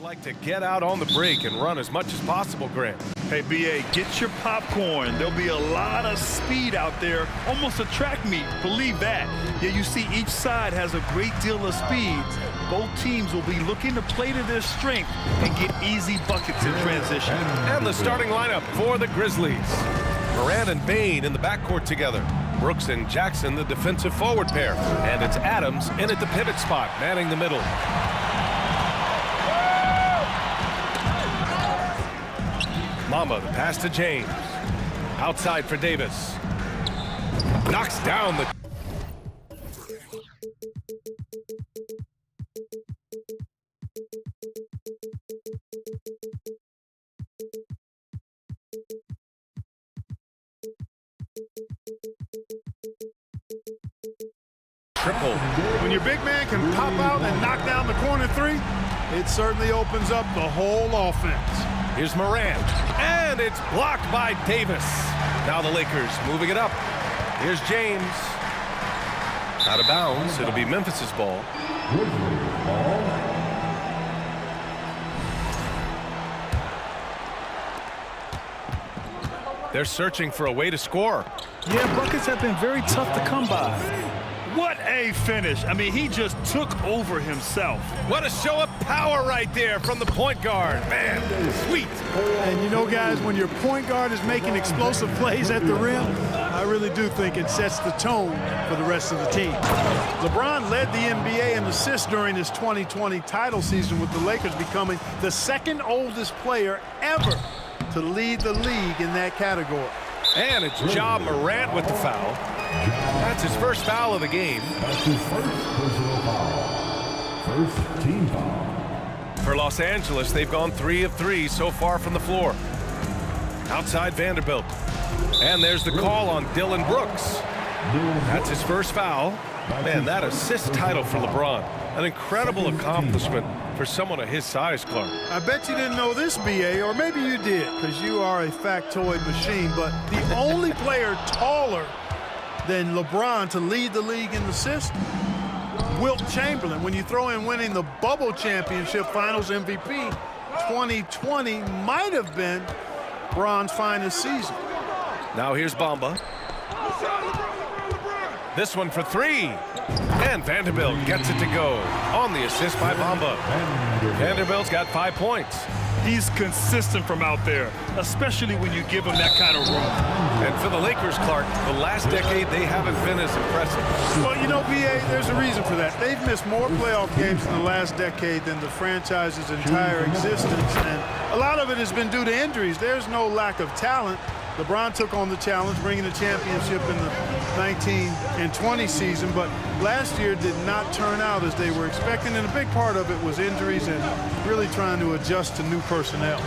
Speaker 2: like to get out on the break and run as much as possible, Grant.
Speaker 1: Hey, BA, get your popcorn. There'll be a lot of speed out there, almost a track meet, believe that. Yeah, you see each side has a great deal of speed. Both teams will be looking to play to their strength and get easy buckets in transition.
Speaker 2: And the starting lineup for the Grizzlies. Morant and Bain in the backcourt together. Brooks and Jackson, the defensive forward pair. And it's Adams in at the pivot spot, manning the middle. Mamba, the pass to James. Outside for Davis. Knocks down the... Triple.
Speaker 12: When your big man can pop out and knock down the corner three, it certainly opens up the whole offense.
Speaker 2: Here's Morant, and it's blocked by Davis. Now the Lakers moving it up. Here's James. Out of bounds, it'll be Memphis's ball. They're searching for a way to score.
Speaker 1: Yeah, buckets have been very tough to come by. What a finish. I mean, he just took over himself.
Speaker 2: What a show of power right there from the point guard. Man, sweet.
Speaker 12: And you know, guys, when your point guard is making explosive plays at the rim, I really do think it sets the tone for the rest of the team. LeBron led the NBA in assists during his 2020 title season, with the Lakers becoming the second oldest player ever to lead the league in that category.
Speaker 2: And it's Ja Morant with the foul. That's his first foul of the game.
Speaker 15: That's his first personal foul. First team foul.
Speaker 2: For Los Angeles, they've gone 3 of 3 so far from the floor. Outside Vanderbilt. And there's the call on Dylan Brooks. That's his first foul. Man, that assist title for LeBron. An incredible accomplishment for someone of his size, Clark.
Speaker 12: I bet you didn't know this, BA, or maybe you did, because you are a factoid machine, but the only player taller than LeBron to lead the league in assists, Wilt Chamberlain. When you throw in winning the Bubble Championship Finals MVP, 2020 might have been Bron's finest season.
Speaker 2: Now here's Bamba. This one for 3. And Vanderbilt gets it to go on the assist by Bamba. Vanderbilt's got 5 points.
Speaker 1: He's consistent from out there, especially when you give him that kind of room.
Speaker 2: And for the Lakers, Clark, the last decade, they haven't been as impressive.
Speaker 12: Well, you know, BA, there's a reason for that. They've missed more playoff games in the last decade than the franchise's entire existence, and a lot of it has been due to injuries. There's no lack of talent. LeBron took on the challenge, bringing the championship in the 19 and 20 season, but last year did not turn out as they were expecting, and a big part of it was injuries and really trying to adjust to new personnel.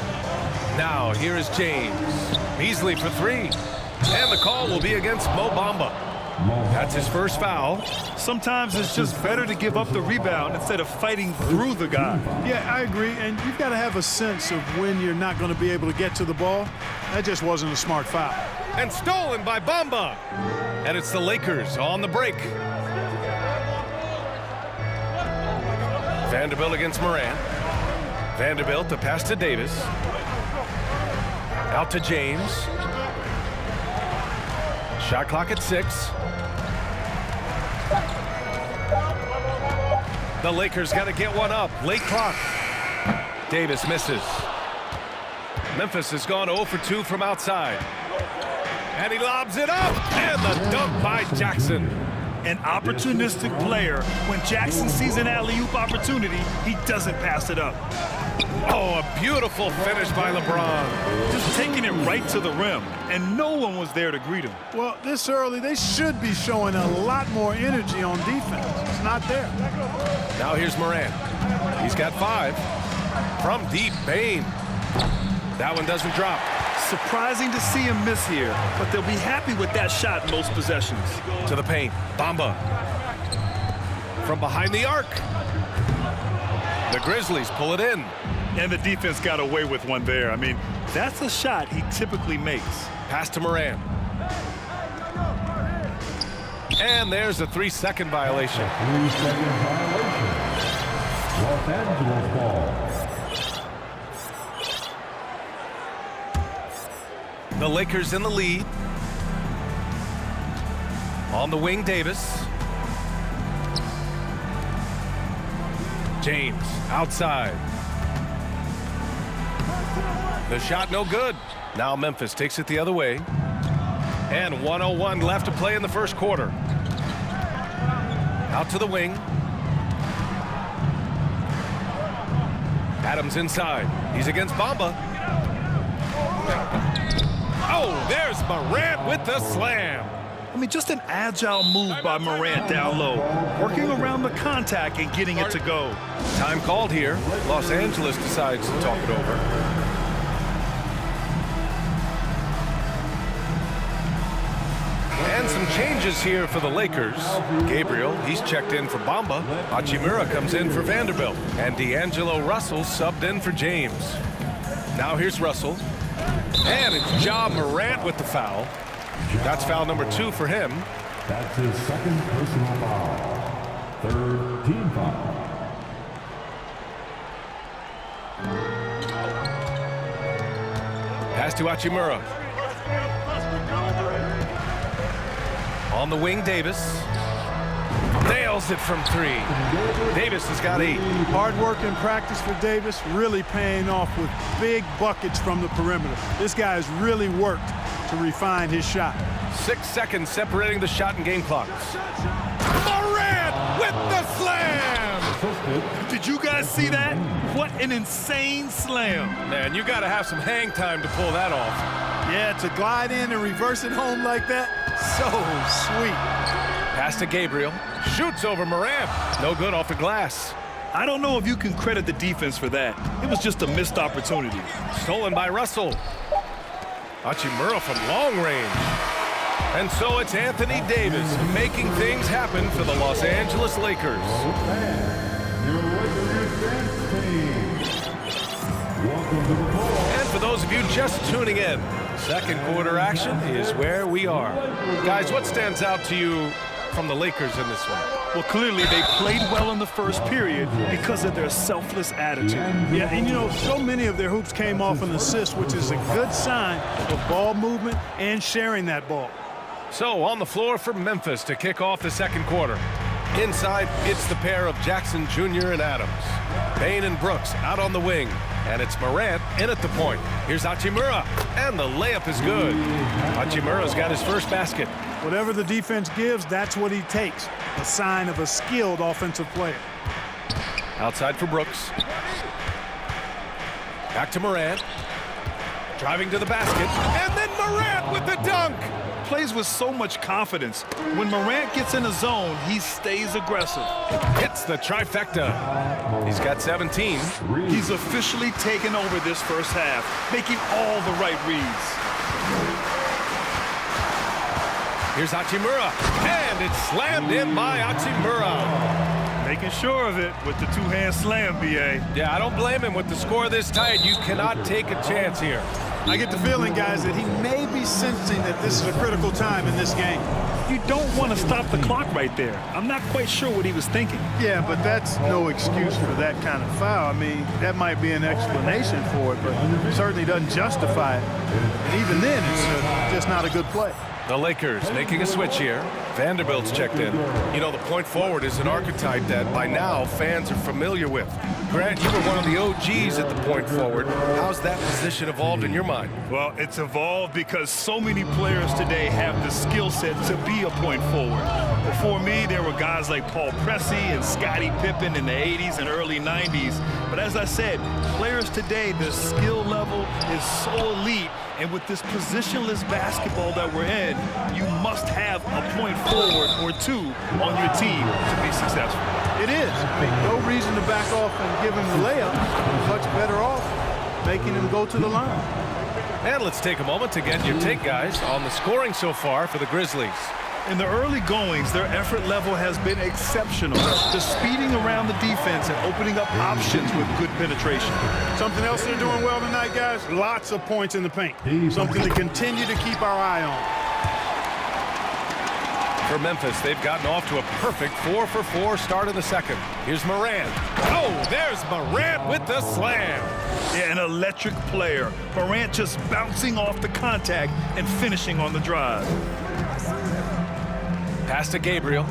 Speaker 2: Now here is James. Beasley for 3. And the call will be against Mo Bamba. That's his first foul.
Speaker 1: Sometimes it's just better to give up the rebound instead of fighting through the guy.
Speaker 12: Yeah, I agree, and you've got to have a sense of when you're not going to be able to get to the ball. That just wasn't a smart foul.
Speaker 2: And stolen by Bamba. And it's the Lakers on the break. Vanderbilt against Morant. Vanderbilt, the pass to Davis. Out to James. Shot clock at 6. The Lakers got to get one up. Late clock. Davis misses. Memphis has gone 0 for 2 from outside. And he lobs it up. And the dunk by Jackson.
Speaker 1: An opportunistic player. When Jackson sees an alley-oop opportunity, he doesn't pass it up.
Speaker 2: Oh, a beautiful finish by LeBron.
Speaker 1: Just taking it right to the rim, and no one was there to greet him.
Speaker 12: Well, this early, they should be showing a lot more energy on defense. It's not there.
Speaker 2: Now here's Morant. He's got 5. From deep, Bain. That one doesn't drop.
Speaker 1: Surprising to see him miss here, but they'll be happy with that shot most possessions.
Speaker 2: To the paint, Bamba. From behind the arc. The Grizzlies pull it in.
Speaker 1: And the defense got away with one there. I mean, that's a shot he typically makes.
Speaker 2: Pass to Morant. And there's a 3-second violation.
Speaker 15: 3-second violation. Los Angeles ball.
Speaker 2: The Lakers in the lead. On the wing, Davis. James outside. The shot no good. Now Memphis takes it the other way. And 1:01 left to play in the first quarter. Out to the wing. Adams inside. He's against Bamba. Oh, there's Morant with the slam.
Speaker 1: I mean, just an agile move by Morant down low, working around the contact and getting it to go.
Speaker 2: Time called here. Los Angeles decides to talk it over. And some changes here for the Lakers. Gabriel, he's checked in for Bamba. Hachimura comes in for Vanderbilt. And D'Angelo Russell subbed in for James. Now here's Russell. And it's Ja Morant with the foul. That's foul number 2 for him.
Speaker 15: That's his second personal foul. Third team foul.
Speaker 2: Pass to Hachimura. On the wing, Davis. Nails it from 3. Davis has got 8.
Speaker 12: Hard work in practice for Davis, really paying off with big buckets from the perimeter. This guy has really worked to refine his shot.
Speaker 2: 6 seconds separating the shot and game clocks. Morant with the slam!
Speaker 1: Did you guys see that? What an insane slam.
Speaker 2: Man, you got to have some hang time to pull that off.
Speaker 12: Yeah, to glide in and reverse it home like that, so sweet.
Speaker 2: Pass to Gabriel. Shoots over Morant. No good off the glass.
Speaker 1: I don't know if you can credit the defense for that. It was just a missed opportunity.
Speaker 2: Stolen by Russell. Hachimura from long range. And so it's Anthony Davis making things happen for the Los Angeles Lakers. And for those of you just tuning in, second quarter action is where we are. Guys, what stands out to you from the Lakers in this one?
Speaker 1: Well, clearly they played well in the first period because of their selfless attitude.
Speaker 12: Yeah, and you know, so many of their hoops came off an assist, which is a good sign of ball movement and sharing that ball.
Speaker 2: So on the floor for Memphis to kick off the second quarter. Inside, it's the pair of Jackson Jr. and Adams. Payne and Brooks out on the wing. And it's Morant in at the point. Here's Hachimura, and the layup is good. Hachimura's got his first basket.
Speaker 12: Whatever the defense gives, that's what he takes. A sign of a skilled offensive player.
Speaker 2: Outside for Brooks. Back to Morant. Driving to the basket, and then Morant with the dunk.
Speaker 1: Plays with so much confidence. When Morant gets in a zone, he stays aggressive.
Speaker 2: Hits the trifecta. He's got 17.
Speaker 1: He's officially taken over this first half, making all the right reads.
Speaker 2: Here's Hachimura, and it's slammed in by Hachimura.
Speaker 1: Making sure of it with the two-hand slam, B.A.
Speaker 2: Yeah, I don't blame him. With the score this tight, you cannot take a chance here.
Speaker 12: I get the feeling, guys, that he may be sensing that this is a critical time in this game.
Speaker 1: You don't want to stop the clock right there. I'm not quite sure what he was thinking.
Speaker 12: Yeah, but that's no excuse for that kind of foul. I mean, that might be an explanation for it, but it certainly doesn't justify it. And even then, it's just not a good play.
Speaker 2: The Lakers making a switch here. Vanderbilt's checked in. You know, the point forward is an archetype that by now fans are familiar with. Grant, you were one of the OGs at the point forward. How's that position evolved in your mind?
Speaker 1: Well, it's evolved because so many players today have the skill set to be a point forward. Before me, there were guys like Paul Pressey and Scottie Pippen in the 80s and early 90s. But as I said, players today, the skill level is so elite. And with this positionless basketball that we're in, you must have a point forward or two on your team to be successful.
Speaker 12: It is. No reason to back off and give him the layup. Much better off making him go to the line.
Speaker 2: And let's take a moment to get your take, guys, on the scoring so far for the Grizzlies.
Speaker 1: In the early goings, their effort level has been exceptional. The speeding around the defense and opening up options with good penetration.
Speaker 12: Something else they're doing well tonight, guys, lots of points in the paint. Something to continue to keep our eye on.
Speaker 2: For Memphis, they've gotten off to a perfect 4-for-4 start in the second. Here's Morant. Oh, there's Morant with the slam.
Speaker 1: Yeah, an electric player. Morant just bouncing off the contact and finishing on the drive.
Speaker 2: Pass to Gabriel.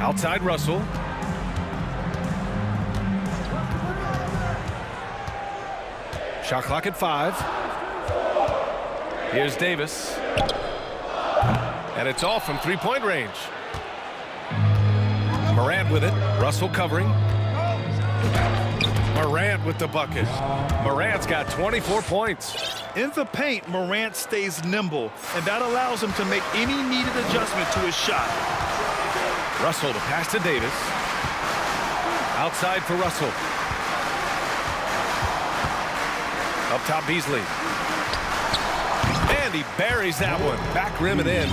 Speaker 2: Outside Russell. Shot clock at 5. Here's Davis. And it's off from three-point range. Morant with it. Russell covering. Morant with the bucket. Morant's got 24 points.
Speaker 1: In the paint, Morant stays nimble, and that allows him to make any needed adjustment to his shot.
Speaker 2: Russell to pass to Davis. Outside for Russell. Up top, Beasley. And he buries that one. Back rim and in.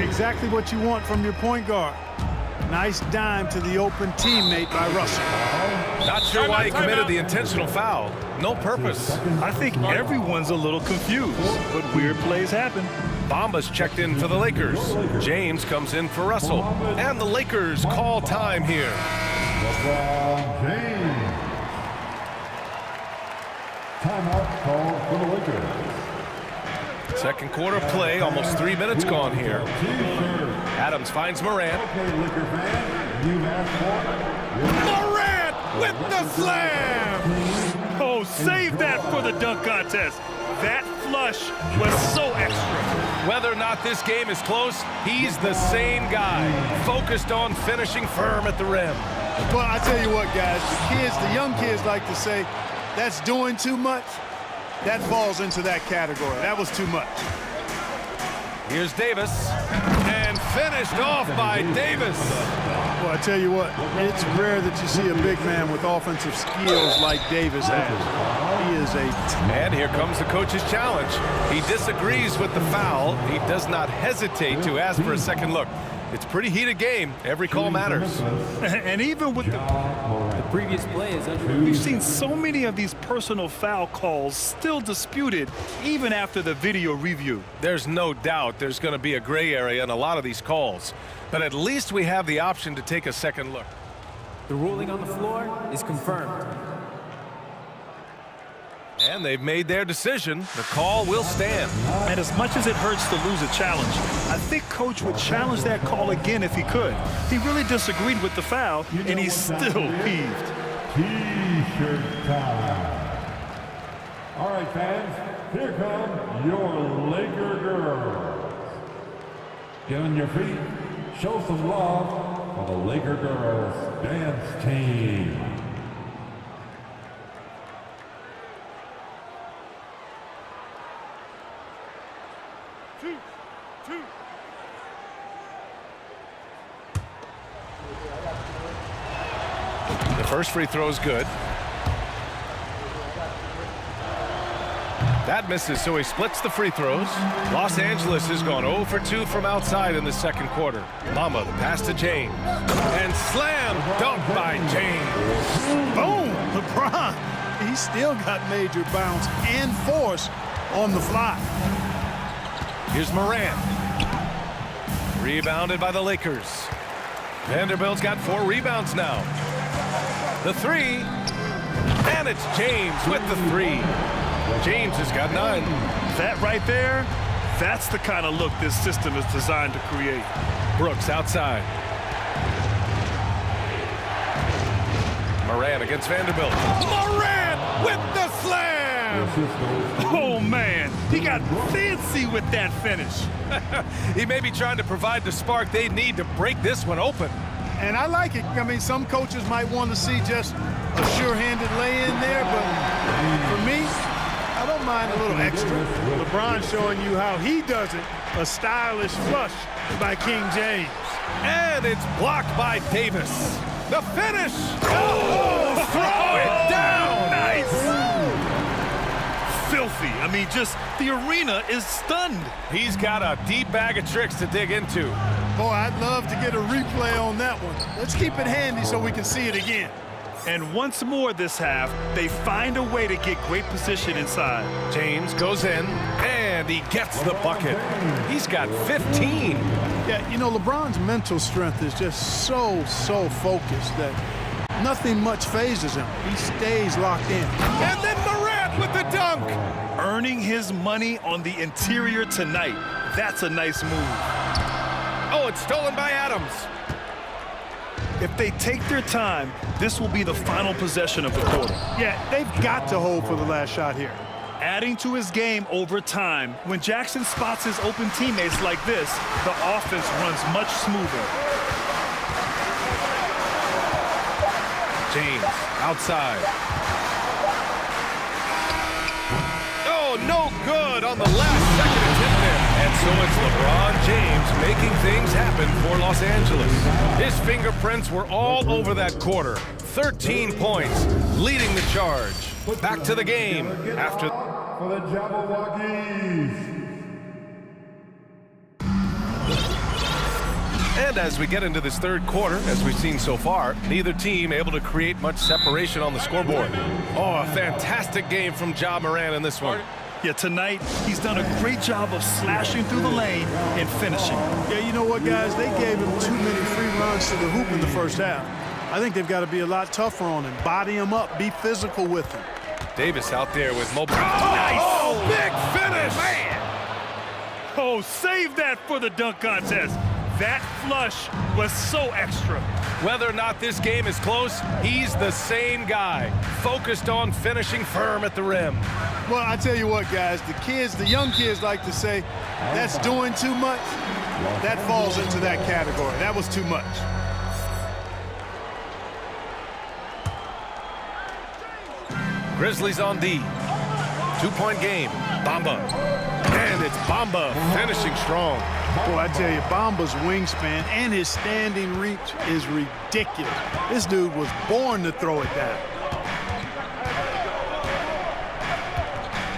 Speaker 12: Exactly what you want from your point guard. Nice dime to the open teammate by Russell.
Speaker 2: Not sure why he committed the intentional foul. No purpose.
Speaker 1: I think everyone's a little confused, but weird plays happen.
Speaker 2: Bamba's checked in for the Lakers. James comes in for Russell. And the Lakers call time here.
Speaker 15: LeBron James. Timeout called for the Lakers.
Speaker 2: Second quarter play, almost 3 minutes gone here. Adams finds Morant. Morant with the slam!
Speaker 1: Oh, save that for the dunk contest. That flush was so extra.
Speaker 2: Whether or not this game is close, he's the same guy, focused on finishing firm at the rim.
Speaker 12: Well, I tell you what, guys, the young kids like to say, that's doing too much. That falls into that category. That was too much.
Speaker 2: Here's Davis, and finished off by Davis.
Speaker 12: Well, I tell you what, it's rare that you see a big man with offensive skills like Davis has. He is a...
Speaker 2: And here comes the coach's challenge. He disagrees with the foul. He does not hesitate to ask for a second look. It's a pretty heated game. Every call matters.
Speaker 1: And even with
Speaker 6: the previous play is under.
Speaker 1: We've seen so many of these personal foul calls still disputed even after the video review.
Speaker 2: There's no doubt there's going to be a gray area in a lot of these calls. But at least we have the option to take a second look.
Speaker 6: The ruling on the floor is confirmed.
Speaker 2: And they've made their decision. The call will stand.
Speaker 1: And as much as it hurts to lose a challenge, I think Coach would challenge that call again if he could. He really disagreed with the foul, and he's still peeved.
Speaker 15: T-shirt time. All right, fans, here come your Laker girls. Get on your feet, show some love for the Laker girls dance team.
Speaker 2: The first free throw is good. That misses, so he splits the free throws. Los Angeles has gone 0 for 2 from outside in the second quarter. Mama, the pass to James. And slam dunk by James.
Speaker 12: Boom! LeBron, he still got major bounce and force on the fly.
Speaker 2: Here's Morant. Rebounded by the Lakers. Vanderbilt's got 4 rebounds now. The three, and it's James with the 3. James has got 9.
Speaker 1: That right there, that's the kind of look this system is designed to create.
Speaker 2: Brooks outside. Morant against Vanderbilt. Morant with the slam!
Speaker 1: Oh, man, he got fancy with that finish.
Speaker 2: He may be trying to provide the spark they need to break this one open.
Speaker 12: And I like it. I mean, some coaches might want to see just a sure-handed lay-in there, but for me, I don't mind a little extra. LeBron showing you how he does it. A stylish flush by King James.
Speaker 2: And it's blocked by Davis. The finish! Oh, throw it down!
Speaker 1: Nice! Filthy. I mean, just the arena is stunned.
Speaker 2: He's got a deep bag of tricks to dig into.
Speaker 12: Boy, I'd love to get a replay on that one. Let's keep it handy so we can see it again.
Speaker 1: And once more this half, they find a way to get great position inside.
Speaker 2: James goes in, and And he gets the bucket. He's got 15.
Speaker 12: Yeah, you know, LeBron's mental strength is just so focused that nothing much phases him. He stays locked in.
Speaker 2: And then Morant with the dunk.
Speaker 1: Earning his money on the interior tonight. That's a nice move.
Speaker 2: Oh, it's stolen by Adams.
Speaker 1: If they take their time, this will be the final possession of the quarter.
Speaker 12: Yeah, they've got to hold for the last shot here.
Speaker 1: Adding to his game over time, when Jackson spots his open teammates like this, the offense runs much smoother.
Speaker 2: James, outside. Oh, no good on the last second attempt there. And so it's LeBron James making things happen for Los Angeles. His fingerprints were all over that quarter. 13 points, leading the charge. Back to the game after...
Speaker 15: For the Jabberwockies.
Speaker 2: And as we get into this third quarter, as we've seen so far, neither team able to create much separation on the scoreboard. Oh, a fantastic game from Ja Morant in this one.
Speaker 1: Yeah, tonight, he's done a great job of slashing through the lane and finishing.
Speaker 12: Yeah, you know what, guys? They gave him too many free runs to the hoop in the first half. I think they've got to be a lot tougher on him. Body him up. Be physical with him.
Speaker 2: Davis out there with Mo. Oh, nice! Oh, big finish!
Speaker 1: Man! Oh, save that for the dunk contest. That flush was so extra.
Speaker 2: Whether or not this game is close, he's the same guy, focused on finishing firm at the rim.
Speaker 12: Well, I tell you what, guys, the young kids like to say, that's doing too much. That falls into that category. That was too much.
Speaker 2: Grizzlies on D. 2-point game. Bamba. And it's Bamba finishing strong.
Speaker 12: Boy, I tell you, Bamba's wingspan and his standing reach is ridiculous. This dude was born to throw it down.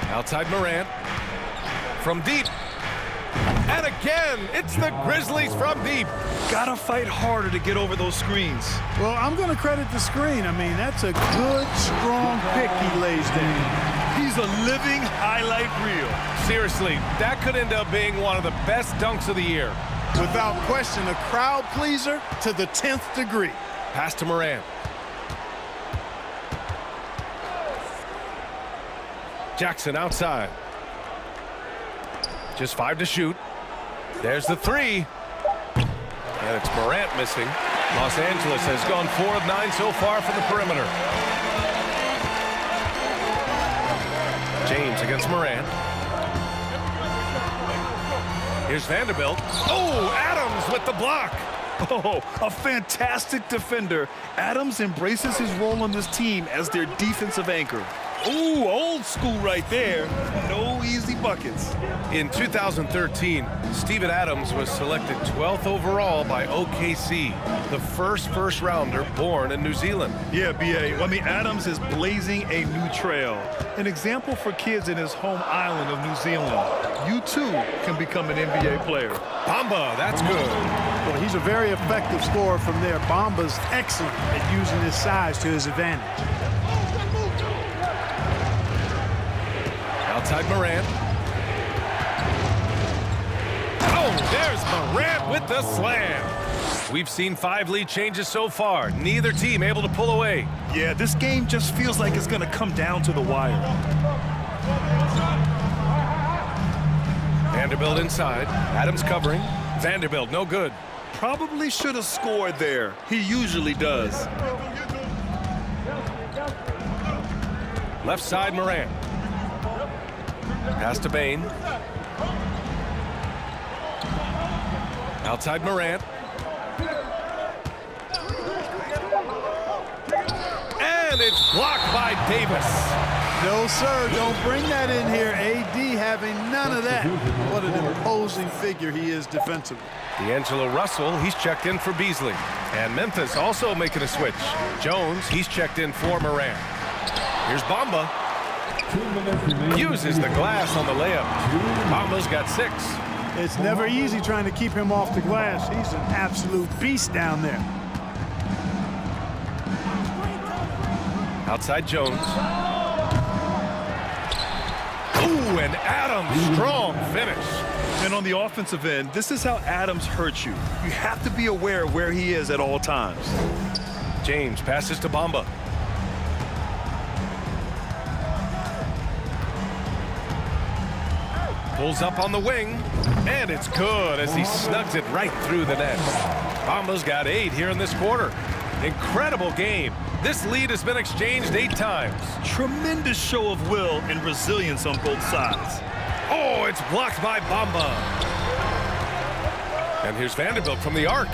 Speaker 2: Outside Morant. From deep. And again, it's the Grizzlies from deep.
Speaker 1: Gotta fight harder to get over those screens.
Speaker 12: Well, I'm going to credit the screen. I mean, that's a good, strong pick he lays down.
Speaker 1: He's a living highlight reel.
Speaker 2: Seriously, that could end up being one of the best dunks of the year.
Speaker 12: Without question, a crowd pleaser to the 10th degree.
Speaker 2: Pass to Morant. Jackson outside. Just 5 to shoot. There's the 3. And it's Morant missing. Los Angeles has gone 4 of 9 so far from the perimeter. James against Morant. Here's Vanderbilt. Oh, Adams with the block.
Speaker 1: Oh, a fantastic defender. Adams embraces his role on this team as their defensive anchor. Ooh, old school right there. No easy buckets.
Speaker 2: In 2013, Steven Adams was selected 12th overall by OKC, the first rounder born in New Zealand.
Speaker 1: Yeah, B.A. I mean, Adams is blazing a new trail. An example for kids in his home island of New Zealand. You, too, can become an NBA player.
Speaker 2: Bamba, that's good.
Speaker 12: Well, he's a very effective scorer from there. Bamba's excellent at using his size to his advantage.
Speaker 2: Outside Morant. Oh, there's Morant with the slam. We've seen 5 lead changes so far. Neither team able to pull away.
Speaker 1: Yeah, this game just feels like it's going to come down to the wire.
Speaker 2: Vanderbilt inside. Adams covering. Vanderbilt, no good.
Speaker 1: Probably should have scored there. He usually does.
Speaker 2: Left side, Morant. Pass to Bain. Outside Morant. And it's blocked by Davis.
Speaker 12: No, sir, don't bring that in here. AD having none of that. What an imposing figure he is defensively.
Speaker 2: D'Angelo Russell, he's checked in for Beasley. And Memphis also making a switch. Jones, he's checked in for Morant. Here's Bamba. Uses the glass on the layup. Bamba's got 6.
Speaker 12: It's never easy trying to keep him off the glass. He's an absolute beast down there.
Speaker 2: Outside Jones. Ooh, and Adams, strong finish.
Speaker 1: And on the offensive end, this is how Adams hurts you. You have to be aware of where he is at all times.
Speaker 2: James passes to Bamba. Pulls up on the wing, and it's good as he snugs it right through the net. Bamba's got 8 here in this quarter. Incredible game. This lead has been exchanged 8 times.
Speaker 1: Tremendous show of will and resilience on both sides.
Speaker 2: Oh, it's blocked by Bamba. And here's Vanderbilt from the arc.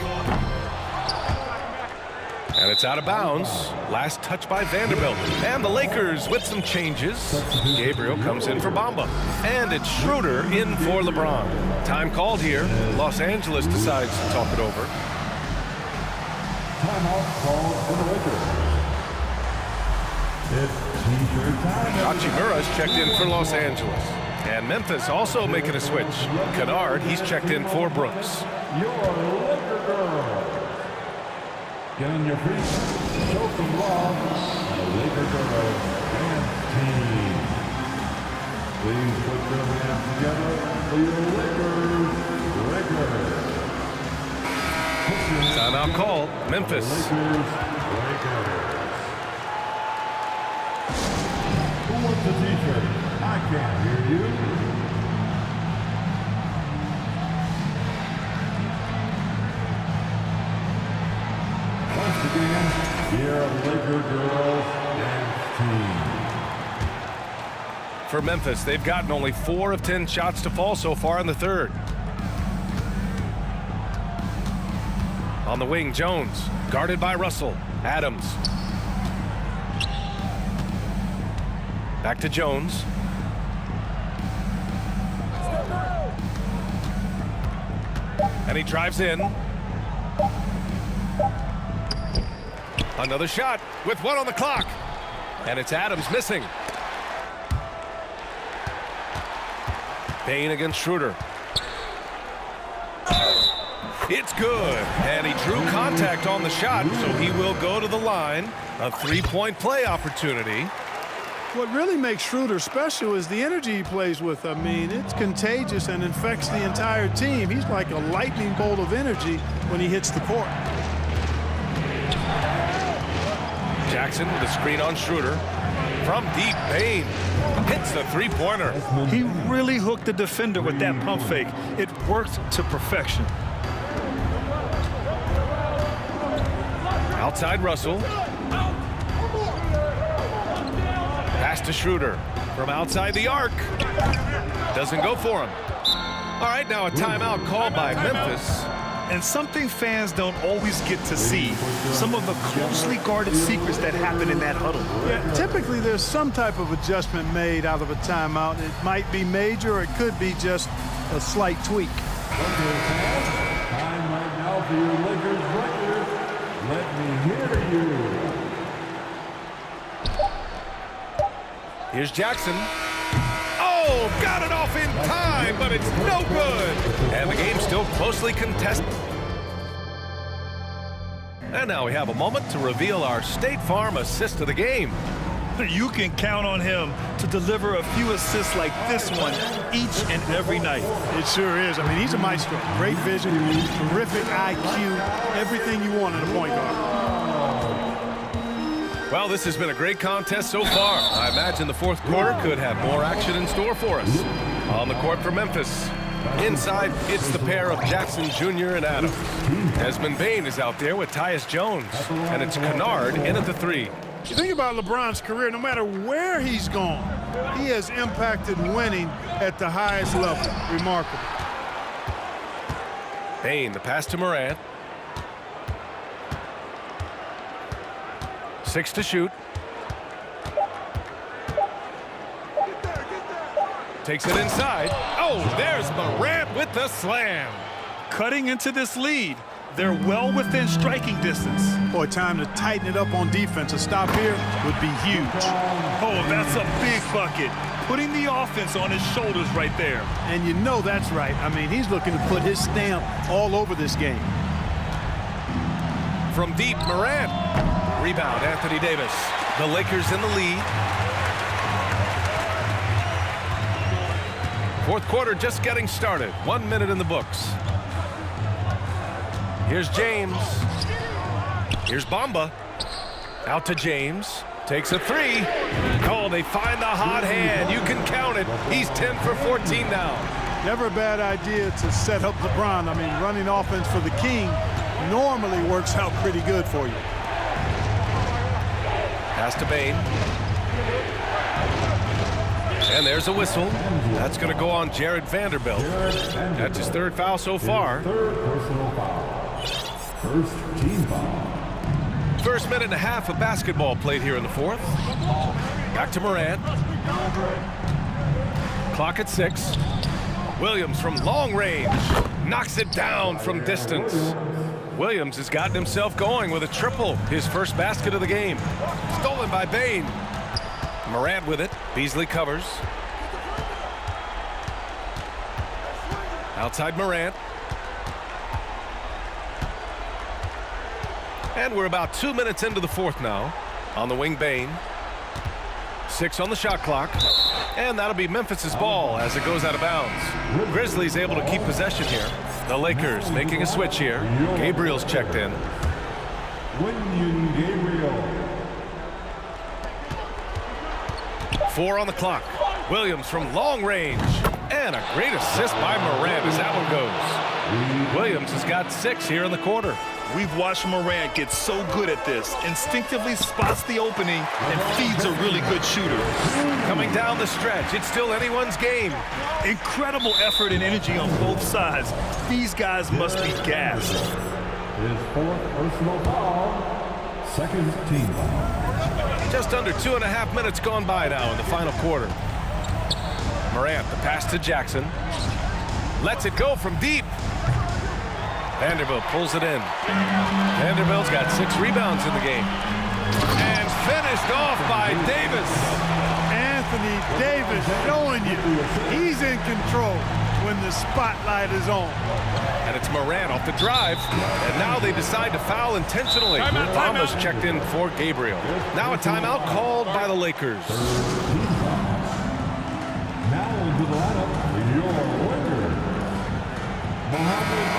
Speaker 2: And it's out of bounds. Last touch by Vanderbilt. And the Lakers with some changes. Gabriel comes in for Bamba. And it's Schroeder in for LeBron. Time called here. Los Angeles decides to talk it over.
Speaker 15: Timeout called for the Lakers. It's T-shirt time.
Speaker 2: Hachimura's checked in for Los Angeles. And Memphis also making a switch. Kennard, he's checked in for Brooks.
Speaker 15: Your Laker girls. Get on your feet. Show some love. The Laker girls dance team. Please put your hands together for your Lakers.
Speaker 2: Timeout called. Memphis.
Speaker 15: Lakers. Who wants the T-shirt? I can't hear you. Once again, your Laker girls dance team.
Speaker 2: For Memphis, they've gotten only 4 of 10 shots to fall so far in the third. On the wing, Jones, guarded by Russell. Adams. Back to Jones. And he drives in. Another shot with 1 on the clock. And it's Adams missing. Payne against Schroeder. It's good. And he drew contact on the shot, so he will go to the line. A 3-point play opportunity.
Speaker 12: What really makes Schroeder special is the energy he plays with. I mean, it's contagious and infects the entire team. He's like a lightning bolt of energy when he hits the court.
Speaker 2: Jackson with a screen on Schroeder. From deep, Payne hits the 3-pointer.
Speaker 1: He really hooked the defender with that pump fake. It worked to perfection.
Speaker 2: Outside Russell. Pass to Schroeder from outside the arc. Doesn't go for him. All right, now a timeout called by Memphis.
Speaker 1: And something fans don't always get to see, some of the closely guarded secrets that happen in that huddle.
Speaker 12: Yeah, typically there's some type of adjustment made out of a timeout. It might be major or it could be just a slight tweak.
Speaker 15: Time right now for your Lakers record. Let me hear you.
Speaker 2: Here's Jackson. Oh, got it off in time, but it's no good. And the game's still closely contested. And now we have a moment to reveal our State Farm assist of the game.
Speaker 1: You can count on him to deliver a few assists like this one each and every night.
Speaker 12: It sure is. I mean, he's a maestro. Great vision, terrific IQ, everything you want in a point guard.
Speaker 2: Well, this has been a great contest so far. I imagine the fourth quarter could have more action in store for us. On the court for Memphis. Inside, it's the pair of Jackson Jr. and Adams. Desmond Bane is out there with Tyus Jones. And it's Kennard in at the 3.
Speaker 12: You think about LeBron's career, no matter where he's gone, he has impacted winning at the highest level. Remarkable.
Speaker 2: Bane, the pass to Morant. 6 to shoot. Takes it inside. Oh, there's Morant with the slam.
Speaker 1: Cutting into this lead. They're well within striking distance.
Speaker 12: Boy, time to tighten it up on defense. A stop here would be huge.
Speaker 1: Oh, that's a big bucket. Putting the offense on his shoulders right there.
Speaker 12: And you know that's right. I mean, he's looking to put his stamp all over this game.
Speaker 2: From deep, Morant. Rebound, Anthony Davis. The Lakers in the lead. Fourth quarter just getting started. 1 minute in the books. Here's James. Here's Bamba. Out to James. Takes a three. Oh, they find the hot hand. You can count it. He's 10 for 14 now.
Speaker 12: Never a bad idea to set up LeBron. I mean, running offense for the king normally works out pretty good for you.
Speaker 2: Pass to Bain. And there's a whistle. That's going to go on Jared Vanderbilt. That's his third foul so far.
Speaker 15: Third personal foul. First team foul.
Speaker 2: First minute and a half of basketball played here in the fourth. Back to Morant. Clock at 6. Williams from long range. Knocks it down from distance. Williams has gotten himself going with a triple. His first basket of the game. Stolen by Bain. Morant with it. Beasley covers. Outside Morant. And we're about 2 minutes into the fourth now. On the wing, Bain. 6 on the shot clock. And that'll be Memphis's ball as it goes out of bounds. Grizzlies able to keep possession here. The Lakers making a switch here. Gabriel's checked in.
Speaker 15: Wenyen Gabriel.
Speaker 2: 4 on the clock. Williams from long range. And a great assist by Morant as that one goes. Williams has got 6 here in the quarter.
Speaker 1: We've watched Morant get so good at this. Instinctively spots the opening and feeds a really good shooter.
Speaker 2: Coming down the stretch, it's still anyone's game.
Speaker 1: Incredible effort and energy on both sides. These guys must be gassed.
Speaker 15: His fourth personal foul. Second team foul.
Speaker 2: Just under 2.5 minutes gone by now in the final quarter. Morant, the pass to Jackson. Lets it go from deep. Vanderbilt pulls it in. Vanderbilt's got 6 rebounds in the game. And finished off by Davis.
Speaker 12: Anthony Davis showing you he's in control when the spotlight is on.
Speaker 2: And it's Morant off the drive. And now they decide to foul intentionally. Bamba's checked in for Gabriel. Now a timeout called by the Lakers.
Speaker 15: Now into the lineup, your Lakers.
Speaker 2: All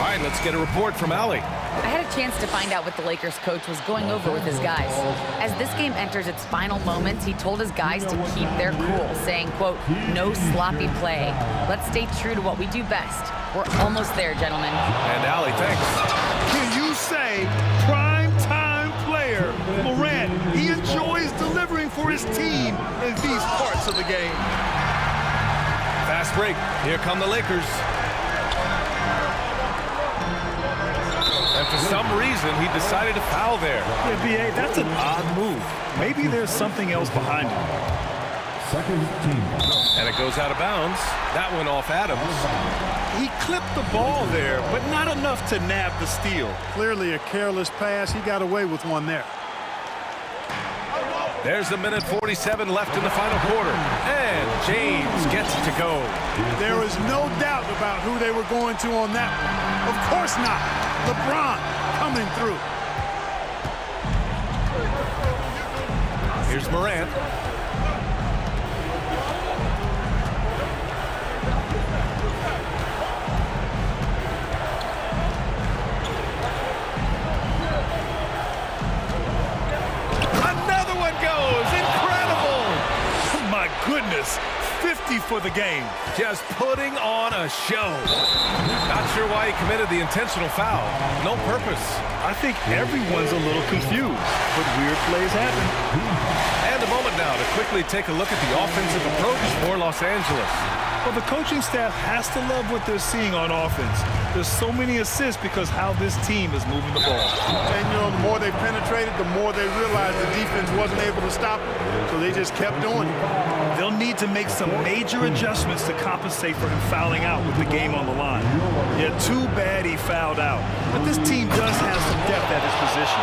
Speaker 2: right, let's get a report from Allie.
Speaker 4: I had a chance to find out what the Lakers coach was going over with his guys. As this game enters its final moments, he told his guys to keep their cool, saying, quote, no sloppy play. Let's stay true to what we do best. We're almost there, gentlemen.
Speaker 2: And Allie, thanks.
Speaker 1: Can you say prime time player? Morant, he enjoys delivering for his team in these parts of the game.
Speaker 2: Fast break. Here come the Lakers. And for some reason, he decided to foul there.
Speaker 1: Yeah, B.A., that's an odd move. Maybe there's something else behind it.
Speaker 15: Second team.
Speaker 2: And it goes out of bounds. That one off Adams.
Speaker 1: He clipped the ball there, but not enough to nab the steal.
Speaker 12: Clearly a careless pass. He got away with one there.
Speaker 2: There's a minute 47 left in the final quarter. And James gets it to go.
Speaker 12: There is no doubt about who they were going to on that one. Of course not. LeBron coming through.
Speaker 2: Here's Morant. Another one goes. Incredible.
Speaker 1: My goodness. 50 for the game.
Speaker 2: Just putting on a show. Not sure why he committed the intentional foul. No purpose.
Speaker 1: I think everyone's a little confused, but weird plays happen.
Speaker 2: And a moment now to quickly take a look at the offensive approach for Los Angeles.
Speaker 1: Well, the coaching staff has to love what they're seeing on offense. There's so many assists because how this team is moving the ball.
Speaker 12: And, you know, the more they penetrated, the more they realized the defense wasn't able to stop them. So they just kept doing it.
Speaker 1: They'll need to make some major adjustments to compensate for him fouling out with the game on the line. Yeah, too bad he fouled out. But this team does have some depth at his position.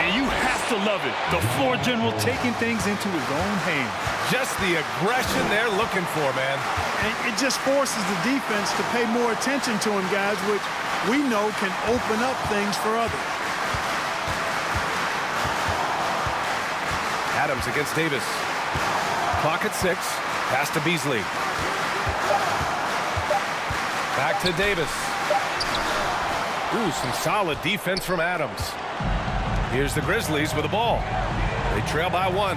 Speaker 1: And you have to love it. The floor general taking things into his own hands.
Speaker 2: Just the aggression they're looking for, man.
Speaker 12: And it just forces the defense to pay more attention to him, guys, which we know can open up things for others.
Speaker 2: Adams against Davis. Clock at 6. Pass to Beasley. Back to Davis. Ooh, some solid defense from Adams. Here's the Grizzlies with the ball. They trail by 1.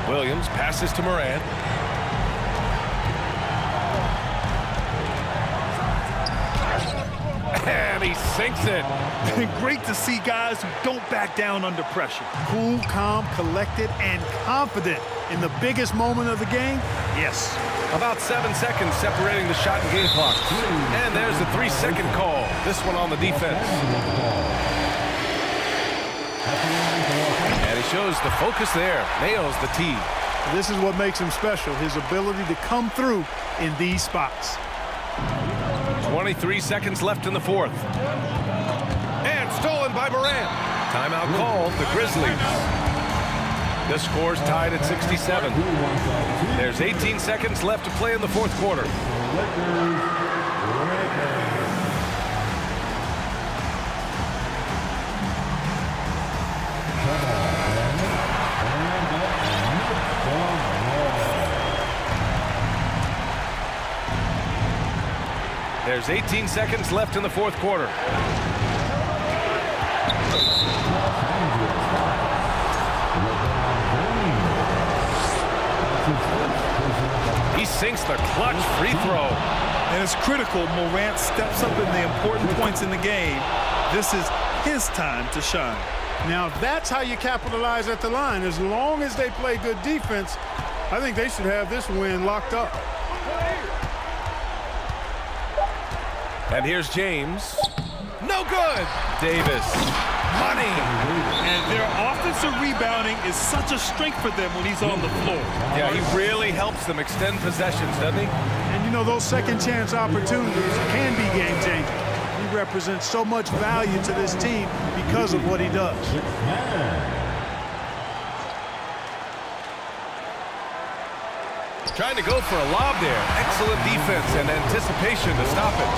Speaker 2: Williams passes to Morant. And he sinks it.
Speaker 1: Great to see guys who don't back down under pressure.
Speaker 12: Cool, calm, collected, and confident in the biggest moment of the game. Yes.
Speaker 2: About 7 seconds separating the shot and game clock. And there's the 3-second call. This one on the defense. And he shows the focus there. Nails the tee.
Speaker 12: This is what makes him special, his ability to come through in these spots.
Speaker 2: 23 seconds left in the 4th. And stolen by Morant. Timeout called, the Grizzlies. The score's tied at 67. There's 18 seconds left to play in the 4th quarter. There's 18 seconds left in the 4th quarter. He sinks the clutch free throw.
Speaker 1: And it's critical Morant steps up in the important points in the game. This is his time to shine.
Speaker 12: Now that's how you capitalize at the line. As long as they play good defense, I think they should have this win locked up.
Speaker 2: And here's James. No good. Davis. Money.
Speaker 1: And their offensive rebounding is such a strength for them when he's on the floor.
Speaker 2: Yeah, he really helps them extend possessions, doesn't he?
Speaker 12: And you know, those second chance opportunities can be game changing. He represents so much value to this team because of what he does.
Speaker 2: Trying to go for a lob there. Excellent defense and anticipation to stop it.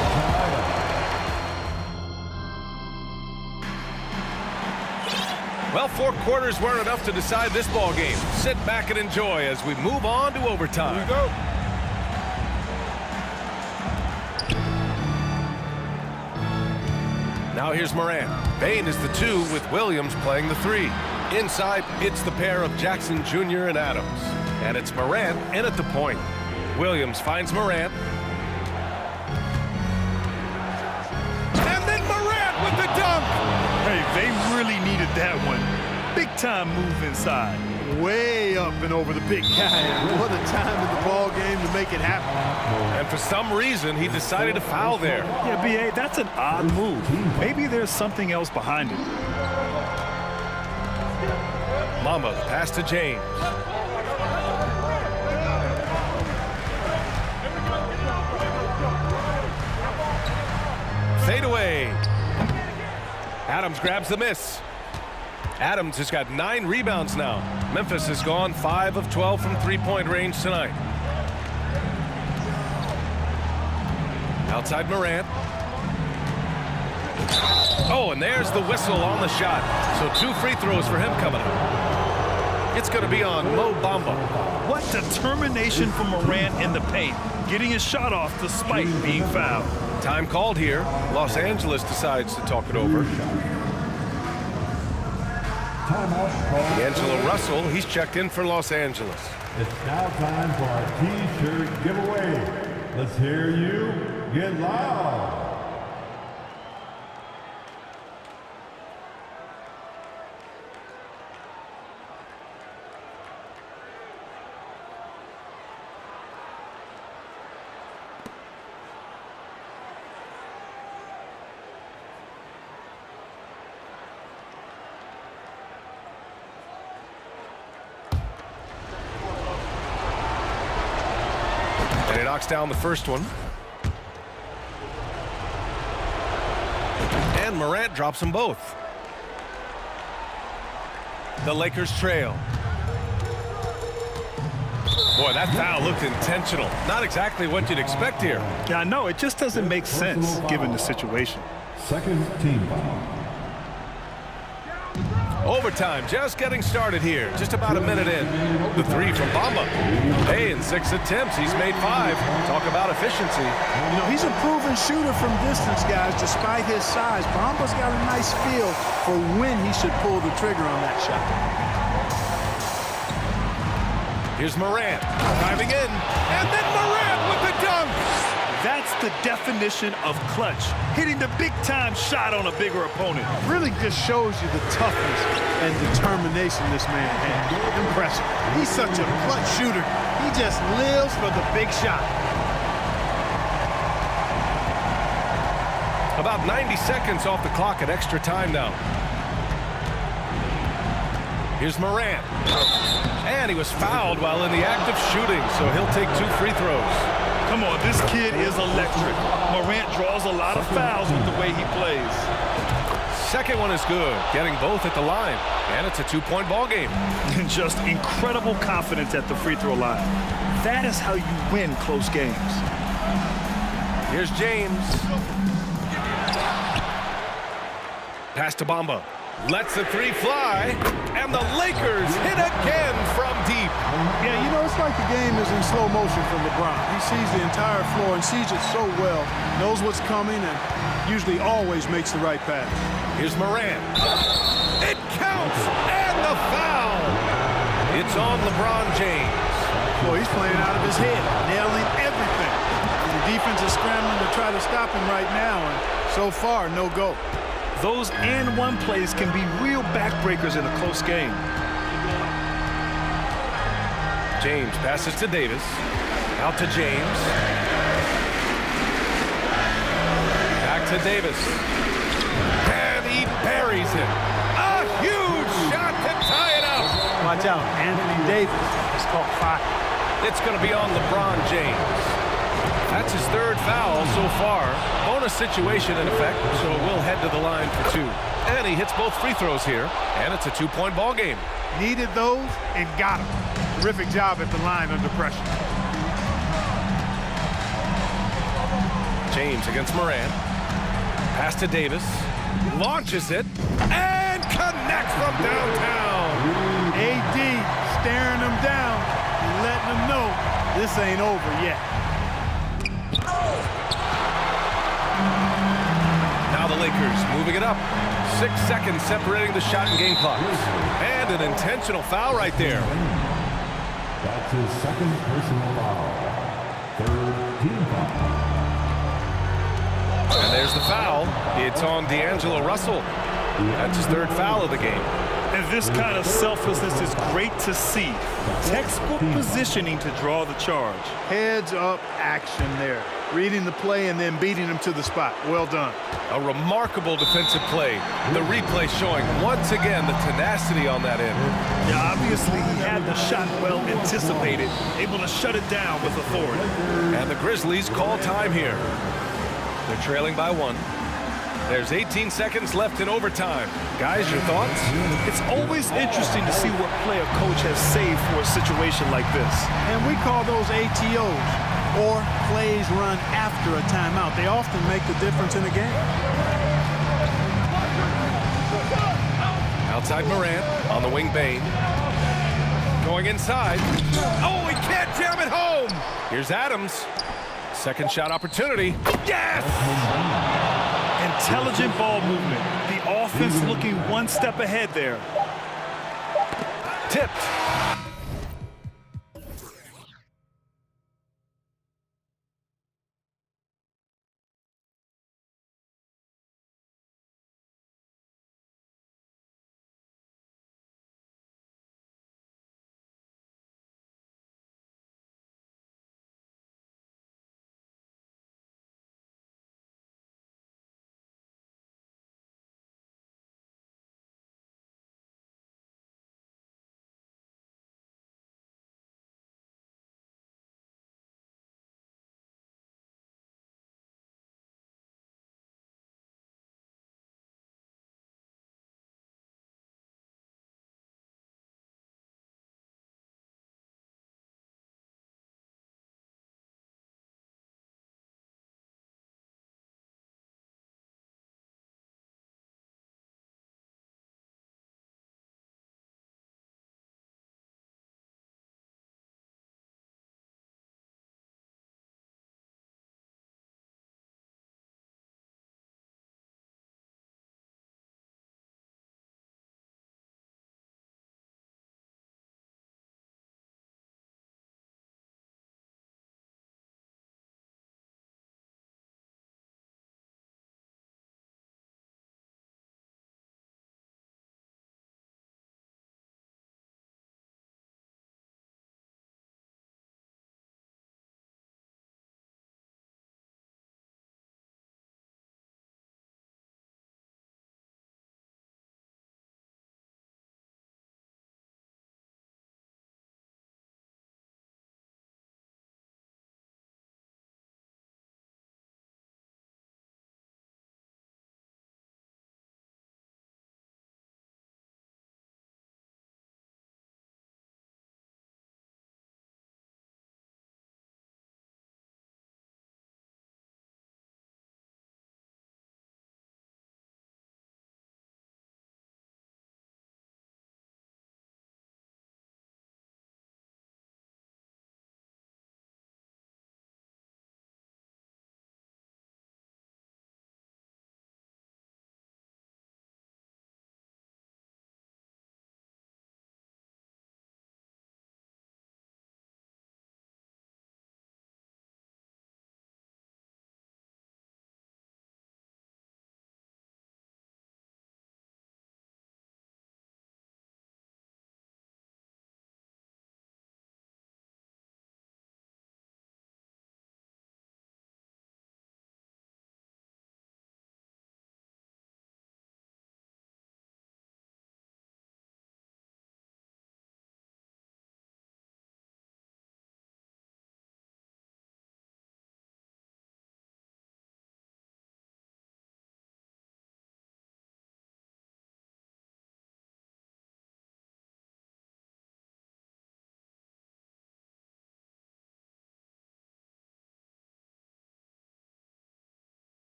Speaker 2: Well, 4 quarters weren't enough to decide this ball game. Sit back and enjoy as we move on to overtime.
Speaker 12: Here we go.
Speaker 2: Now here's Morant. Bain is the 2 with Williams playing the 3. Inside, it's the pair of Jackson Jr. and Adams. And it's Morant in at the point. Williams finds Morant. And then Morant with the dunk!
Speaker 1: Hey, they really needed that one. Big time move inside.
Speaker 12: Way up and over the big guy. What a time in the ball game to make it happen.
Speaker 2: And for some reason, he decided to foul there.
Speaker 1: Yeah, B.A., that's an odd move. Maybe there's something else behind it.
Speaker 2: Mamba, pass to James. Fade away. Adams grabs the miss. Adams has got 9 rebounds now. Memphis has gone 5 of 12 from three-point range tonight. Outside Morant. Oh, and there's the whistle on the shot. So 2 free throws for him coming up. It's going to be on Mo Bamba.
Speaker 1: What determination from Morant in the paint, getting his shot off despite being fouled.
Speaker 2: Time called here. Los Angeles decides to talk it over. D'Angelo Russell, he's checked in for Los Angeles.
Speaker 15: It's now time for our T-shirt giveaway. Let's hear you get loud.
Speaker 2: And he knocks down the first one. And Morant drops them both. The Lakers trail. Boy, that foul looked intentional. Not exactly what you'd expect here.
Speaker 1: Yeah, I know. It just doesn't make sense given the situation.
Speaker 15: Second team foul.
Speaker 2: Overtime just getting started here. Just about a minute in. The three from Bamba. Hey, in 6 attempts, he's made 5. Talk about efficiency.
Speaker 12: You know, he's a proven shooter from distance, guys, despite his size. Bamba's got a nice feel for when he should pull the trigger on that shot.
Speaker 2: Here's Morant driving in, and then Morant with the dunk.
Speaker 1: That's the definition of clutch. Hitting the big-time shot on a bigger opponent.
Speaker 12: Really just shows you the toughness and determination this man has. Impressive. He's such a clutch shooter. He just lives for the big shot.
Speaker 2: About 90 seconds off the clock at extra time now. Here's Morant. And he was fouled while in the act of shooting, so he'll take 2 free throws.
Speaker 1: Come on, this kid is electric. Morant draws a lot of fouls with the way he plays.
Speaker 2: Second one is good, getting both at the line. And it's a 2-point ball game.
Speaker 1: And just incredible confidence at the free throw line. That is how you win close games.
Speaker 2: Here's James. Pass to Bamba. Lets the 3 fly, and the Lakers hit again from deep.
Speaker 12: Yeah, you know, it's like the game is in slow motion for LeBron. He sees the entire floor and sees it so well, knows what's coming, and usually always makes the right pass.
Speaker 2: Here's Morant. It counts, and the foul. It's on LeBron James.
Speaker 12: Boy, he's playing out of his head, nailing everything. The defense is scrambling to try to stop him right now, and so far, no go.
Speaker 1: Those and-one plays can be real backbreakers in a close game.
Speaker 2: James passes to Davis. Out to James. Back to Davis. And he buries it. A huge shot to tie it up.
Speaker 12: Watch out, Anthony Davis is caught fire.
Speaker 2: It's going to be on LeBron James. That's his 3rd foul so far. Bonus situation in effect, so we'll head to the line for 2. And he hits both free throws here, and it's a 2-point ball game.
Speaker 12: Needed those and got them. Terrific job at the line under pressure.
Speaker 2: James against Morant. Pass to Davis. Launches it, and connects from downtown.
Speaker 12: AD staring him down and letting him know this ain't over yet.
Speaker 2: Now the Lakers moving it up. 6 seconds separating the shot and game clocks. And an intentional foul right there.
Speaker 15: That's his 2nd personal foul. 3rd team foul.
Speaker 2: And there's the foul. It's on D'Angelo Russell. That's his 3rd foul of the game.
Speaker 1: And this kind of selflessness is great to see. Textbook positioning to draw the charge.
Speaker 12: Heads up action there. Reading the play and then beating him to the spot. Well done.
Speaker 2: A remarkable defensive play. The replay showing once again the tenacity on that end.
Speaker 1: Yeah, obviously he had the shot well anticipated, able to shut it down with authority.
Speaker 2: And the Grizzlies call time here. They're trailing by 1. There's 18 seconds left in overtime. Guys, your thoughts?
Speaker 1: It's always interesting to see what play a coach has saved for a situation like this.
Speaker 12: And we call those ATOs, or plays run after a timeout. They often make the difference in a game.
Speaker 2: Outside Morant, on the wing Bain. Going inside. Oh, he can't jam it home! Here's Adams. Second shot opportunity. Yes!
Speaker 1: Intelligent ball movement. The offense looking one step ahead there.
Speaker 2: Tipped.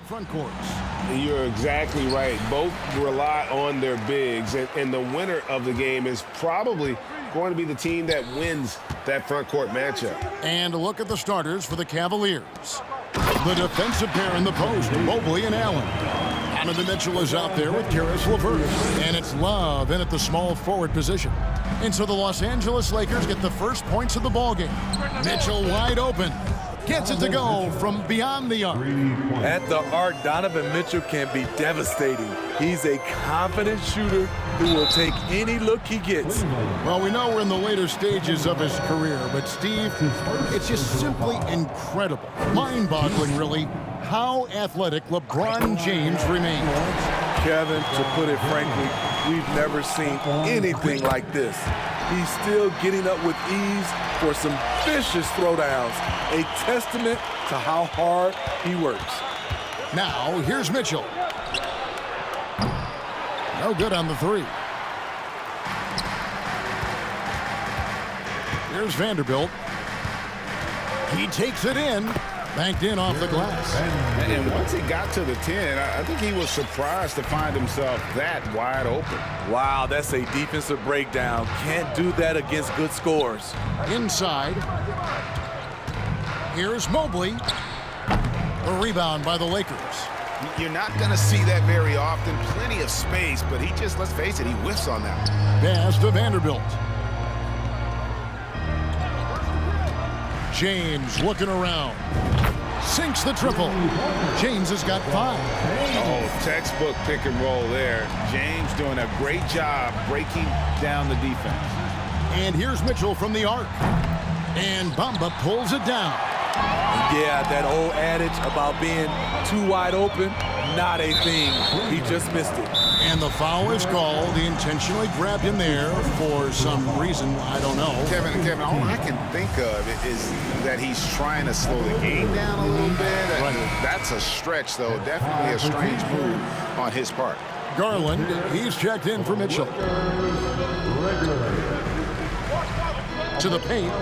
Speaker 5: front courts.
Speaker 2: You're exactly right. Both rely on their bigs, and the winner of the game is probably going to be the team that wins that front court matchup.
Speaker 5: And a look at the starters for the Cavaliers. The defensive pair in the post, Mobley and Allen. Donovan Mitchell is out there with Karis LeVert. And it's Love in at the small forward position. And so the Los Angeles Lakers get the first points of the ballgame. Mitchell wide open. Gets it to go from beyond the arc.
Speaker 13: At the arc, Donovan Mitchell can be devastating. He's a confident shooter who will take any look he gets.
Speaker 5: Well, we know we're in the later stages of his career, but Steve, it's just simply incredible, mind-boggling, really, how athletic LeBron James remains.
Speaker 13: Kevin, to put it frankly, we've never seen anything like this. He's still getting up with ease for some vicious throwdowns, a testament to how hard he works.
Speaker 5: Now, here's Mitchell. No good on the three. Here's Vanderbilt. He takes it in. Banked in off the glass.
Speaker 9: And once he got to the 10, I think he was surprised to find himself that wide open.
Speaker 13: Wow, that's a defensive breakdown. Can't do that against good scores.
Speaker 5: Inside. Here's Mobley. The rebound by the Lakers.
Speaker 9: You're not going to see that very often. Plenty of space, but he just, let's face it, he whiffs on that.
Speaker 5: Pass to Vanderbilt. James looking around. Sinks the triple. James has got 5.
Speaker 9: Oh, textbook pick and roll there. James doing a great job breaking down the defense.
Speaker 5: And here's Mitchell from the arc. And Bamba pulls it down.
Speaker 13: Yeah, that old adage about being too wide open, not a thing. He just missed it.
Speaker 5: And the foul is called. He intentionally grabbed him there for some reason, I don't know.
Speaker 9: Kevin, all I can think of is that he's trying to slow the game down a little bit. Right. That's a stretch, though. Definitely a strange move on his part.
Speaker 5: Garland, he's checked in for Mitchell. To the paint.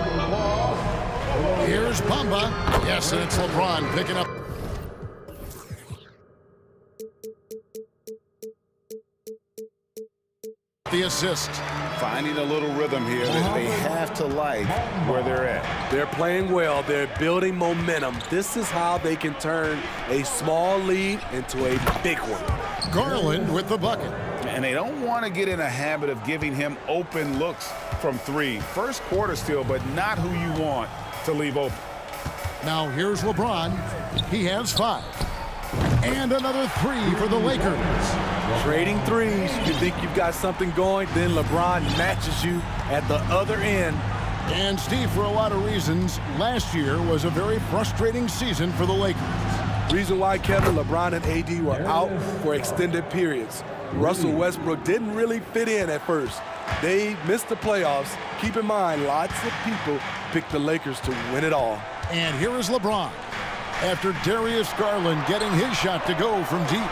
Speaker 5: Here's Bamba. Yes, and it's LeBron picking up. The assist.
Speaker 9: Finding a little rhythm here that they have to like where they're at.
Speaker 13: They're playing well. They're building momentum. This is how they can turn a small lead into a big one.
Speaker 5: Garland with the bucket.
Speaker 9: And they don't want to get in a habit of giving him open looks from 3. First quarter still, but not who you want to leave open.
Speaker 5: Now here's LeBron. He has 5. And another 3 for the Lakers.
Speaker 13: Trading threes. You think you've got something going, then LeBron matches you at the other end.
Speaker 5: And Steve, for a lot of reasons, last year was a very frustrating season for the Lakers.
Speaker 13: Reason why, Kevin, LeBron and AD were out for extended periods. Russell Westbrook didn't really fit in at first. They missed the playoffs. Keep in mind, lots of people picked the Lakers to win it all.
Speaker 5: And here is LeBron after Darius Garland getting his shot to go from deep.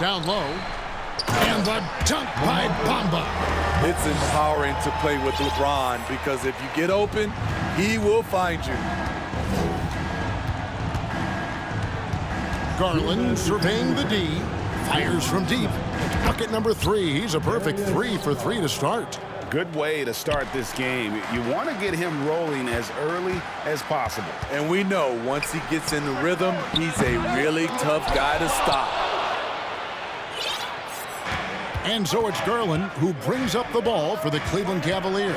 Speaker 5: Down low. And the dunk by Bamba.
Speaker 13: It's empowering to play with LeBron because if you get open, he will find you.
Speaker 5: Garland surveying the D. Fires from deep. Bucket number 3. He's a perfect 3 for 3 to start.
Speaker 9: Good way to start this game. You want to get him rolling as early as possible.
Speaker 13: And we know once he gets in the rhythm, he's a really tough guy to stop.
Speaker 5: And so it's Garland who brings up the ball for the Cleveland Cavaliers.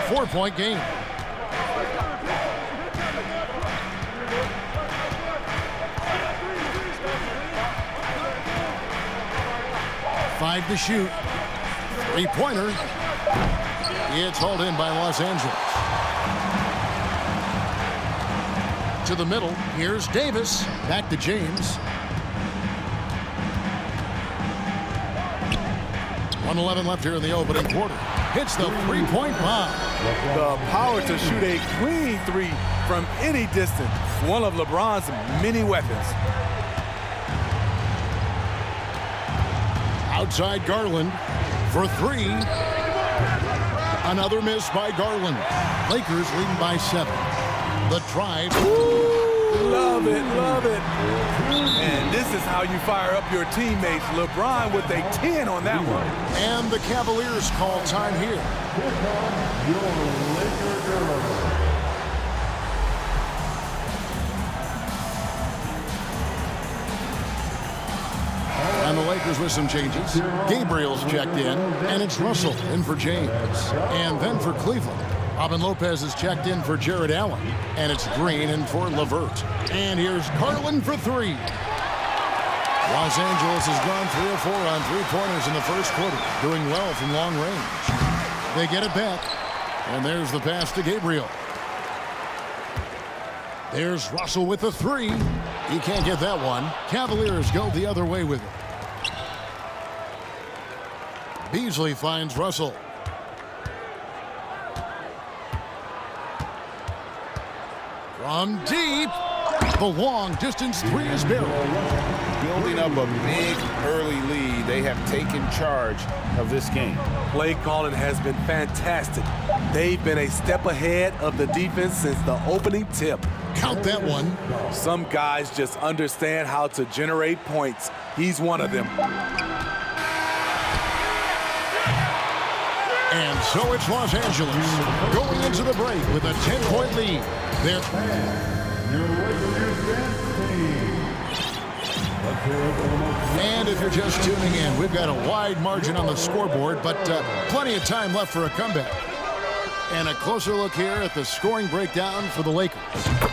Speaker 5: 4-point game. Five to shoot. 3-pointer. It's hauled in by Los Angeles. To the middle. Here's Davis. Back to James. 1:11 left here in the opening quarter. Hits the 3-point bomb.
Speaker 13: The power to shoot a clean 3 from any distance. One of LeBron's many weapons.
Speaker 5: Outside Garland for 3. Another miss by Garland. Lakers leading by 7. The drive.
Speaker 13: Ooh, Love it, love it. And this is how you fire up your teammates. LeBron with a 10 on that one.
Speaker 5: And the Cavaliers call time here.
Speaker 15: Here comes your Laker girls.
Speaker 5: And the Lakers with some changes. Gabriel's checked in, and it's Russell in for James. And then for Cleveland, Robin Lopez is checked in for Jared Allen, and it's Green in for LeVert. And here's Garland for three. Los Angeles has gone 3 of 4 on three-pointers in the first quarter, doing well from long range. They get it back, and there's the pass to Gabriel. There's Russell with the three. He can't get that one. Cavaliers go the other way with it. Beasley finds Russell. From deep, the long-distance three is barreled.
Speaker 9: Building up a big early lead, they have taken charge of this game.
Speaker 13: Play calling has been fantastic. They've been a step ahead of the defense since the opening tip.
Speaker 5: Count that one.
Speaker 13: Some guys just understand how to generate points. He's one of them.
Speaker 5: And so it's Los Angeles going into the break with a 10-point lead. And if you're just tuning in, we've got a wide margin on the scoreboard, but plenty of time left for a comeback. And a closer look here at the scoring breakdown for the Lakers.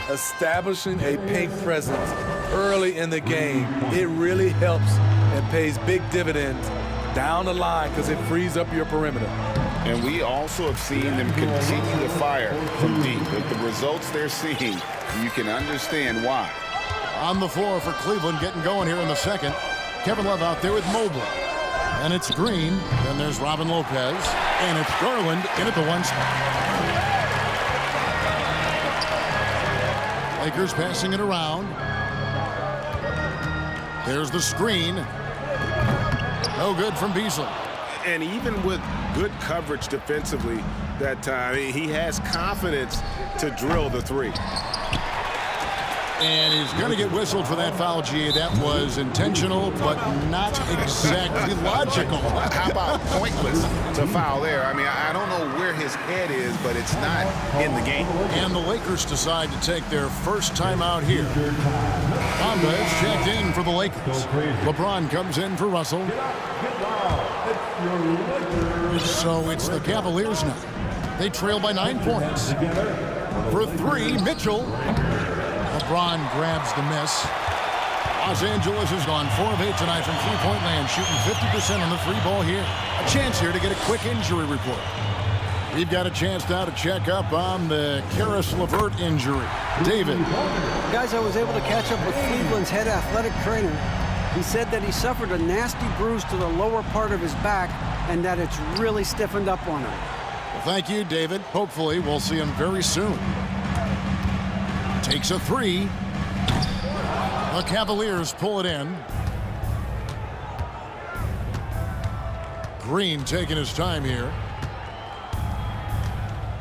Speaker 13: Establishing a paint presence early in the game, it really helps and pays big dividends down the line because it frees up your perimeter.
Speaker 9: And we also have seen them continue to fire from deep. With the results they're seeing, you can understand why.
Speaker 5: On the floor for Cleveland, getting going here in the second. Kevin Love out there with Mobley. And it's Green. Then there's Robin Lopez. And it's Garland in at the one spot. Lakers passing it around. There's the screen. No good from Beasley.
Speaker 9: And even with good coverage defensively that time, he has confidence to drill the three.
Speaker 5: And he's going to get whistled for that foul, G. That was intentional, but not exactly logical.
Speaker 9: How about pointless to foul there? I mean, I don't know where his head is, but it's not in the game.
Speaker 5: And the Lakers decide to take their first timeout here. Honda is checked in for the Lakers. LeBron comes in for Russell. So it's the Cavaliers now. They trail by 9 points. For three, Mitchell. LeBron grabs the miss. Los Angeles has gone 4 of 8 tonight from three-point land, shooting 50% on the free ball here. A chance here to get a quick injury report. We've got a chance now to check up on the Karis LeVert injury. David.
Speaker 10: Guys, I was able to catch up with Cleveland's head athletic trainer. He said that he suffered a nasty bruise to the lower part of his back and that it's really stiffened up on him.
Speaker 5: Well, thank you, David. Hopefully, we'll see him very soon. Takes a three. The Cavaliers pull it in. Green taking his time here.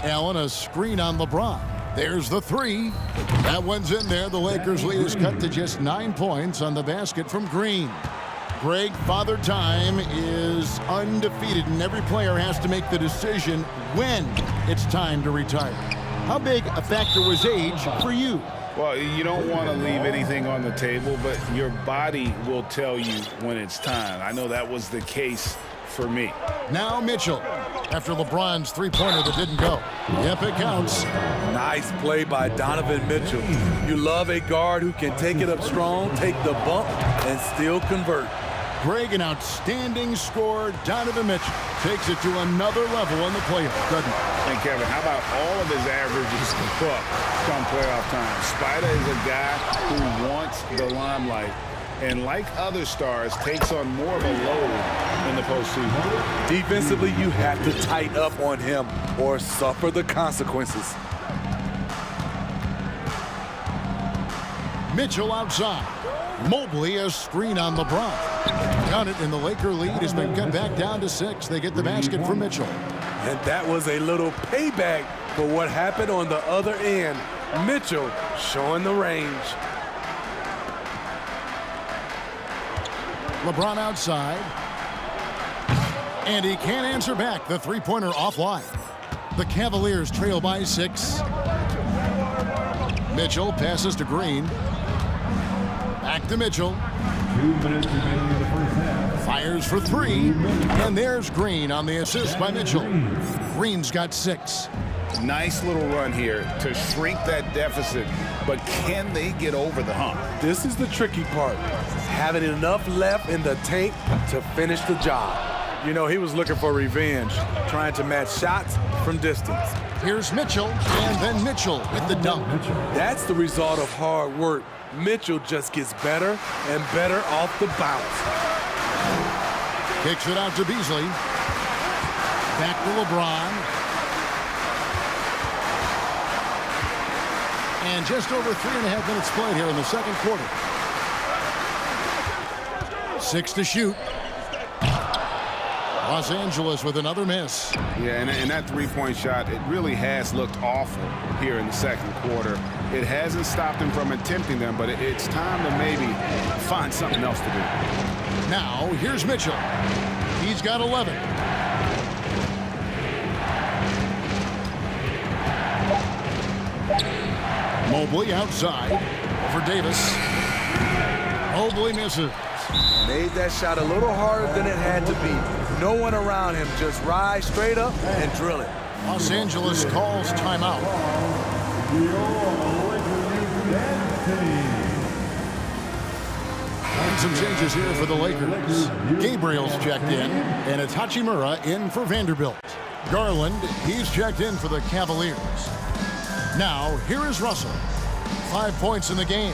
Speaker 5: Allen, a screen on LeBron. There's the three. That one's in there. The Lakers lead is cut to just 9 points on the basket from Green. Greg, Father Time is undefeated, and every player has to make the decision when it's time to retire. How big a factor was age for you?
Speaker 9: Well, you don't want to leave anything on the table, but your body will tell you when it's time. I know that was the case for me.
Speaker 5: Now Mitchell, after LeBron's three-pointer that didn't go. Yep, it counts.
Speaker 13: Nice play by Donovan Mitchell. You love a guard who can take it up strong, take the bump, and still convert.
Speaker 5: Greg, an outstanding scorer. Donovan Mitchell takes it to another level in the playoffs, doesn't he?
Speaker 9: And Kevin, how about all of his averages come playoff time? Spider is a guy who wants the limelight, and like other stars, takes on more of a load in the postseason.
Speaker 13: Defensively, you have to tighten up on him or suffer the consequences.
Speaker 5: Mitchell outside. Mobley a screen on LeBron. Got it, and the Laker lead has been cut back down to 6. They get the basket from Mitchell.
Speaker 13: And that was a little payback for what happened on the other end. Mitchell showing the range.
Speaker 5: LeBron outside. And he can't answer back. The three-pointer offline. The Cavaliers trail by 6. Mitchell passes to Green. Back to Mitchell.
Speaker 15: 2 minutes remaining in the first half.
Speaker 5: Fires for 3. And there's Green on the assist by Mitchell. Green's got 6.
Speaker 9: Nice little run here to shrink that deficit, but can they get over the hump?
Speaker 13: This is the tricky part. Having enough left in the tank to finish the job. You know, he was looking for revenge, trying to match shots from distance.
Speaker 5: Here's Mitchell, and then Mitchell with the dunk.
Speaker 13: That's the result of hard work. Mitchell just gets better and better off the bounce.
Speaker 5: Kicks it out to Beasley. Back to LeBron. And just over 3.5 minutes played here in the second quarter. 6 to shoot. Los Angeles with another miss.
Speaker 9: Yeah, and that three-point shot, it really has looked awful here in the second quarter. It hasn't stopped him from attempting them, but it's time to maybe find something else to do.
Speaker 5: Now, here's Mitchell. He's got 11. Mobley outside for Davis. Mobley misses.
Speaker 13: Made that shot a little harder than it had to be. No one around him, just rise straight up and drill it.
Speaker 5: Los Angeles calls timeout. And some changes here for the Lakers. Gabriel's checked in, and it's Hachimura in for Vanderbilt. Garland, he's checked in for the Cavaliers. Now, here is Russell. 5 points in the game.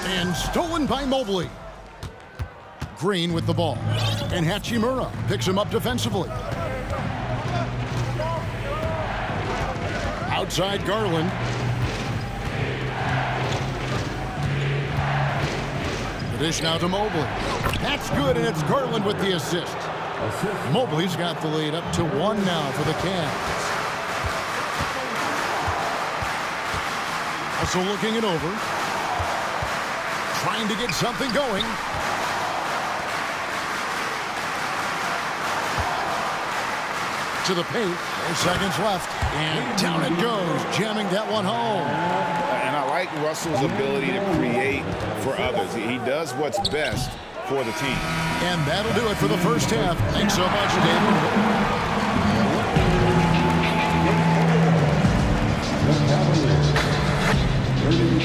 Speaker 5: And stolen by Mobley. Green with the ball. And Hachimura picks him up defensively. Outside Garland. The dish now to Mobley. That's good, and it's Garland with the assist. Mobley's got the lead up to 1 now for the Cavs. Also looking it over. Trying to get something going. To the paint. 4 seconds left. And down it goes. Jamming that one home.
Speaker 9: And I like Russell's ability to create for others. He does what's best for the team.
Speaker 5: And that'll do it for the first half. Thanks so much, David.
Speaker 15: The Cavaliers, 33.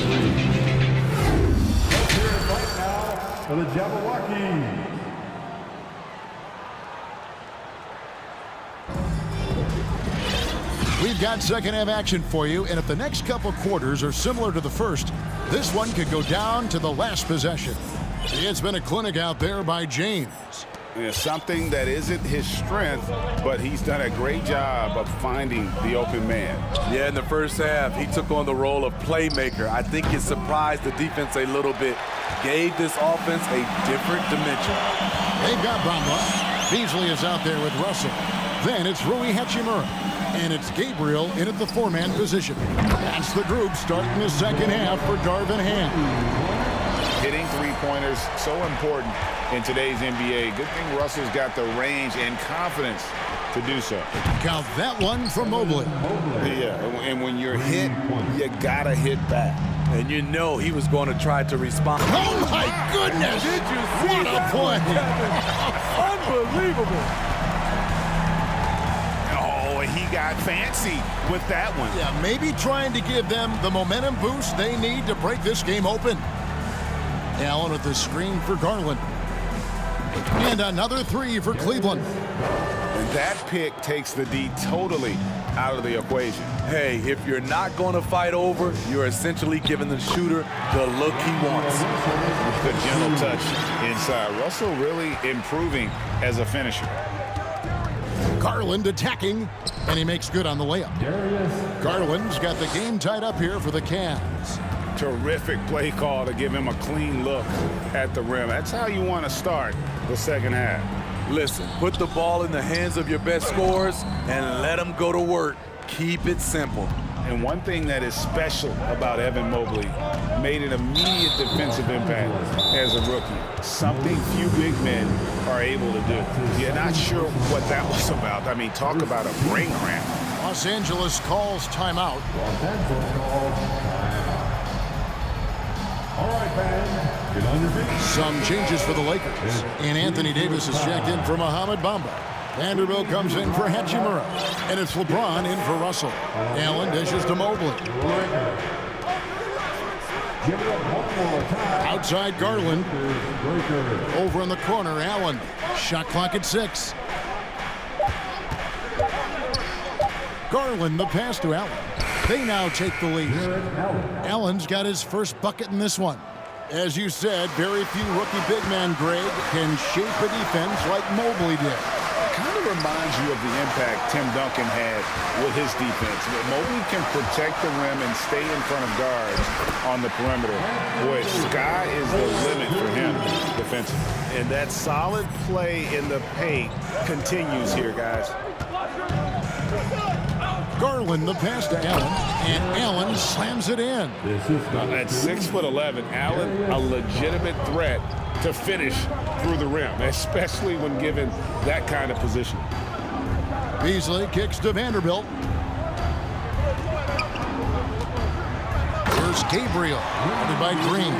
Speaker 15: Let's hear it right now for the Jabberwockies.
Speaker 5: We've got second half action for you, and if the next couple quarters are similar to the first, this one could go down to the last possession. It's been a clinic out there by James.
Speaker 9: It's something that isn't his strength, but he's done a great job of finding the open man.
Speaker 13: Yeah, in the first half, he took on the role of playmaker. I think it surprised the defense a little bit. Gave this offense a different dimension.
Speaker 5: They've got Bamba. Beasley is out there with Russell. Then it's Rui Hachimura. And it's Gabriel in at the 4-man position. That's the group starting the second half for Darvin Ham.
Speaker 9: Hitting three-pointers, so important in today's NBA. Good thing Russell's got the range and confidence to do so.
Speaker 5: Count that one from Mobley.
Speaker 9: Yeah, and when you're hit, you gotta hit back.
Speaker 13: And you know he was going to try to respond.
Speaker 5: Oh my goodness!
Speaker 13: Did you see
Speaker 5: what a play!
Speaker 13: Unbelievable!
Speaker 9: He got fancy with that one.
Speaker 5: Yeah, maybe trying to give them the momentum boost they need to break this game open. Allen with the screen for Garland. And another 3 for Cleveland.
Speaker 9: And that pick takes the D totally out of the equation.
Speaker 13: Hey, if you're not going to fight over, you're essentially giving the shooter the look he wants.
Speaker 9: The gentle touch inside. Russell really improving as a finisher.
Speaker 5: Garland attacking, and he makes good on the layup. Garland's got the game tied up here for the Cavs.
Speaker 9: Terrific play call to give him a clean look at the rim. That's how you want to start the second half.
Speaker 13: Listen, put the ball in the hands of your best scorers and let them go to work. Keep it simple.
Speaker 9: And one thing that is special about Evan Mobley, made an immediate defensive impact as a rookie. Something few big men are able to do. You're not sure what that was about. I mean, talk about a brain cramp.
Speaker 5: Los Angeles calls timeout.
Speaker 15: Los Angeles calls timeout. All right, fans, get on your feet.
Speaker 5: Some changes for the Lakers. And Anthony Davis is checked in for Mohamed Bamba. Vanderbilt comes in for Hachimura. And it's LeBron in for Russell. Allen dishes to Mobley. Outside Garland. Over in the corner, Allen. Shot clock at 6. Garland, the pass to Allen. They now take the lead. Allen's got his first bucket in this one. As you said, very few rookie big men, Greg, can shape a defense like Mobley did.
Speaker 9: Kind of reminds you of the impact Tim Duncan had with his defense. Mobley can protect the rim and stay in front of guards on the perimeter. Boy, sky is the limit for him defensively. And that solid play in the paint continues here, guys.
Speaker 5: Garland, the pass to Allen, and Allen slams it in.
Speaker 9: At 6'11", Allen, a legitimate threat to finish through the rim, especially when given that kind of position.
Speaker 5: Beasley kicks to Vanderbilt. Here's Gabriel, guarded by Green.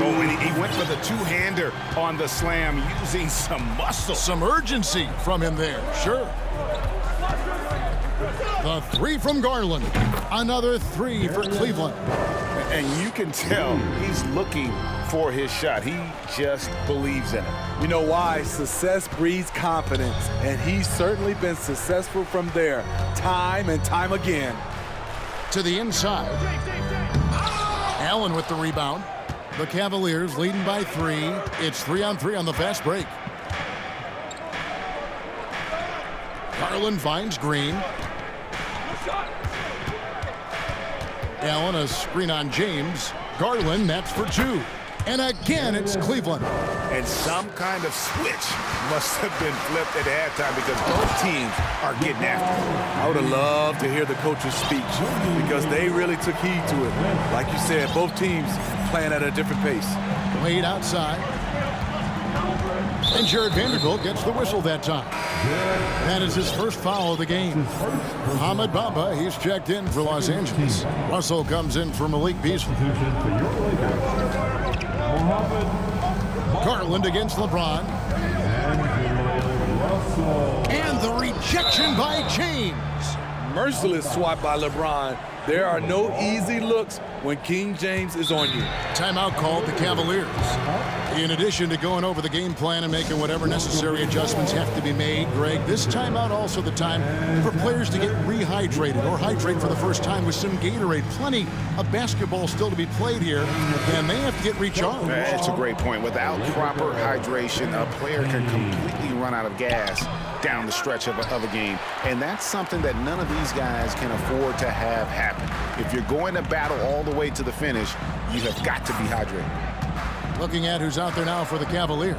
Speaker 9: Oh, and he went for the two-hander on the slam, using some muscle.
Speaker 5: Some urgency from him there, sure. The three from Garland. Another three for Cleveland.
Speaker 9: And you can tell he's looking for his shot. He just believes in it.
Speaker 13: You know why? Success breeds confidence, and he's certainly been successful from there, time and time again.
Speaker 5: To the inside. Allen with the rebound. The Cavaliers leading by 3. It's 3-on-3 on the fast break. Garland finds Green. Allen, a screen on James. Garland, that's for 2. And again, it's Cleveland.
Speaker 9: And some kind of switch must have been flipped at halftime because both teams are getting after it.
Speaker 13: I would have loved to hear the coach's speech because they really took heed to it. Like you said, both teams playing at a different pace.
Speaker 5: Wade outside. And Jared Vanderbilt gets the whistle that time. That is his first foul of the game. Mohamed Bamba, he's checked in for Los Angeles. Russell comes in for Malik Beasley. Garland against LeBron. And the rejection by James.
Speaker 13: Merciless swat by LeBron. There are no easy looks when King James is on you.
Speaker 5: Timeout called the Cavaliers. In addition to going over the game plan and making whatever necessary adjustments have to be made, Greg, this timeout also the time for players to get rehydrated or hydrate for the first time with some Gatorade. Plenty of basketball still to be played here, and they have to get recharged.
Speaker 9: That's a great point. Without proper hydration, a player can completely run out of gas down the stretch of a game. And that's something that none of these guys can afford to have happen. If you're going to battle all the way to the finish, you have got to be hydrated.
Speaker 5: Looking at who's out there now for the Cavaliers.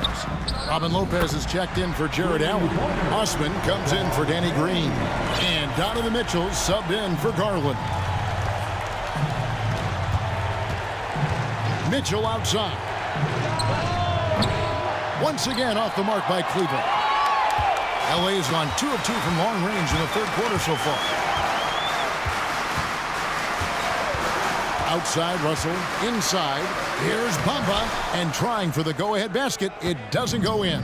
Speaker 5: Robin Lopez is checked in for Jared Allen. Osman comes in for Danny Green. And Donovan Mitchell subbed in for Garland. Mitchell outside. Once again off the mark by Cleveland. LA's gone 2 of 2 from long range in the third quarter so far. Outside Russell, inside, here's Bamba, and trying for the go-ahead basket, it doesn't go in.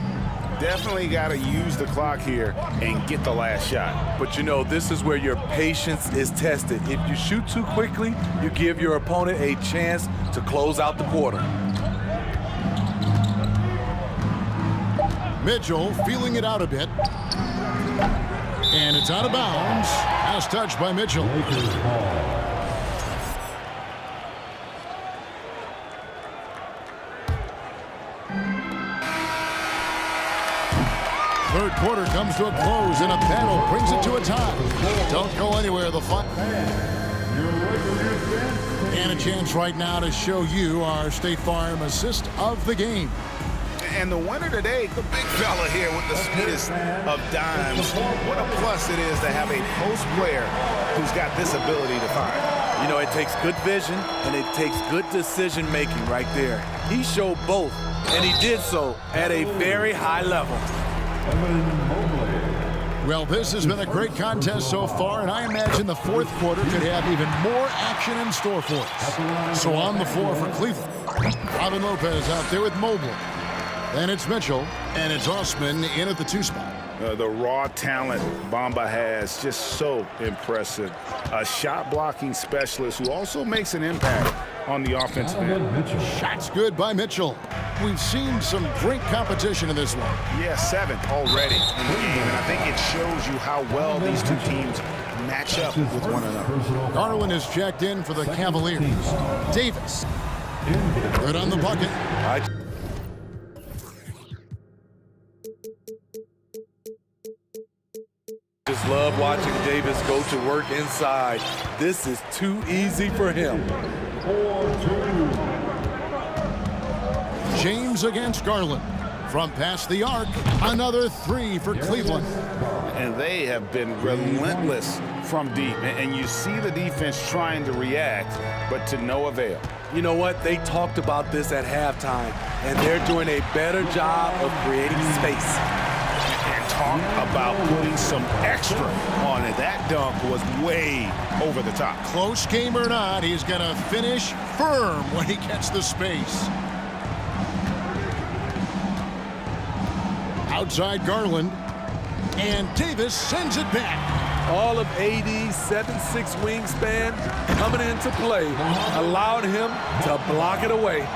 Speaker 9: Definitely got to use the clock here and get the last shot.
Speaker 13: But you know, this is where your patience is tested. If you shoot too quickly, you give your opponent a chance to close out the quarter.
Speaker 5: Mitchell feeling it out a bit. And it's out of bounds. Last touch by Mitchell. Third quarter comes to a close, and a battle brings it to a tie. Don't go anywhere. The fun. And a chance right now to show you our State Farm assist of the game.
Speaker 9: And the winner today, the big fella here with the sweetest of dimes. What a plus it is to have a post player who's got this ability to find.
Speaker 13: You know, it takes good vision and it takes good decision making right there. He showed both, and he did so at a very high level.
Speaker 5: Well, this has been a great contest so far, and I imagine the fourth quarter could have even more action in store for us. So on the floor for Cleveland, Robin Lopez out there with Mobley. Then it's Mitchell, and it's Osman in at the 2 spot.
Speaker 9: The raw talent Bamba has, just so impressive. A shot-blocking specialist who also makes an impact on the offensive end.
Speaker 5: Shots good by Mitchell. We've seen some great competition in this one.
Speaker 9: Yeah, 7 already in the game, and I think it shows you how well these two teams match up with one another.
Speaker 5: Garland is checked in for the Cavaliers. Davis, good on the bucket.
Speaker 13: Just love watching Davis go to work inside. This is too easy for him.
Speaker 5: James against Garland. From past the arc, another 3 for Cleveland.
Speaker 9: And they have been relentless from deep. And you see the defense trying to react, but to no avail.
Speaker 13: You know what? They talked about this at halftime, and they're doing a better job of creating space.
Speaker 9: And talk about putting some extra on it. That dunk was way over the top.
Speaker 5: Close game or not, he's going to finish firm when he gets the space. Outside Garland, and Davis sends it back.
Speaker 13: All of AD's 7'6" wingspan coming into play allowed him to block it away.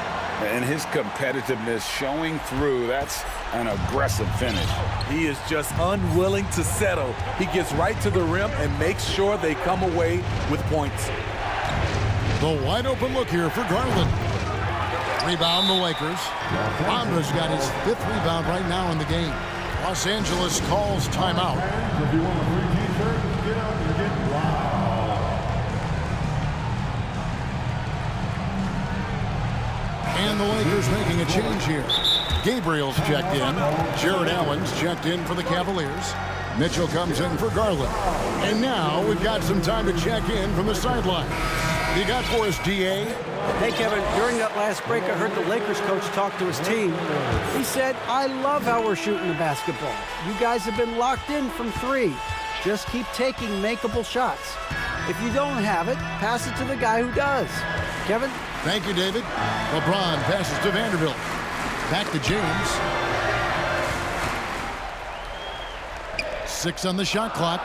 Speaker 9: And his competitiveness showing through. That's an aggressive finish.
Speaker 13: He is just unwilling to settle. He gets right to the rim and makes sure they come away with points.
Speaker 5: The wide open look here for Garland. Rebound the Lakers. Bamba's got his 5th rebound right now in the game. Los Angeles calls timeout.
Speaker 15: If you want a free t-shirt, get up and get loud.
Speaker 5: And the Lakers making a change here. Gabriel's checked in. Jared Allen's checked in for the Cavaliers. Mitchell comes in for Garland. And now we've got some time to check in from the sideline. You got for us, DA?
Speaker 10: Hey, Kevin, during that last break, I heard the Lakers coach talk to his team. He said, I love how we're shooting the basketball. You guys have been locked in from 3. Just keep taking makeable shots. If you don't have it, pass it to the guy who does. Kevin?
Speaker 5: Thank you, David. LeBron passes to Vanderbilt. Back to James. 6 on the shot clock.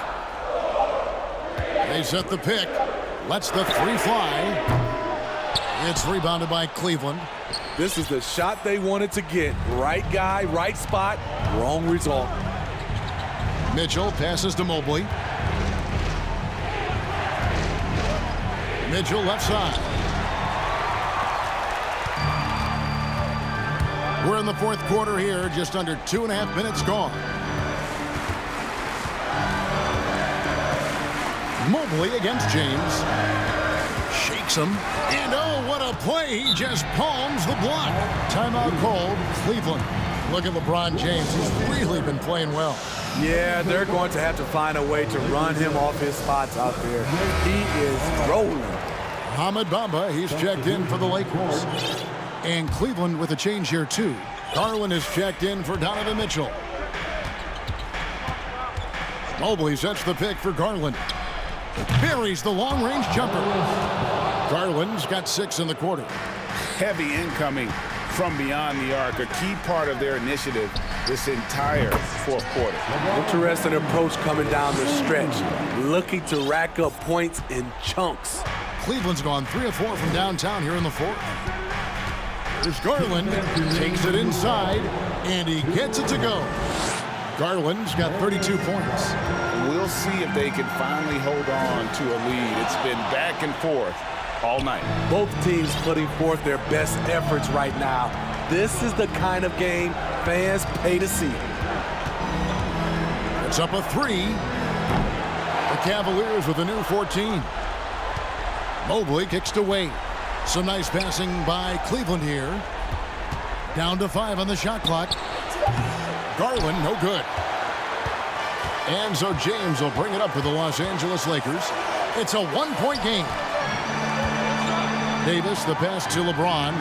Speaker 5: They set the pick. Lets the 3 fly. It's rebounded by Cleveland.
Speaker 13: This is the shot they wanted to get. Right guy, right spot, wrong result.
Speaker 5: Mitchell passes to Mobley. Mitchell left side. We're in the 4th quarter here, just under 2.5 minutes gone. Mobley against James. Shakes him. And oh, what a play. He just palms the block. Timeout called. Cleveland. Look at LeBron James. He's really been playing well.
Speaker 13: Yeah, they're going to have to find a way to run him off his spots out there. He is rolling.
Speaker 5: Ahmed Bamba, he's checked in for the Lakers. And Cleveland with a change here, too. Garland is checked in for Donovan Mitchell. Mobley sets the pick for Garland. Buries the long-range jumper. Garland's got 6 in the quarter.
Speaker 9: Heavy incoming from beyond the arc, a key part of their initiative this entire 4th quarter.
Speaker 13: Interesting approach coming down the stretch, looking to rack up points in chunks.
Speaker 5: Cleveland's gone 3 of 4 from downtown here in the 4th. There's Garland, takes it inside, and he gets it to go. Garland's got 32 points.
Speaker 9: We'll see if they can finally hold on to a lead. It's been back and forth all night.
Speaker 13: Both teams putting forth their best efforts right now. This is the kind of game fans pay to see.
Speaker 5: It's up a 3. The Cavaliers with a new 14. Mobley kicks to Wade. Some nice passing by Cleveland here. Down to 5 on the shot clock. Garland, no good. And so James will bring it up for the Los Angeles Lakers. It's a one-point game. Davis, the pass to LeBron.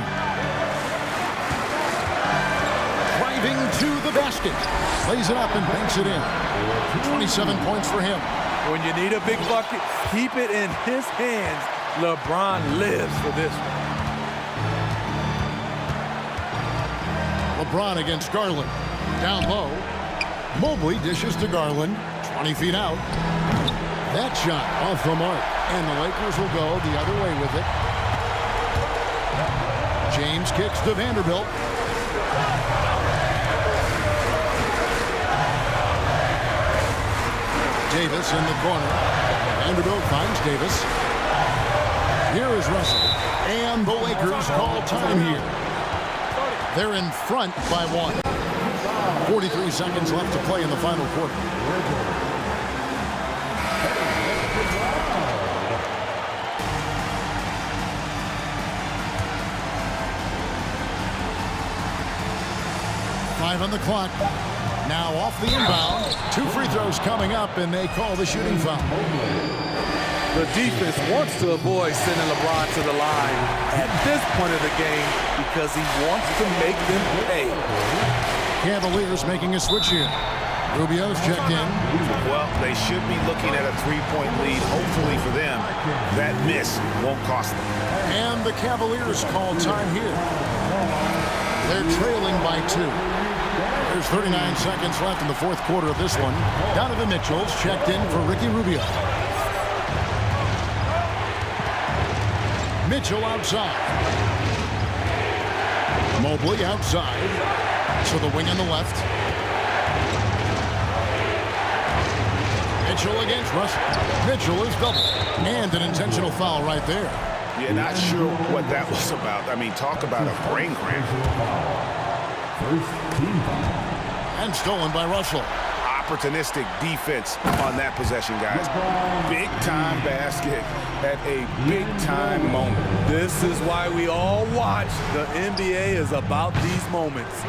Speaker 5: Driving to the basket. Lays it up and banks it in. 27 points for him.
Speaker 13: When you need a big bucket, keep it in his hands. LeBron lives for this one.
Speaker 5: LeBron against Garland. Down low. Mobley dishes to Garland. 20 feet out. That shot off the mark. And the Lakers will go the other way with it. James kicks to Vanderbilt. Davis in the corner. Vanderbilt finds Davis. Here is Russell. And the Lakers call time here. They're in front by 1. 43 seconds left to play in the final quarter. Five on the clock. Now off the inbound. 2 free throws coming up, and they call the shooting foul.
Speaker 13: The defense wants to avoid sending LeBron to the line at this point of the game because he wants to make them pay.
Speaker 5: Cavaliers making a switch here. Rubio's checked in.
Speaker 2: Well, they should be looking at a 3-point lead. Hopefully for them, that miss won't cost them.
Speaker 5: And the Cavaliers call time here. They're trailing by 2. There's 39 seconds left in the fourth quarter of this one. Donovan Mitchell's checked in for Ricky Rubio. Mitchell outside. Mobley outside. To the wing on the left. Mitchell against Russell. Mitchell is double. And an intentional foul right there.
Speaker 2: Yeah, not sure what that was about. I mean, talk about a brain cramp.
Speaker 5: And stolen by Russell.
Speaker 2: Opportunistic defense on that possession, guys. Big-time basket at a big-time moment.
Speaker 13: This is why we all watch. The NBA is about these moments.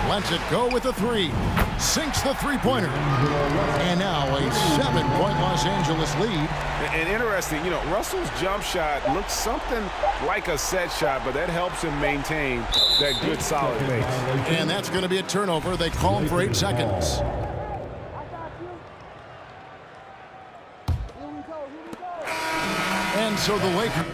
Speaker 5: Lets it go with the 3. Sinks the three-pointer. And now a 7-point Los Angeles lead.
Speaker 2: And interesting, you know, Russell's jump shot looks something like a set shot, but that helps him maintain that good, solid base.
Speaker 5: And that's going to be a turnover. They call him for 8 seconds. And so the Lakers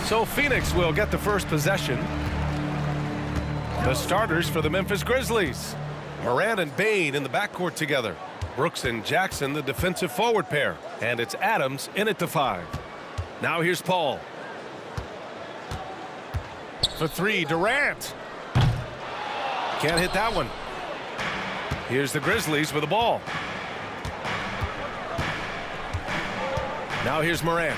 Speaker 2: So Phoenix will get the first possession. The starters for the Memphis Grizzlies. Morant and Bane in the backcourt together. Brooks and Jackson, the defensive forward pair. And it's Adams in at the 5. Now here's Paul. For 3, Durant. Can't hit that one. Here's the Grizzlies with the ball. Now here's Morant.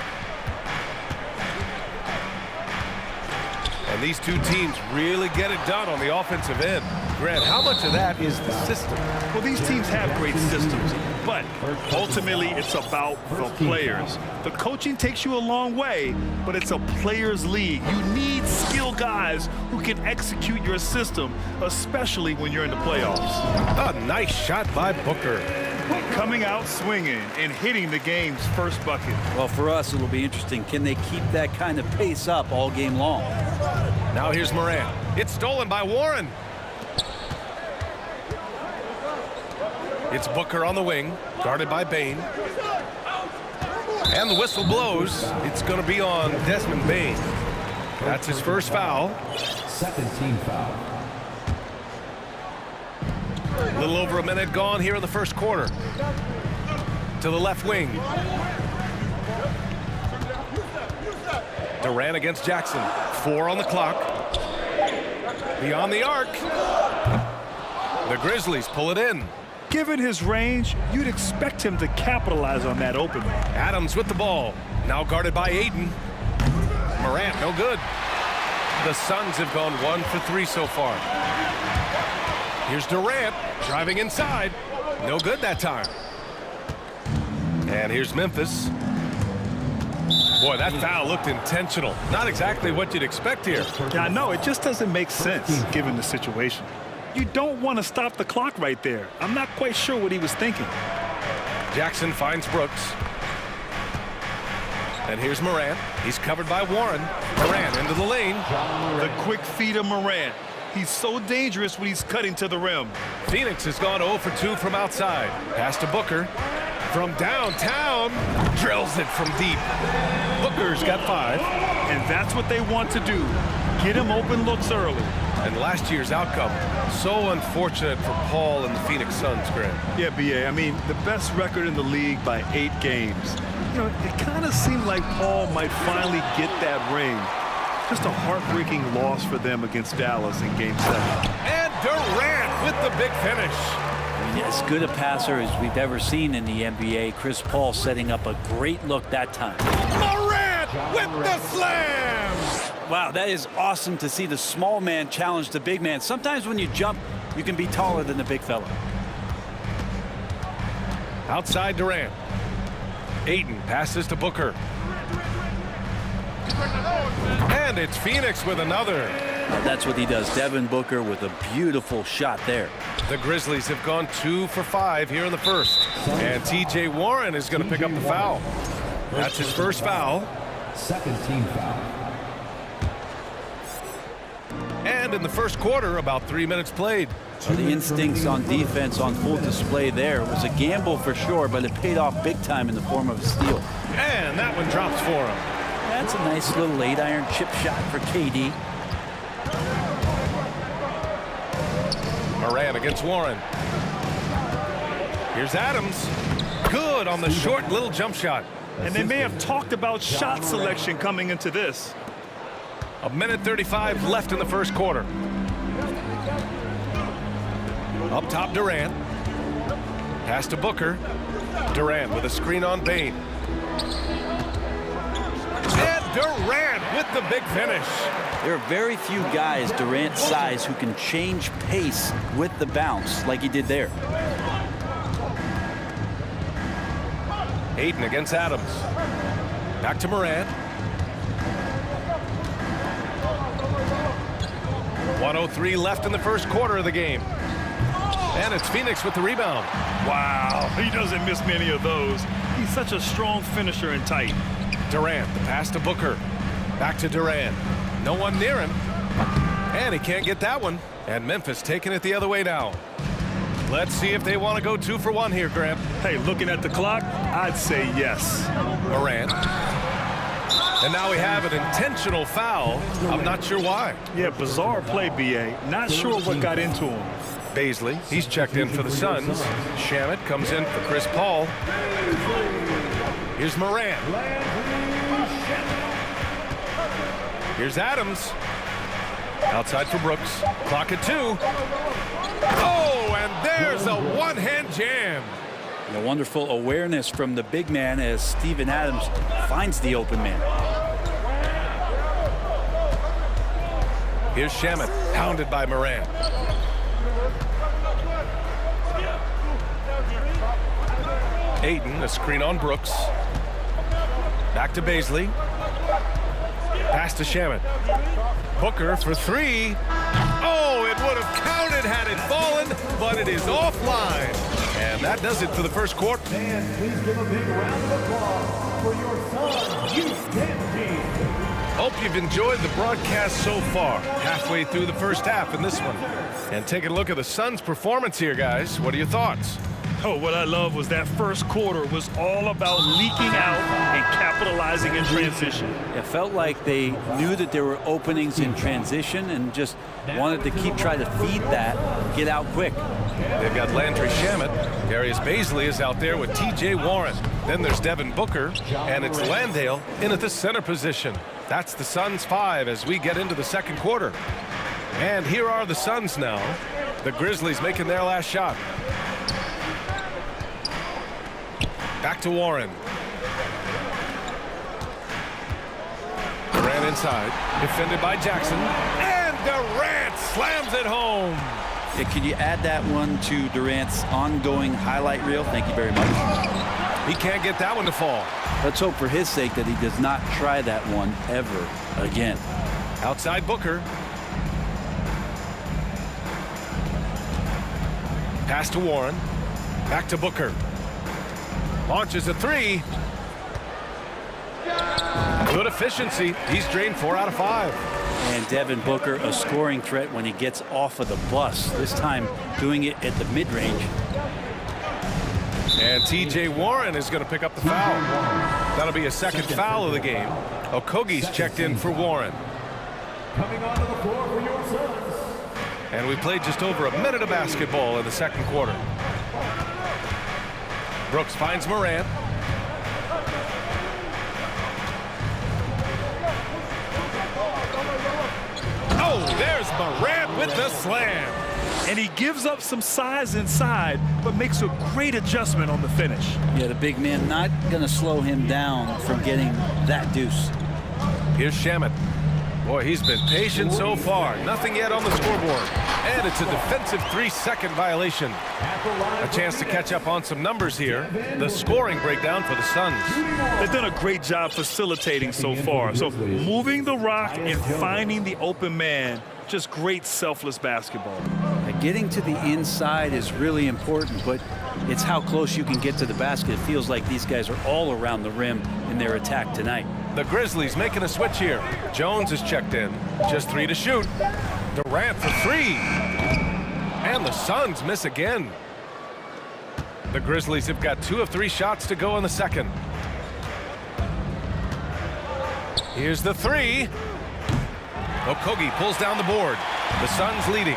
Speaker 2: And these two teams really get it done on the offensive end. Grant, how much of that is the system?
Speaker 1: Well, these teams have great systems, but ultimately it's about the players. The coaching takes you a long way, but it's a players' league. You need skilled guys who can execute your system, especially when you're in the playoffs.
Speaker 2: A nice shot by Booker.
Speaker 1: Coming out swinging and hitting the game's first bucket.
Speaker 8: Well, for us, it'll be interesting. Can they keep that kind of pace up all game long?
Speaker 2: Now here's Morant. It's stolen by Warren. It's Booker on the wing, guarded by Bane. And the whistle blows. It's going to be on Desmond Bane. That's his first foul.
Speaker 15: Second team foul.
Speaker 2: A little over a minute gone here in the first quarter. To the left wing. Durant against Jackson. 4 on the clock. Beyond the arc. The Grizzlies pull it in.
Speaker 1: Given his range, you'd expect him to capitalize on that opening.
Speaker 2: Adams with the ball. Now guarded by Ayton. Morant, no good. The Suns have gone 1 for 3 so far. Here's Durant driving inside. No good that time. And here's Memphis. Boy, that foul looked intentional. Not exactly what you'd expect here.
Speaker 1: Yeah, I know. It just doesn't make sense given the situation. You don't want to stop the clock right there. I'm not quite sure what he was thinking.
Speaker 2: Jackson finds Brooks. And here's Morant. He's covered by Warren. Morant into the lane.
Speaker 1: The quick feed of Morant. He's so dangerous when he's cutting to the rim.
Speaker 2: Phoenix has gone 0 for 2 from outside. Pass to Booker. From downtown. Drills it from deep. Booker's got 5.
Speaker 1: And that's what they want to do. Get him open looks early.
Speaker 2: And last year's outcome, so unfortunate for Paul and the Phoenix Suns, Grant.
Speaker 1: Yeah, B.A., I mean, the best record in the league by 8 games. You know, it kind of seemed like Paul might finally get that ring. Just a heartbreaking loss for them against Dallas in Game 7.
Speaker 2: And Durant with the big finish.
Speaker 8: I mean, as good a passer as we've ever seen in the NBA. Chris Paul setting up a great look that time.
Speaker 2: Morant with the slam!
Speaker 8: Wow, that is awesome to see the small man challenge the big man. Sometimes when you jump, you can be taller than the big fella.
Speaker 2: Outside Durant. Ayton passes to Booker. And it's Phoenix with another.
Speaker 8: That's what he does. Devin Booker with a beautiful shot there.
Speaker 2: The Grizzlies have gone 2 for 5 here in the first. And T.J. Warren is going to pick up the foul. That's his first foul.
Speaker 15: Second team foul.
Speaker 2: And in the first quarter, about 3 minutes played.
Speaker 8: Well, the instincts on defense on full display there. It was a gamble for sure, but it paid off big time in the form of a steal.
Speaker 2: And that one drops for him.
Speaker 8: That's a nice little 8-iron chip shot for KD.
Speaker 2: Morant against Warren. Here's Adams. Good on the short little jump shot.
Speaker 1: And they may have talked about shot selection coming into this.
Speaker 2: 1:35 left in the first quarter. Up top, Durant. Pass to Booker. Durant with a screen on Bane. And Durant with the big finish.
Speaker 8: There are very few guys Durant's size who can change pace with the bounce like he did there.
Speaker 2: Ayton against Adams. Back to Morant. 1:03 left in the first quarter of the game. And it's Phoenix with the rebound.
Speaker 1: Wow, he doesn't miss many of those. He's such a strong finisher and tight.
Speaker 2: Durant, the pass to Booker. Back to Durant. No one near him. And he can't get that one. And Memphis taking it the other way now. Let's see if they want to go 2 for 1 here, Grant.
Speaker 1: Hey, looking at the clock, I'd say yes.
Speaker 2: Morant. And now we have an intentional foul. I'm not sure why.
Speaker 1: Yeah, bizarre play, B.A. Not sure what got into him.
Speaker 2: Baisley, he's checked in for the Suns. Shamet comes in for Chris Paul. Here's Moran. Here's Adams. Outside for Brooks. Clock at 2. Oh, and there's a one-hand jam.
Speaker 8: A wonderful awareness from the big man as Steven Adams finds the open man.
Speaker 2: Here's Shamet, pounded by Moran. Aiden, a screen on Brooks. Back to Baisley. Pass to Shamet. Booker for 3. Oh, it would have counted had it fallen, but it is offline. And that does it for the first quarter.
Speaker 15: And please give a big round of applause for your Suns Youth 10 team.
Speaker 2: Hope you've enjoyed the broadcast so far. Halfway through the first half in this one. And taking a look at the Suns' performance here, guys. What are your thoughts?
Speaker 1: Oh, what I love was that first quarter was all about leaking out and capitalizing in transition.
Speaker 8: It felt like they knew that there were openings in transition and just wanted to keep trying to feed that, get out quick.
Speaker 2: They've got Landry Shamet. Darius Baisley is out there with T.J. Warren. Then there's Devin Booker, and it's Landale in at the center position. That's the Suns 5 as we get into the second quarter. And here are the Suns now. The Grizzlies making their last shot. Back to Warren. Durant inside, defended by Jackson, and Durant slams it home.
Speaker 8: Yeah, can you add that one to Durant's ongoing highlight reel? Thank you very much.
Speaker 2: He can't get that one to fall.
Speaker 8: Let's hope for his sake that he does not try that one ever again.
Speaker 2: Outside Booker. Pass to Warren. Back to Booker. Launches a 3. Good efficiency. He's drained 4 out of 5.
Speaker 8: And Devin Booker, a scoring threat when he gets off of the bus. This time doing it at the mid-range.
Speaker 2: And T.J. Warren is going to pick up the foul. That'll be a second foul of the game. Okogie's checked in for Warren.
Speaker 15: Coming onto the floor for your Suns.
Speaker 2: And we played just over a minute of basketball in the second quarter. Brooks finds Moran. Oh, there's Moran with the slam.
Speaker 1: And he gives up some size inside, but makes a great adjustment on the finish.
Speaker 8: Yeah, the big man not going to slow him down from getting that deuce.
Speaker 2: Here's Shamet. Boy, he's been patient so far. Nothing yet on the scoreboard. And it's a defensive 3-second violation. A chance to catch up on some numbers here. The scoring breakdown for the Suns.
Speaker 1: They've done a great job facilitating so far. So moving the rock and finding the open man. Just great selfless basketball.
Speaker 8: Getting to the inside is really important, but it's how close you can get to the basket. It feels like these guys are all around the rim in their attack tonight.
Speaker 2: The Grizzlies making a switch here. Jones is checked in. Just 3 to shoot. Durant for 3. And the Suns miss again. The Grizzlies have got 2 of 3 shots to go in the second. Here's the 3. Okogie pulls down the board. The Suns leading.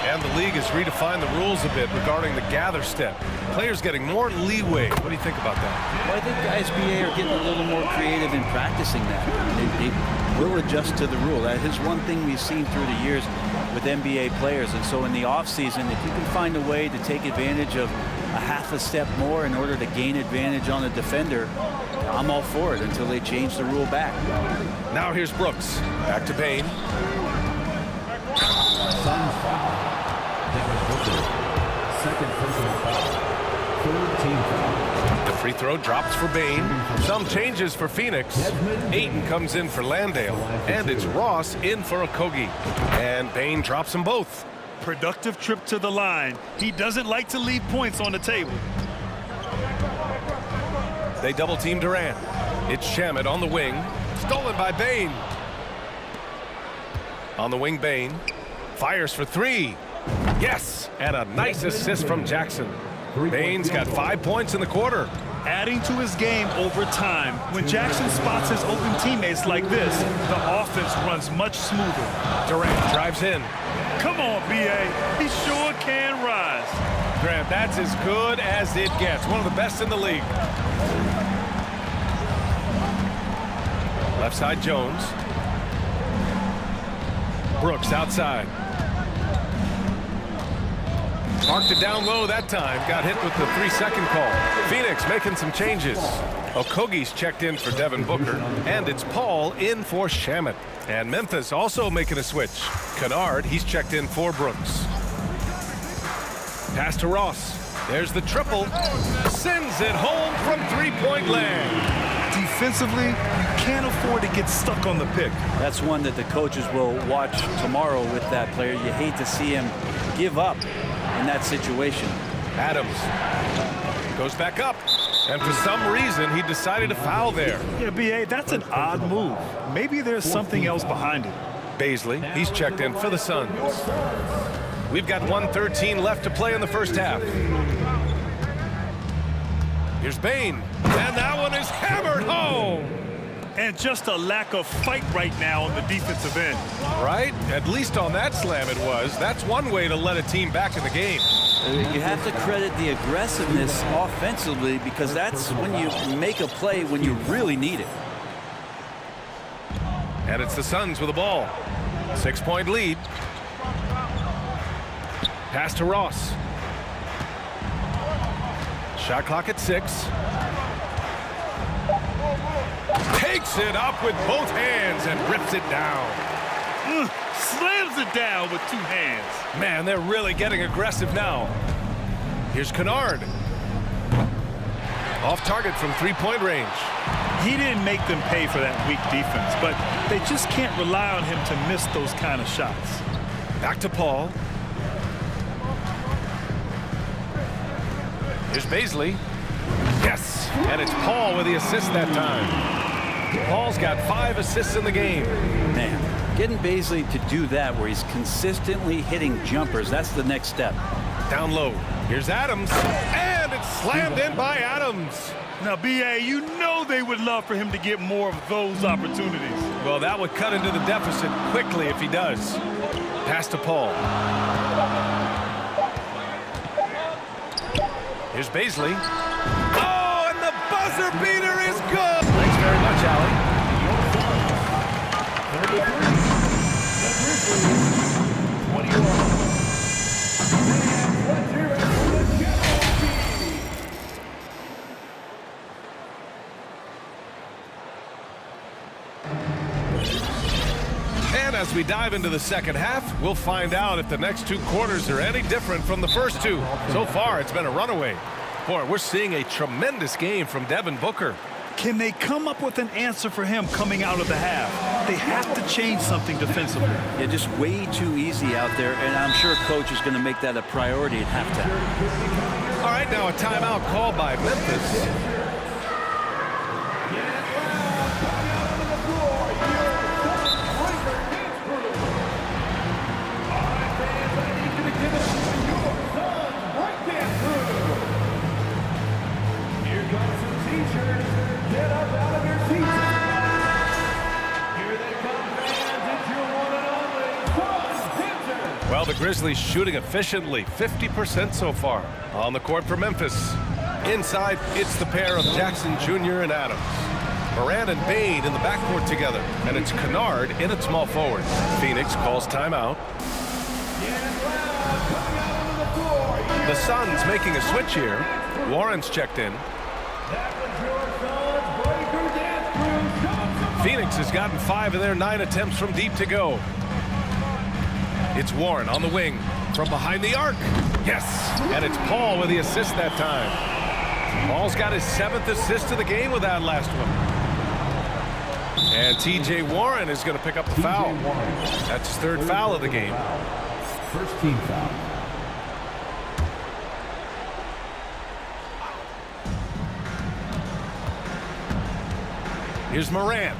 Speaker 2: And the league has redefined the rules a bit regarding the gather step. Players getting more leeway. What do you think about that?
Speaker 8: Well, I think guys BA are getting a little more creative in practicing that. They will adjust to the rule. That is one thing we've seen through the years with NBA players. And so in the offseason, if you can find a way to take advantage of a half a step more in order to gain advantage on a defender, I'm all for it until they change the rule back.
Speaker 2: Now here's Brooks. Back to Bain.
Speaker 15: Suns foul. Second personal foul. Third team foul.
Speaker 2: The free throw drops for Bain. Some changes for Phoenix. Ayton comes in for Landale. And it's Ross in for Okogie. And Bain drops them both.
Speaker 1: Productive trip to the line. He doesn't like to leave points on the table.
Speaker 2: They double team Durant. It's Shamet on the wing. Stolen by Bain. On the wing, Bain. Fires for 3. Yes! And a nice assist from Jackson. Bain's got 5 points in the quarter.
Speaker 1: adding to his game over time. When Jackson spots his open teammates like this, the offense runs much smoother.
Speaker 2: Durant drives in.
Speaker 1: Come on, B.A. He sure can rise.
Speaker 2: Grant, that's as good as it gets. One of the best in the league. Left side, Jones. Brooks outside. Marked it down low that time. Got hit with the 3-second call. Phoenix making some changes. Okogie's checked in for Devin Booker. And it's Paul in for Shamet. And Memphis also making a switch. Kennard, he's checked in for Brooks. Pass to Ross. There's the triple. Sends it home from three-point land.
Speaker 1: Defensively, you can't afford to get stuck on the pick.
Speaker 8: That's one that the coaches will watch tomorrow with that player. You hate to see him give up in that situation.
Speaker 2: Adams goes back up. And for some reason, he decided to foul there.
Speaker 1: Yeah, B.A., that's an odd move. Maybe there's something else behind it.
Speaker 2: Baisley, he's checked in for the Suns. We've got 1:13 left to play in the first half. Here's Bane. And that one is hammered home.
Speaker 1: And just a lack of fight right now on the defensive end.
Speaker 2: Right? At least on that slam it was. That's one way to let a team back in the game.
Speaker 8: You have to credit the aggressiveness offensively, because that's when you make a play when you really need it.
Speaker 2: And it's the Suns with the ball. 6-point lead. Pass to Ross. Shot clock at 6. Takes it up with both hands and rips it down.
Speaker 1: Slams it down with 2 hands.
Speaker 2: Man, they're really getting aggressive now. Here's Kennard. Off target from 3-point range.
Speaker 1: He didn't make them pay for that weak defense, but they just can't rely on him to miss those kind of shots.
Speaker 2: Back to Paul. Here's Baisley. Yes, and it's Paul with the assist that time. Paul's got 5 assists in the game.
Speaker 8: Man, getting Baisley to do that where he's consistently hitting jumpers, that's the next step.
Speaker 2: Down low. Here's Adams, and it's slammed in by Adams.
Speaker 1: Now, B.A., you know they would love for him to get more of those opportunities.
Speaker 2: Well, that would cut into the deficit quickly if he does. Pass to Paul. Here's Baisley. Oh, and the buzzer beater is good. Thanks very much, Allie. And as we dive into the second half, we'll find out if the next 2 quarters are any different from the first 2. So far, it's been a runaway. Boy, we're seeing a tremendous game from Devin Booker.
Speaker 1: Can they come up with an answer for him coming out of the half? They have to change something defensively.
Speaker 8: Yeah, just way too easy out there, and I'm sure coach is going to make that a priority at halftime.
Speaker 2: All right, now a timeout called by Memphis. Well, the Grizzlies shooting efficiently, 50% so far. On the court for Memphis. Inside, it's the pair of Jackson Jr. and Adams. Morant and Bane in the backcourt together. And it's Kennard in at small forward. Phoenix calls timeout. The Suns making a switch here. Warren's checked in. Phoenix has gotten 5 of their 9 attempts from deep to go. It's Warren on the wing from behind the arc. Yes, and it's Paul with the assist that time. Paul's got his 7th assist of the game with that last one. And T.J. Warren is going to pick up the foul. That's his 3rd foul of the game.
Speaker 15: First team foul.
Speaker 2: Here's Morant.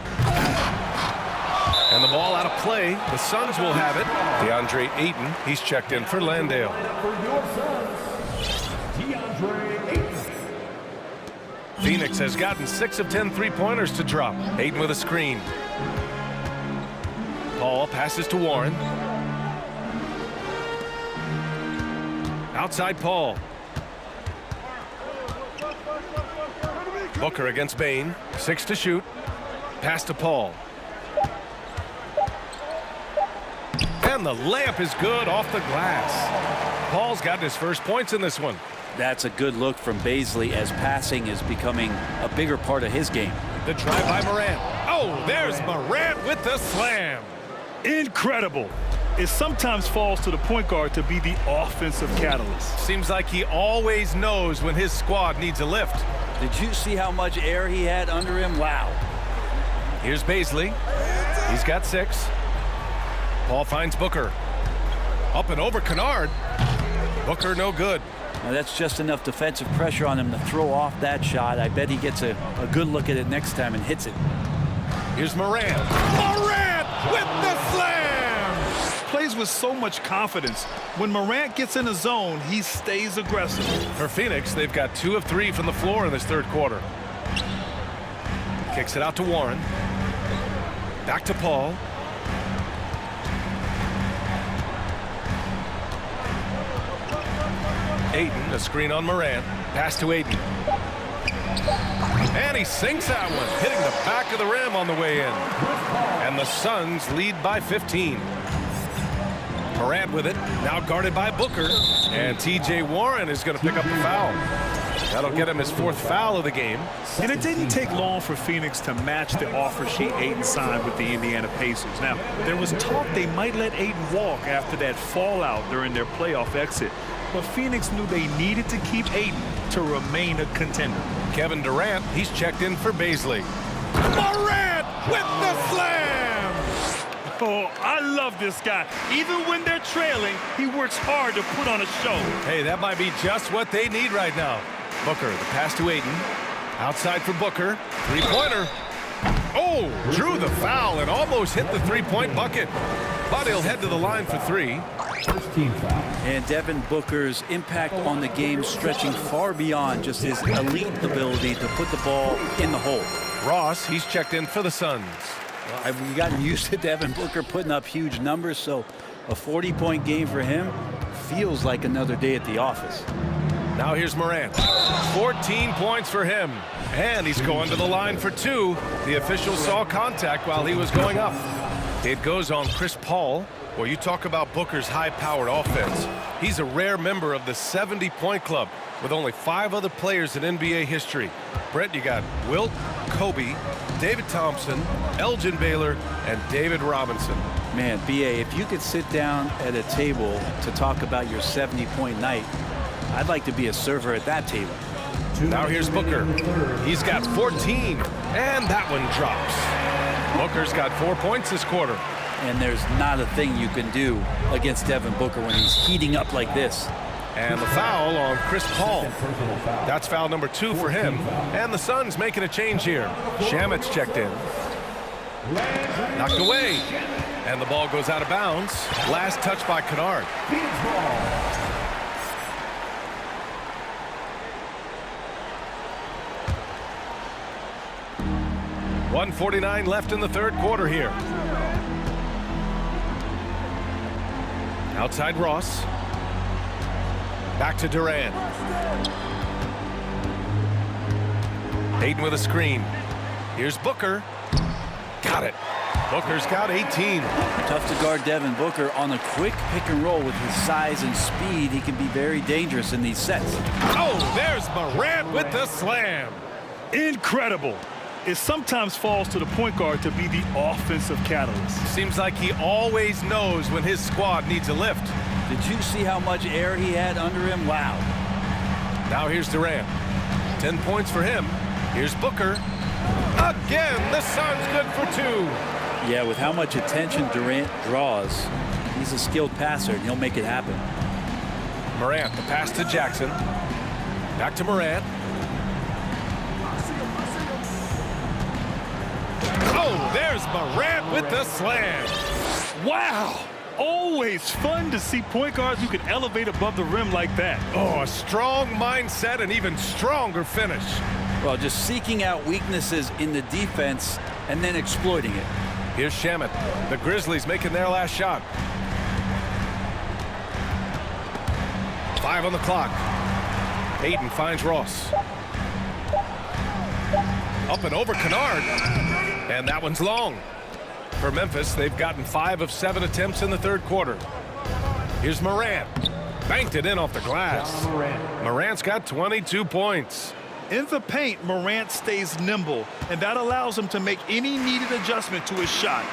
Speaker 2: And the ball out of play. The Suns will have it. DeAndre Ayton, he's checked in for Landale.
Speaker 15: For your Suns, DeAndre Ayton.
Speaker 2: Phoenix has gotten 6 of 10 three-pointers to drop. Ayton with a screen. Paul passes to Warren. Outside Paul. Booker against Bain. 6 to shoot. Pass to Paul. And the layup is good off the glass. Paul's gotten his first points in this one.
Speaker 8: That's a good look from Baisley as passing is becoming a bigger part of his game.
Speaker 2: The drive by Morant. Oh, there's Morant with the slam.
Speaker 1: Incredible. It sometimes falls to the point guard to be the offensive catalyst.
Speaker 2: Seems like he always knows when his squad needs a lift.
Speaker 8: Did you see how much air he had under him? Wow.
Speaker 2: Here's Baisley. He's got 6. Paul finds Booker. Up and over Kennard. Booker no good.
Speaker 8: Now that's just enough defensive pressure on him to throw off that shot. I bet he gets a good look at it next time and hits it.
Speaker 2: Here's Morant. Morant with the slam!
Speaker 1: Plays with so much confidence. When Morant gets in the zone, he stays aggressive.
Speaker 2: For Phoenix, they've got 2 of 3 from the floor in this third quarter. Kicks it out to Warren. Back to Paul. Ayton, a screen on Morant. Pass to Ayton. And he sinks that one, hitting the back of the rim on the way in. And the Suns lead by 15. Morant with it, now guarded by Booker. And T.J. Warren is going to pick up the foul. That'll get him his 4th foul of the game.
Speaker 1: And it didn't take long for Phoenix to match the offer sheet Ayton signed with the Indiana Pacers. Now, there was talk they might let Ayton walk after that fallout during their playoff exit. But Phoenix knew they needed to keep Ayton to remain a contender.
Speaker 2: Kevin Durant, he's checked in for Baisley. Morant with the slam!
Speaker 1: Oh, I love this guy. Even when they're trailing, he works hard to put on a show.
Speaker 2: Hey, that might be just what they need right now. Booker, the pass to Ayton. Outside for Booker. Three-pointer. Oh, drew the foul and almost hit the three-point bucket. But he'll head to the line for 3.
Speaker 8: And Devin Booker's impact on the game stretching far beyond just his elite ability to put the ball in the hole.
Speaker 2: Ross, he's checked in for the Suns.
Speaker 8: Well, I've gotten used to Devin Booker putting up huge numbers, so a 40-point game for him feels like another day at the office.
Speaker 2: Now here's Morant. 14 points for him. And he's going to the line for 2. The official saw contact while he was going up. It goes on Chris Paul. Well, you talk about Booker's high-powered offense. He's a rare member of the 70-point club with only 5 other players in NBA history. Brett, you got Wilt, Kobe, David Thompson, Elgin Baylor, and David Robinson.
Speaker 8: Man, B.A., if you could sit down at a table to talk about your 70-point night, I'd like to be a server at that table.
Speaker 2: Now here's Booker. He's got 14, and that one drops. Booker's got 4 points this quarter.
Speaker 8: And there's not a thing you can do against Devin Booker when he's heating up like this.
Speaker 2: And the foul on Chris Paul. That's foul number 2 for him. And the Suns making a change here. Shamit's checked in. Knocked away. And the ball goes out of bounds. Last touch by Kennard. 1:49 left in the third quarter here. Outside Ross. Back to Durant. Ayton with a screen. Here's Booker. Got it. Booker's got 18.
Speaker 8: Tough to guard Devin Booker on a quick pick and roll. With his size and speed, he can be very dangerous in these sets.
Speaker 2: Oh, there's Morant with the slam.
Speaker 1: Incredible. It sometimes falls to the point guard to be the offensive catalyst.
Speaker 2: Seems like he always knows when his squad needs a lift.
Speaker 8: Did you see how much air he had under him? Wow.
Speaker 2: Now here's Durant. 10 points for him. Here's Booker. Again, the Suns good for 2.
Speaker 8: Yeah, with how much attention Durant draws, he's a skilled passer, and he'll make it happen.
Speaker 2: Morant, the pass to Jackson. Back to Morant. Oh, there's Morant with the slam.
Speaker 1: Wow. Always fun to see point guards who can elevate above the rim like that.
Speaker 2: Oh, a strong mindset and even stronger finish.
Speaker 8: Well, just seeking out weaknesses in the defense and then exploiting it.
Speaker 2: Here's Shamet. The Grizzlies making their last shot. 5 on the clock. Ayton finds Ross. Up and over Kennard. And that one's long. For Memphis, they've gotten 5 of 7 attempts in the third quarter. Here's Morant. Banked it in off the glass. Morant's got 22 points.
Speaker 1: In the paint, Morant stays nimble, and that allows him to make any needed adjustment to his shot.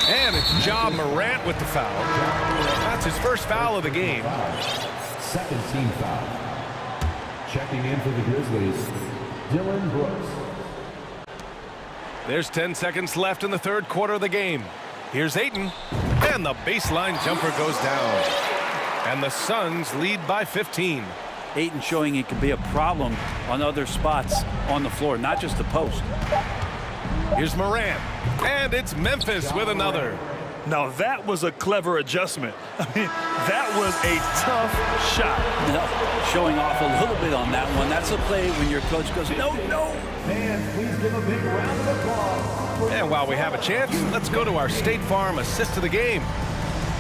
Speaker 2: And it's Ja Morant with the foul. That's his first foul of the game.
Speaker 15: Second team foul. Checking in for the Grizzlies, Dylan Brooks.
Speaker 2: There's 10 seconds left in the third quarter of the game. Here's Ayton, and the baseline jumper goes down. And the Suns lead by 15.
Speaker 8: Ayton showing it can be a problem on other spots on the floor, not just the post.
Speaker 2: Here's Morant, and it's Memphis with another.
Speaker 1: Now that was a clever adjustment. I mean, that was a tough shot.
Speaker 8: No, showing off a little bit on that one. That's a play when your coach goes, no, no.
Speaker 15: Fans, please give a big round of applause.
Speaker 2: And while we have a chance, let's go to our State Farm assist of the game.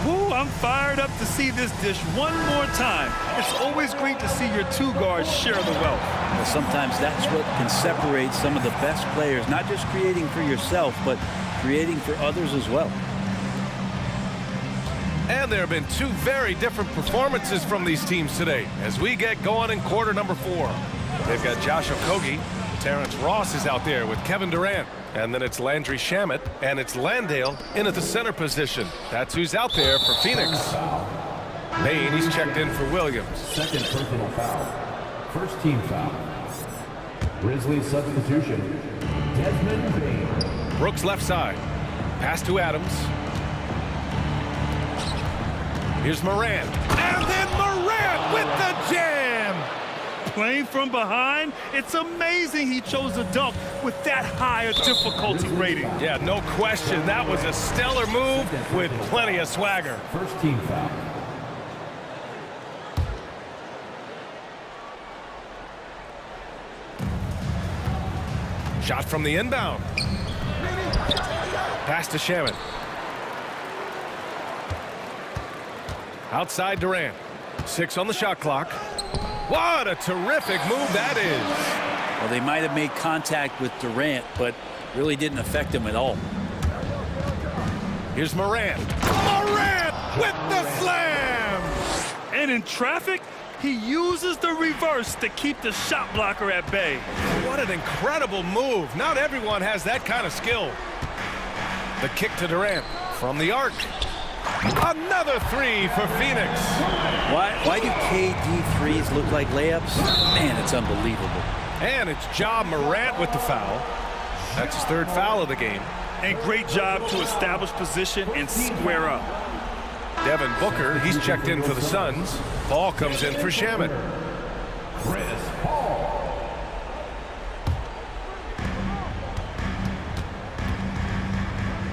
Speaker 1: Ooh, I'm fired up to see this dish one more time. It's always great to see your two guards share the wealth.
Speaker 8: Well, sometimes that's what can separate some of the best players, not just creating for yourself, but creating for others as well.
Speaker 2: And there have been 2 very different performances from these teams today as we get going in quarter number 4. They've got Josh Okogie. Terrence Ross is out there with Kevin Durant. And then it's Landry Shamet, and it's Landale in at the center position. That's who's out there for Phoenix. Maine, he's checked in for Williams.
Speaker 15: Second personal foul. First team foul. Grizzlies substitution, Desmond Bain.
Speaker 2: Brooks left side. Pass to Adams. Here's Morant. And then Morant with the jam!
Speaker 1: Playing from behind, it's amazing he chose to dunk with that high a difficulty rating.
Speaker 2: Yeah, no question. That was a stellar move with plenty of swagger.
Speaker 15: First team foul.
Speaker 2: Shot from the inbound. Pass to Shamet. Outside Durant. 6 on the shot clock. What a terrific move that is.
Speaker 8: Well, they might have made contact with Durant, but really didn't affect him at all.
Speaker 2: Here's Morant. Morant with the slam!
Speaker 1: And in traffic, he uses the reverse to keep the shot blocker at bay.
Speaker 2: What an incredible move. Not everyone has that kind of skill. The kick to Durant from the arc. Another 3 for Phoenix.
Speaker 8: Why do KD threes look like layups? Man, it's unbelievable.
Speaker 2: And it's Ja Morant with the foul. That's his 3rd foul of the game.
Speaker 1: And great job to establish position and square up.
Speaker 2: Devin Booker, he's checked in for the Suns. Ball comes in for Shamet.
Speaker 15: Chris Paul.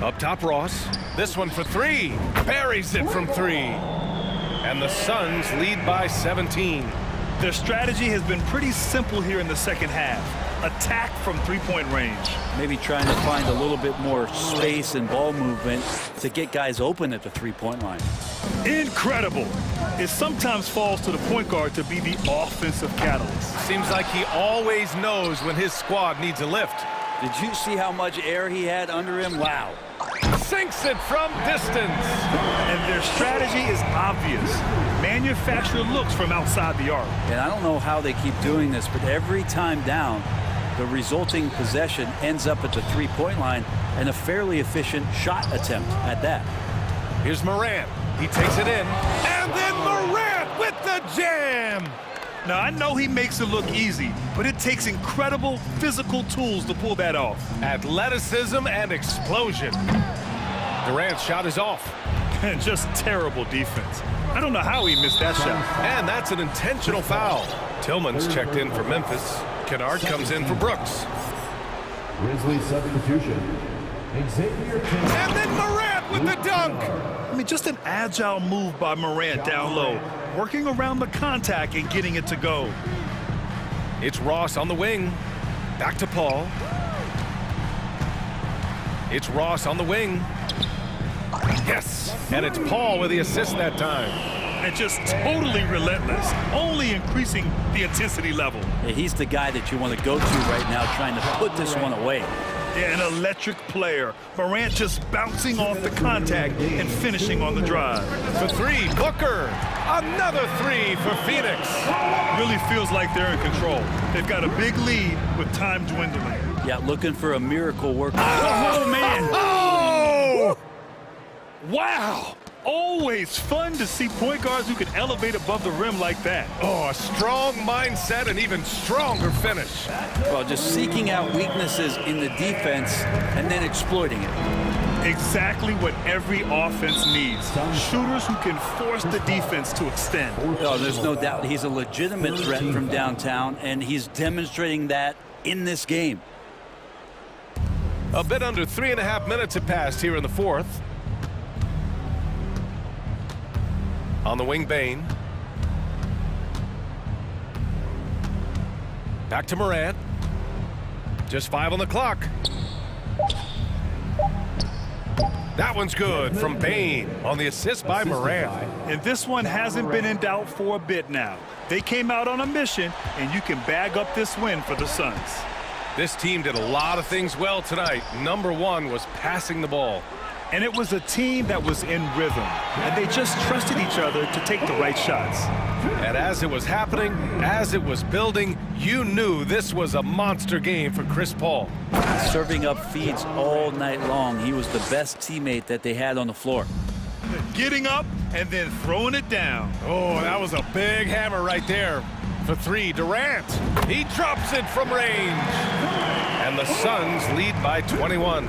Speaker 2: Up top, Ross. This one for 3. Buries it from 3. And the Suns lead by 17.
Speaker 1: Their strategy has been pretty simple here in the second half. Attack from three-point range.
Speaker 8: Maybe trying to find a little bit more space and ball movement to get guys open at the three-point line.
Speaker 1: Incredible. It sometimes falls to the point guard to be the offensive catalyst.
Speaker 2: Seems like he always knows when his squad needs a lift.
Speaker 8: Did you see how much air he had under him? Wow.
Speaker 2: Sinks it from distance.
Speaker 1: And their strategy is obvious. Manufacture looks from outside the arc.
Speaker 8: And I don't know how they keep doing this, but every time down, the resulting possession ends up at the three-point line and a fairly efficient shot attempt at that.
Speaker 2: Here's Morant. He takes it in. And then Morant with the jam.
Speaker 1: Now, I know he makes it look easy, but it takes incredible physical tools to pull that off.
Speaker 2: Athleticism and explosion. Durant's shot is off.
Speaker 1: And just terrible defense. I don't know how he missed that shot.
Speaker 2: And that's an intentional foul. Tillman's checked in for Memphis. Kennard comes in for Brooks.
Speaker 15: Grizzlies substitution, Xavier Tillman.
Speaker 2: And then Morant with the dunk.
Speaker 1: I mean, just an agile move by Morant down low, working around the contact and getting it to go.
Speaker 2: It's Ross on the wing. Back to Paul. It's Ross on the wing. Yes, and it's Paul with the assist that time.
Speaker 1: And just totally relentless, only increasing the intensity level.
Speaker 8: Yeah, he's the guy that you want to go to right now, trying to put this one away.
Speaker 1: Yeah, an electric player. Morant just bouncing off the contact and finishing on the drive.
Speaker 2: For three, Booker. Another three for Phoenix.
Speaker 1: Really feels like they're in control. They've got a big lead with time dwindling.
Speaker 8: Yeah, looking for a miracle work.
Speaker 1: Oh, man. Oh! Wow. Always fun to see point guards who can elevate above the rim like that.
Speaker 2: Oh, a strong mindset and even stronger finish.
Speaker 8: Well, just seeking out weaknesses in the defense and then exploiting it.
Speaker 1: Exactly what every offense needs. Shooters who can force the defense to extend.
Speaker 8: Oh, there's no doubt he's a legitimate threat from downtown, and he's demonstrating that in this game.
Speaker 2: A bit under 3.5 minutes have passed here in the fourth. On the wing, Bain. Back to Morant. Just 5 on the clock. That one's good from Bain on the assist by Morant.
Speaker 1: And this one hasn't been in doubt for a bit now. They came out on a mission, and you can bag up this win for the Suns.
Speaker 2: This team did a lot of things well tonight. Number one was passing the ball.
Speaker 1: And it was a team that was in rhythm, and they just trusted each other to take the right shots.
Speaker 2: And as it was happening, as it was building, you knew this was a monster game for Chris Paul.
Speaker 8: Serving up feeds all night long. He was the best teammate that they had on the floor.
Speaker 1: Getting up and then throwing it down.
Speaker 2: Oh, that was a big hammer right there. For three, Durant. He drops it from range. And the Suns lead by 21.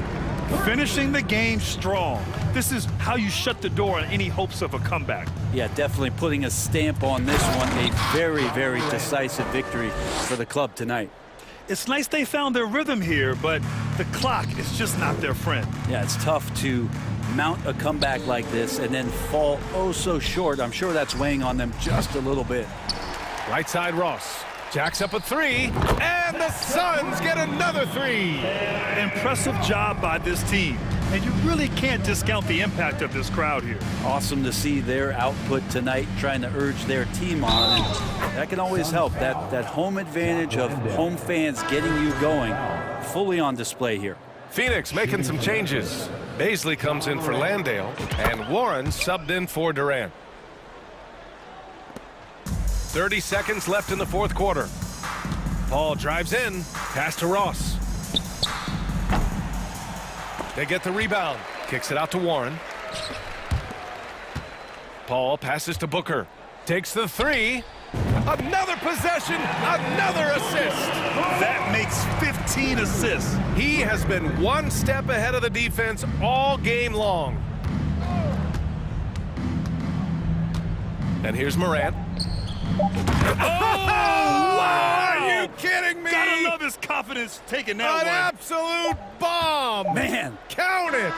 Speaker 1: Finishing the game strong. This is how you shut the door on any hopes of a comeback.
Speaker 8: Yeah, definitely putting a stamp on this one. A very, very decisive victory for the club tonight.
Speaker 1: It's nice they found their rhythm here, but the clock is just not their friend.
Speaker 8: Yeah, it's tough to mount a comeback like this and then fall oh so short. I'm sure that's weighing on them just a little bit.
Speaker 2: Right side, Ross. Jacks up a three, and the Suns get another three.
Speaker 1: Impressive job by this team, and you really can't discount the impact of this crowd here.
Speaker 8: Awesome to see their output tonight, trying to urge their team on, and that can always help. That home advantage of home fans getting you going, fully on display here.
Speaker 2: Phoenix making some changes. Baisley comes in for Landale, and Warren subbed in for Durant. 30 seconds left in the fourth quarter. Paul drives in, pass to Ross. They get the rebound, kicks it out to Warren. Paul passes to Booker, takes the three. Another possession, another assist.
Speaker 1: That makes 15 assists.
Speaker 2: He has been one step ahead of the defense all game long. And here's Morant.
Speaker 1: Oh, wow!
Speaker 2: Are you kidding me?
Speaker 1: Gotta love his confidence taking that one.
Speaker 2: An absolute bomb.
Speaker 8: Man,
Speaker 2: count it.